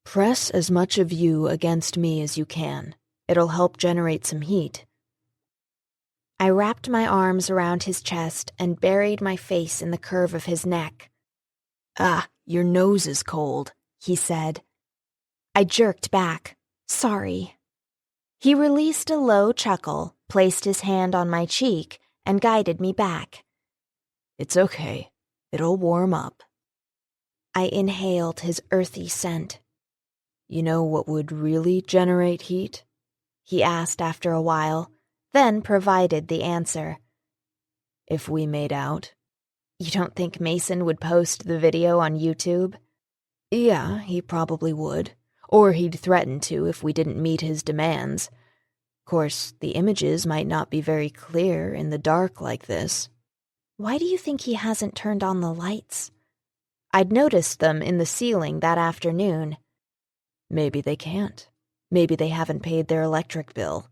"Press as much of you against me as you can. It'll help generate some heat." I wrapped my arms around his chest and buried my face in the curve of his neck. "Ah, your nose is cold," he said. I jerked back. "Sorry." He released a low chuckle, placed his hand on my cheek, and guided me back. "It's okay. It'll warm up." I inhaled his earthy scent. "You know what would really generate heat?" he asked after a while, then provided the answer. "If we made out." "You don't think Mason would post the video on YouTube?" "Yeah, he probably would. Or he'd threaten to if we didn't meet his demands. Course, the images might not be very clear in the dark like this." "Why do you think he hasn't turned on the lights?" I'd noticed them in the ceiling that afternoon. "Maybe they can't. Maybe they haven't paid their electric bill."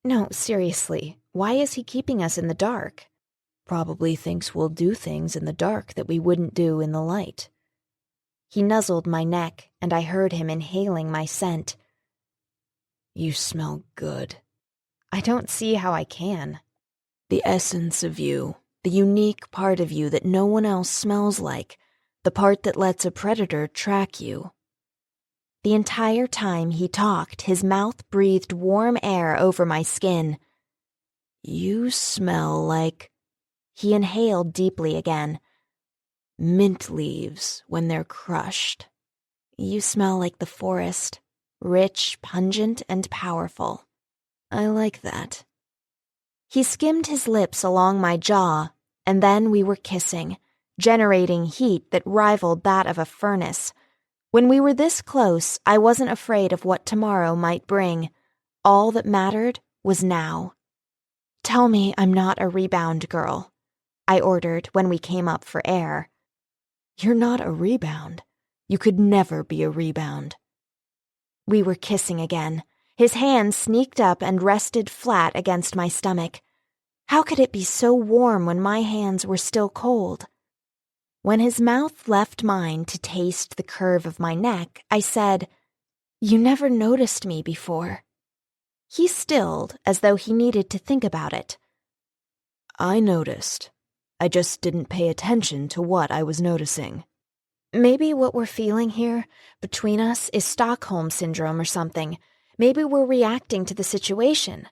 "No, seriously, why is he keeping us in the dark?" "Probably thinks we'll do things in the dark that we wouldn't do in the light." He nuzzled my neck, and I heard him inhaling my scent. "You smell good." "I don't see how I can." "The essence of you, the unique part of you that no one else smells like, the part that lets a predator track you." The entire time he talked, his mouth breathed warm air over my skin. "You smell like—" He inhaled deeply again. "Mint leaves when they're crushed." "You smell like the forest, rich, pungent, and powerful." "I like that." He skimmed his lips along my jaw, and then we were kissing, generating heat that rivaled that of a furnace. When we were this close, I wasn't afraid of what tomorrow might bring. All that mattered was now. "Tell me I'm not a rebound girl," I ordered when we came up for air. "You're not a rebound. You could never be a rebound." We were kissing again. His hand sneaked up and rested flat against my stomach. How could it be so warm when my hands were still cold? When his mouth left mine to taste the curve of my neck, I said, "You never noticed me before." He stilled, as though he needed to think about it. "I noticed. I just didn't pay attention to what I was noticing." Maybe what we're feeling here, between us, is Stockholm Syndrome or something. Maybe we're reacting to the situation.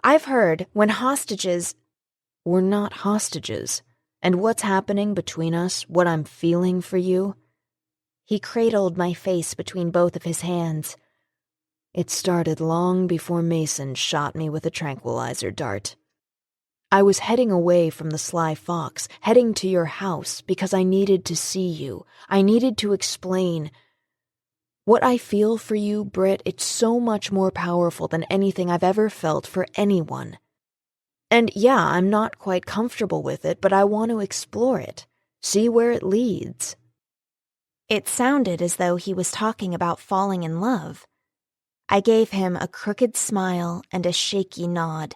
I've heard when hostages— "We're not hostages. And what's happening between us, what I'm feeling for you, He cradled my face between both of his hands. It started long before Mason shot me with a tranquilizer dart. I was heading away from the sly fox, heading to your house because I needed to see you. I needed to explain. What I feel for you, Britt, it's so much more powerful than anything I've ever felt for anyone. And yeah, I'm not quite comfortable with it, but I want to explore it, see where it leads. It sounded as though he was talking about falling in love. I gave him a crooked smile and a shaky nod.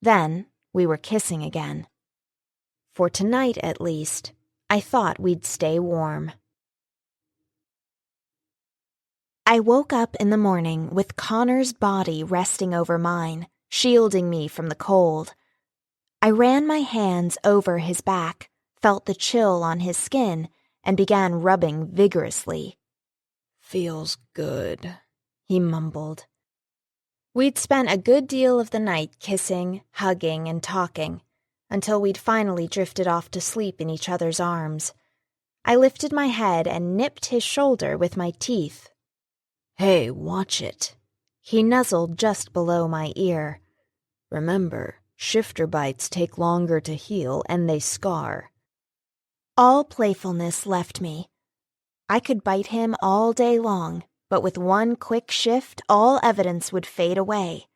Then we were kissing again. For tonight, at least, I thought we'd stay warm. I woke up in the morning with Connor's body resting over mine, shielding me from the cold. I ran my hands over his back, felt the chill on his skin, and began rubbing vigorously. "Feels good," he mumbled. We'd spent a good deal of the night kissing, hugging, and talking, until we'd finally drifted off to sleep in each other's arms. I lifted my head and nipped his shoulder with my teeth. "Hey, watch it." He nuzzled just below my ear. "Remember, shifter bites take longer to heal and they scar." All playfulness left me. I could bite him all day long, but with one quick shift, all evidence would fade away.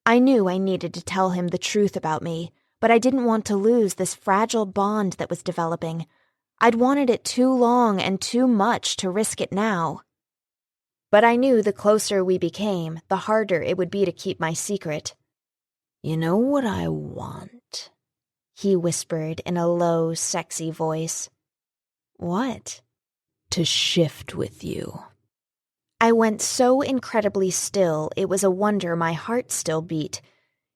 I knew I needed to tell him the truth about me, but I didn't want to lose this fragile bond that was developing. I'd wanted it too long and too much to risk it now. But I knew the closer we became, the harder it would be to keep my secret. "You know what I want?" he whispered in a low, sexy voice. "What?" "To shift with you." I went so incredibly still, it was a wonder my heart still beat.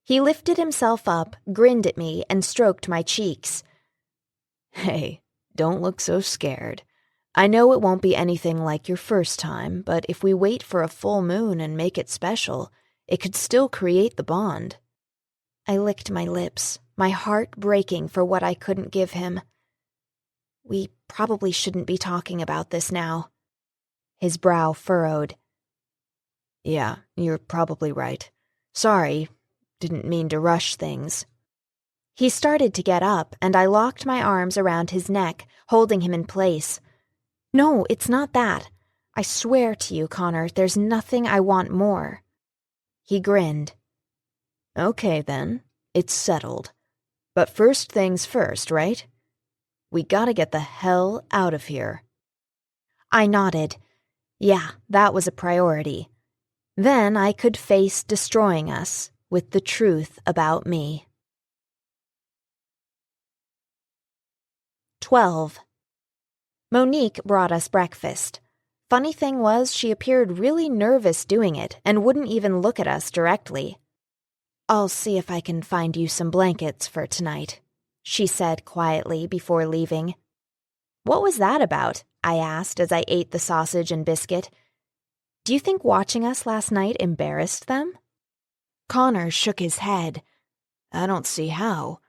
He lifted himself up, grinned at me, and stroked my cheeks. "Hey, don't look so scared. I know it won't be anything like your first time, but if we wait for a full moon and make it special, it could still create the bond." I licked my lips, my heart breaking for what I couldn't give him. We probably shouldn't be talking about this now. His brow furrowed. "Yeah, you're probably right. Sorry, didn't mean to rush things." He started to get up, and I locked my arms around his neck, holding him in place. "No, it's not that. I swear to you, Connor, there's nothing I want more." He grinned. "Okay, then. It's settled. But first things first, right? We gotta get the hell out of here." I nodded. Yeah, that was a priority. Then I could face destroying us with the truth about me. 12. Monique brought us breakfast. Funny thing was, she appeared really nervous doing it and wouldn't even look at us directly. "I'll see if I can find you some blankets for tonight," she said quietly before leaving. "What was that about?" I asked as I ate the sausage and biscuit. "Do you think watching us last night embarrassed them?" Connor shook his head. "I don't see how.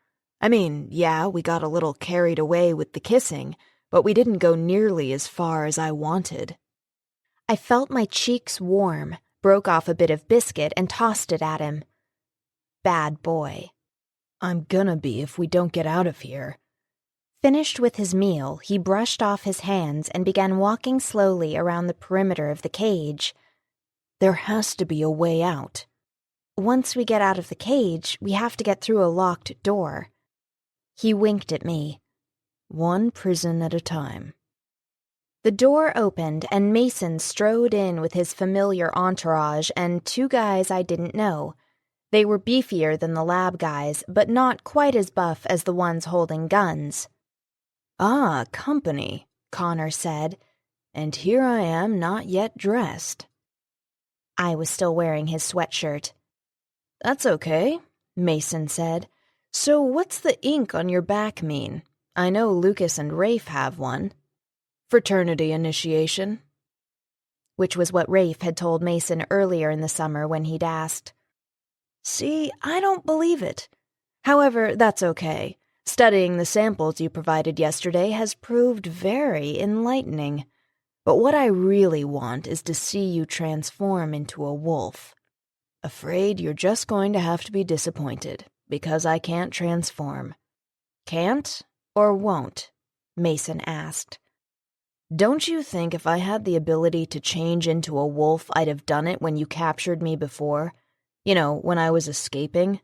I mean, yeah, we got a little carried away with the kissing, but we didn't go nearly as far as I wanted." I felt my cheeks warm, broke off a bit of biscuit and tossed it at him. Bad boy. "I'm gonna be if we don't get out of here." Finished with his meal, he brushed off his hands and began walking slowly around the perimeter of the cage. "There has to be a way out." "Once we get out of the cage, we have to get through a locked door." He winked at me. "One prison at a time." The door opened and Mason strode in with his familiar entourage and two guys I didn't know. They were beefier than the lab guys, but not quite as buff as the ones holding guns. "Ah, company," Connor said, "and here I am not yet dressed." I was still wearing his sweatshirt. "That's okay," Mason said. "So what's the ink on your back mean? I know Lucas and Rafe have one." "Fraternity initiation." Which was what Rafe had told Mason earlier in the summer when he'd asked. "See, I don't believe it. However, that's okay. Studying the samples you provided yesterday has proved very enlightening. But what I really want is to see you transform into a wolf. Afraid you're just going to have to be disappointed, because I can't transform." "Can't or won't?" Mason asked. "Don't you think if I had the ability to change into a wolf, I'd have done it when you captured me before? You know, when I was escaping?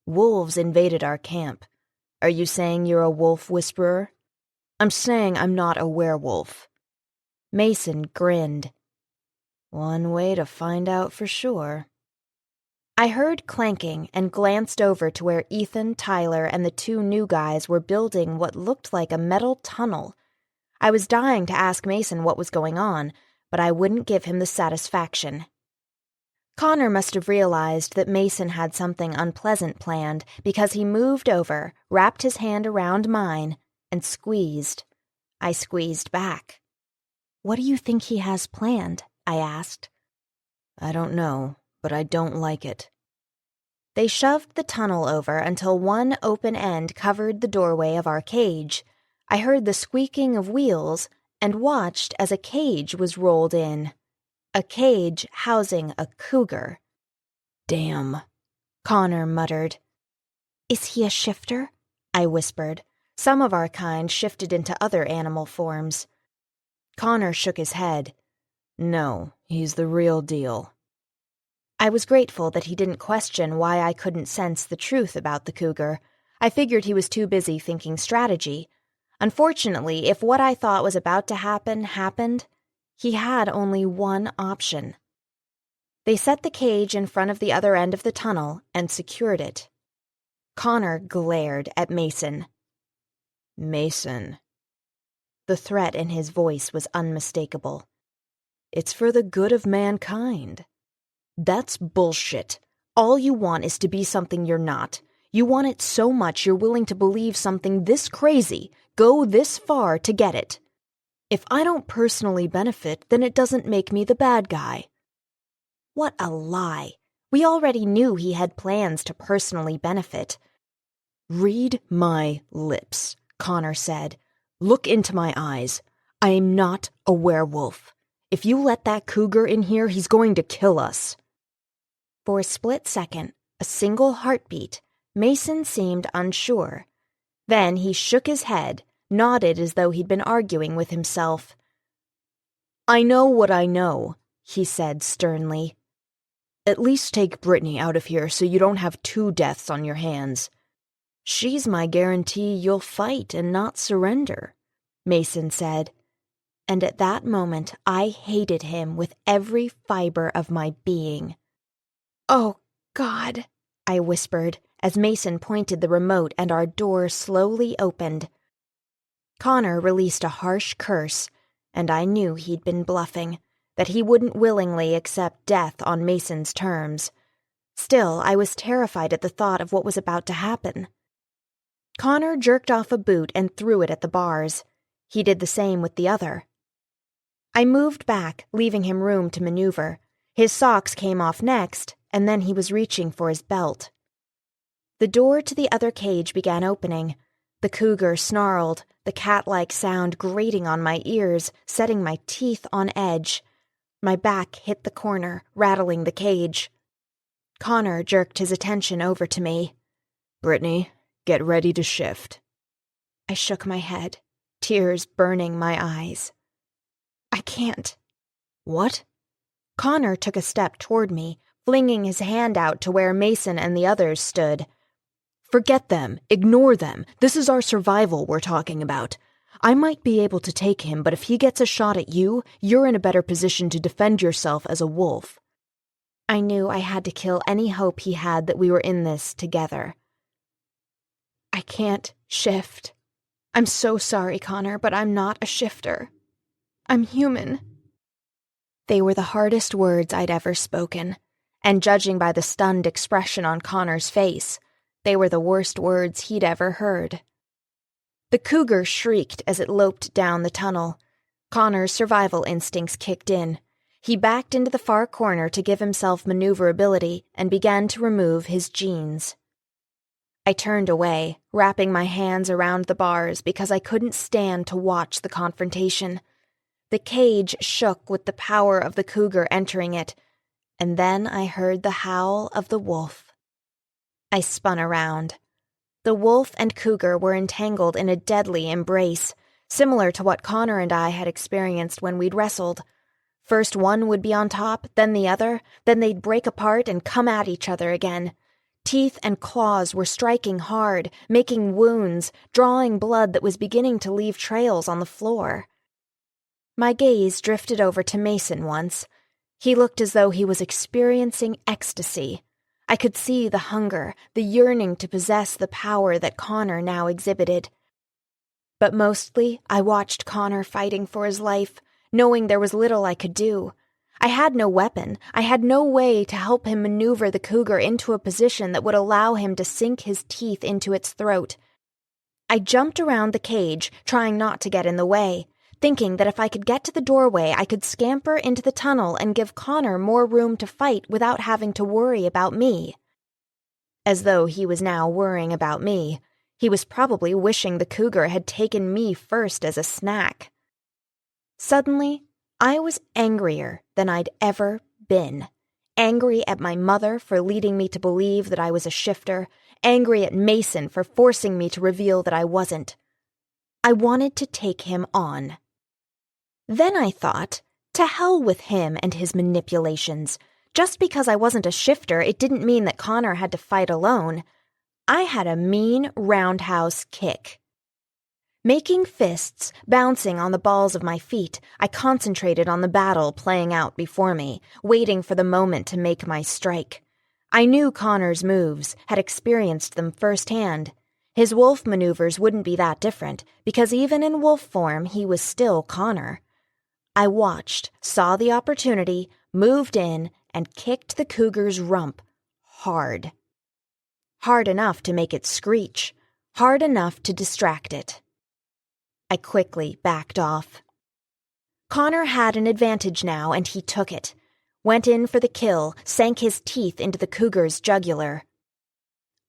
Wolves invaded our camp. Are you saying you're a wolf whisperer?" "I'm saying I'm not a werewolf." Mason grinned. "One way to find out for sure." I heard clanking and glanced over to where Ethan, Tyler, and the two new guys were building what looked like a metal tunnel. I was dying to ask Mason what was going on, but I wouldn't give him the satisfaction. Connor must have realized that Mason had something unpleasant planned because he moved over, wrapped his hand around mine, and squeezed. I squeezed back. "What do you think he has planned?" I asked. "I don't know, but I don't like it." They shoved the tunnel over until one open end covered the doorway of our cage. I heard the squeaking of wheels and watched as a cage was rolled in. A cage housing a cougar. "Damn," Connor muttered. "Is he a shifter?" I whispered. Some of our kind shifted into other animal forms. Connor shook his head. "No, he's the real deal." I was grateful that he didn't question why I couldn't sense the truth about the cougar. I figured he was too busy thinking strategy. Unfortunately, if what I thought was about to happen happened, he had only one option. They set the cage in front of the other end of the tunnel and secured it. Connor glared at Mason. "Mason." The threat in his voice was unmistakable. "It's for the good of mankind." "That's bullshit. All you want is to be something you're not. You want it so much you're willing to believe something this crazy, go this far to get it. If I don't personally benefit, then it doesn't make me the bad guy." What a lie. We already knew he had plans to personally benefit. "Read my lips," Connor said. "Look into my eyes. I am not a werewolf. If you let that cougar in here, he's going to kill us." For a split second, a single heartbeat, Mason seemed unsure. Then he shook his head, nodded as though he'd been arguing with himself. "I know what I know," he said sternly. "At least take Brittany out of here so you don't have 2 deaths on your hands." "She's my guarantee you'll fight and not surrender," Mason said. And at that moment, I hated him with every fiber of my being. "Oh, God," I whispered as Mason pointed the remote and our door slowly opened. Connor released a harsh curse, and I knew he'd been bluffing, that he wouldn't willingly accept death on Mason's terms. Still, I was terrified at the thought of what was about to happen. Connor jerked off a boot and threw it at the bars. He did the same with the other. I moved back, leaving him room to maneuver. His socks came off next, and then he was reaching for his belt. The door to the other cage began opening. The cougar snarled, the cat-like sound grating on my ears, setting my teeth on edge. My back hit the corner, rattling the cage. Connor jerked his attention over to me. "Brittany, get ready to shift." I shook my head, tears burning my eyes. "I can't." "What?" Connor took a step toward me, flinging his hand out to where Mason and the others stood. "Forget them. Ignore them. This is our survival we're talking about. I might be able to take him, but if he gets a shot at you, you're in a better position to defend yourself as a wolf." I knew I had to kill any hope he had that we were in this together. "I can't shift. I'm so sorry, Connor, but I'm not a shifter. I'm human." They were the hardest words I'd ever spoken, and judging by the stunned expression on Connor's face, they were the worst words he'd ever heard. The cougar shrieked as it loped down the tunnel. Connor's survival instincts kicked in. He backed into the far corner to give himself maneuverability and began to remove his jeans. I turned away, wrapping my hands around the bars because I couldn't stand to watch the confrontation. The cage shook with the power of the cougar entering it, and then I heard the howl of the wolf. I spun around. The wolf and cougar were entangled in a deadly embrace, similar to what Connor and I had experienced when we'd wrestled. First one would be on top, then the other, then they'd break apart and come at each other again. Teeth and claws were striking hard, making wounds, drawing blood that was beginning to leave trails on the floor. My gaze drifted over to Mason once. He looked as though he was experiencing ecstasy. I could see the hunger, the yearning to possess the power that Connor now exhibited. But mostly, I watched Connor fighting for his life, knowing there was little I could do. I had no weapon. I had no way to help him maneuver the cougar into a position that would allow him to sink his teeth into its throat. I jumped around the cage, trying not to get in the way, thinking that if I could get to the doorway, I could scamper into the tunnel and give Connor more room to fight without having to worry about me. As though he was now worrying about me, he was probably wishing the cougar had taken me first as a snack. Suddenly, I was angrier than I'd ever been. Angry at my mother for leading me to believe that I was a shifter, angry at Mason for forcing me to reveal that I wasn't. I wanted to take him on. Then I thought, to hell with him and his manipulations. Just because I wasn't a shifter, it didn't mean that Connor had to fight alone. I had a mean roundhouse kick. Making fists, bouncing on the balls of my feet, I concentrated on the battle playing out before me, waiting for the moment to make my strike. I knew Connor's moves, had experienced them firsthand. His wolf maneuvers wouldn't be that different, because even in wolf form, he was still Connor. I watched, saw the opportunity, moved in, and kicked the cougar's rump hard. Hard enough to make it screech, hard enough to distract it. I quickly backed off. Connor had an advantage now, and he took it. Went in for the kill, sank his teeth into the cougar's jugular.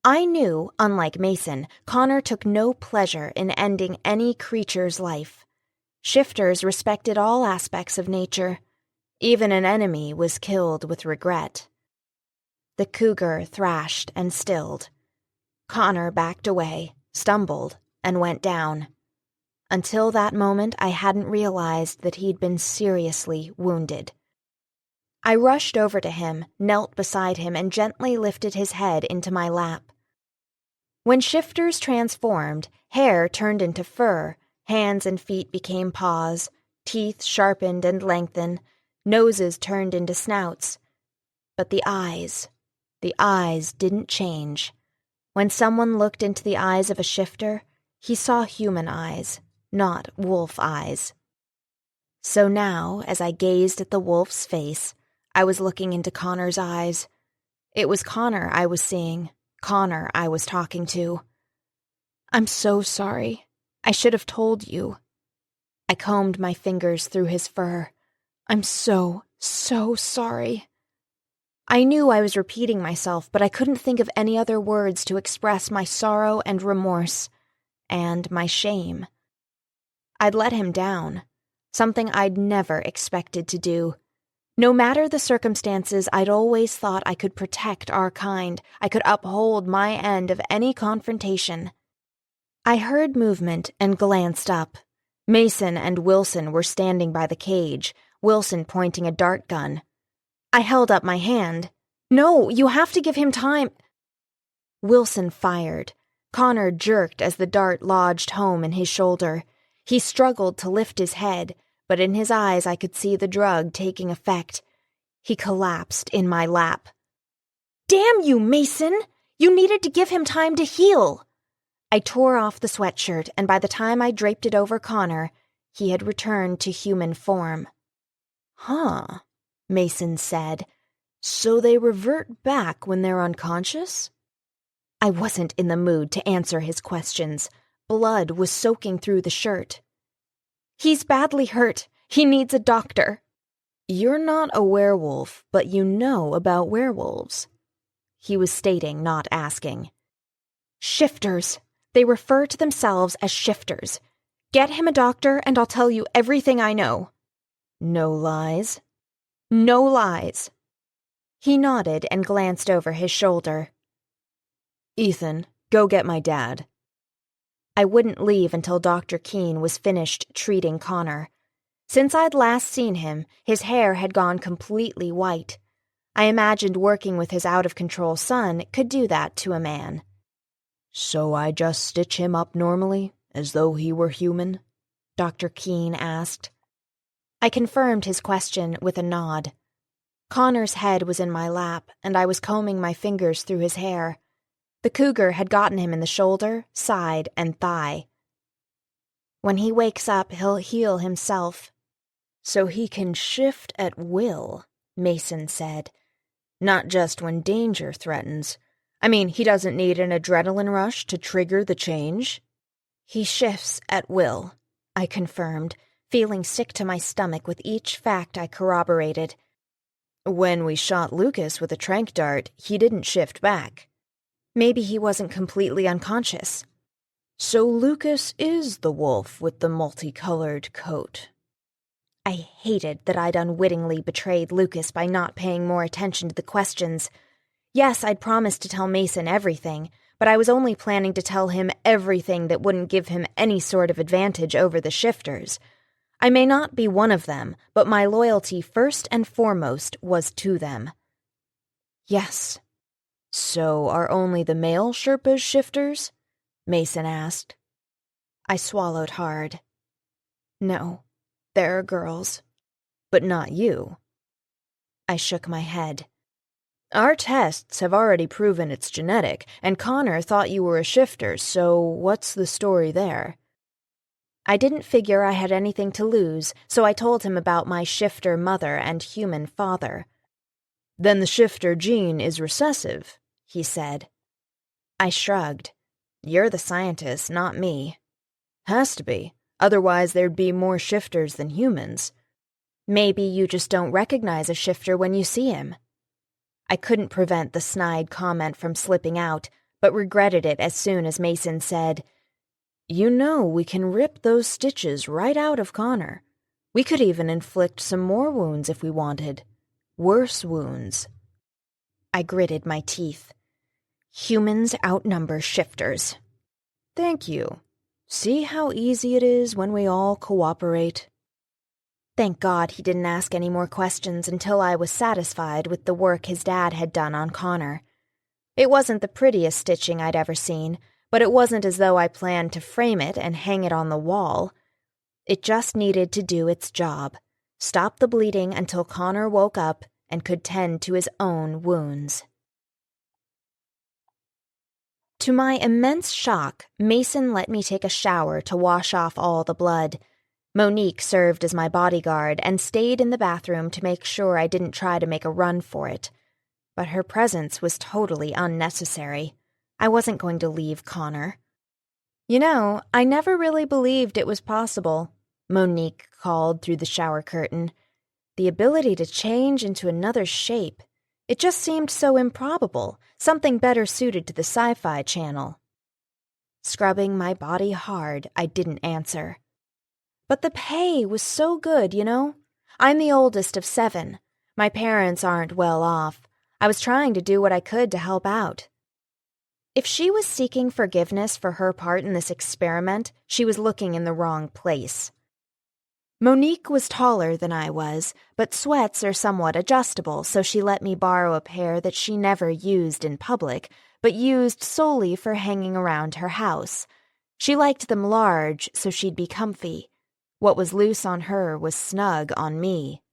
I knew, unlike Mason, Connor took no pleasure in ending any creature's life. Shifters respected all aspects of nature. Even an enemy was killed with regret. The cougar thrashed and stilled. Connor backed away, stumbled, and went down. Until that moment, I hadn't realized that he'd been seriously wounded. I rushed over to him, knelt beside him, and gently lifted his head into my lap. When shifters transformed, hair turned into fur, hands and feet became paws, teeth sharpened and lengthened, noses turned into snouts. But the eyes didn't change. When someone looked into the eyes of a shifter, he saw human eyes, not wolf eyes. So now, as I gazed at the wolf's face, I was looking into Connor's eyes. It was Connor I was seeing, Connor I was talking to. "I'm so sorry. I should have told you." I combed my fingers through his fur. "I'm so sorry." I knew I was repeating myself, but I couldn't think of any other words to express my sorrow and remorse, and my shame. I'd let him down, something I'd never expected to do. No matter the circumstances, I'd always thought I could protect our kind, I could uphold my end of any confrontation. I heard movement and glanced up. Mason and Wilson were standing by the cage, Wilson pointing a dart gun. I held up my hand. "No, you have to give him time." Wilson fired. Connor jerked as the dart lodged home in his shoulder. He struggled to lift his head, but in his eyes I could see the drug taking effect. He collapsed in my lap. "Damn you, Mason! You needed to give him time to heal." I tore off the sweatshirt, and by the time I draped it over Connor, he had returned to human form. "Huh," Mason said. "So they revert back when they're unconscious?" I wasn't in the mood to answer his questions. Blood was soaking through the shirt. "He's badly hurt. He needs a doctor." "You're not a werewolf, but you know about werewolves." He was stating, not asking. "Shifters. They refer to themselves as shifters. Get him a doctor, and I'll tell you everything I know." No lies? No lies. He nodded and glanced over his shoulder. Ethan, go get my dad. I wouldn't leave until Dr. Keene was finished treating Connor. Since I'd last seen him, his hair had gone completely white. I imagined working with his out-of-control son could do that to a man. So I just stitch him up normally, as though he were human? Dr. Keene asked. I confirmed his question with a nod. Connor's head was in my lap, and I was combing my fingers through his hair. The cougar had gotten him in the shoulder, side, and thigh. When he wakes up, he'll heal himself. So he can shift at will, Mason said. Not just when danger threatens. I mean, he doesn't need an adrenaline rush to trigger the change. He shifts at will, I confirmed, feeling sick to my stomach with each fact I corroborated. When we shot Lucas with a tranq dart, he didn't shift back. Maybe he wasn't completely unconscious. So Lucas is the wolf with the multicolored coat. I hated that I'd unwittingly betrayed Lucas by not paying more attention to the questions. Yes, I'd promised to tell Mason everything, but I was only planning to tell him everything that wouldn't give him any sort of advantage over the shifters. I may not be one of them, but my loyalty first and foremost was to them. Yes. So are only the male Sherpas shifters? Mason asked. I swallowed hard. No, there are girls. But not you. I shook my head. Our tests have already proven it's genetic, and Connor thought you were a shifter, so what's the story there? I didn't figure I had anything to lose, so I told him about my shifter mother and human father. Then the shifter gene is recessive, he said. I shrugged. You're the scientist, not me. Has to be. Otherwise there'd be more shifters than humans. Maybe you just don't recognize a shifter when you see him. I couldn't prevent the snide comment from slipping out, but regretted it as soon as Mason said, You know we can rip those stitches right out of Connor. We could even inflict some more wounds if we wanted. Worse wounds. I gritted my teeth. Humans outnumber shifters. Thank you. See how easy it is when we all cooperate? Thank God he didn't ask any more questions until I was satisfied with the work his dad had done on Connor. It wasn't the prettiest stitching I'd ever seen, but it wasn't as though I planned to frame it and hang it on the wall. It just needed to do its job, stop the bleeding until Connor woke up and could tend to his own wounds. To my immense shock, Mason let me take a shower to wash off all the blood. Monique served as my bodyguard and stayed in the bathroom to make sure I didn't try to make a run for it. But her presence was totally unnecessary. I wasn't going to leave Connor. You know, I never really believed it was possible, Monique called through the shower curtain. The ability to change into another shape. It just seemed so improbable, something better suited to the sci-fi channel. Scrubbing my body hard, I didn't answer. But the pay was so good, you know? I'm the oldest of 7. My parents aren't well off. I was trying to do what I could to help out. If she was seeking forgiveness for her part in this experiment, she was looking in the wrong place. Monique was taller than I was, but sweats are somewhat adjustable, so she let me borrow a pair that she never used in public, but used solely for hanging around her house. She liked them large, so she'd be comfy. What was loose on her was snug on me.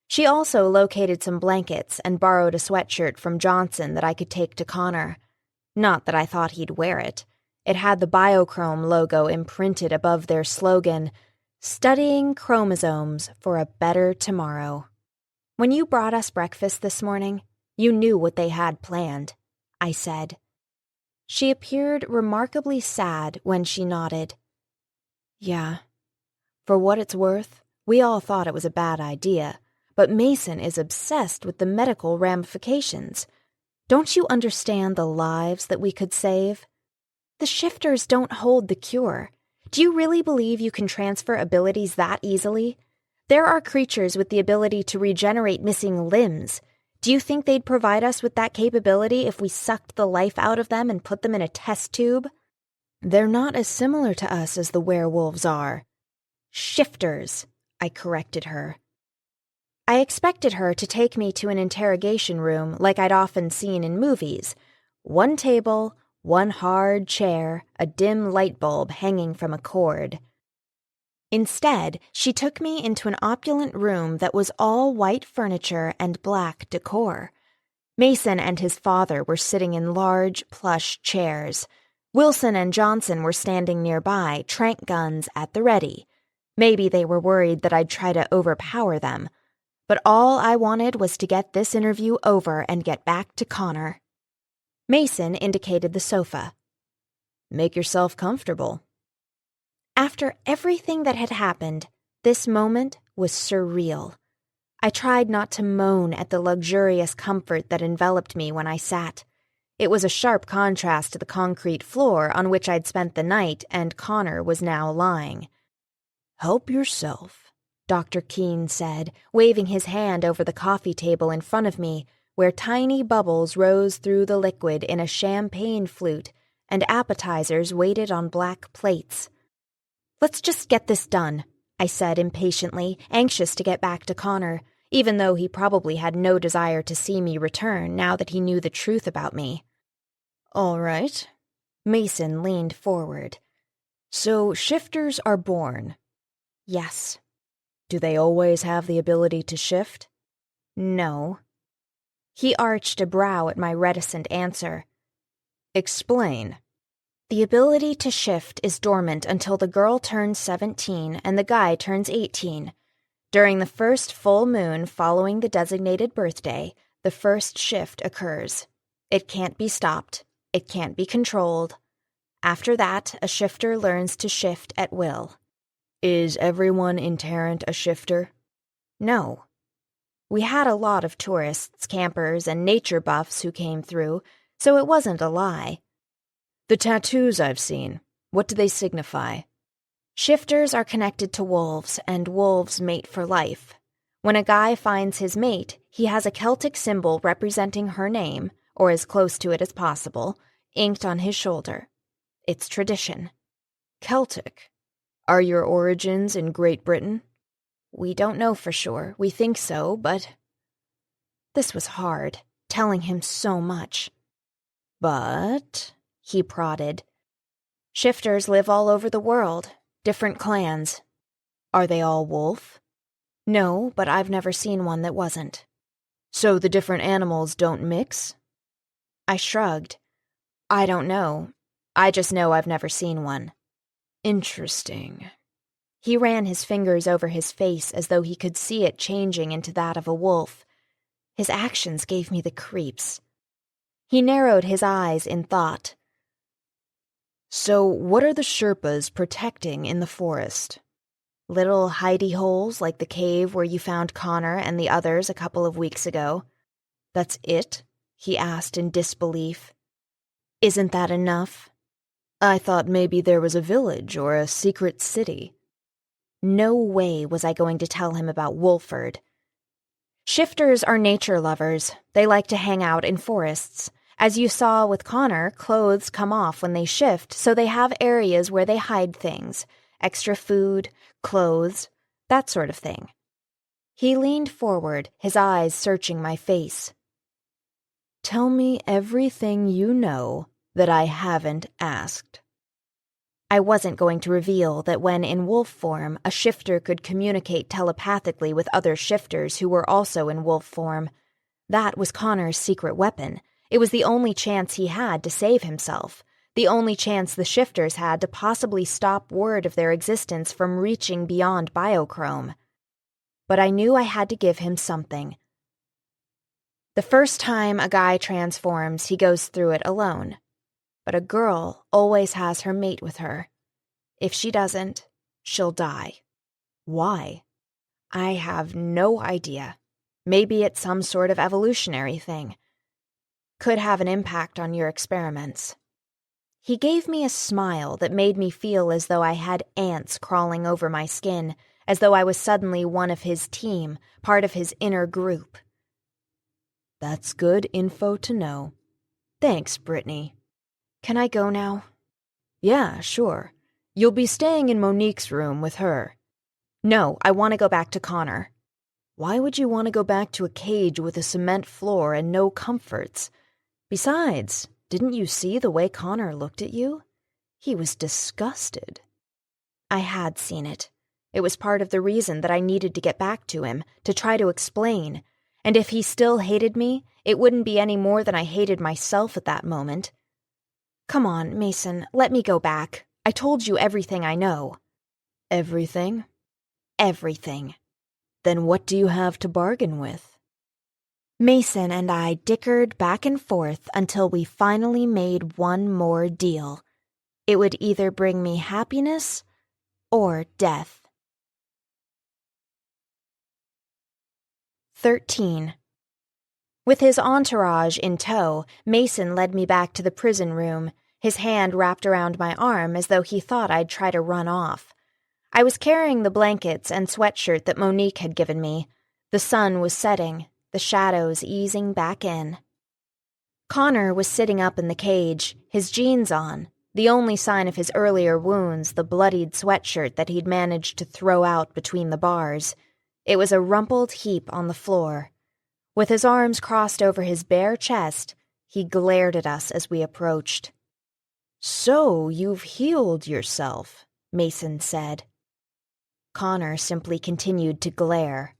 She also located some blankets and borrowed a sweatshirt from Johnson that I could take to Connor. Not that I thought he'd wear it. It had the Biochrome logo imprinted above their slogan, Studying Chromosomes for a Better Tomorrow. When you brought us breakfast this morning, you knew what they had planned, I said. She appeared remarkably sad when she nodded. Yeah. For what it's worth, we all thought it was a bad idea, but Mason is obsessed with the medical ramifications. Don't you understand the lives that we could save? The shifters don't hold the cure. Do you really believe you can transfer abilities that easily? There are creatures with the ability to regenerate missing limbs. Do you think they'd provide us with that capability if we sucked the life out of them and put them in a test tube? They're not as similar to us as the werewolves are. Shifters, I corrected her. I expected her to take me to an interrogation room like I'd often seen in movies. One table, one hard chair, a dim light bulb hanging from a cord. Instead, she took me into an opulent room that was all white furniture and black decor. Mason and his father were sitting in large, plush chairs. Wilson and Johnson were standing nearby, tranq guns at the ready. Maybe they were worried that I'd try to overpower them. But all I wanted was to get this interview over and get back to Connor. Mason indicated the sofa. Make yourself comfortable. After everything that had happened, this moment was surreal. I tried not to moan at the luxurious comfort that enveloped me when I sat. It was a sharp contrast to the concrete floor on which I'd spent the night and Connor was now lying. Help yourself, Dr. Keene said, waving his hand over the coffee table in front of me, where tiny bubbles rose through the liquid in a champagne flute, and appetizers waited on black plates. Let's just get this done, I said impatiently, anxious to get back to Connor, even though he probably had no desire to see me return now that he knew the truth about me. All right. Mason leaned forward. So shifters are born? Yes. Do they always have the ability to shift? No. He arched a brow at my reticent answer. Explain. The ability to shift is dormant until the girl turns 17 and the guy turns 18. During the first full moon following the designated birthday, the first shift occurs. It can't be stopped. It can't be controlled. After that, a shifter learns to shift at will. Is everyone in Tarrant a shifter? No. We had a lot of tourists, campers, and nature buffs who came through, so it wasn't a lie. The tattoos I've seen, what do they signify? Shifters are connected to wolves, and wolves mate for life. When a guy finds his mate, he has a Celtic symbol representing her name, or as close to it as possible, inked on his shoulder. It's tradition. Celtic? Are your origins in Great Britain? We don't know for sure. We think so, but... This was hard, telling him so much. But... He prodded. Shifters live all over the world, different clans. Are they all wolf? No, but I've never seen one that wasn't. So the different animals don't mix? I shrugged. I don't know. I just know I've never seen one. Interesting. He ran his fingers over his face as though he could see it changing into that of a wolf. His actions gave me the creeps. He narrowed his eyes in thought. So what are the Sherpas protecting in the forest? Little hidey holes like the cave where you found Connor and the others a couple of weeks ago. That's it? He asked in disbelief. Isn't that enough? I thought maybe there was a village or a secret city. No way was I going to tell him about Wolford. Shifters are nature lovers. They like to hang out in forests. As you saw with Connor, clothes come off when they shift, so they have areas where they hide things. Extra food, clothes, that sort of thing. He leaned forward, his eyes searching my face. Tell me everything you know that I haven't asked. I wasn't going to reveal that when in wolf form, a shifter could communicate telepathically with other shifters who were also in wolf form. That was Connor's secret weapon. It was the only chance he had to save himself, the only chance the shifters had to possibly stop word of their existence from reaching beyond biochrome. But I knew I had to give him something. The first time a guy transforms, he goes through it alone. But a girl always has her mate with her. If she doesn't, she'll die. Why? I have no idea. Maybe it's some sort of evolutionary thing. Could have an impact on your experiments. He gave me a smile that made me feel as though I had ants crawling over my skin, as though I was suddenly one of his team, part of his inner group. That's good info to know. Thanks, Brittany. Can I go now? Yeah, sure. You'll be staying in Monique's room with her. No, I want to go back to Connor. Why would you want to go back to a cage with a cement floor and no comforts? Besides, didn't you see the way Connor looked at you? He was disgusted. I had seen it. It was part of the reason that I needed to get back to him, to try to explain. And if he still hated me, it wouldn't be any more than I hated myself at that moment. Come on, Mason, let me go back. I told you everything I know. Everything? Everything. Then what do you have to bargain with? Mason and I dickered back and forth until we finally made one more deal. It would either bring me happiness or death. 13. With his entourage in tow, Mason led me back to the prison room, his hand wrapped around my arm as though he thought I'd try to run off. I was carrying the blankets and sweatshirt that Monique had given me. The sun was setting, the shadows easing back in. Connor was sitting up in the cage, his jeans on, the only sign of his earlier wounds, the bloodied sweatshirt that he'd managed to throw out between the bars. It was a rumpled heap on the floor. With his arms crossed over his bare chest, he glared at us as we approached. "So you've healed yourself," Mason said. Connor simply continued to glare.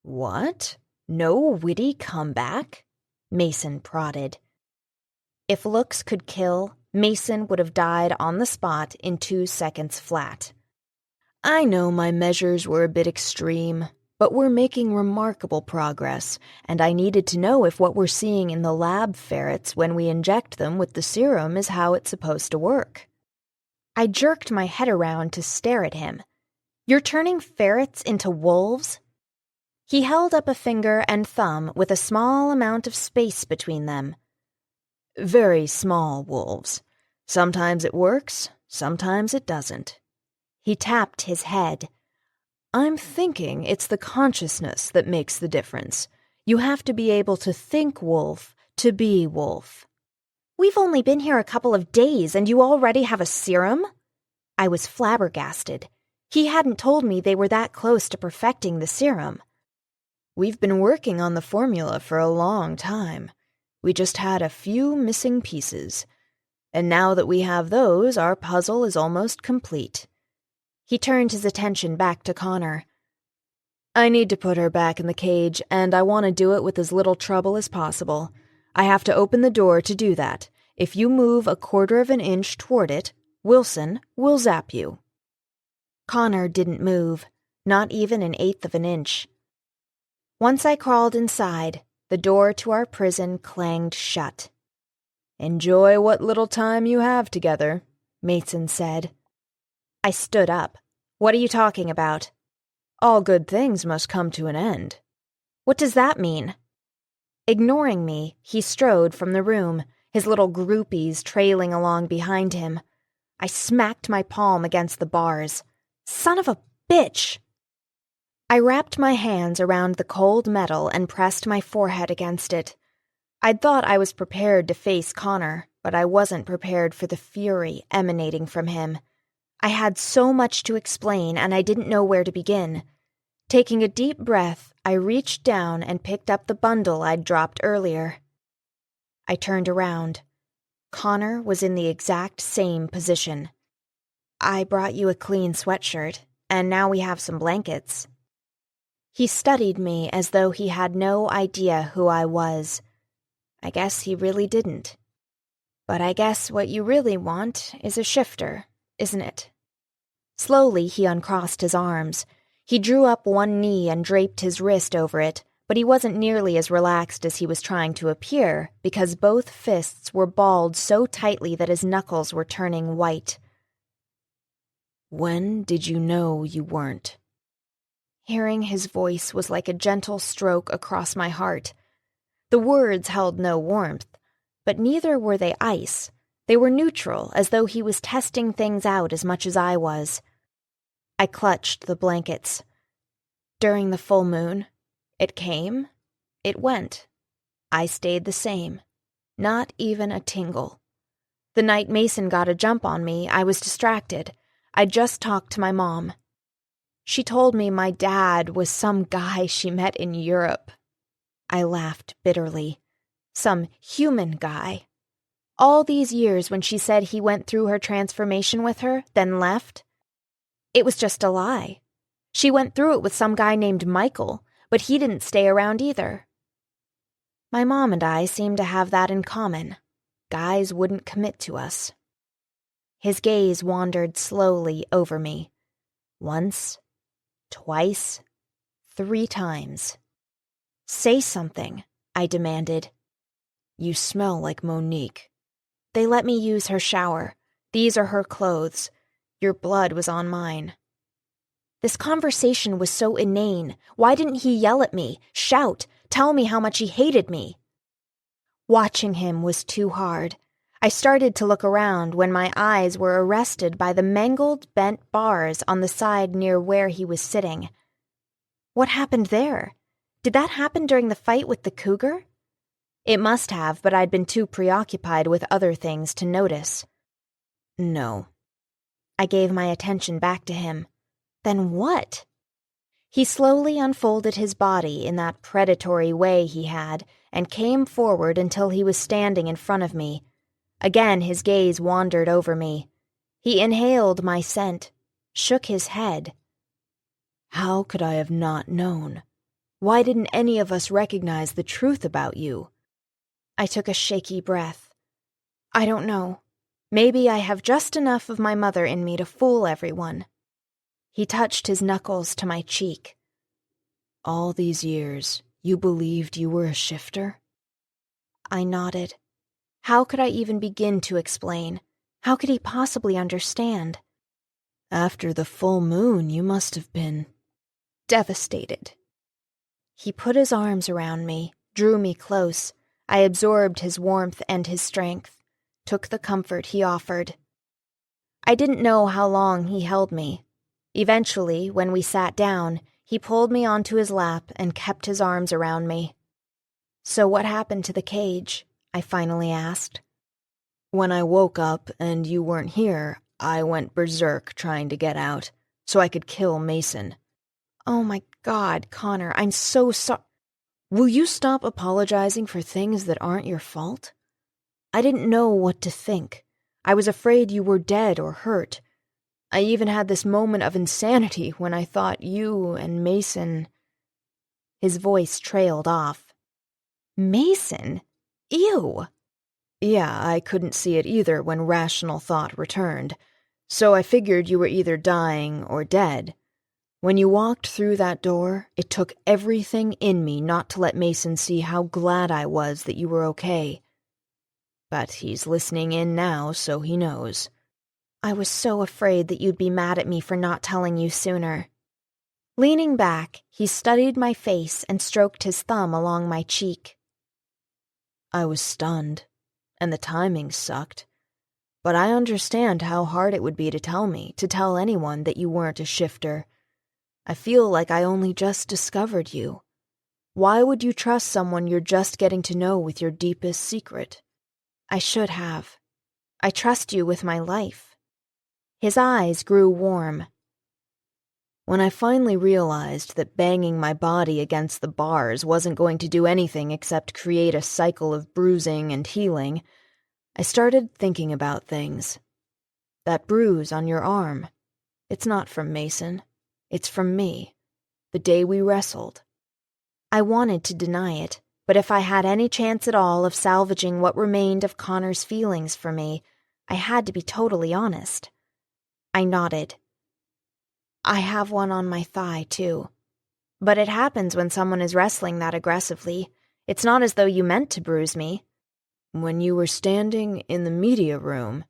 "What? No witty comeback?" Mason prodded. If looks could kill, Mason would have died on the spot in 2 seconds flat. "I know my measures were a bit extreme, but we're making remarkable progress, and I needed to know if what we're seeing in the lab ferrets when we inject them with the serum is how it's supposed to work." I jerked my head around to stare at him. "You're turning ferrets into wolves?" He held up a finger and thumb with a small amount of space between them. "Very small wolves. Sometimes it works, sometimes it doesn't." He tapped his head. "I'm thinking it's the consciousness that makes the difference. You have to be able to think wolf to be wolf." "We've only been here a couple of days and you already have a serum?" I was flabbergasted. He hadn't told me they were that close to perfecting the serum. "We've been working on the formula for a long time. We just had a few missing pieces. And now that we have those, our puzzle is almost complete." He turned his attention back to Connor. "I need to put her back in the cage, and I want to do it with as little trouble as possible. I have to open the door to do that. If you move a 1/4 of an inch toward it, Wilson will zap you." Connor didn't move, not even an 1/8 of an inch. Once I crawled inside, the door to our prison clanged shut. "Enjoy what little time you have together," Mason said. I stood up. "What are you talking about?" "All good things must come to an end." "What does that mean?" Ignoring me, he strode from the room, his little groupies trailing along behind him. I smacked my palm against the bars. Son of a bitch! I wrapped my hands around the cold metal and pressed my forehead against it. I'd thought I was prepared to face Connor, but I wasn't prepared for the fury emanating from him. I had so much to explain, and I didn't know where to begin. Taking a deep breath, I reached down and picked up the bundle I'd dropped earlier. I turned around. Connor was in the exact same position. "I brought you a clean sweatshirt, and now we have some blankets." He studied me as though he had no idea who I was. I guess he really didn't. But I guess what you really want is a shifter, isn't it? Slowly he uncrossed his arms. He drew up one knee and draped his wrist over it, but he wasn't nearly as relaxed as he was trying to appear because both fists were balled so tightly that his knuckles were turning white. "When did you know you weren't?" Hearing his voice was like a gentle stroke across my heart. The words held no warmth, but neither were they ice. They were neutral, as though he was testing things out as much as I was. I clutched the blankets. During the full moon, it came, it went. I stayed the same. Not even a tingle. The night Mason got a jump on me, I was distracted. I just talked to my mom. She told me my dad was some guy she met in Europe. I laughed bitterly. Some human guy. All these years when she said he went through her transformation with her, then left, it was just a lie. She went through it with some guy named Michael, but he didn't stay around either. My mom and I seemed to have that in common. Guys wouldn't commit to us. His gaze wandered slowly over me. Once, twice, 3 times. Say something, I demanded. You smell like Monique. They let me use her shower. These are her clothes. Your blood was on mine. This conversation was so inane. Why didn't he yell at me, shout, tell me how much he hated me? Watching him was too hard. I started to look around when my eyes were arrested by the mangled, bent bars on the side near where he was sitting. What happened there? Did that happen during the fight with the cougar? It must have, but I'd been too preoccupied with other things to notice. No. I gave my attention back to him. Then what? He slowly unfolded his body in that predatory way he had and came forward until he was standing in front of me. Again his gaze wandered over me. He inhaled my scent, shook his head. How could I have not known? Why didn't any of us recognize the truth about you? I took a shaky breath. I don't know. Maybe I have just enough of my mother in me to fool everyone. He touched his knuckles to my cheek. All these years, you believed you were a shifter? I nodded. How could I even begin to explain? How could he possibly understand? After the full moon, you must have been devastated. He put his arms around me, drew me close. I absorbed his warmth and his strength, took the comfort he offered. I didn't know how long he held me. Eventually, when we sat down, he pulled me onto his lap and kept his arms around me. So what happened to the cage? I finally asked. When I woke up and you weren't here, I went berserk trying to get out, so I could kill Mason. Oh my God, Connor, I'm so sorry. Will you stop apologizing for things that aren't your fault? I didn't know what to think. I was afraid you were dead or hurt. I even had this moment of insanity when I thought you and Mason... His voice trailed off. Mason? Ew! Yeah, I couldn't see it either when rational thought returned, so I figured you were either dying or dead. When you walked through that door, it took everything in me not to let Mason see how glad I was that you were okay. But he's listening in now, so he knows. I was so afraid that you'd be mad at me for not telling you sooner. Leaning back, he studied my face and stroked his thumb along my cheek. I was stunned, and the timing sucked. But I understand how hard it would be to tell anyone that you weren't a shifter. I feel like I only just discovered you. Why would you trust someone you're just getting to know with your deepest secret? I should have. I trust you with my life. His eyes grew warm. When I finally realized that banging my body against the bars wasn't going to do anything except create a cycle of bruising and healing, I started thinking about things. That bruise on your arm, it's not from Mason. It's from me. The day we wrestled. I wanted to deny it, but if I had any chance at all of salvaging what remained of Connor's feelings for me, I had to be totally honest. I nodded. I have one on my thigh, too. But it happens when someone is wrestling that aggressively. It's not as though you meant to bruise me. When you were standing in the media room,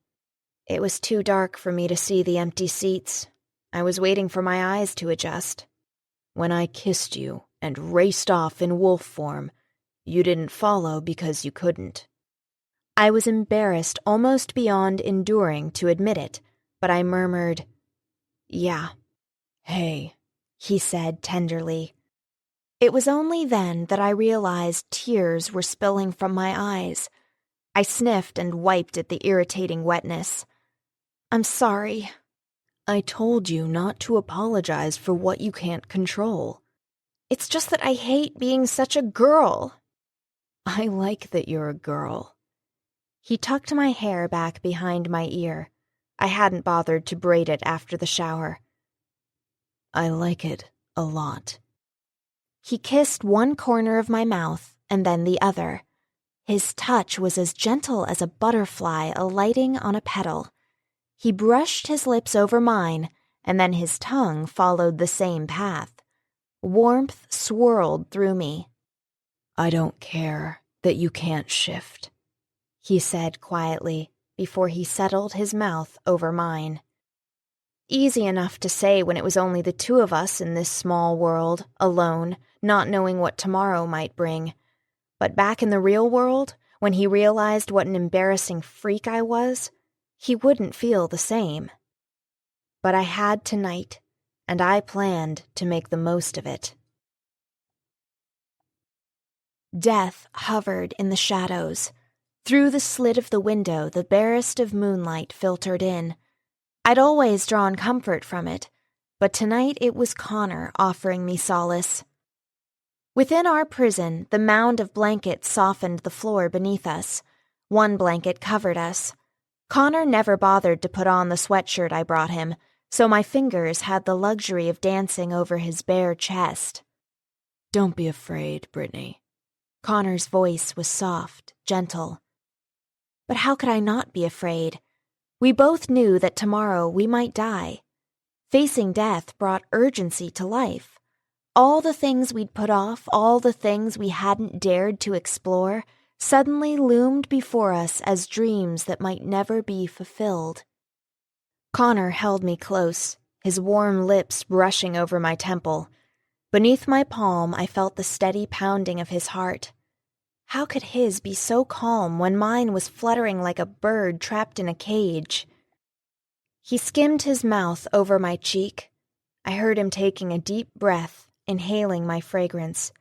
it was too dark for me to see the empty seats. I was waiting for my eyes to adjust. When I kissed you and raced off in wolf form, you didn't follow because you couldn't. I was embarrassed almost beyond enduring to admit it, but I murmured, yeah. "Hey," he said tenderly. It was only then that I realized tears were spilling from my eyes. I sniffed and wiped at the irritating wetness. "I'm sorry." "I told you not to apologize for what you can't control." "It's just that I hate being such a girl." "I like that you're a girl." He tucked my hair back behind my ear. I hadn't bothered to braid it after the shower. "I like it a lot." He kissed one corner of my mouth and then the other. His touch was as gentle as a butterfly alighting on a petal. He brushed his lips over mine, and then his tongue followed the same path. Warmth swirled through me. "I don't care that you can't shift," he said quietly before he settled his mouth over mine. Easy enough to say when it was only the two of us in this small world, alone, not knowing what tomorrow might bring. But back in the real world, when he realized what an embarrassing freak I was, he wouldn't feel the same. But I had tonight, and I planned to make the most of it. Death hovered in the shadows. Through the slit of the window, the barest of moonlight filtered in. I'd always drawn comfort from it, but tonight it was Connor offering me solace. Within our prison, the mound of blankets softened the floor beneath us. One blanket covered us. Connor never bothered to put on the sweatshirt I brought him, so my fingers had the luxury of dancing over his bare chest. "Don't be afraid, Brittany." Connor's voice was soft, gentle. But how could I not be afraid? We both knew that tomorrow we might die. Facing death brought urgency to life. All the things we'd put off, all the things we hadn't dared to explore, suddenly loomed before us as dreams that might never be fulfilled. Connor held me close, his warm lips brushing over my temple. Beneath my palm, I felt the steady pounding of his heart. How could his be so calm when mine was fluttering like a bird trapped in a cage? He skimmed his mouth over my cheek. I heard him taking a deep breath, inhaling my fragrance.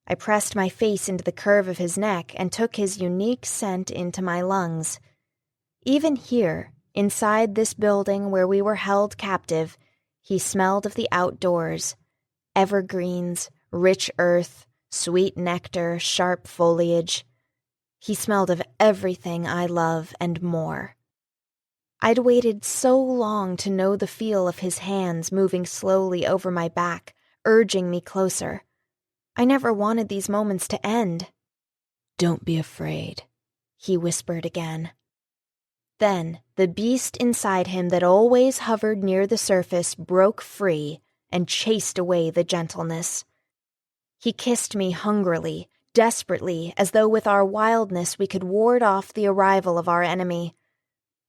I pressed my face into the curve of his neck and took his unique scent into my lungs. Even here, inside this building where we were held captive, he smelled of the outdoors. Evergreens, rich earth, sweet nectar, sharp foliage. He smelled of everything I love and more. I'd waited so long to know the feel of his hands moving slowly over my back, urging me closer. I never wanted these moments to end. "Don't be afraid," he whispered again. Then the beast inside him that always hovered near the surface broke free and chased away the gentleness. He kissed me hungrily, desperately, as though with our wildness we could ward off the arrival of our enemy.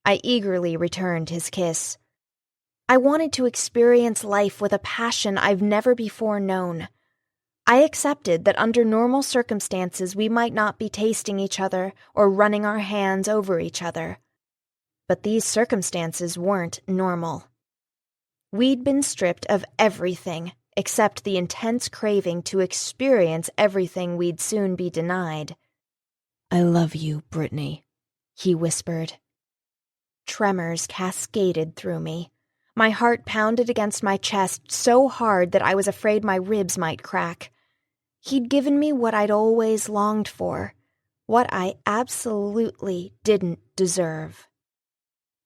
I eagerly returned his kiss. I wanted to experience life with a passion I've never before known. I accepted that under normal circumstances we might not be tasting each other or running our hands over each other. But these circumstances weren't normal. We'd been stripped of everything except the intense craving to experience everything we'd soon be denied. "I love you, Brittany," he whispered. Tremors cascaded through me. My heart pounded against my chest so hard that I was afraid my ribs might crack. He'd given me what I'd always longed for, what I absolutely didn't deserve.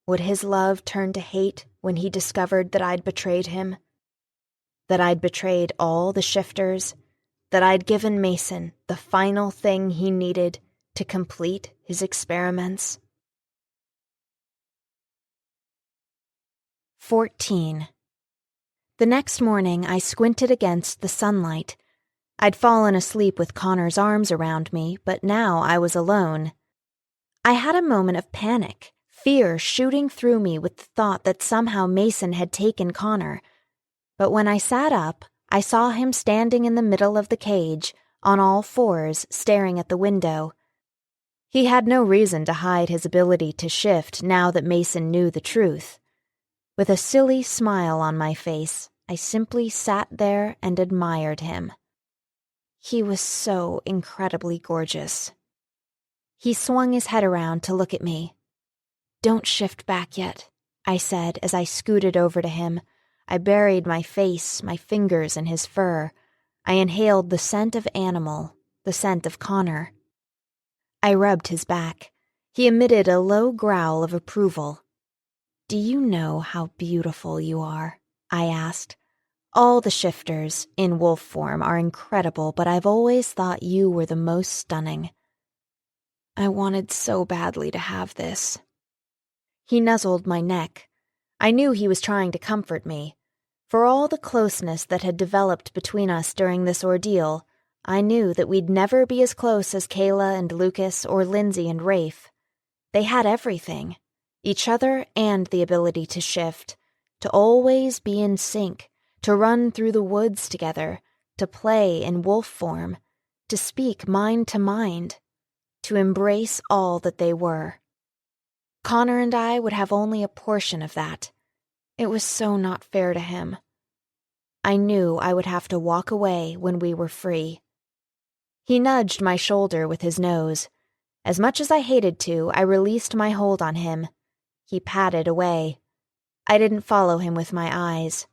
Would his love turn to hate when he discovered that I'd betrayed him? That I'd betrayed all the shifters? That I'd given Mason the final thing he needed to complete his experiments? 14. The next morning, I squinted against the sunlight. I'd fallen asleep with Connor's arms around me, but now I was alone. I had a moment of panic, fear shooting through me with the thought that somehow Mason had taken Connor. But when I sat up, I saw him standing in the middle of the cage, on all fours, staring at the window. He had no reason to hide his ability to shift now that Mason knew the truth. With a silly smile on my face, I simply sat there and admired him. He was so incredibly gorgeous. He swung his head around to look at me. "Don't shift back yet," I said as I scooted over to him. I buried my face, my fingers in his fur. I inhaled the scent of animal, the scent of Connor. I rubbed his back. He emitted a low growl of approval. "Do you know how beautiful you are?" I asked. "All the shifters, in wolf form, are incredible, but I've always thought you were the most stunning." I wanted so badly to have this. He nuzzled my neck. I knew he was trying to comfort me. For all the closeness that had developed between us during this ordeal, I knew that we'd never be as close as Kayla and Lucas or Lindsay and Rafe. They had everything, each other and the ability to shift, to always be in sync, to run through the woods together, to play in wolf form, to speak mind to mind, to embrace all that they were. Connor and I would have only a portion of that. It was so not fair to him. I knew I would have to walk away when we were free. He nudged my shoulder with his nose. As much as I hated to, I released my hold on him. He padded away. I didn't follow him with my eyes.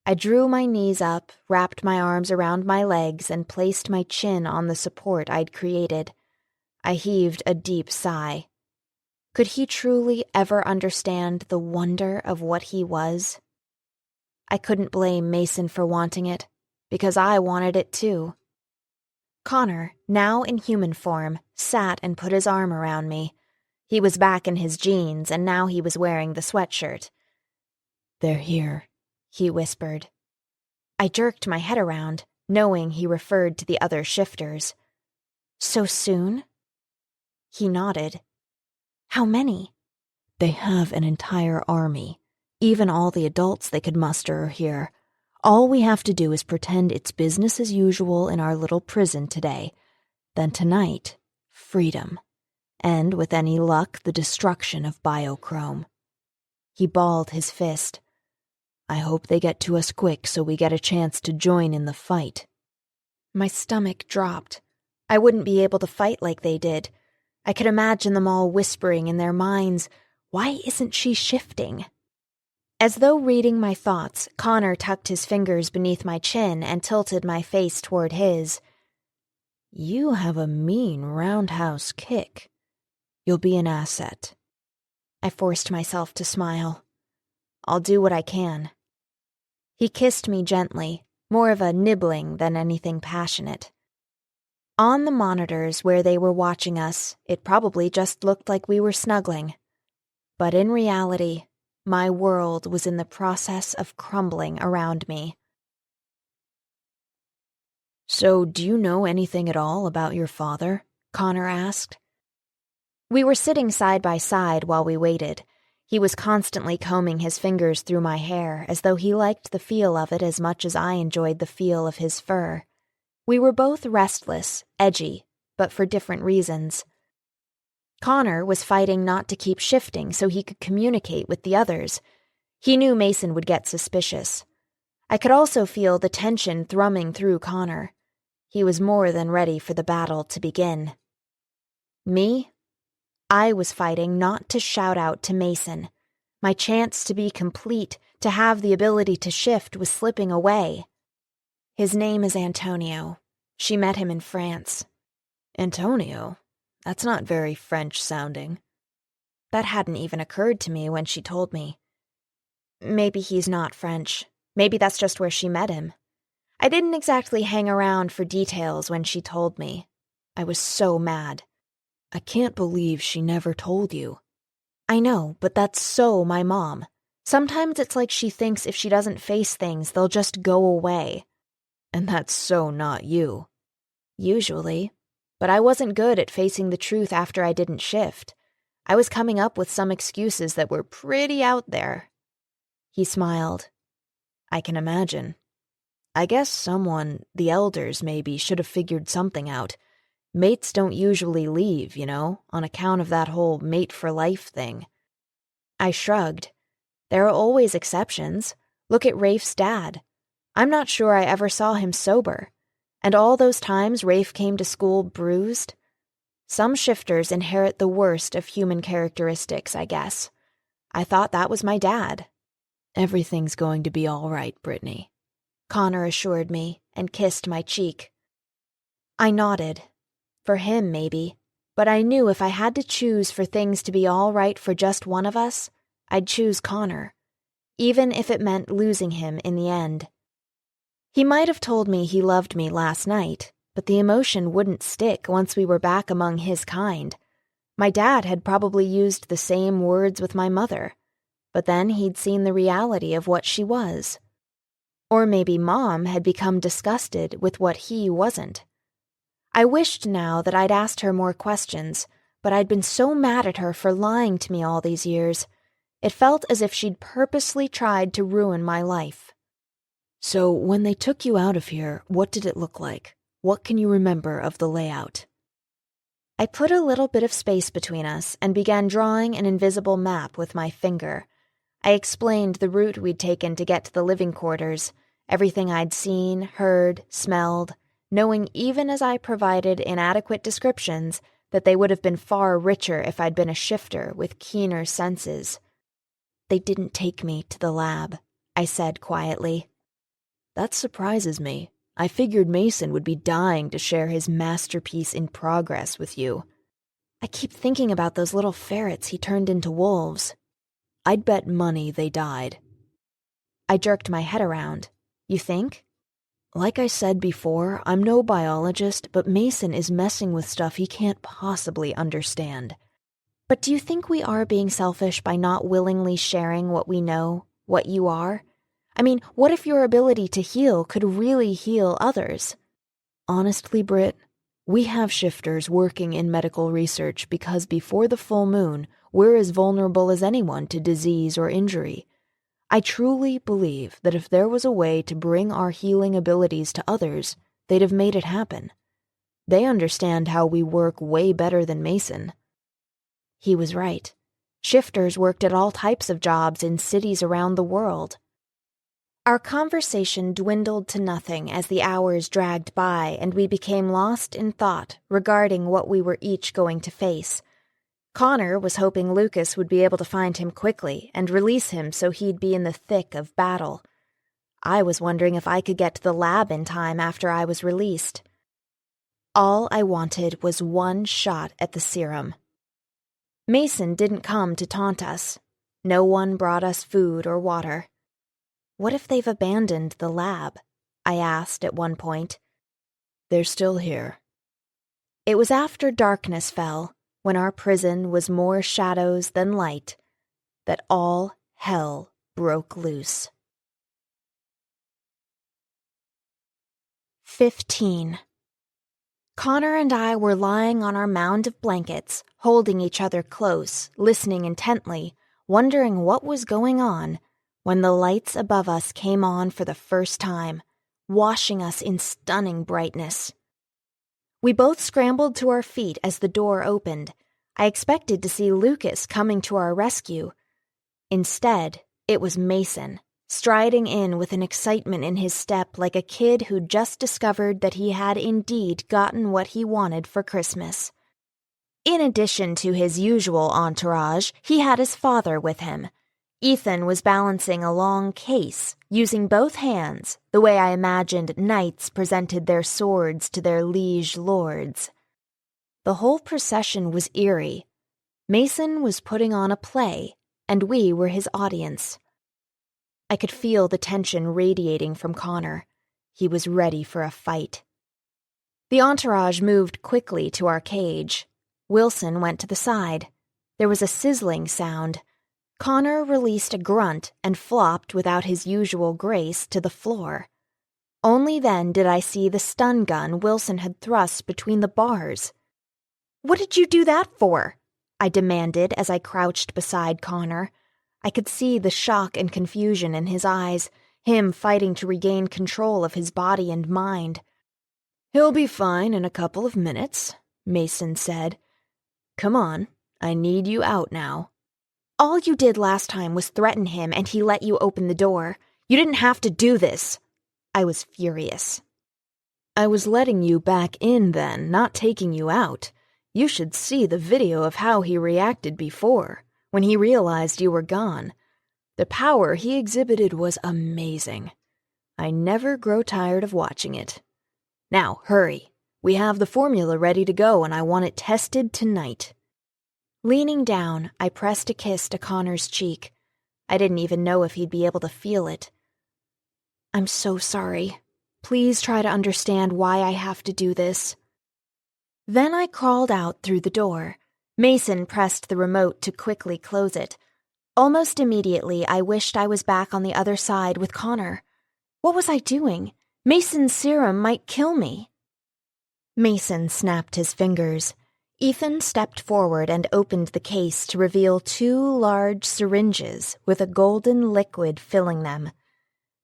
I drew my knees up, wrapped my arms around my legs, and placed my chin on the support I'd created. I heaved a deep sigh. Could he truly ever understand the wonder of what he was? I couldn't blame Mason for wanting it, because I wanted it too. Connor, now in human form, sat and put his arm around me. He was back in his jeans, and now he was wearing the sweatshirt. "They're here," he whispered. I jerked my head around, knowing he referred to the other shifters. "So soon?" He nodded. "How many?" "They have an entire army. Even all the adults they could muster are here. All we have to do is pretend it's business as usual in our little prison today. Then tonight, freedom. And with any luck, the destruction of Biochrome." He balled his fist. "I hope they get to us quick so we get a chance to join in the fight." My stomach dropped. I wouldn't be able to fight like they did. I could imagine them all whispering in their minds, "Why isn't she shifting?" As though reading my thoughts, Connor tucked his fingers beneath my chin and tilted my face toward his. "You have a mean roundhouse kick. You'll be an asset." I forced myself to smile. "I'll do what I can." He kissed me gently, more of a nibbling than anything passionate. On the monitors where they were watching us, it probably just looked like we were snuggling. But in reality, my world was in the process of crumbling around me. "So, do you know anything at all about your father?" Connor asked. We were sitting side by side while we waited. He was constantly combing his fingers through my hair, as though he liked the feel of it as much as I enjoyed the feel of his fur. We were both restless, edgy, but for different reasons. Connor was fighting not to keep shifting so he could communicate with the others. He knew Mason would get suspicious. I could also feel the tension thrumming through Connor. He was more than ready for the battle to begin. Me? I was fighting not to shout out to Mason. My chance to be complete, to have the ability to shift, was slipping away. "His name is Antonio. She met him in France." "Antonio? That's not very French-sounding." That hadn't even occurred to me when she told me. Maybe he's not French. Maybe that's just where she met him. I didn't exactly hang around for details when she told me. I was so mad. "I can't believe she never told you." "I know, but that's so my mom. Sometimes it's like she thinks if she doesn't face things, they'll just go away." "And that's so not you." "Usually. But I wasn't good at facing the truth after I didn't shift. I was coming up with some excuses that were pretty out there." He smiled. "I can imagine. I guess someone, the elders maybe, should have figured something out. Mates don't usually leave, on account of that whole mate for life thing." I shrugged. There are always exceptions. Look at Rafe's dad. I'm not sure I ever saw him sober. And all those times Rafe came to school bruised. Some shifters inherit the worst of human characteristics, I guess. I thought that was my dad. Everything's going to be all right, Brittany, Connor assured me and kissed my cheek. I nodded. For him, maybe. But I knew if I had to choose for things to be all right for just one of us, I'd choose Connor, even if it meant losing him in the end. He might have told me he loved me last night, but the emotion wouldn't stick once we were back among his kind. My dad had probably used the same words with my mother, but then he'd seen the reality of what she was. Or maybe Mom had become disgusted with what he wasn't. I wished now that I'd asked her more questions, but I'd been so mad at her for lying to me all these years. It felt as if she'd purposely tried to ruin my life. So when they took you out of here, what did it look like? What can you remember of the layout? I put a little bit of space between us and began drawing an invisible map with my finger. I explained the route we'd taken to get to the living quarters, everything I'd seen, heard, smelled, knowing even as I provided inadequate descriptions that they would have been far richer if I'd been a shifter with keener senses. They didn't take me to the lab, I said quietly. That surprises me. I figured Mason would be dying to share his masterpiece in progress with you. I keep thinking about those little ferrets he turned into wolves. I'd bet money they died. I jerked my head around. You think? Like I said before, I'm no biologist, but Mason is messing with stuff he can't possibly understand. But do you think we are being selfish by not willingly sharing what we know, what you are? I mean, what if your ability to heal could really heal others? Honestly, Britt, we have shifters working in medical research because before the full moon, we're as vulnerable as anyone to disease or injury. I truly believe that if there was a way to bring our healing abilities to others, they'd have made it happen. They understand how we work way better than Mason. He was right. Shifters worked at all types of jobs in cities around the world. Our conversation dwindled to nothing as the hours dragged by and we became lost in thought regarding what we were each going to face. Connor was hoping Lucas would be able to find him quickly and release him so he'd be in the thick of battle. I was wondering if I could get to the lab in time after I was released. All I wanted was one shot at the serum. Mason didn't come to taunt us. No one brought us food or water. What if they've abandoned the lab? I asked at one point. They're still here. It was after darkness fell, when our prison was more shadows than light, that all hell broke loose. 15. Connor and I were lying on our mound of blankets, holding each other close, listening intently, wondering what was going on, when the lights above us came on for the first time, washing us in stunning brightness. We both scrambled to our feet as the door opened. I expected to see Lucas coming to our rescue. Instead, it was Mason, striding in with an excitement in his step like a kid who'd just discovered that he had indeed gotten what he wanted for Christmas. In addition to his usual entourage, he had his father with him. Ethan was balancing a long case, using both hands, the way I imagined knights presented their swords to their liege lords. The whole procession was eerie. Mason was putting on a play, and we were his audience. I could feel the tension radiating from Connor. He was ready for a fight. The entourage moved quickly to our cage. Wilson went to the side. There was a sizzling sound. Connor released a grunt and flopped without his usual grace to the floor. Only then did I see the stun gun Wilson had thrust between the bars. "What did you do that for?" I demanded as I crouched beside Connor. I could see the shock and confusion in his eyes, him fighting to regain control of his body and mind. "He'll be fine in a couple of minutes," Mason said. "Come on, I need you out now." "All you did last time was threaten him and he let you open the door. You didn't have to do this. I was furious. I was letting you back in then, not taking you out. You should see the video of how he reacted before, when he realized you were gone. The power he exhibited was amazing. I never grow tired of watching it. Now, hurry. We have the formula ready to go and I want it tested tonight. Leaning down, I pressed a kiss to Connor's cheek. I didn't even know if he'd be able to feel it. I'm so sorry. Please try to understand why I have to do this. Then I crawled out through the door. Mason pressed the remote to quickly close it. Almost immediately, I wished I was back on the other side with Connor. What was I doing? Mason's serum might kill me. Mason snapped his fingers. Ethan stepped forward and opened the case to reveal 2 large syringes with a golden liquid filling them.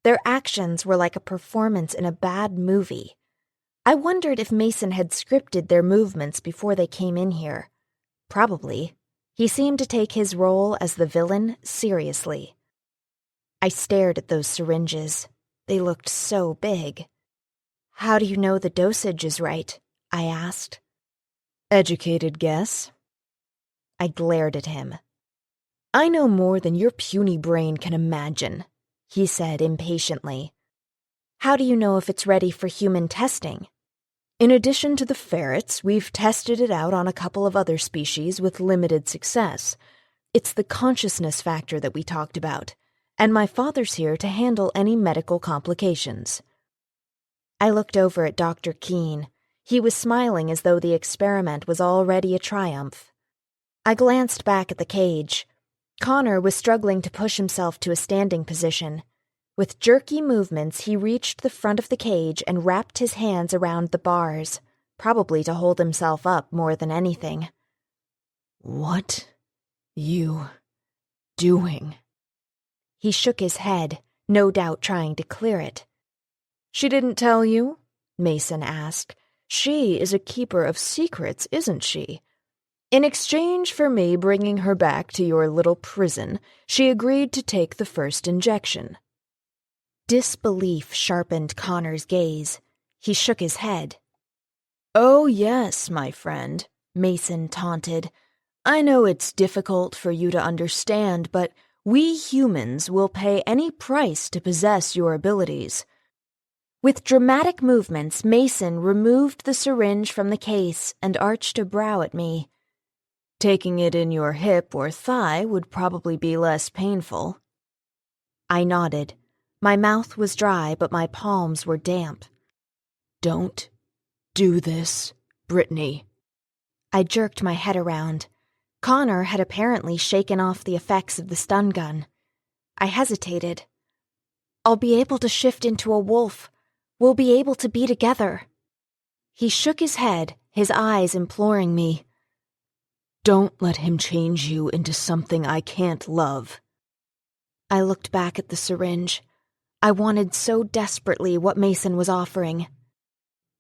Their actions were like a performance in a bad movie. I wondered if Mason had scripted their movements before they came in here. Probably. He seemed to take his role as the villain seriously. I stared at those syringes. They looked so big. How do you know the dosage is right? I asked. Educated guess. I glared at him. I know more than your puny brain can imagine, he said impatiently. How do you know if it's ready for human testing? In addition to the ferrets, we've tested it out on a couple of other species with limited success. It's the consciousness factor that we talked about, and my father's here to handle any medical complications. I looked over at Dr. Keene. He was smiling as though the experiment was already a triumph. I glanced back at the cage. Connor was struggling to push himself to a standing position. With jerky movements, he reached the front of the cage and wrapped his hands around the bars, probably to hold himself up more than anything. What you doing? He shook his head, no doubt trying to clear it. She didn't tell you? Mason asked. She is a keeper of secrets, isn't she? In exchange for me bringing her back to your little prison, she agreed to take the first injection. Disbelief sharpened Connor's gaze. He shook his head. Oh, yes, my friend, Mason taunted. I know it's difficult for you to understand, but we humans will pay any price to possess your abilities. With dramatic movements, Mason removed the syringe from the case and arched a brow at me. Taking it in your hip or thigh would probably be less painful. I nodded. My mouth was dry, but my palms were damp. Don't do this, Brittany. I jerked my head around. Connor had apparently shaken off the effects of the stun gun. I hesitated. I'll be able to shift into a wolf. We'll be able to be together. He shook his head, his eyes imploring me. Don't let him change you into something I can't love. I looked back at the syringe. I wanted so desperately what Mason was offering.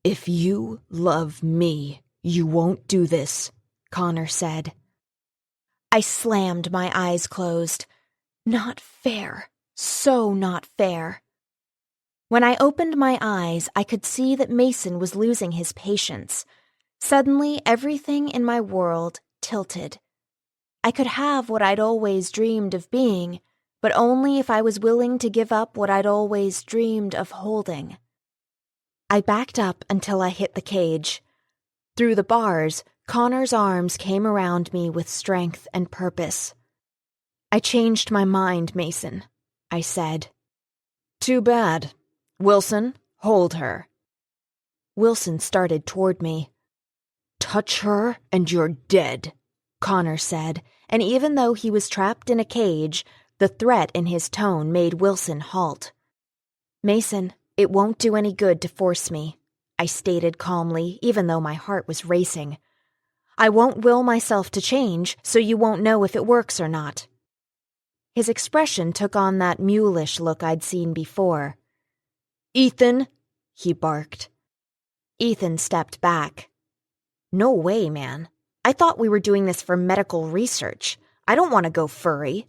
If you love me, you won't do this, Connor said. I slammed my eyes closed. Not fair. So not fair. When I opened my eyes, I could see that Mason was losing his patience. Suddenly, everything in my world tilted. I could have what I'd always dreamed of being, but only if I was willing to give up what I'd always dreamed of holding. I backed up until I hit the cage. Through the bars, Connor's arms came around me with strength and purpose. I changed my mind, Mason, I said. Too bad. Wilson, hold her. Wilson started toward me. Touch her and you're dead, Connor said, and even though he was trapped in a cage, the threat in his tone made Wilson halt. Mason, it won't do any good to force me, I stated calmly, even though my heart was racing. I won't will myself to change, so you won't know if it works or not. His expression took on that mulish look I'd seen before. Ethan, he barked. Ethan stepped back. No way, man. I thought we were doing this for medical research. I don't want to go furry.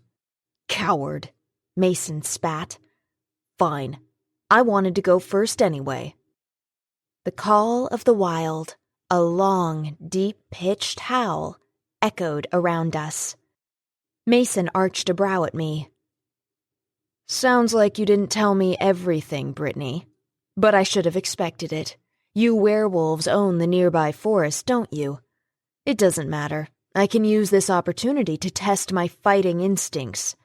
Coward, Mason spat. Fine. I wanted to go first anyway. The call of the wild, a long, deep-pitched howl, echoed around us. Mason arched a brow at me. Sounds like you didn't tell me everything, Brittany. But I should have expected it. You werewolves own the nearby forest, don't you? It doesn't matter. I can use this opportunity to test my fighting instincts.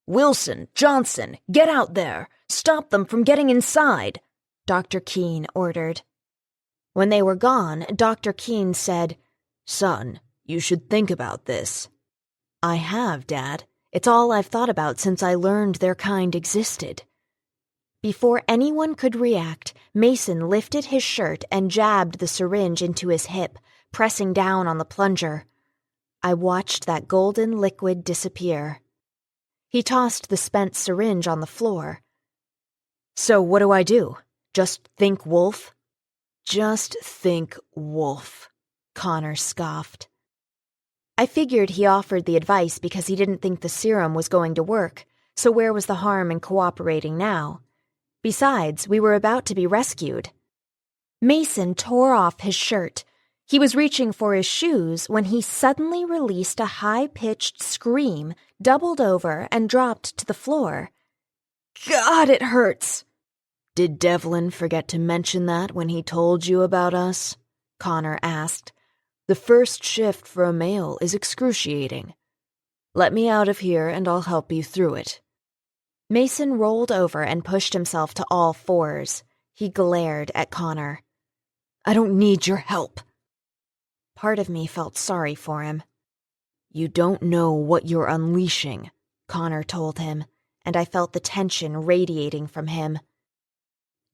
Wilson, Johnson, get out there! Stop them from getting inside! Dr. Keene ordered. When they were gone, Dr. Keene said, "Son, you should think about this." "I have, Dad. It's all I've thought about since I learned their kind existed." Before anyone could react, Mason lifted his shirt and jabbed the syringe into his hip, pressing down on the plunger. I watched that golden liquid disappear. He tossed the spent syringe on the floor. "So what do I do? Just think wolf?" "Just think wolf," Connor scoffed. I figured he offered the advice because he didn't think the serum was going to work, so where was the harm in cooperating now? Besides, we were about to be rescued. Mason tore off his shirt. He was reaching for his shoes when he suddenly released a high-pitched scream, doubled over, and dropped to the floor. "God, it hurts!" "Did Devlin forget to mention that when he told you about us?" Connor asked. "The first shift for a male is excruciating. Let me out of here and I'll help you through it." Mason rolled over and pushed himself to all fours. He glared at Connor. "I don't need your help." Part of me felt sorry for him. "You don't know what you're unleashing," Connor told him, and I felt the tension radiating from him.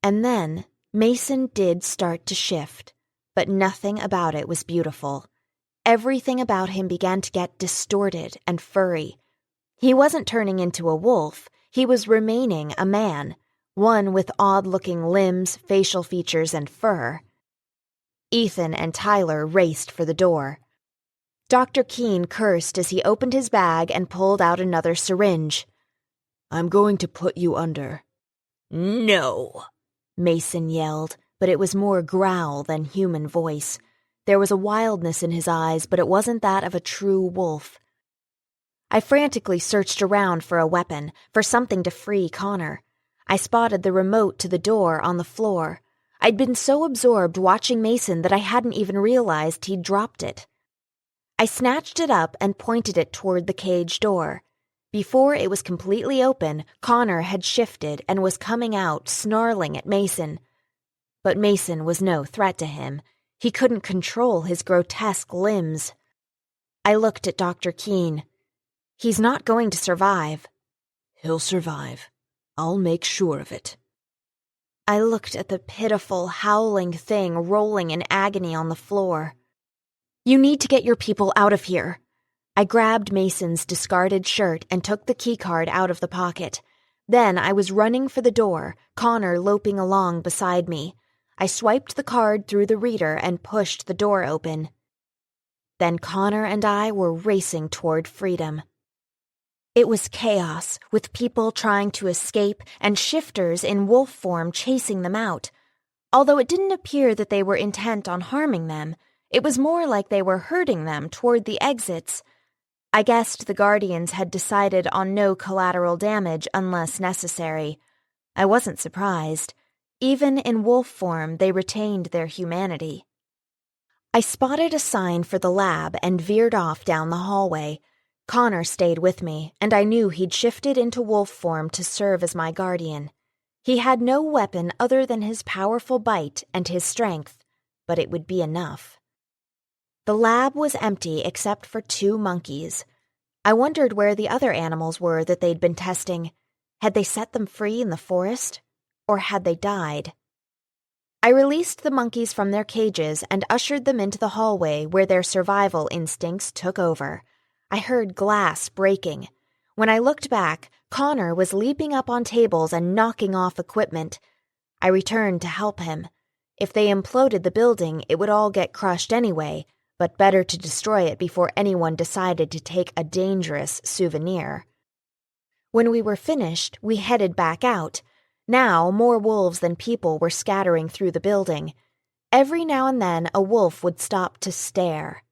And then Mason did start to shift, but nothing about it was beautiful. Everything about him began to get distorted and furry. He wasn't turning into a wolf. He was remaining a man, one with odd-looking limbs, facial features, and fur. Ethan and Tyler raced for the door. Dr. Keene cursed as he opened his bag and pulled out another syringe. "I'm going to put you under." "No," Mason yelled, but it was more growl than human voice. There was a wildness in his eyes, but it wasn't that of a true wolf. I frantically searched around for a weapon, for something to free Connor. I spotted the remote to the door on the floor. I'd been so absorbed watching Mason that I hadn't even realized he'd dropped it. I snatched it up and pointed it toward the cage door. Before it was completely open, Connor had shifted and was coming out, snarling at Mason. But Mason was no threat to him. He couldn't control his grotesque limbs. I looked at Dr. Keene. He's not going to survive. "He'll survive. I'll make sure of it." I looked at the pitiful, howling thing rolling in agony on the floor. "You need to get your people out of here." I grabbed Mason's discarded shirt and took the keycard out of the pocket. Then I was running for the door, Connor loping along beside me. I swiped the card through the reader and pushed the door open. Then Connor and I were racing toward freedom. It was chaos, with people trying to escape and shifters in wolf form chasing them out. Although it didn't appear that they were intent on harming them, it was more like they were herding them toward the exits. I guessed the Guardians had decided on no collateral damage unless necessary. I wasn't surprised. Even in wolf form, they retained their humanity. I spotted a sign for the lab and veered off down the hallway. Connor stayed with me, and I knew he'd shifted into wolf form to serve as my guardian. He had no weapon other than his powerful bite and his strength, but it would be enough. The lab was empty except for 2 monkeys. I wondered where the other animals were that they'd been testing. Had they set them free in the forest? Or had they died? I released the monkeys from their cages and ushered them into the hallway where their survival instincts took over. I heard glass breaking. When I looked back, Connor was leaping up on tables and knocking off equipment. I returned to help him. If they imploded the building, it would all get crushed anyway, but better to destroy it before anyone decided to take a dangerous souvenir. When we were finished, we headed back out. Now, more wolves than people were scattering through the building. Every now and then, a wolf would stop to stare.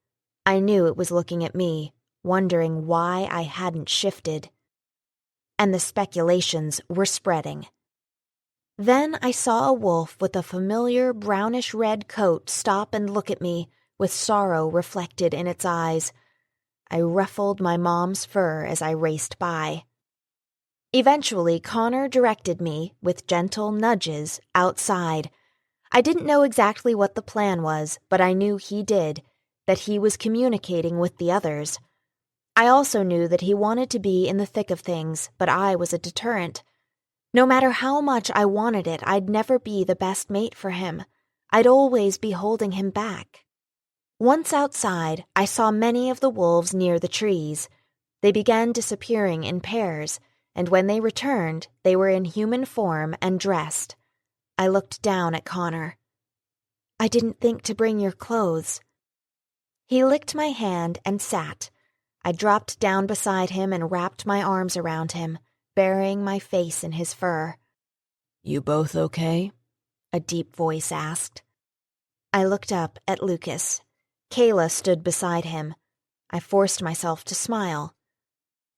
I knew it was looking at me, wondering why I hadn't shifted. And the speculations were spreading. Then I saw a wolf with a familiar brownish-red coat stop and look at me, with sorrow reflected in its eyes. I ruffled my mom's fur as I raced by. Eventually, Connor directed me, with gentle nudges, outside. I didn't know exactly what the plan was, but I knew he did, that he was communicating with the others. I also knew that he wanted to be in the thick of things, but I was a deterrent. No matter how much I wanted it, I'd never be the best mate for him. I'd always be holding him back. Once outside, I saw many of the wolves near the trees. They began disappearing in pairs, and when they returned, they were in human form and dressed. I looked down at Connor. "I didn't think to bring your clothes." He licked my hand and sat. I dropped down beside him and wrapped my arms around him, burying my face in his fur. "You both okay?" a deep voice asked. I looked up at Lucas. Kayla stood beside him. I forced myself to smile.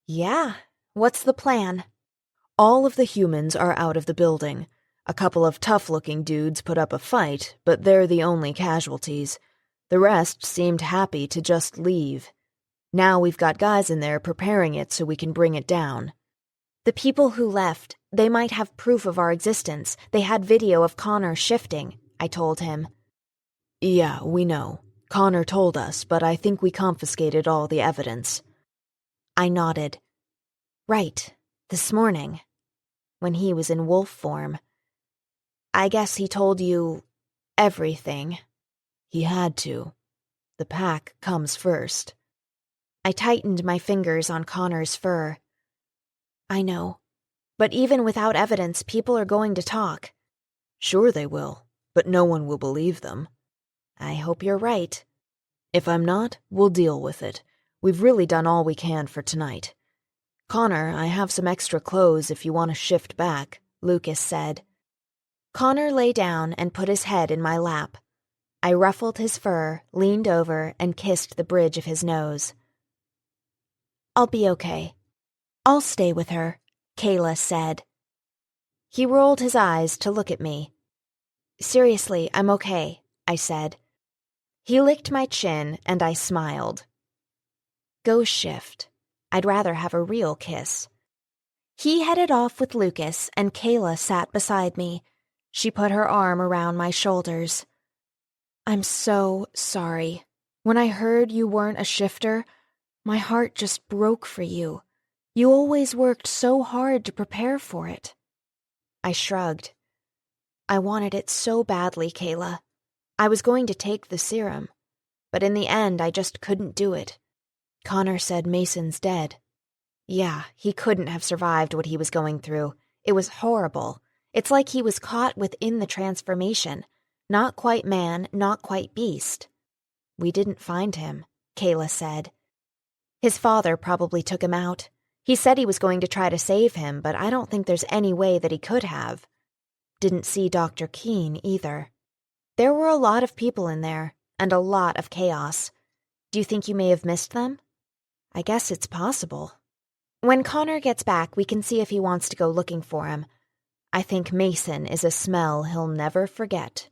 "Yeah, what's the plan?" "All of the humans are out of the building. A couple of tough-looking dudes put up a fight, but they're the only casualties. The rest seemed happy to just leave. Now we've got guys in there preparing it so we can bring it down." "The people who left, they might have proof of our existence. They had video of Connor shifting," I told him. "Yeah, we know. Connor told us, but I think we confiscated all the evidence." I nodded. "Right, this morning, when he was in wolf form. I guess he told you everything." "He had to. The pack comes first." I tightened my fingers on Connor's fur. "I know, but even without evidence, people are going to talk." "Sure they will, but no one will believe them." "I hope you're right." "If I'm not, we'll deal with it. We've really done all we can for tonight. Connor, I have some extra clothes if you want to shift back," Lucas said. Connor lay down and put his head in my lap. I ruffled his fur, leaned over, and kissed the bridge of his nose. "I'll be okay. I'll stay with her," Kayla said. He rolled his eyes to look at me. "Seriously, I'm okay," I said. He licked my chin, and I smiled. "Go shift. I'd rather have a real kiss." He headed off with Lucas, and Kayla sat beside me. She put her arm around my shoulders. "I'm so sorry. When I heard you weren't a shifter, my heart just broke for you. You always worked so hard to prepare for it." I shrugged. "I wanted it so badly, Kayla. I was going to take the serum, but in the end I just couldn't do it. Connor said Mason's dead." "Yeah, he couldn't have survived what he was going through. It was horrible. It's like he was caught within the transformation. Not quite man, not quite beast." "We didn't find him," Kayla said. "His father probably took him out. He said he was going to try to save him, but I don't think there's any way that he could have. Didn't see Dr. Keene either. There were a lot of people in there, and a lot of chaos. Do you think you may have missed them?" "I guess it's possible. When Connor gets back, we can see if he wants to go looking for him. I think Mason is a smell he'll never forget.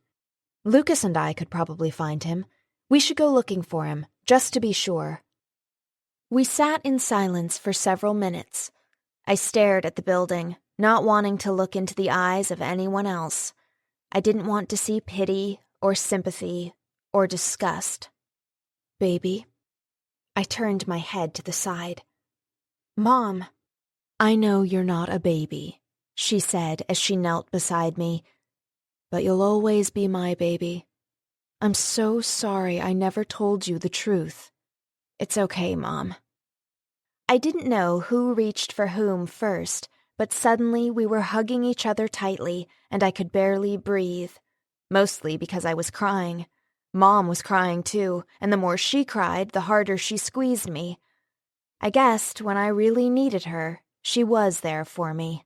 Lucas and I could probably find him. We should go looking for him, just to be sure." We sat in silence for several minutes. I stared at the building, not wanting to look into the eyes of anyone else. I didn't want to see pity or sympathy or disgust. "Baby?" I turned my head to the side. "Mom." "I know you're not a baby," she said as she knelt beside me, "but you'll always be my baby. I'm so sorry I never told you the truth." "It's okay, Mom." I didn't know who reached for whom first, but suddenly we were hugging each other tightly, and I could barely breathe. Mostly because I was crying. Mom was crying too, and the more she cried, the harder she squeezed me. I guessed when I really needed her, she was there for me.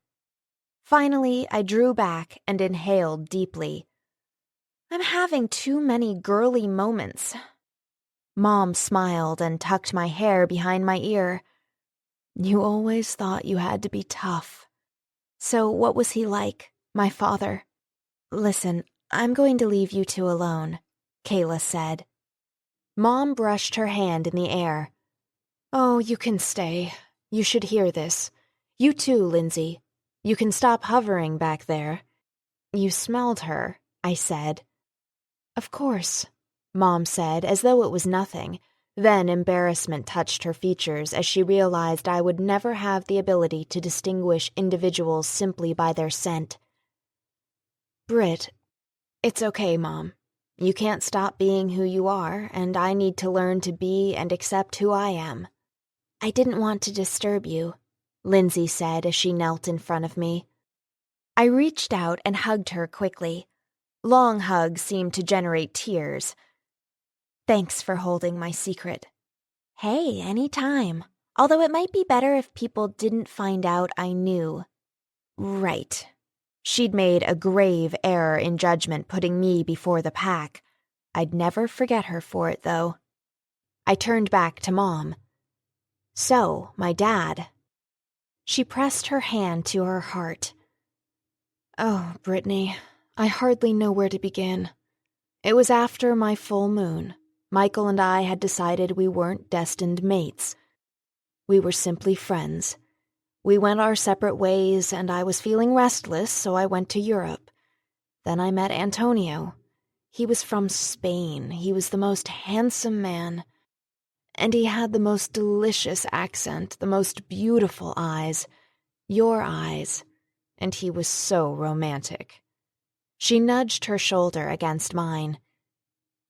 Finally, I drew back and inhaled deeply. I'm having too many girly moments. Mom smiled and tucked my hair behind my ear. You always thought you had to be tough. So what was he like, my father? Listen, I'm going to leave you two alone, Kayla said. Mom brushed her hand in the air. Oh, you can stay. You should hear this. You too, Lindsay. You can stop hovering back there. You smelled her, I said. Of course, Mom said, as though it was nothing. Then embarrassment touched her features as she realized I would never have the ability to distinguish individuals simply by their scent. Britt, it's okay, Mom. You can't stop being who you are, and I need to learn to be and accept who I am. I didn't want to disturb you, Lindsay said as she knelt in front of me. I reached out and hugged her quickly. Long hugs seemed to generate tears. Thanks for holding my secret. Hey, anytime. Although it might be better if people didn't find out I knew. Right. She'd made a grave error in judgment putting me before the pack. I'd never forget her for it, though. I turned back to Mom. So, my dad. She pressed her hand to her heart. Oh, Brittany, I hardly know where to begin. It was after my full moon. Michael and I had decided we weren't destined mates. We were simply friends. We went our separate ways, and I was feeling restless, so I went to Europe. Then I met Antonio. He was from Spain. He was the most handsome man. And he had the most delicious accent, the most beautiful eyes. Your eyes. And he was so romantic. She nudged her shoulder against mine.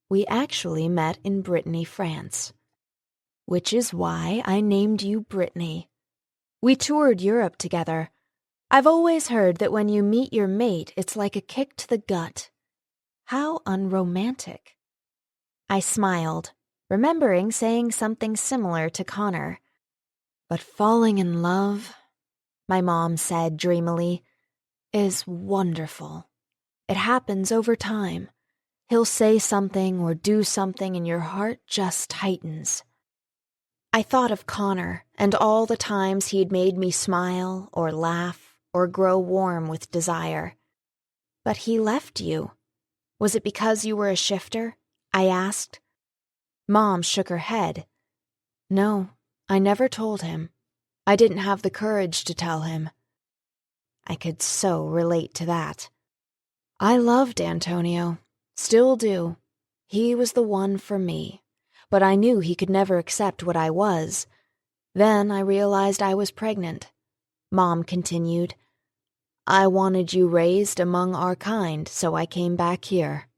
We actually met in Brittany, France. Which is why I named you Brittany. We toured Europe together. I've always heard that when you meet your mate, it's like a kick to the gut. How unromantic. I smiled, remembering saying something similar to Connor. But falling in love, my mom said dreamily, is wonderful. It happens over time. He'll say something or do something and your heart just tightens. I thought of Connor and all the times he'd made me smile or laugh or grow warm with desire. But he left you. Was it because you were a shifter? I asked. Mom shook her head. No, I never told him. I didn't have the courage to tell him. I could so relate to that. I loved Antonio. Still do. He was the one for me. But I knew he could never accept what I was. Then I realized I was pregnant. Mom continued. I wanted you raised among our kind, so I came back here.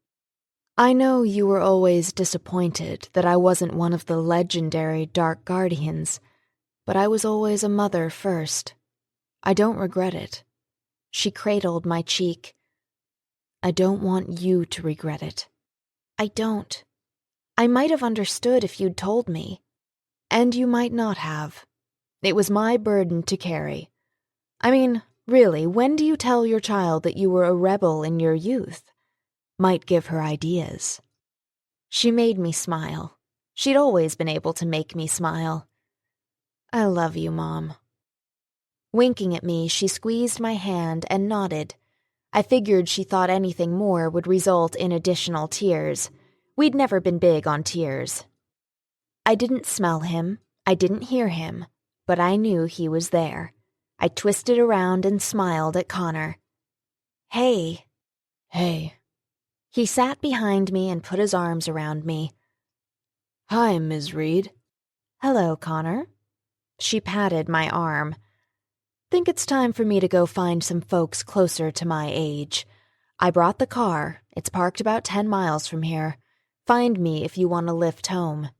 I know you were always disappointed that I wasn't one of the legendary Dark Guardians, but I was always a mother first. I don't regret it. She cradled my cheek. I don't want you to regret it. I don't. I might have understood if you'd told me. And you might not have. It was my burden to carry. I mean, really, when do you tell your child that you were a rebel in your youth? Might give her ideas. She made me smile. She'd always been able to make me smile. I love you, Mom. Winking at me, she squeezed my hand and nodded. I figured she thought anything more would result in additional tears. We'd never been big on tears. I didn't smell him, I didn't hear him, but I knew he was there. I twisted around and smiled at Connor. Hey. Hey. He sat behind me and put his arms around me. Hi, Ms. Reed. Hello, Connor. She patted my arm. Think it's time for me to go find some folks closer to my age. I brought the car. It's parked about 10 miles from here. Find me if you want to lift home.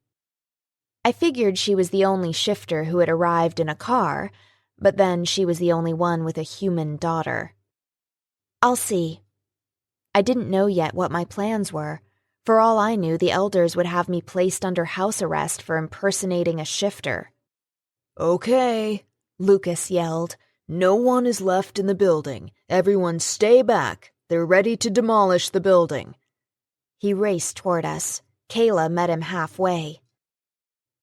I figured she was the only shifter who had arrived in a car, but then she was the only one with a human daughter. I'll see. I didn't know yet what my plans were. For all I knew, the elders would have me placed under house arrest for impersonating a shifter. Okay, Lucas yelled. No one is left in the building. Everyone stay back. They're ready to demolish the building. He raced toward us. Kayla met him halfway.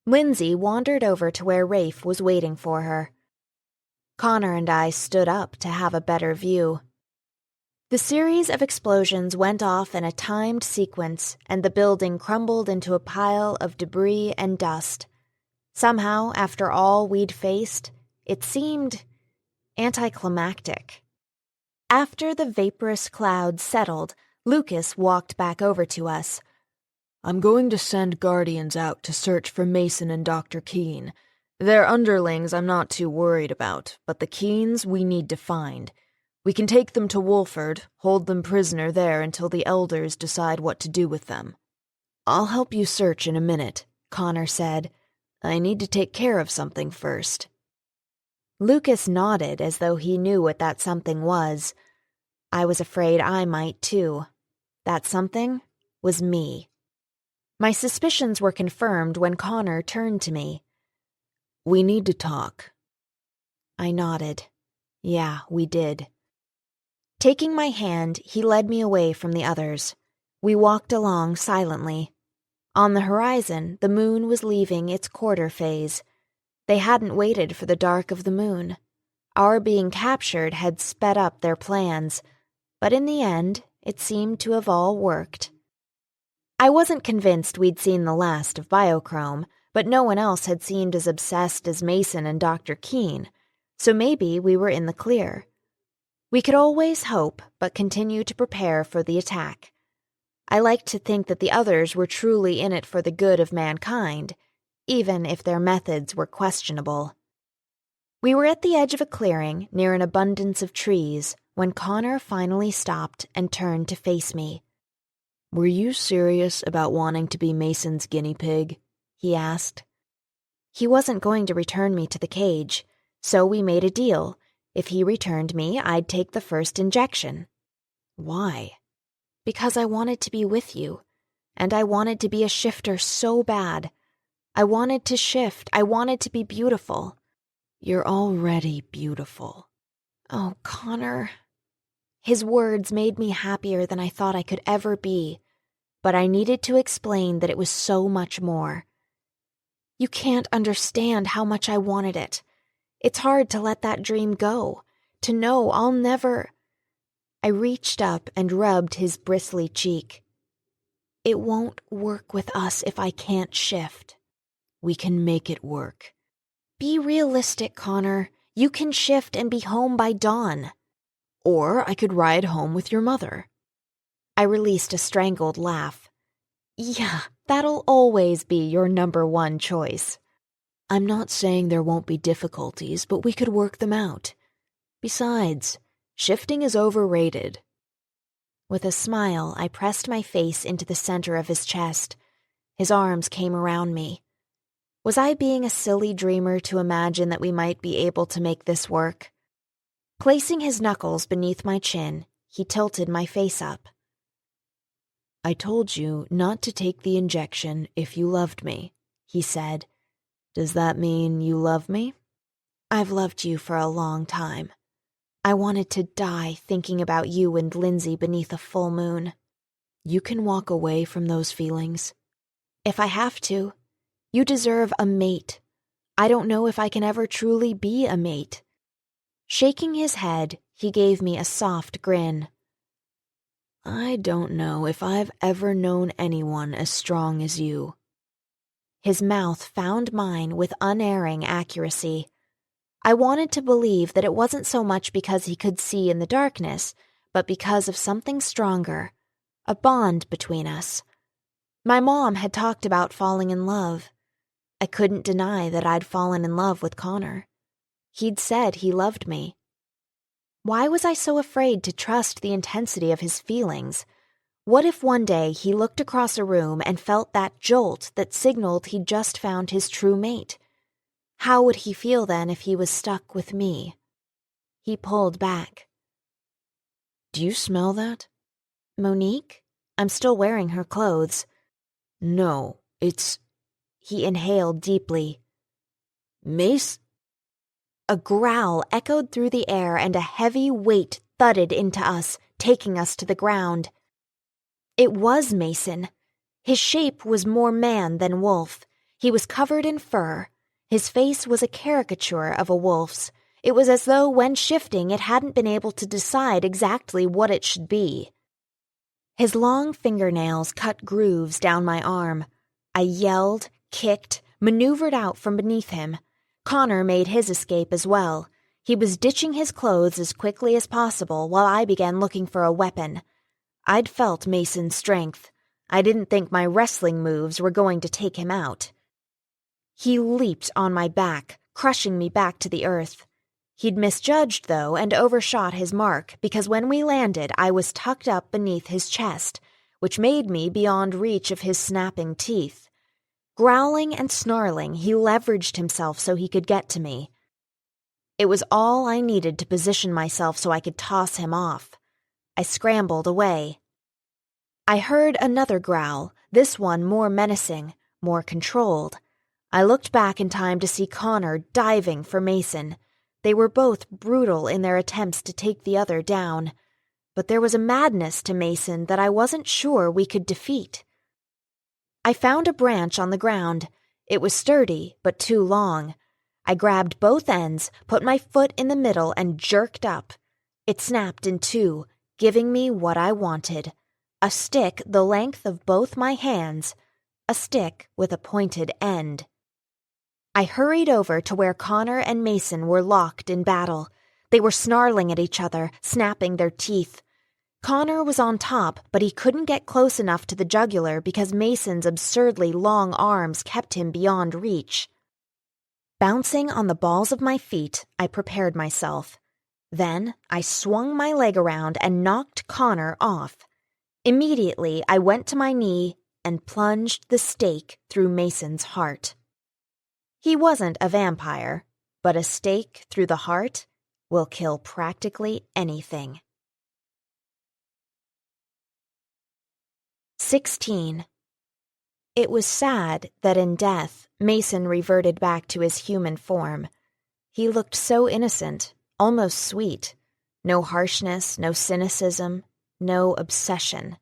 Lindsay wandered over to where Rafe was waiting for her. Connor and I stood up to have a better view. The series of explosions went off in a timed sequence, and the building crumbled into a pile of debris and dust. Somehow, after all we'd faced, it seemed anticlimactic. After the vaporous clouds settled, Lucas walked back over to us. I'm going to send guardians out to search for Mason and Dr. Keene. Their underlings I'm not too worried about, but the Keenes we need to find. We can take them to Wolford, hold them prisoner there until the elders decide what to do with them. I'll help you search in a minute, Connor said. I need to take care of something first. Lucas nodded as though he knew what that something was. I was afraid I might too. That something was me. My suspicions were confirmed when Connor turned to me. We need to talk. I nodded. Yeah, we did. Taking my hand, he led me away from the others. We walked along silently. On the horizon, the moon was leaving its quarter phase. They hadn't waited for the dark of the moon. Our being captured had sped up their plans, but in the end, it seemed to have all worked. I wasn't convinced we'd seen the last of Biochrome, but no one else had seemed as obsessed as Mason and Dr. Keene, so maybe we were in the clear. We could always hope, but continue to prepare for the attack. I liked to think that the others were truly in it for the good of mankind, even if their methods were questionable. We were at the edge of a clearing near an abundance of trees when Connor finally stopped and turned to face me. Were you serious about wanting to be Mason's guinea pig? He asked. He wasn't going to return me to the cage, so we made a deal. If he returned me, I'd take the first injection. Why? Because I wanted to be with you, and I wanted to be a shifter so bad. I wanted to shift. I wanted to be beautiful. You're already beautiful. Oh, Connor. His words made me happier than I thought I could ever be, but I needed to explain that it was so much more. You can't understand how much I wanted it. It's hard to let that dream go, to know I'll never... I reached up and rubbed his bristly cheek. It won't work with us if I can't shift. We can make it work. Be realistic, Connor. You can shift and be home by dawn. Or I could ride home with your mother. I released a strangled laugh. Yeah, that'll always be your number one choice. I'm not saying there won't be difficulties, but we could work them out. Besides, shifting is overrated. With a smile, I pressed my face into the center of his chest. His arms came around me. Was I being a silly dreamer to imagine that we might be able to make this work? Placing his knuckles beneath my chin, he tilted my face up. I told you not to take the injection if you loved me, he said. Does that mean you love me? I've loved you for a long time. I wanted to die thinking about you and Lindsay beneath a full moon. You can walk away from those feelings. If I have to. You deserve a mate. I don't know if I can ever truly be a mate. Shaking his head, he gave me a soft grin. I don't know if I've ever known anyone as strong as you. His mouth found mine with unerring accuracy. I wanted to believe that it wasn't so much because he could see in the darkness, but because of something stronger, a bond between us. My mom had talked about falling in love. I couldn't deny that I'd fallen in love with Connor. He'd said he loved me. Why was I so afraid to trust the intensity of his feelings? What if one day he looked across a room and felt that jolt that signaled he'd just found his true mate? How would he feel then if he was stuck with me? He pulled back. Do you smell that? Monique? I'm still wearing her clothes. No, it's... He inhaled deeply. Mace? A growl echoed through the air and a heavy weight thudded into us, taking us to the ground. It was Mason. His shape was more man than wolf. He was covered in fur. His face was a caricature of a wolf's. It was as though when shifting it hadn't been able to decide exactly what it should be. His long fingernails cut grooves down my arm. I yelled, kicked, maneuvered out from beneath him. Connor made his escape as well. He was ditching his clothes as quickly as possible while I began looking for a weapon. I'd felt Mason's strength. I didn't think my wrestling moves were going to take him out. He leaped on my back, crushing me back to the earth. He'd misjudged, though, and overshot his mark, because when we landed, I was tucked up beneath his chest, which made me beyond reach of his snapping teeth. Growling and snarling, he leveraged himself so he could get to me. It was all I needed to position myself so I could toss him off. I scrambled away. I heard another growl, this one more menacing, more controlled. I looked back in time to see Connor diving for Mason. They were both brutal in their attempts to take the other down, but there was a madness to Mason that I wasn't sure we could defeat. I found a branch on the ground. It was sturdy, but too long. I grabbed both ends, put my foot in the middle, and jerked up. It snapped in two, giving me what I wanted. A stick the length of both my hands. A stick with a pointed end. I hurried over to where Connor and Mason were locked in battle. They were snarling at each other, snapping their teeth. Connor was on top, but he couldn't get close enough to the jugular because Mason's absurdly long arms kept him beyond reach. Bouncing on the balls of my feet, I prepared myself. Then I swung my leg around and knocked Connor off. Immediately, I went to my knee and plunged the stake through Mason's heart. He wasn't a vampire, but a stake through the heart will kill practically anything. 16. It was sad that in death, Mason reverted back to his human form. He looked so innocent, almost sweet. No harshness, no cynicism, no obsession.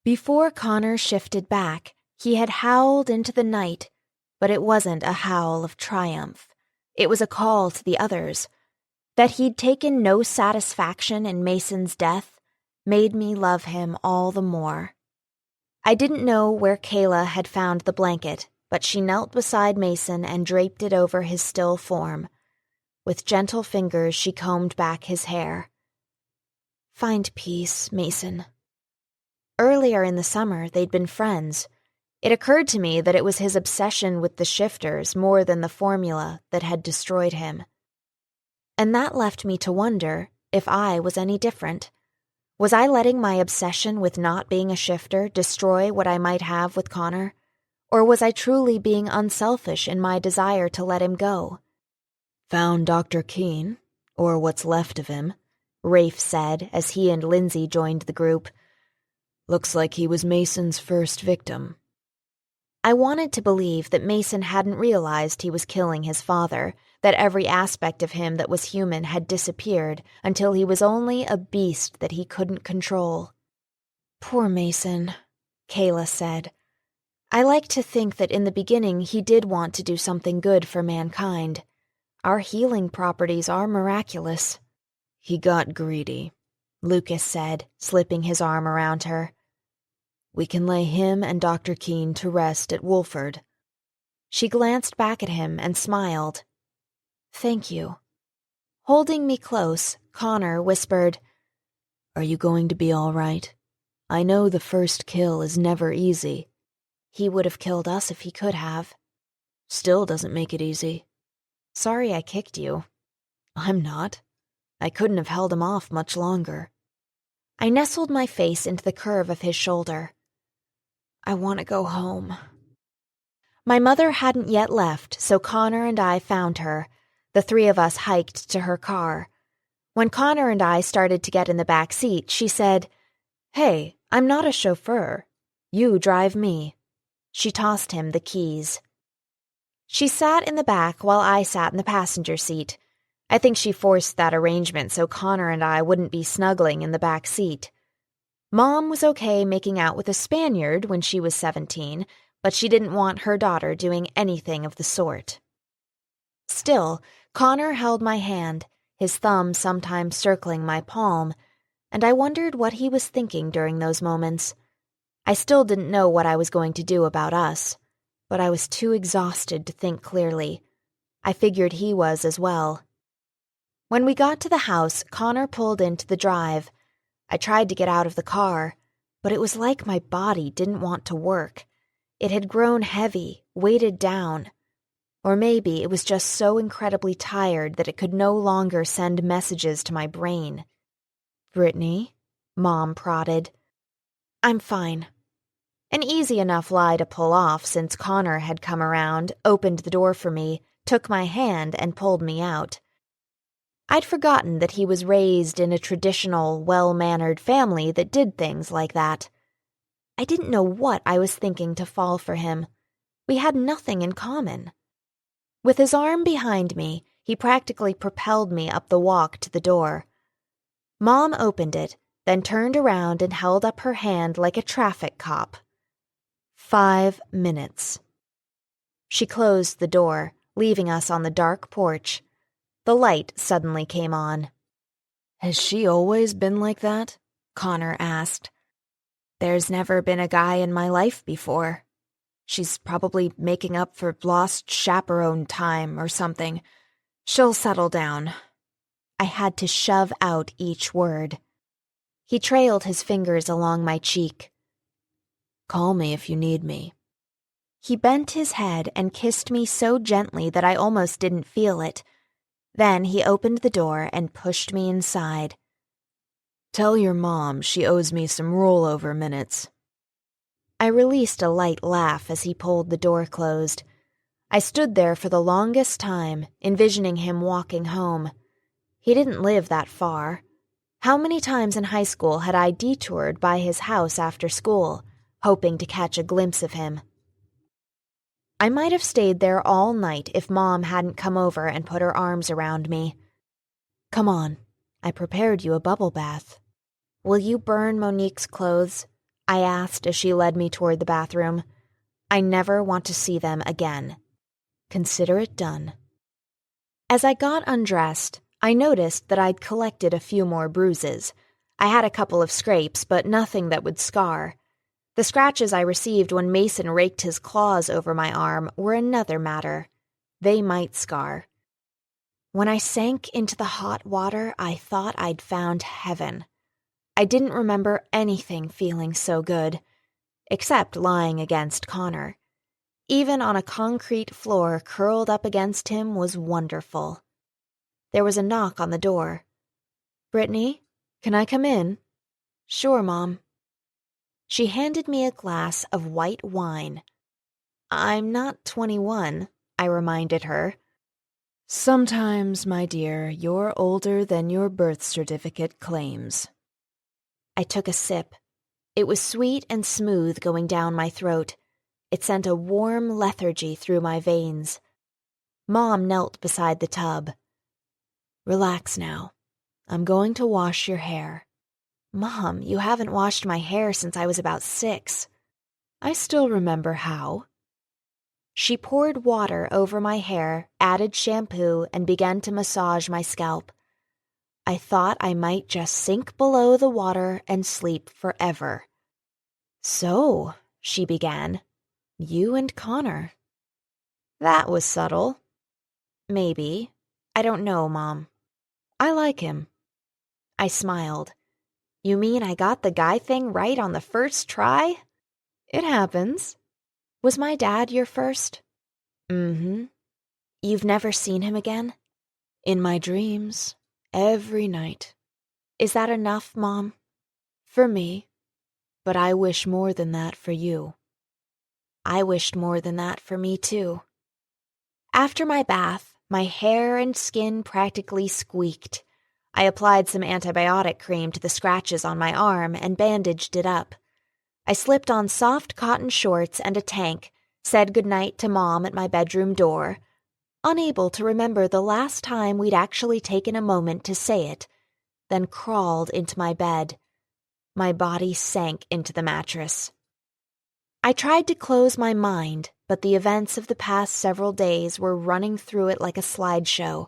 Before Connor shifted back, he had howled into the night, but it wasn't a howl of triumph. It was a call to the others. That he'd taken no satisfaction in Mason's death made me love him all the more. I didn't know where Kayla had found the blanket, but she knelt beside Mason and draped it over his still form. With gentle fingers, she combed back his hair. Find peace, Mason. Earlier in the summer, they'd been friends. It occurred to me that it was his obsession with the shifters more than the formula that had destroyed him. And that left me to wonder if I was any different. Was I letting my obsession with not being a shifter destroy what I might have with Connor? Or was I truly being unselfish in my desire to let him go? Found Dr. Keene, or what's left of him, Rafe said as he and Lindsay joined the group. Looks like he was Mason's first victim. I wanted to believe that Mason hadn't realized he was killing his father, that every aspect of him that was human had disappeared until he was only a beast that he couldn't control. Poor Mason, Kayla said. I like to think that in the beginning he did want to do something good for mankind. Our healing properties are miraculous. He got greedy, Lucas said, slipping his arm around her. We can lay him and Dr. Keene to rest at Wolford. She glanced back at him and smiled. Thank you. Holding me close, Connor whispered, Are you going to be all right? I know the first kill is never easy. He would have killed us if he could have. Still doesn't make it easy. Sorry I kicked you. I'm not. I couldn't have held him off much longer. I nestled my face into the curve of his shoulder. I want to go home. My mother hadn't yet left, so Connor and I found her. The three of us hiked to her car. When Connor and I started to get in the back seat, she said, Hey, I'm not a chauffeur. You drive me. She tossed him the keys. She sat in the back while I sat in the passenger seat. I think she forced that arrangement so Connor and I wouldn't be snuggling in the back seat. Mom was okay making out with a Spaniard when she was 17, but she didn't want her daughter doing anything of the sort. Still, Connor held my hand, his thumb sometimes circling my palm, and I wondered what he was thinking during those moments. I still didn't know what I was going to do about us, but I was too exhausted to think clearly. I figured he was as well. When we got to the house, Connor pulled into the drive. I tried to get out of the car, but it was like my body didn't want to work. It had grown heavy, weighted down. Or maybe it was just so incredibly tired that it could no longer send messages to my brain. "Brittany?" Mom prodded. "I'm fine." An easy enough lie to pull off since Connor had come around, opened the door for me, took my hand, and pulled me out. I'd forgotten that he was raised in a traditional, well-mannered family that did things like that. I didn't know what I was thinking to fall for him. We had nothing in common. With his arm behind me, he practically propelled me up the walk to the door. Mom opened it, then turned around and held up her hand like a traffic cop. 5 minutes. She closed the door, leaving us on the dark porch. The light suddenly came on. "Has she always been like that?" Connor asked. "There's never been a guy in my life before. She's probably making up for lost chaperone time or something. She'll settle down." I had to shove out each word. He trailed his fingers along my cheek. "Call me if you need me." He bent his head and kissed me so gently that I almost didn't feel it. Then he opened the door and pushed me inside. "Tell your mom she owes me some rollover minutes." I released a light laugh as he pulled the door closed. I stood there for the longest time, envisioning him walking home. He didn't live that far. How many times in high school had I detoured by his house after school, hoping to catch a glimpse of him? I might have stayed there all night if Mom hadn't come over and put her arms around me. "Come on, I prepared you a bubble bath." "Will you burn Monique's clothes?" I asked as she led me toward the bathroom. "I never want to see them again." "Consider it done." As I got undressed, I noticed that I'd collected a few more bruises. I had a couple of scrapes, but nothing that would scar. The scratches I received when Mason raked his claws over my arm were another matter. They might scar. When I sank into the hot water, I thought I'd found heaven. I didn't remember anything feeling so good, except lying against Connor. Even on a concrete floor curled up against him was wonderful. There was a knock on the door. "Brittany, can I come in?" "Sure, Mom." She handed me a glass of white wine. "I'm not 21, I reminded her. "Sometimes, my dear, you're older than your birth certificate claims." I took a sip. It was sweet and smooth going down my throat. It sent a warm lethargy through my veins. Mom knelt beside the tub. "Relax now. I'm going to wash your hair." "Mom, you haven't washed my hair since I was about 6. "I still remember how." She poured water over my hair, added shampoo, and began to massage my scalp. I thought I might just sink below the water and sleep forever. "So," she began, "you and Connor." "That was subtle." "Maybe. I don't know, Mom." "I like him." I smiled. "You mean I got the guy thing right on the first try?" "It happens." "Was my dad your first?" "Mm-hmm." "You've never seen him again?" "In my dreams. Every night." "Is that enough, Mom?" "For me. But I wish more than that for you." I wished more than that for me, too. After my bath, my hair and skin practically squeaked. I applied some antibiotic cream to the scratches on my arm and bandaged it up. I slipped on soft cotton shorts and a tank, said goodnight to Mom at my bedroom door, unable to remember the last time we'd actually taken a moment to say it, then crawled into my bed. My body sank into the mattress. I tried to close my mind, but the events of the past several days were running through it like a slideshow.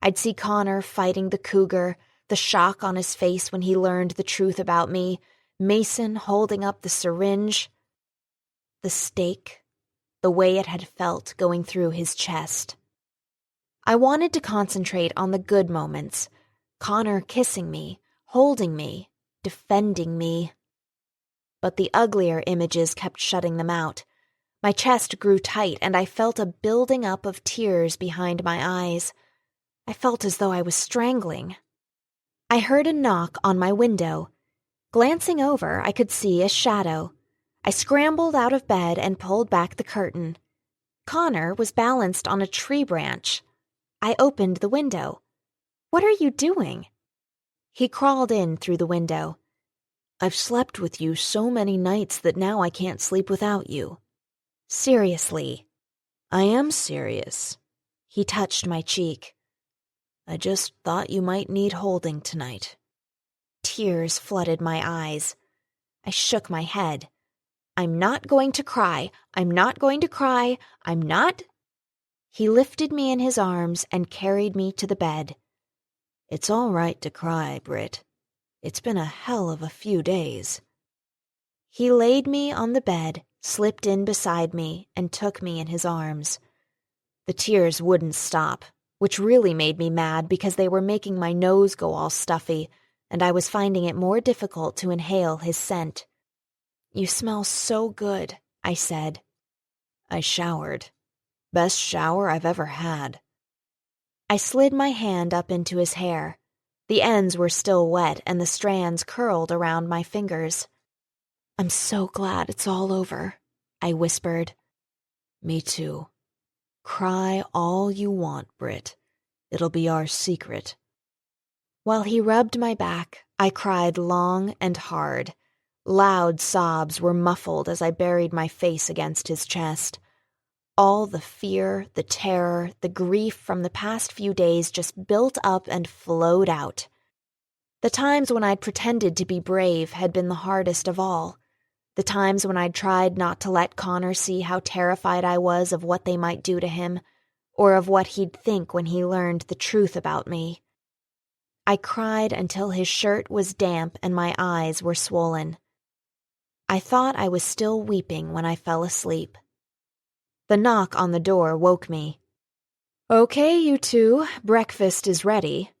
I'd see Connor fighting the cougar, the shock on his face when he learned the truth about me, Mason holding up the syringe, the stake, the way it had felt going through his chest. I wanted to concentrate on the good moments, Connor kissing me, holding me, defending me. But the uglier images kept shutting them out. My chest grew tight and I felt a building up of tears behind my eyes. I felt as though I was strangling. I heard a knock on my window. Glancing over, I could see a shadow. I scrambled out of bed and pulled back the curtain. Connor was balanced on a tree branch. I opened the window. "What are you doing?" He crawled in through the window. "I've slept with you so many nights that now I can't sleep without you." "Seriously?" "I am serious." He touched my cheek. "I just thought you might need holding tonight." Tears flooded my eyes. I shook my head. "I'm not going to cry. I'm not going to cry. I'm not—" He lifted me in his arms and carried me to the bed. "It's all right to cry, Britt. It's been a hell of a few days." He laid me on the bed, slipped in beside me, and took me in his arms. The tears wouldn't stop, which really made me mad because they were making my nose go all stuffy, and I was finding it more difficult to inhale his scent. "You smell so good," I said. "I showered. Best shower I've ever had." I slid my hand up into his hair. The ends were still wet and the strands curled around my fingers. "I'm so glad it's all over," I whispered. "Me too. Cry all you want, Britt. It'll be our secret." While he rubbed my back, I cried long and hard. Loud sobs were muffled as I buried my face against his chest. All the fear, the terror, the grief from the past few days just built up and flowed out. The times when I'd pretended to be brave had been the hardest of all. The times when I'd tried not to let Connor see how terrified I was of what they might do to him, or of what he'd think when he learned the truth about me. I cried until his shirt was damp and my eyes were swollen. I thought I was still weeping when I fell asleep. The knock on the door woke me. "Okay, you two, breakfast is ready."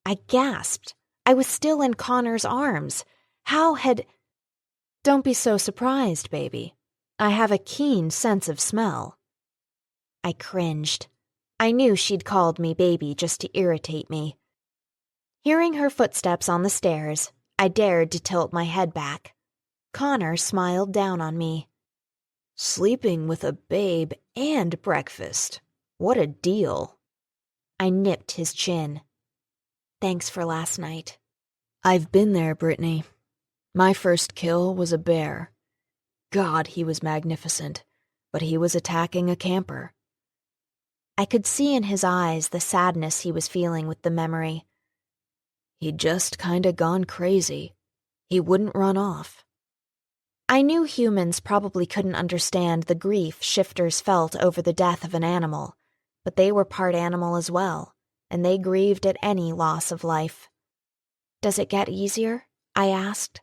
I gasped. I was still in Connor's arms. How had— "Don't be so surprised, baby. I have a keen sense of smell." I cringed. I knew she'd called me baby just to irritate me. Hearing her footsteps on the stairs, I dared to tilt my head back. Connor smiled down on me. "Sleeping with a babe and breakfast. What a deal." I nipped his chin. "Thanks for last night." "I've been there, Brittany. My first kill was a bear. God, he was magnificent, but he was attacking a camper." I could see in his eyes the sadness he was feeling with the memory. "He'd just kinda gone crazy. He wouldn't run off." I knew humans probably couldn't understand the grief shifters felt over the death of an animal, but they were part animal as well, and they grieved at any loss of life. "Does it get easier?" I asked.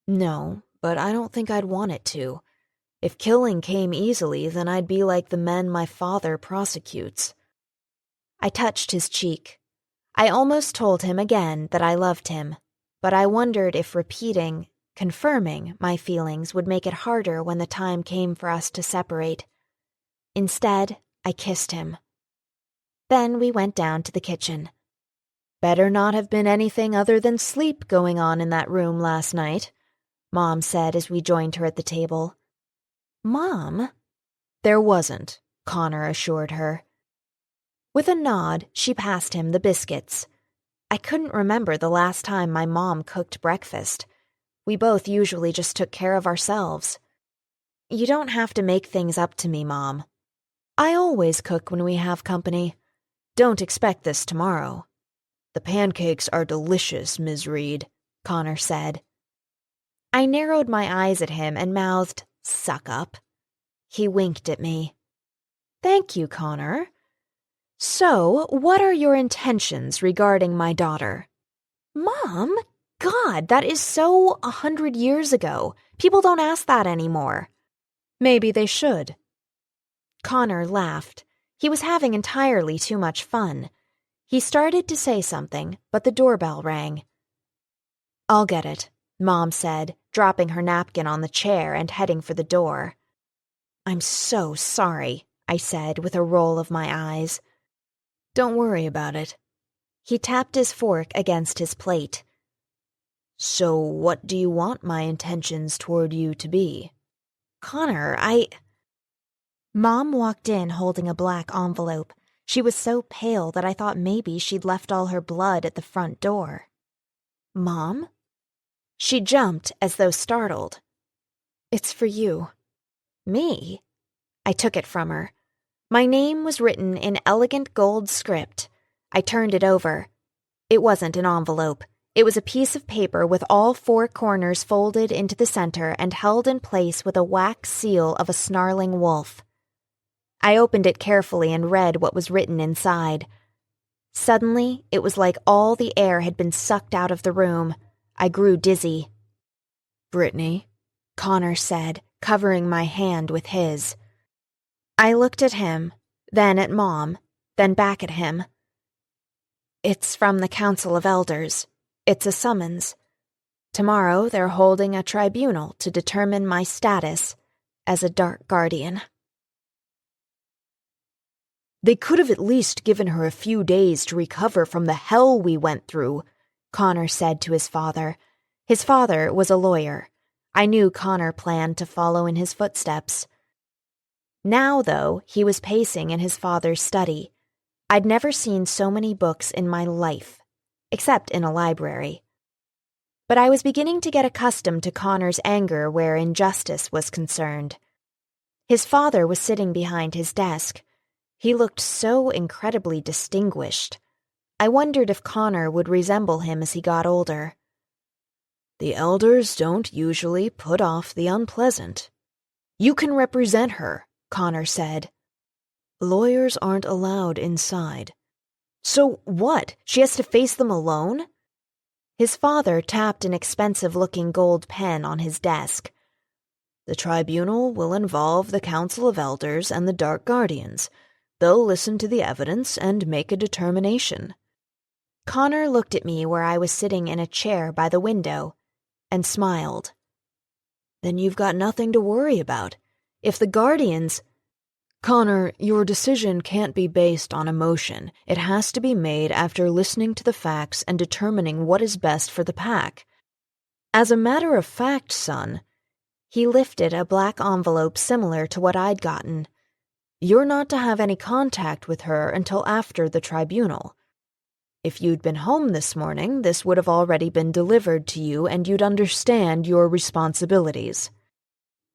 "No, but I don't think I'd want it to. If killing came easily, then I'd be like the men my father prosecutes." I touched his cheek. I almost told him again that I loved him, but I wondered if confirming my feelings would make it harder when the time came for us to separate. Instead, I kissed him. Then we went down to the kitchen. "Better not have been anything other than sleep going on in that room last night," Mom said as we joined her at the table. "Mom?" "There wasn't," Connor assured her. With a nod, she passed him the biscuits. I couldn't remember the last time my mom cooked breakfast. We both usually just took care of ourselves. You don't have to make things up to me, Mom. I always cook when we have company. Don't expect this tomorrow. The pancakes are delicious, Ms. Reed, Connor said. I narrowed my eyes at him and mouthed, "Suck up." He winked at me. "Thank you, Connor. So, what are your intentions regarding my daughter?" "Mom? God, that is so 100 years ago. People don't ask that anymore." "Maybe they should." Connor laughed. He was having entirely too much fun. He started to say something, but the doorbell rang. "I'll get it," Mom said, dropping her napkin on the chair and heading for the door. "I'm so sorry," I said with a roll of my eyes. "Don't worry about it." He tapped his fork against his plate. "So what do you want my intentions toward you to be?" "Connor, Mom walked in holding a black envelope. She was so pale that I thought maybe she'd left all her blood at the front door. "Mom?" She jumped as though startled. "It's for you." "Me?" I took it from her. My name was written in elegant gold script. I turned it over. It wasn't an envelope. It was a piece of paper with all 4 corners folded into the center and held in place with a wax seal of a snarling wolf. I opened it carefully and read what was written inside. Suddenly, it was like all the air had been sucked out of the room. I grew dizzy. "Brittany," Connor said, covering my hand with his. I looked at him, then at Mom, then back at him. "It's from the Council of Elders. It's a summons. Tomorrow they're holding a tribunal to determine my status as a Dark Guardian." "They could have at least given her a few days to recover from the hell we went through," Connor said to his father. His father was a lawyer. I knew Connor planned to follow in his footsteps. Now, though, he was pacing in his father's study. I'd never seen so many books in my life, except in a library. But I was beginning to get accustomed to Connor's anger where injustice was concerned. His father was sitting behind his desk. He looked so incredibly distinguished. I wondered if Connor would resemble him as he got older. "The elders don't usually put off the unpleasant." "You can represent her," Connor said. "Lawyers aren't allowed inside." "So what? She has to face them alone?" His father tapped an expensive-looking gold pen on his desk. "The tribunal will involve the Council of Elders and the Dark Guardians. They'll listen to the evidence and make a determination." Connor looked at me where I was sitting in a chair by the window and smiled. "Then you've got nothing to worry about. If the Guardians—" "Connor, your decision can't be based on emotion. It has to be made after listening to the facts and determining what is best for the pack. As a matter of fact, son," he lifted a black envelope similar to what I'd gotten, "you're not to have any contact with her until after the tribunal. If you'd been home this morning, this would have already been delivered to you and you'd understand your responsibilities."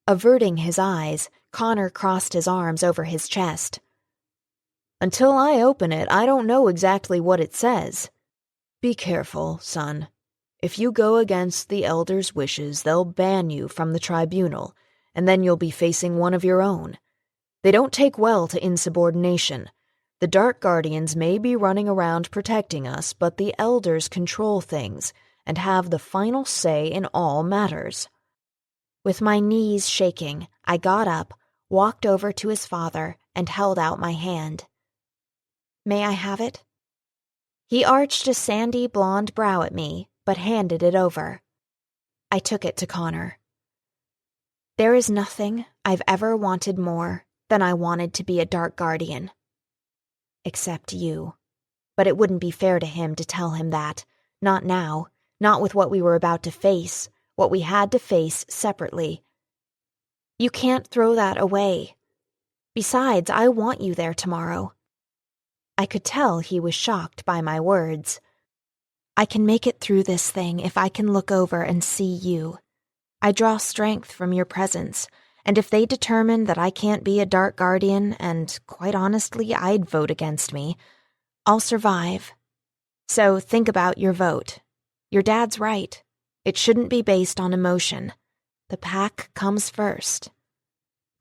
Averting his eyes, Connor crossed his arms over his chest. "Until I open it, I don't know exactly what it says. Be careful, son. If you go against the elders' wishes, they'll ban you from the tribunal, and then you'll be facing one of your own. They don't take well to insubordination. The Dark Guardians may be running around protecting us, but the elders control things and have the final say in all matters." With my knees shaking, I got up, walked over to his father, and held out my hand. "May I have it?" He arched a sandy blonde brow at me, but handed it over. I took it to Connor. "There is nothing I've ever wanted more than I wanted to be a Dark Guardian. Except you. But it wouldn't be fair to him to tell him that. Not now. Not with what we were about to face. What we had to face separately. You can't throw that away. Besides, I want you there tomorrow." I could tell he was shocked by my words. "I can make it through this thing if I can look over and see you. I draw strength from your presence, and if they determine that I can't be a dark guardian, and quite honestly, I'd vote against me, I'll survive. So think about your vote. Your dad's right. It shouldn't be based on emotion. The pack comes first.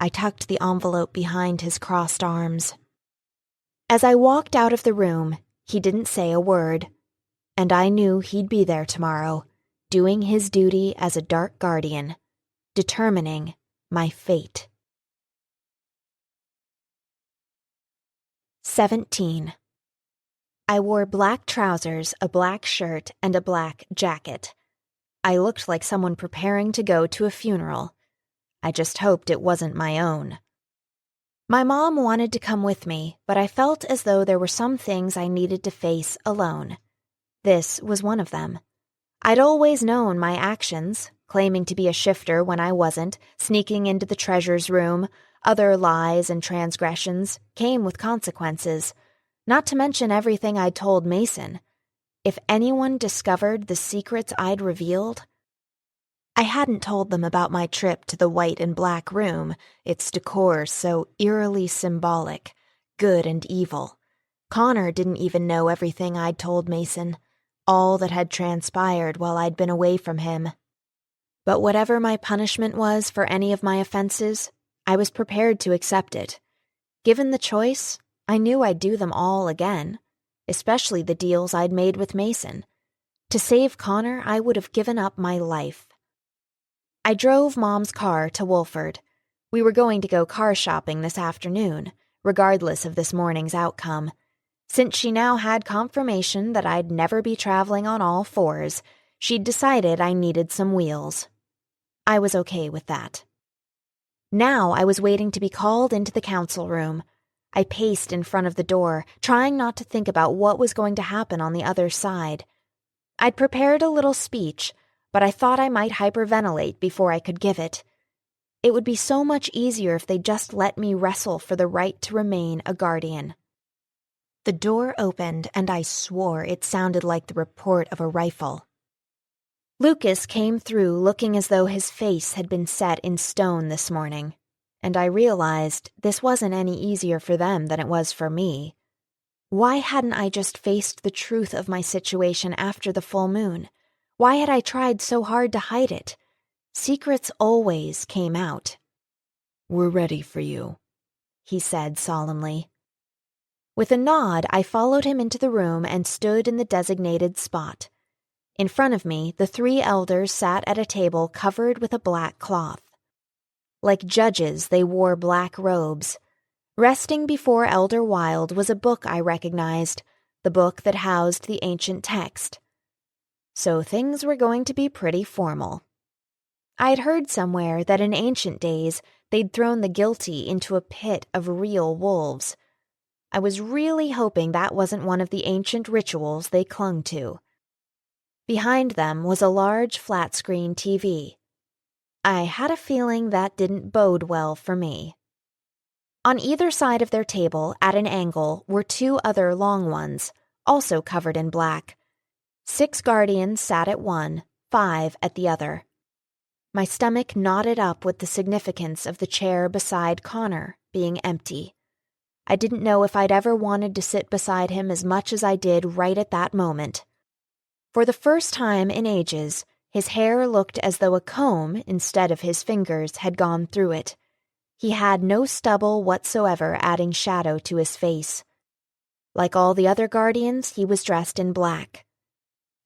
I tucked the envelope behind his crossed arms. As I walked out of the room, he didn't say a word, and I knew he'd be there tomorrow, doing his duty as a dark guardian, determining my fate. 17. I wore black trousers, a black shirt, and a black jacket. I looked like someone preparing to go to a funeral. I just hoped it wasn't my own. My mom wanted to come with me, but I felt as though there were some things I needed to face alone. This was one of them. I'd always known my actions, claiming to be a shifter when I wasn't, sneaking into the treasurer's room, other lies and transgressions, came with consequences, not to mention everything I'd told Mason. If anyone discovered the secrets I'd revealed, I hadn't told them about my trip to the white and black room, its decor so eerily symbolic, good and evil. Connor didn't even know everything I'd told Mason, all that had transpired while I'd been away from him. But whatever my punishment was for any of my offenses, I was prepared to accept it. Given the choice, I knew I'd do them all again, especially the deals I'd made with Mason. To save Connor, I would have given up my life. I drove Mom's car to Wolford. We were going to go car shopping this afternoon, regardless of this morning's outcome. Since she now had confirmation that I'd never be traveling on all fours, she'd decided I needed some wheels. I was okay with that. Now I was waiting to be called into the council room. I paced in front of the door, trying not to think about what was going to happen on the other side. I'd prepared a little speech, but I thought I might hyperventilate before I could give it. It would be so much easier if they just let me wrestle for the right to remain a guardian. The door opened, and I swore it sounded like the report of a rifle. Lucas came through looking as though his face had been set in stone this morning, and I realized this wasn't any easier for them than it was for me. Why hadn't I just faced the truth of my situation after the full moon? Why had I tried so hard to hide it? Secrets always came out. "We're ready for you," he said solemnly. With a nod, I followed him into the room and stood in the designated spot. In front of me, the 3 elders sat at a table covered with a black cloth. Like judges, they wore black robes. Resting before Elder Wilde was a book I recognized, the book that housed the ancient text. So things were going to be pretty formal. I'd heard somewhere that in ancient days they'd thrown the guilty into a pit of real wolves. I was really hoping that wasn't one of the ancient rituals they clung to. Behind them was a large flat-screen TV. I had a feeling that didn't bode well for me. On either side of their table, at an angle, were 2 other long ones, also covered in black. 6 guardians sat at one, 5 at the other. My stomach knotted up with the significance of the chair beside Connor being empty. I didn't know if I'd ever wanted to sit beside him as much as I did right at that moment. For the first time in ages, his hair looked as though a comb, instead of his fingers, had gone through it. He had no stubble whatsoever, adding shadow to his face. Like all the other guardians, he was dressed in black.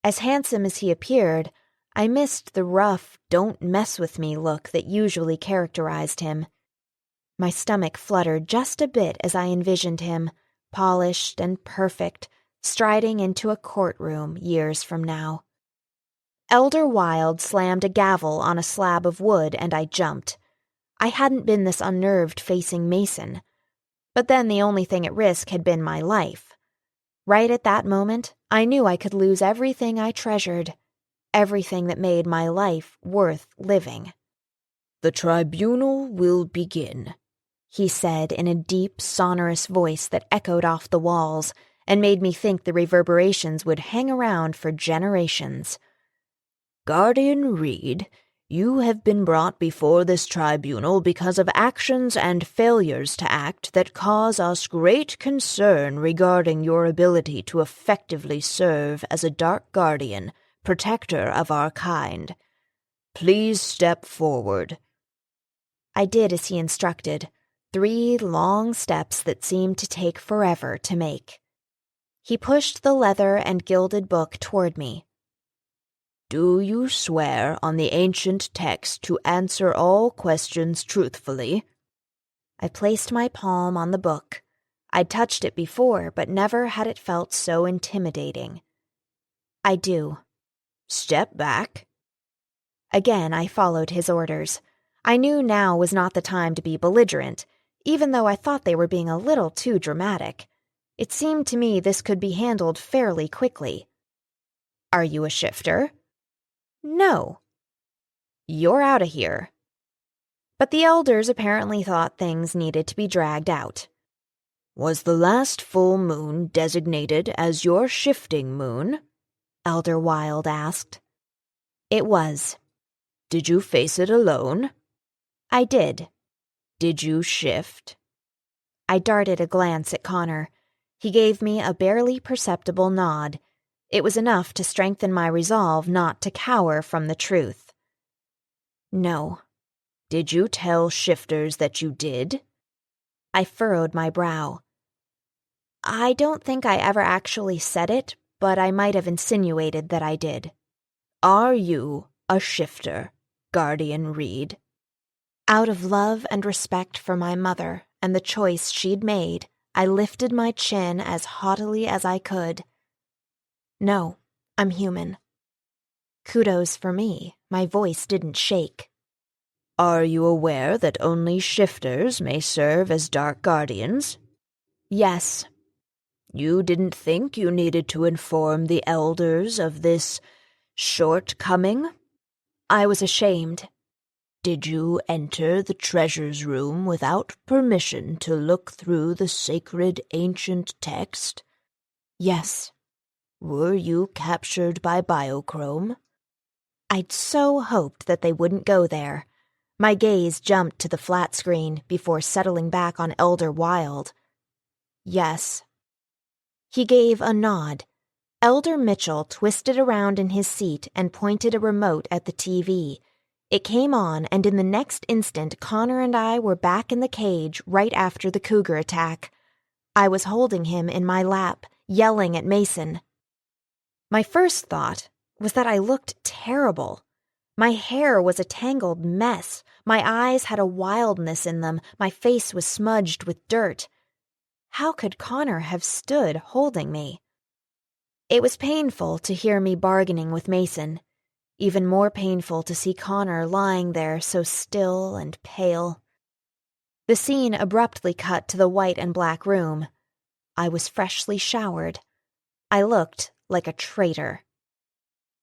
As handsome as he appeared, I missed the rough, don't-mess-with-me look that usually characterized him. My stomach fluttered just a bit as I envisioned him, polished and perfect, striding into a courtroom years from now. Elder Wilde slammed a gavel on a slab of wood, and I jumped. I hadn't been this unnerved facing Mason. But then the only thing at risk had been my life. Right at that moment, I knew I could lose everything I treasured, everything that made my life worth living. "The tribunal will begin," he said in a deep, sonorous voice that echoed off the walls and made me think the reverberations would hang around for generations. "Guardian Reed, You have been brought before this tribunal because of actions and failures to act that cause us great concern regarding your ability to effectively serve as a dark guardian, protector of our kind. Please step forward." I did as he instructed, 3 long steps that seemed to take forever to make. He pushed the leather and gilded book toward me. "Do you swear on the ancient text to answer all questions truthfully?" I placed my palm on the book. I'd touched it before, but never had it felt so intimidating. "I do." "Step back." Again, I followed his orders. I knew now was not the time to be belligerent, even though I thought they were being a little too dramatic. It seemed to me this could be handled fairly quickly. "Are you a shifter?" "No." "You're out of here." But the elders apparently thought things needed to be dragged out. "Was the last full moon designated as your shifting moon?" Elder Wild asked. "It was." "Did you face it alone?" "I did." "Did you shift?" I darted a glance at Connor. He gave me a barely perceptible nod. It was enough to strengthen my resolve not to cower from the truth. "No." "Did you tell shifters that you did?" I furrowed my brow. "I don't think I ever actually said it, but I might have insinuated that I did." "Are you a shifter, Guardian Reed?" Out of love and respect for my mother and the choice she'd made, I lifted my chin as haughtily as I could. "No, I'm human." Kudos for me, my voice didn't shake. "Are you aware that only shifters may serve as dark guardians?" "Yes." "You didn't think you needed to inform the elders of this shortcoming?" "I was ashamed." "Did you enter the treasures room without permission to look through the sacred ancient text?" "Yes." "Were you captured by biochrome?" I'd so hoped that they wouldn't go there. My gaze jumped to the flat screen before settling back on Elder Wild. "Yes." He gave a nod. Elder Mitchell twisted around in his seat and pointed a remote at the TV. It came on, and in the next instant, Connor and I were back in the cage right after the cougar attack. I was holding him in my lap, yelling at Mason. My first thought was that I looked terrible. My hair was a tangled mess. My eyes had a wildness in them. My face was smudged with dirt. How could Connor have stood holding me? It was painful to hear me bargaining with Mason. Even more painful to see Connor lying there so still and pale. The scene abruptly cut to the white and black room. I was freshly showered. I looked like a traitor.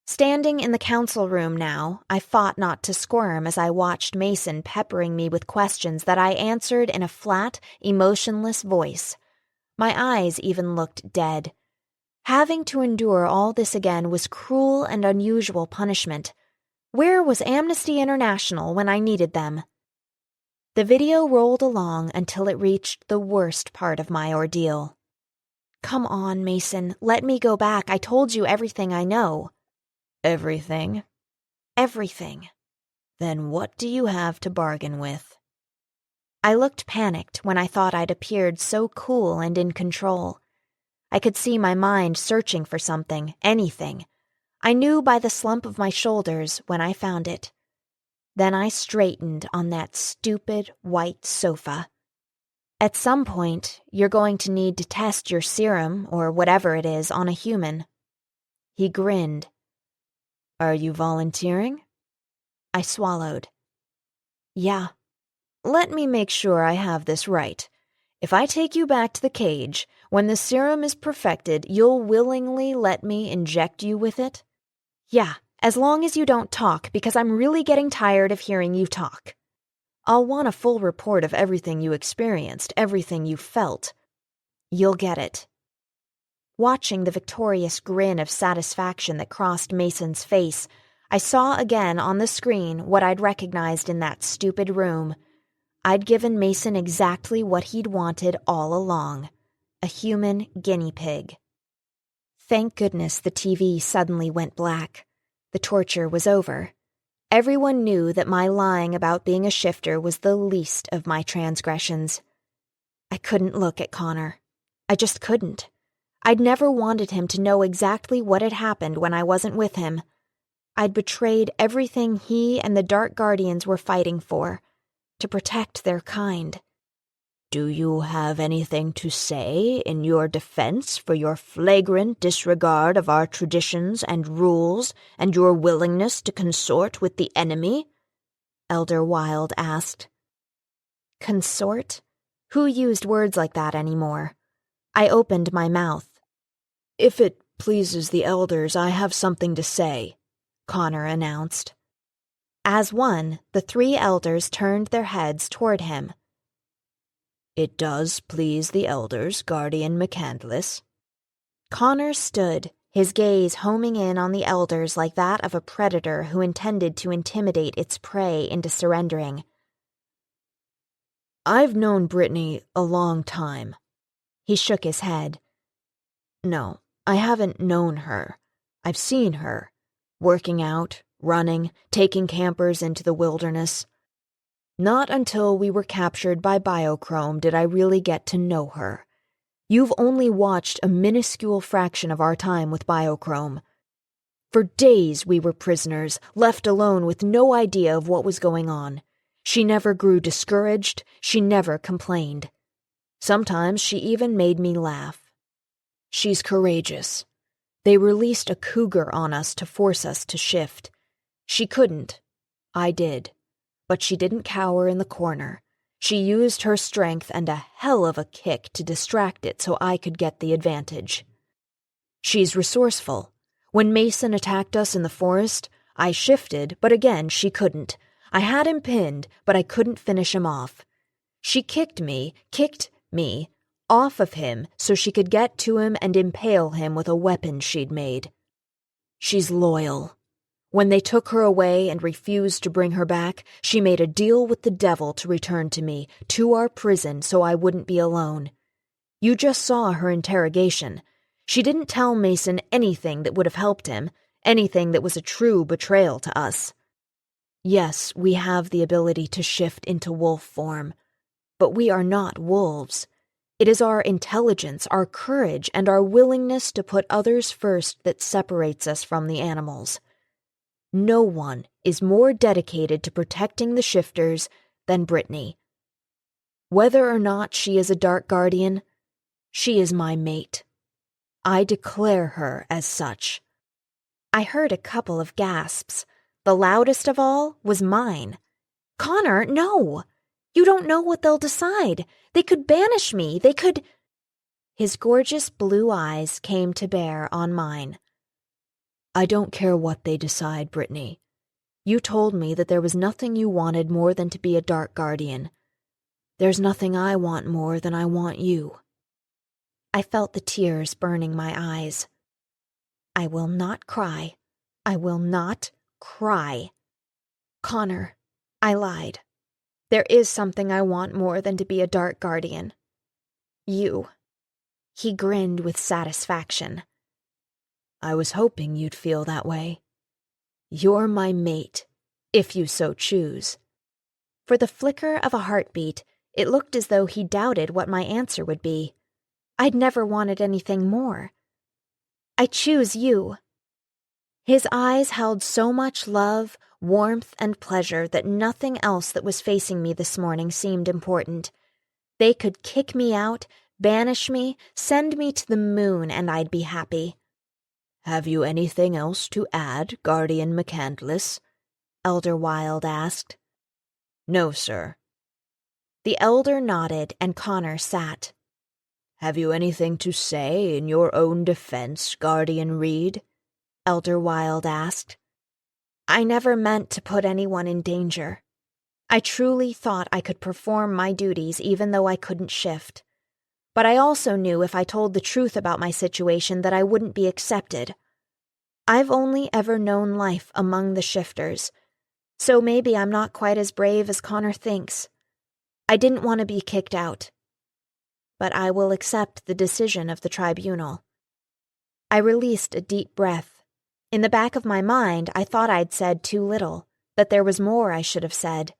Standing in the council room now, I fought not to squirm as I watched Mason peppering me with questions that I answered in a flat, emotionless voice. My eyes even looked dead. Having to endure all this again was cruel and unusual punishment. Where was Amnesty International when I needed them? The video rolled along until it reached the worst part of my ordeal. "Come on, Mason, let me go back. I told you everything I know." "Everything?" "Everything." "Then what do you have to bargain with?" I looked panicked when I thought I'd appeared so cool and in control. I could see my mind searching for something, anything. I knew by the slump of my shoulders when I found it. Then I straightened on that stupid white sofa. "At some point, you're going to need to test your serum or whatever it is on a human." He grinned. "Are you volunteering?" I swallowed. "Yeah." "Let me make sure I have this right. If I take you back to the cage, when the serum is perfected, you'll willingly let me inject you with it?" "Yeah, as long as you don't talk, because I'm really getting tired of hearing you talk." "I'll want a full report of everything you experienced, everything you felt." "You'll get it." Watching the victorious grin of satisfaction that crossed Mason's face, I saw again on the screen what I'd recognized in that stupid room. I'd given Mason exactly what he'd wanted all along, a human guinea pig. Thank goodness the TV suddenly went black. The torture was over. Everyone knew that my lying about being a shifter was the least of my transgressions. I couldn't look at Connor. I just couldn't. I'd never wanted him to know exactly what had happened when I wasn't with him. I'd betrayed everything he and the Dark Guardians were fighting for, to protect their kind. Do you have anything to say in your defense for your flagrant disregard of our traditions and rules and your willingness to consort with the enemy? Elder Wilde asked. Consort? Who used words like that anymore? I opened my mouth. If it pleases the elders, I have something to say, Connor announced. As one, the 3 elders turned their heads toward him. It does please the elders, Guardian McCandless. Connor stood, his gaze homing in on the elders like that of a predator who intended to intimidate its prey into surrendering. I've known Brittany a long time. He shook his head. No, I haven't known her. I've seen her, working out, running, taking campers into the wilderness. Not until we were captured by Biochrome did I really get to know her. You've only watched a minuscule fraction of our time with Biochrome. For days we were prisoners, left alone with no idea of what was going on. She never grew discouraged, she never complained. Sometimes she even made me laugh. She's courageous. They released a cougar on us to force us to shift. She couldn't. I did. But she didn't cower in the corner. She used her strength and a hell of a kick to distract it so I could get the advantage. She's resourceful. When Mason attacked us in the forest, I shifted, but again she couldn't. I had him pinned, but I couldn't finish him off. She kicked me, off of him so she could get to him and impale him with a weapon she'd made. She's loyal. When they took her away and refused to bring her back, she made a deal with the devil to return to me, to our prison, so I wouldn't be alone. You just saw her interrogation. She didn't tell Mason anything that would have helped him, anything that was a true betrayal to us. Yes, we have the ability to shift into wolf form, but we are not wolves. It is our intelligence, our courage, and our willingness to put others first that separates us from the animals. No one is more dedicated to protecting the shifters than Brittany. Whether or not she is a Dark Guardian, she is my mate. I declare her as such. I heard a couple of gasps. The loudest of all was mine. Connor, no! You don't know what they'll decide. They could banish me. They could... His gorgeous blue eyes came to bear on mine. I don't care what they decide, Brittany. You told me that there was nothing you wanted more than to be a Dark Guardian. There's nothing I want more than I want you. I felt the tears burning my eyes. I will not cry. I will not cry. Connor, I lied. There is something I want more than to be a Dark Guardian. You. He grinned with satisfaction. I was hoping you'd feel that way. You're my mate, if you so choose. For the flicker of a heartbeat, it looked as though he doubted what my answer would be. I'd never wanted anything more. I choose you. His eyes held so much love, warmth, and pleasure that nothing else that was facing me this morning seemed important. They could kick me out, banish me, send me to the moon, and I'd be happy. Have you anything else to add, Guardian McCandless? Elder Wilde asked. No, sir. The elder nodded and Connor sat. Have you anything to say in your own defense, Guardian Reed? Elder Wilde asked. I never meant to put anyone in danger. I truly thought I could perform my duties even though I couldn't shift. But I also knew if I told the truth about my situation that I wouldn't be accepted. I've only ever known life among the shifters, so maybe I'm not quite as brave as Connor thinks. I didn't want to be kicked out, but I will accept the decision of the tribunal. I released a deep breath. In the back of my mind, I thought I'd said too little, that there was more I should have said.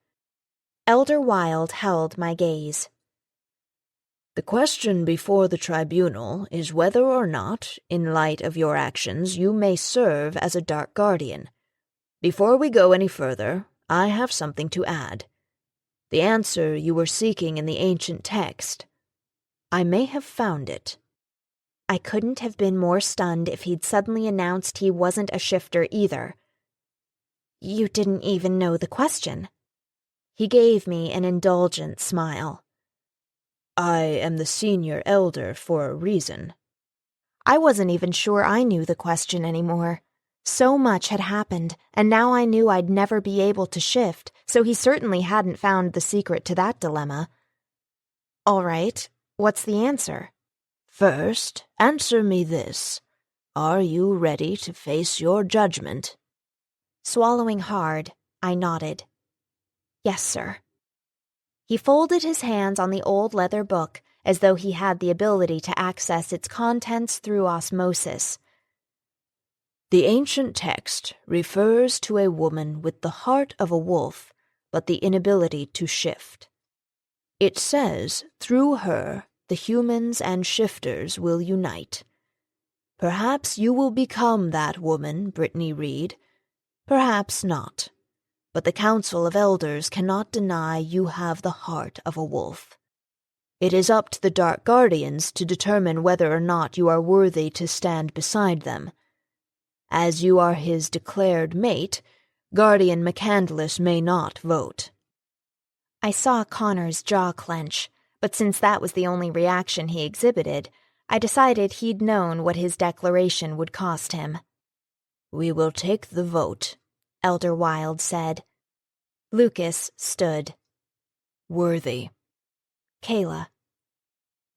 Elder Wilde held my gaze. The question before the tribunal is whether or not, in light of your actions, you may serve as a Dark Guardian. Before we go any further, I have something to add. The answer you were seeking in the ancient text. I may have found it. I couldn't have been more stunned if he'd suddenly announced he wasn't a shifter either. You didn't even know the question. He gave me an indulgent smile. I am the senior elder for a reason. I wasn't even sure I knew the question anymore. So much had happened, and now I knew I'd never be able to shift, so he certainly hadn't found the secret to that dilemma. All right, what's the answer? First, answer me this. Are you ready to face your judgment? Swallowing hard, I nodded. Yes, sir. He folded his hands on the old leather book as though he had the ability to access its contents through osmosis. The ancient text refers to a woman with the heart of a wolf, but the inability to shift. It says, through her, the humans and shifters will unite. Perhaps you will become that woman, Brittany Reed. Perhaps not. But the Council of Elders cannot deny you have the heart of a wolf. It is up to the Dark Guardians to determine whether or not you are worthy to stand beside them. As you are his declared mate, Guardian McCandless may not vote. I saw Connor's jaw clench, but since that was the only reaction he exhibited, I decided he'd known what his declaration would cost him. We will take the vote, Elder Wilde said. Lucas stood. Worthy. Kayla.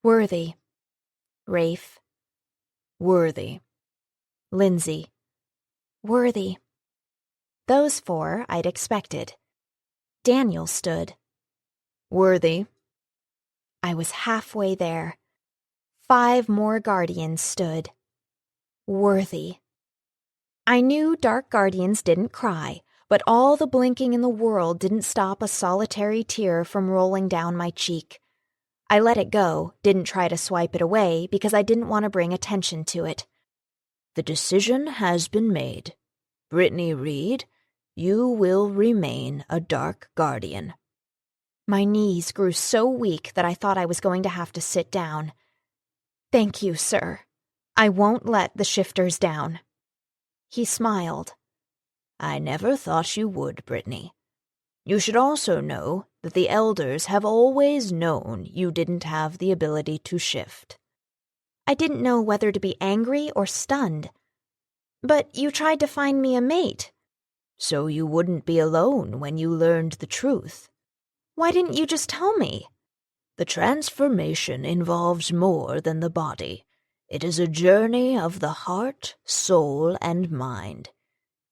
Worthy. Rafe. Worthy. Lindsay. Worthy. Those four I'd expected. Daniel stood. Worthy. I was halfway there. 5 more guardians stood. Worthy. I knew Dark Guardians didn't cry, but all the blinking in the world didn't stop a solitary tear from rolling down my cheek. I let it go, didn't try to swipe it away because I didn't want to bring attention to it. The decision has been made. Brittany Reed, you will remain a Dark Guardian. My knees grew so weak that I thought I was going to have to sit down. Thank you, sir. I won't let the shifters down. He smiled. I never thought you would, Brittany. You should also know that the elders have always known you didn't have the ability to shift. I didn't know whether to be angry or stunned. But you tried to find me a mate. So you wouldn't be alone when you learned the truth. Why didn't you just tell me? The transformation involves more than the body. It is a journey of the heart, soul, and mind.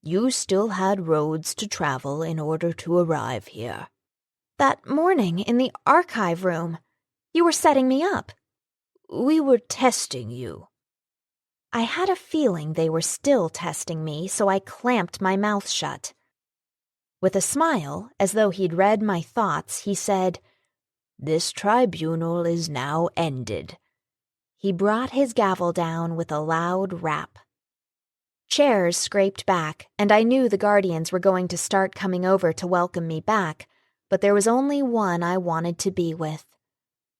You still had roads to travel in order to arrive here. That morning in the archive room, you were setting me up. We were testing you. I had a feeling they were still testing me, so I clamped my mouth shut. With a smile, as though he'd read my thoughts, he said, This tribunal is now ended. He brought his gavel down with a loud rap. Chairs scraped back, and I knew the guardians were going to start coming over to welcome me back, but there was only one I wanted to be with.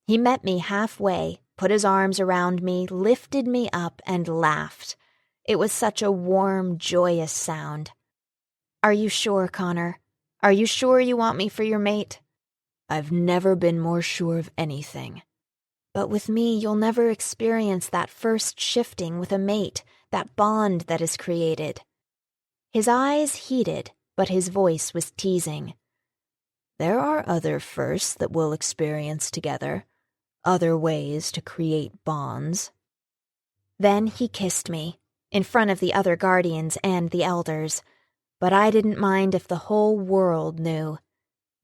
He met me halfway, put his arms around me, lifted me up, and laughed. It was such a warm, joyous sound. Are you sure, Connor? Are you sure you want me for your mate? I've never been more sure of anything. But with me, you'll never experience that first shifting with a mate, that bond that is created. His eyes heated, but his voice was teasing. There are other firsts that we'll experience together, other ways to create bonds. Then he kissed me, in front of the other guardians and the elders, but I didn't mind if the whole world knew.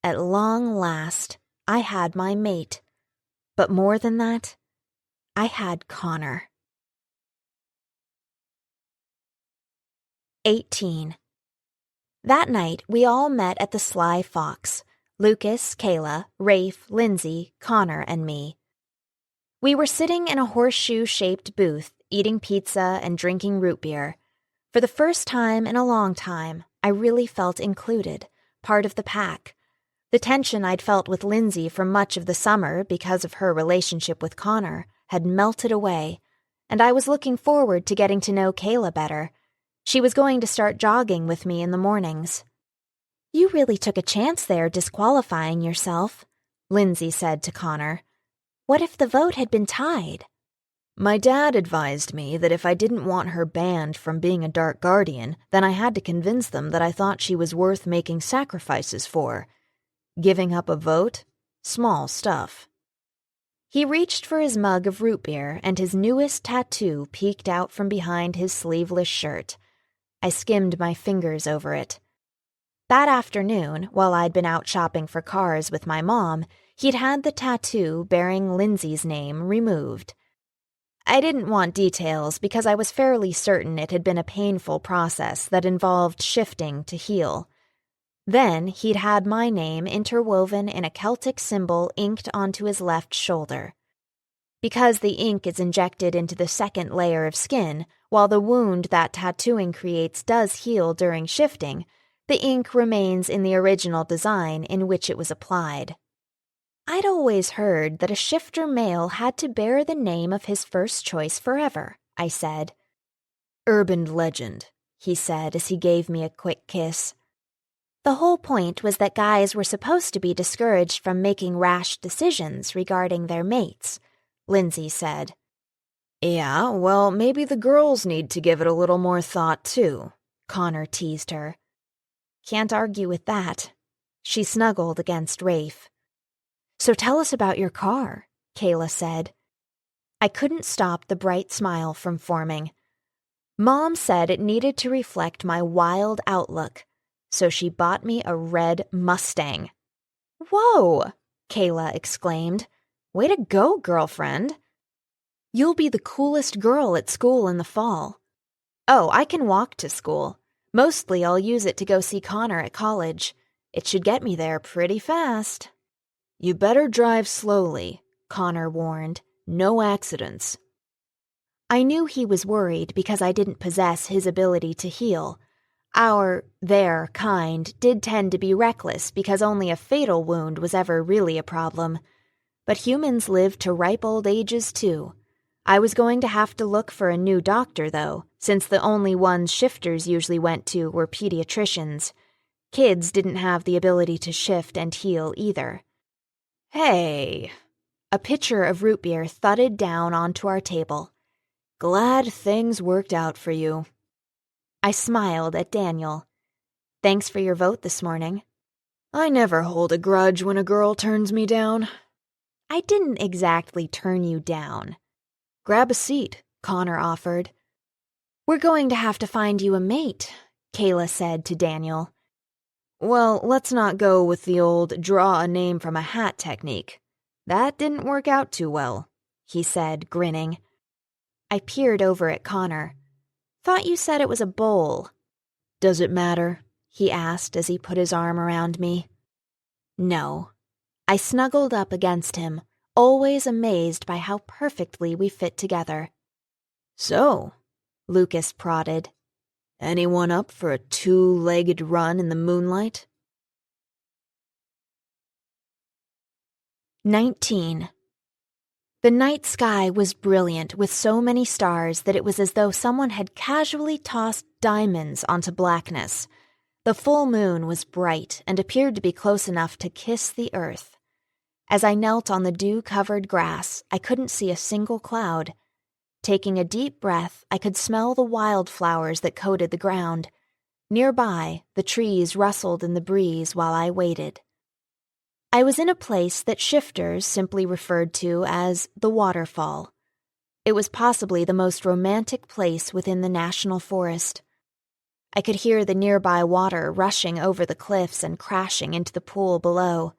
At long last, I had my mate. But more than that, I had Connor. 18. That night, we all met at the Sly Fox. Lucas, Kayla, Rafe, Lindsay, Connor, and me. We were sitting in a horseshoe-shaped booth, eating pizza and drinking root beer. For the first time in a long time, I really felt included, part of the pack. The tension I'd felt with Lindsay for much of the summer because of her relationship with Connor had melted away, and I was looking forward to getting to know Kayla better. She was going to start jogging with me in the mornings. "You really took a chance there disqualifying yourself," Lindsay said to Connor. "What if the vote had been tied?" My dad advised me that if I didn't want her banned from being a Dark Guardian, then I had to convince them that I thought she was worth making sacrifices for. Giving up a vote? Small stuff. He reached for his mug of root beer, and his newest tattoo peeked out from behind his sleeveless shirt. I skimmed my fingers over it. That afternoon, while I'd been out shopping for cars with my mom, he'd had the tattoo bearing Lindsay's name removed. I didn't want details because I was fairly certain it had been a painful process that involved shifting to heal. Then he'd had my name interwoven in a Celtic symbol inked onto his left shoulder. Because the ink is injected into the second layer of skin, while the wound that tattooing creates does heal during shifting, the ink remains in the original design in which it was applied. I'd always heard that a shifter male had to bear the name of his first choice forever, I said. Urban legend, he said as he gave me a quick kiss. The whole point was that guys were supposed to be discouraged from making rash decisions regarding their mates, Lindsay said. Yeah, well, maybe the girls need to give it a little more thought, too, Connor teased her. Can't argue with that. She snuggled against Rafe. So tell us about your car, Kayla said. I couldn't stop the bright smile from forming. Mom said it needed to reflect my wild outlook, so she bought me a red Mustang. Whoa, Kayla exclaimed. Way to go, girlfriend. You'll be the coolest girl at school in the fall. Oh, I can walk to school. Mostly I'll use it to go see Connor at college. It should get me there pretty fast. You better drive slowly, Connor warned. No accidents. I knew he was worried because I didn't possess his ability to heal. Their kind did tend to be reckless because only a fatal wound was ever really a problem. But humans live to ripe old ages too. I was going to have to look for a new doctor, though, since the only ones shifters usually went to were pediatricians. Kids didn't have the ability to shift and heal either. Hey! A pitcher of root beer thudded down onto our table. Glad things worked out for you. I smiled at Daniel. Thanks for your vote this morning. I never hold a grudge when a girl turns me down. I didn't exactly turn you down. Grab a seat, Connor offered. We're going to have to find you a mate, Kayla said to Daniel. Well, let's not go with the old draw a name from a hat technique. That didn't work out too well, he said, grinning. I peered over at Connor. Thought you said it was a bowl. Does it matter? He asked as he put his arm around me. No. I snuggled up against him, always amazed by how perfectly we fit together. So, Lucas prodded. Anyone up for a two-legged run in the moonlight? 19. The night sky was brilliant with so many stars that it was as though someone had casually tossed diamonds onto blackness. The full moon was bright and appeared to be close enough to kiss the earth. As I knelt on the dew-covered grass, I couldn't see a single cloud. Taking a deep breath, I could smell the wildflowers that coated the ground. Nearby, the trees rustled in the breeze while I waited. I was in a place that shifters simply referred to as the waterfall. It was possibly the most romantic place within the national forest. I could hear the nearby water rushing over the cliffs and crashing into the pool below.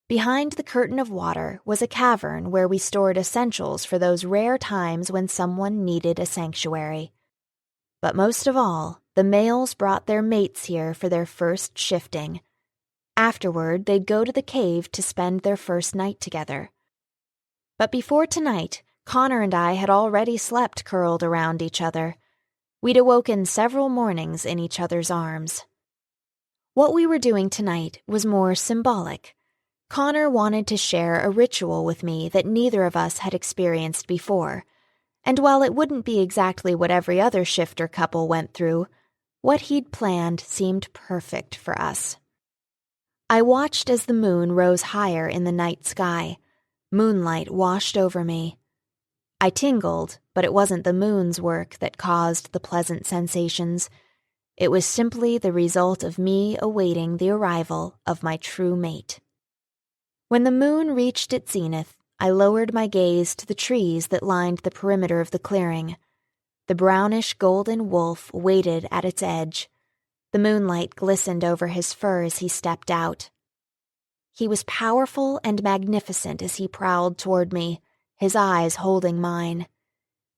Behind the curtain of water was a cavern where we stored essentials for those rare times when someone needed a sanctuary. But most of all, the males brought their mates here for their first shifting. Afterward, they'd go to the cave to spend their first night together. But before tonight, Connor and I had already slept curled around each other. We'd awoken several mornings in each other's arms. What we were doing tonight was more symbolic. Connor wanted to share a ritual with me that neither of us had experienced before, and while it wouldn't be exactly what every other shifter couple went through, what he'd planned seemed perfect for us. I watched as the moon rose higher in the night sky. Moonlight washed over me. I tingled, but it wasn't the moon's work that caused the pleasant sensations. It was simply the result of me awaiting the arrival of my true mate. When the moon reached its zenith, I lowered my gaze to the trees that lined the perimeter of the clearing. The brownish-golden wolf waited at its edge. The moonlight glistened over his fur as he stepped out. He was powerful and magnificent as he prowled toward me, his eyes holding mine.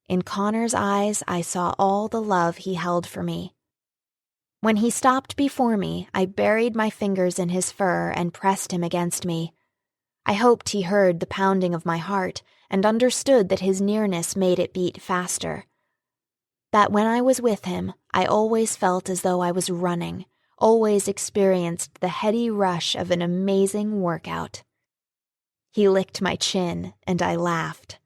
In Connor's eyes, I saw all the love he held for me. When he stopped before me, I buried my fingers in his fur and pressed him against me. I hoped he heard the pounding of my heart and understood that his nearness made it beat faster. That when I was with him, I always felt as though I was running, always experienced the heady rush of an amazing workout. He licked my chin, and I laughed.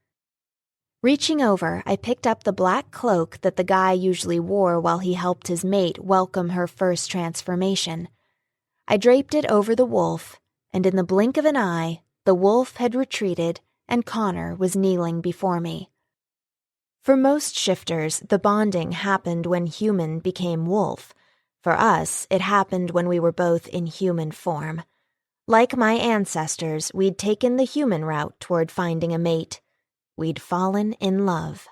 Reaching over, I picked up the black cloak that the guy usually wore while he helped his mate welcome her first transformation. I draped it over the wolf, and in the blink of an eye, the wolf had retreated and Connor was kneeling before me. For most shifters, the bonding happened when human became wolf. For us, it happened when we were both in human form. Like my ancestors, we'd taken the human route toward finding a mate. We'd fallen in love.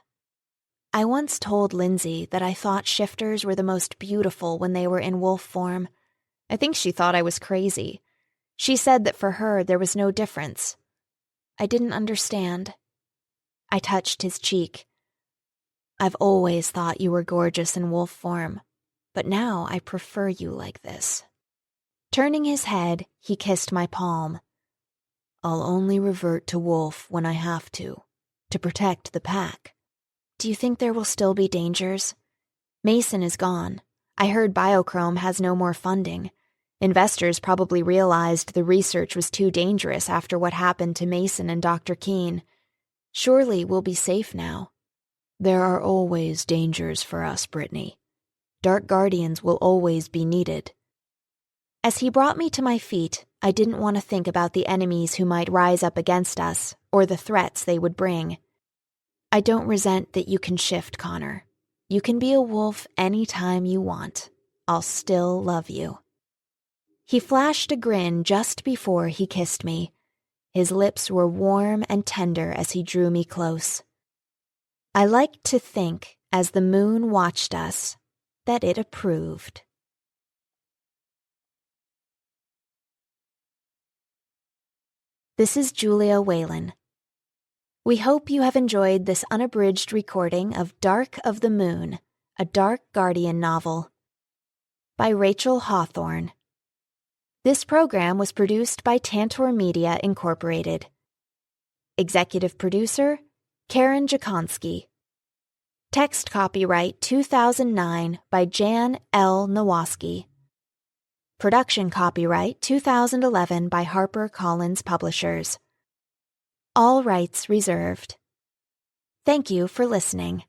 I once told Lindsay that I thought shifters were the most beautiful when they were in wolf form. I think she thought I was crazy. She said that for her there was no difference. I didn't understand. I touched his cheek. I've always thought you were gorgeous in wolf form, but now I prefer you like this. Turning his head, he kissed my palm. I'll only revert to wolf when I have to protect the pack. Do you think there will still be dangers? Mason is gone. I heard Biochrome has no more funding. Investors probably realized the research was too dangerous after what happened to Mason and Dr. Keene. Surely we'll be safe now. There are always dangers for us, Brittany. Dark Guardians will always be needed. As he brought me to my feet, I didn't want to think about the enemies who might rise up against us, or the threats they would bring. I don't resent that you can shift, Connor. You can be a wolf any time you want. I'll still love you. He flashed a grin just before he kissed me. His lips were warm and tender as he drew me close. I liked to think, as the moon watched us, that it approved. This is Julia Whalen. We hope you have enjoyed this unabridged recording of Dark of the Moon, a Dark Guardian novel, by Rachel Hawthorne. This program was produced by Tantor Media, Incorporated. Executive producer, Karen Jakonski. Text copyright 2009 by Jan L. Nowaski. Production copyright 2011 by HarperCollins Publishers. All rights reserved. Thank you for listening.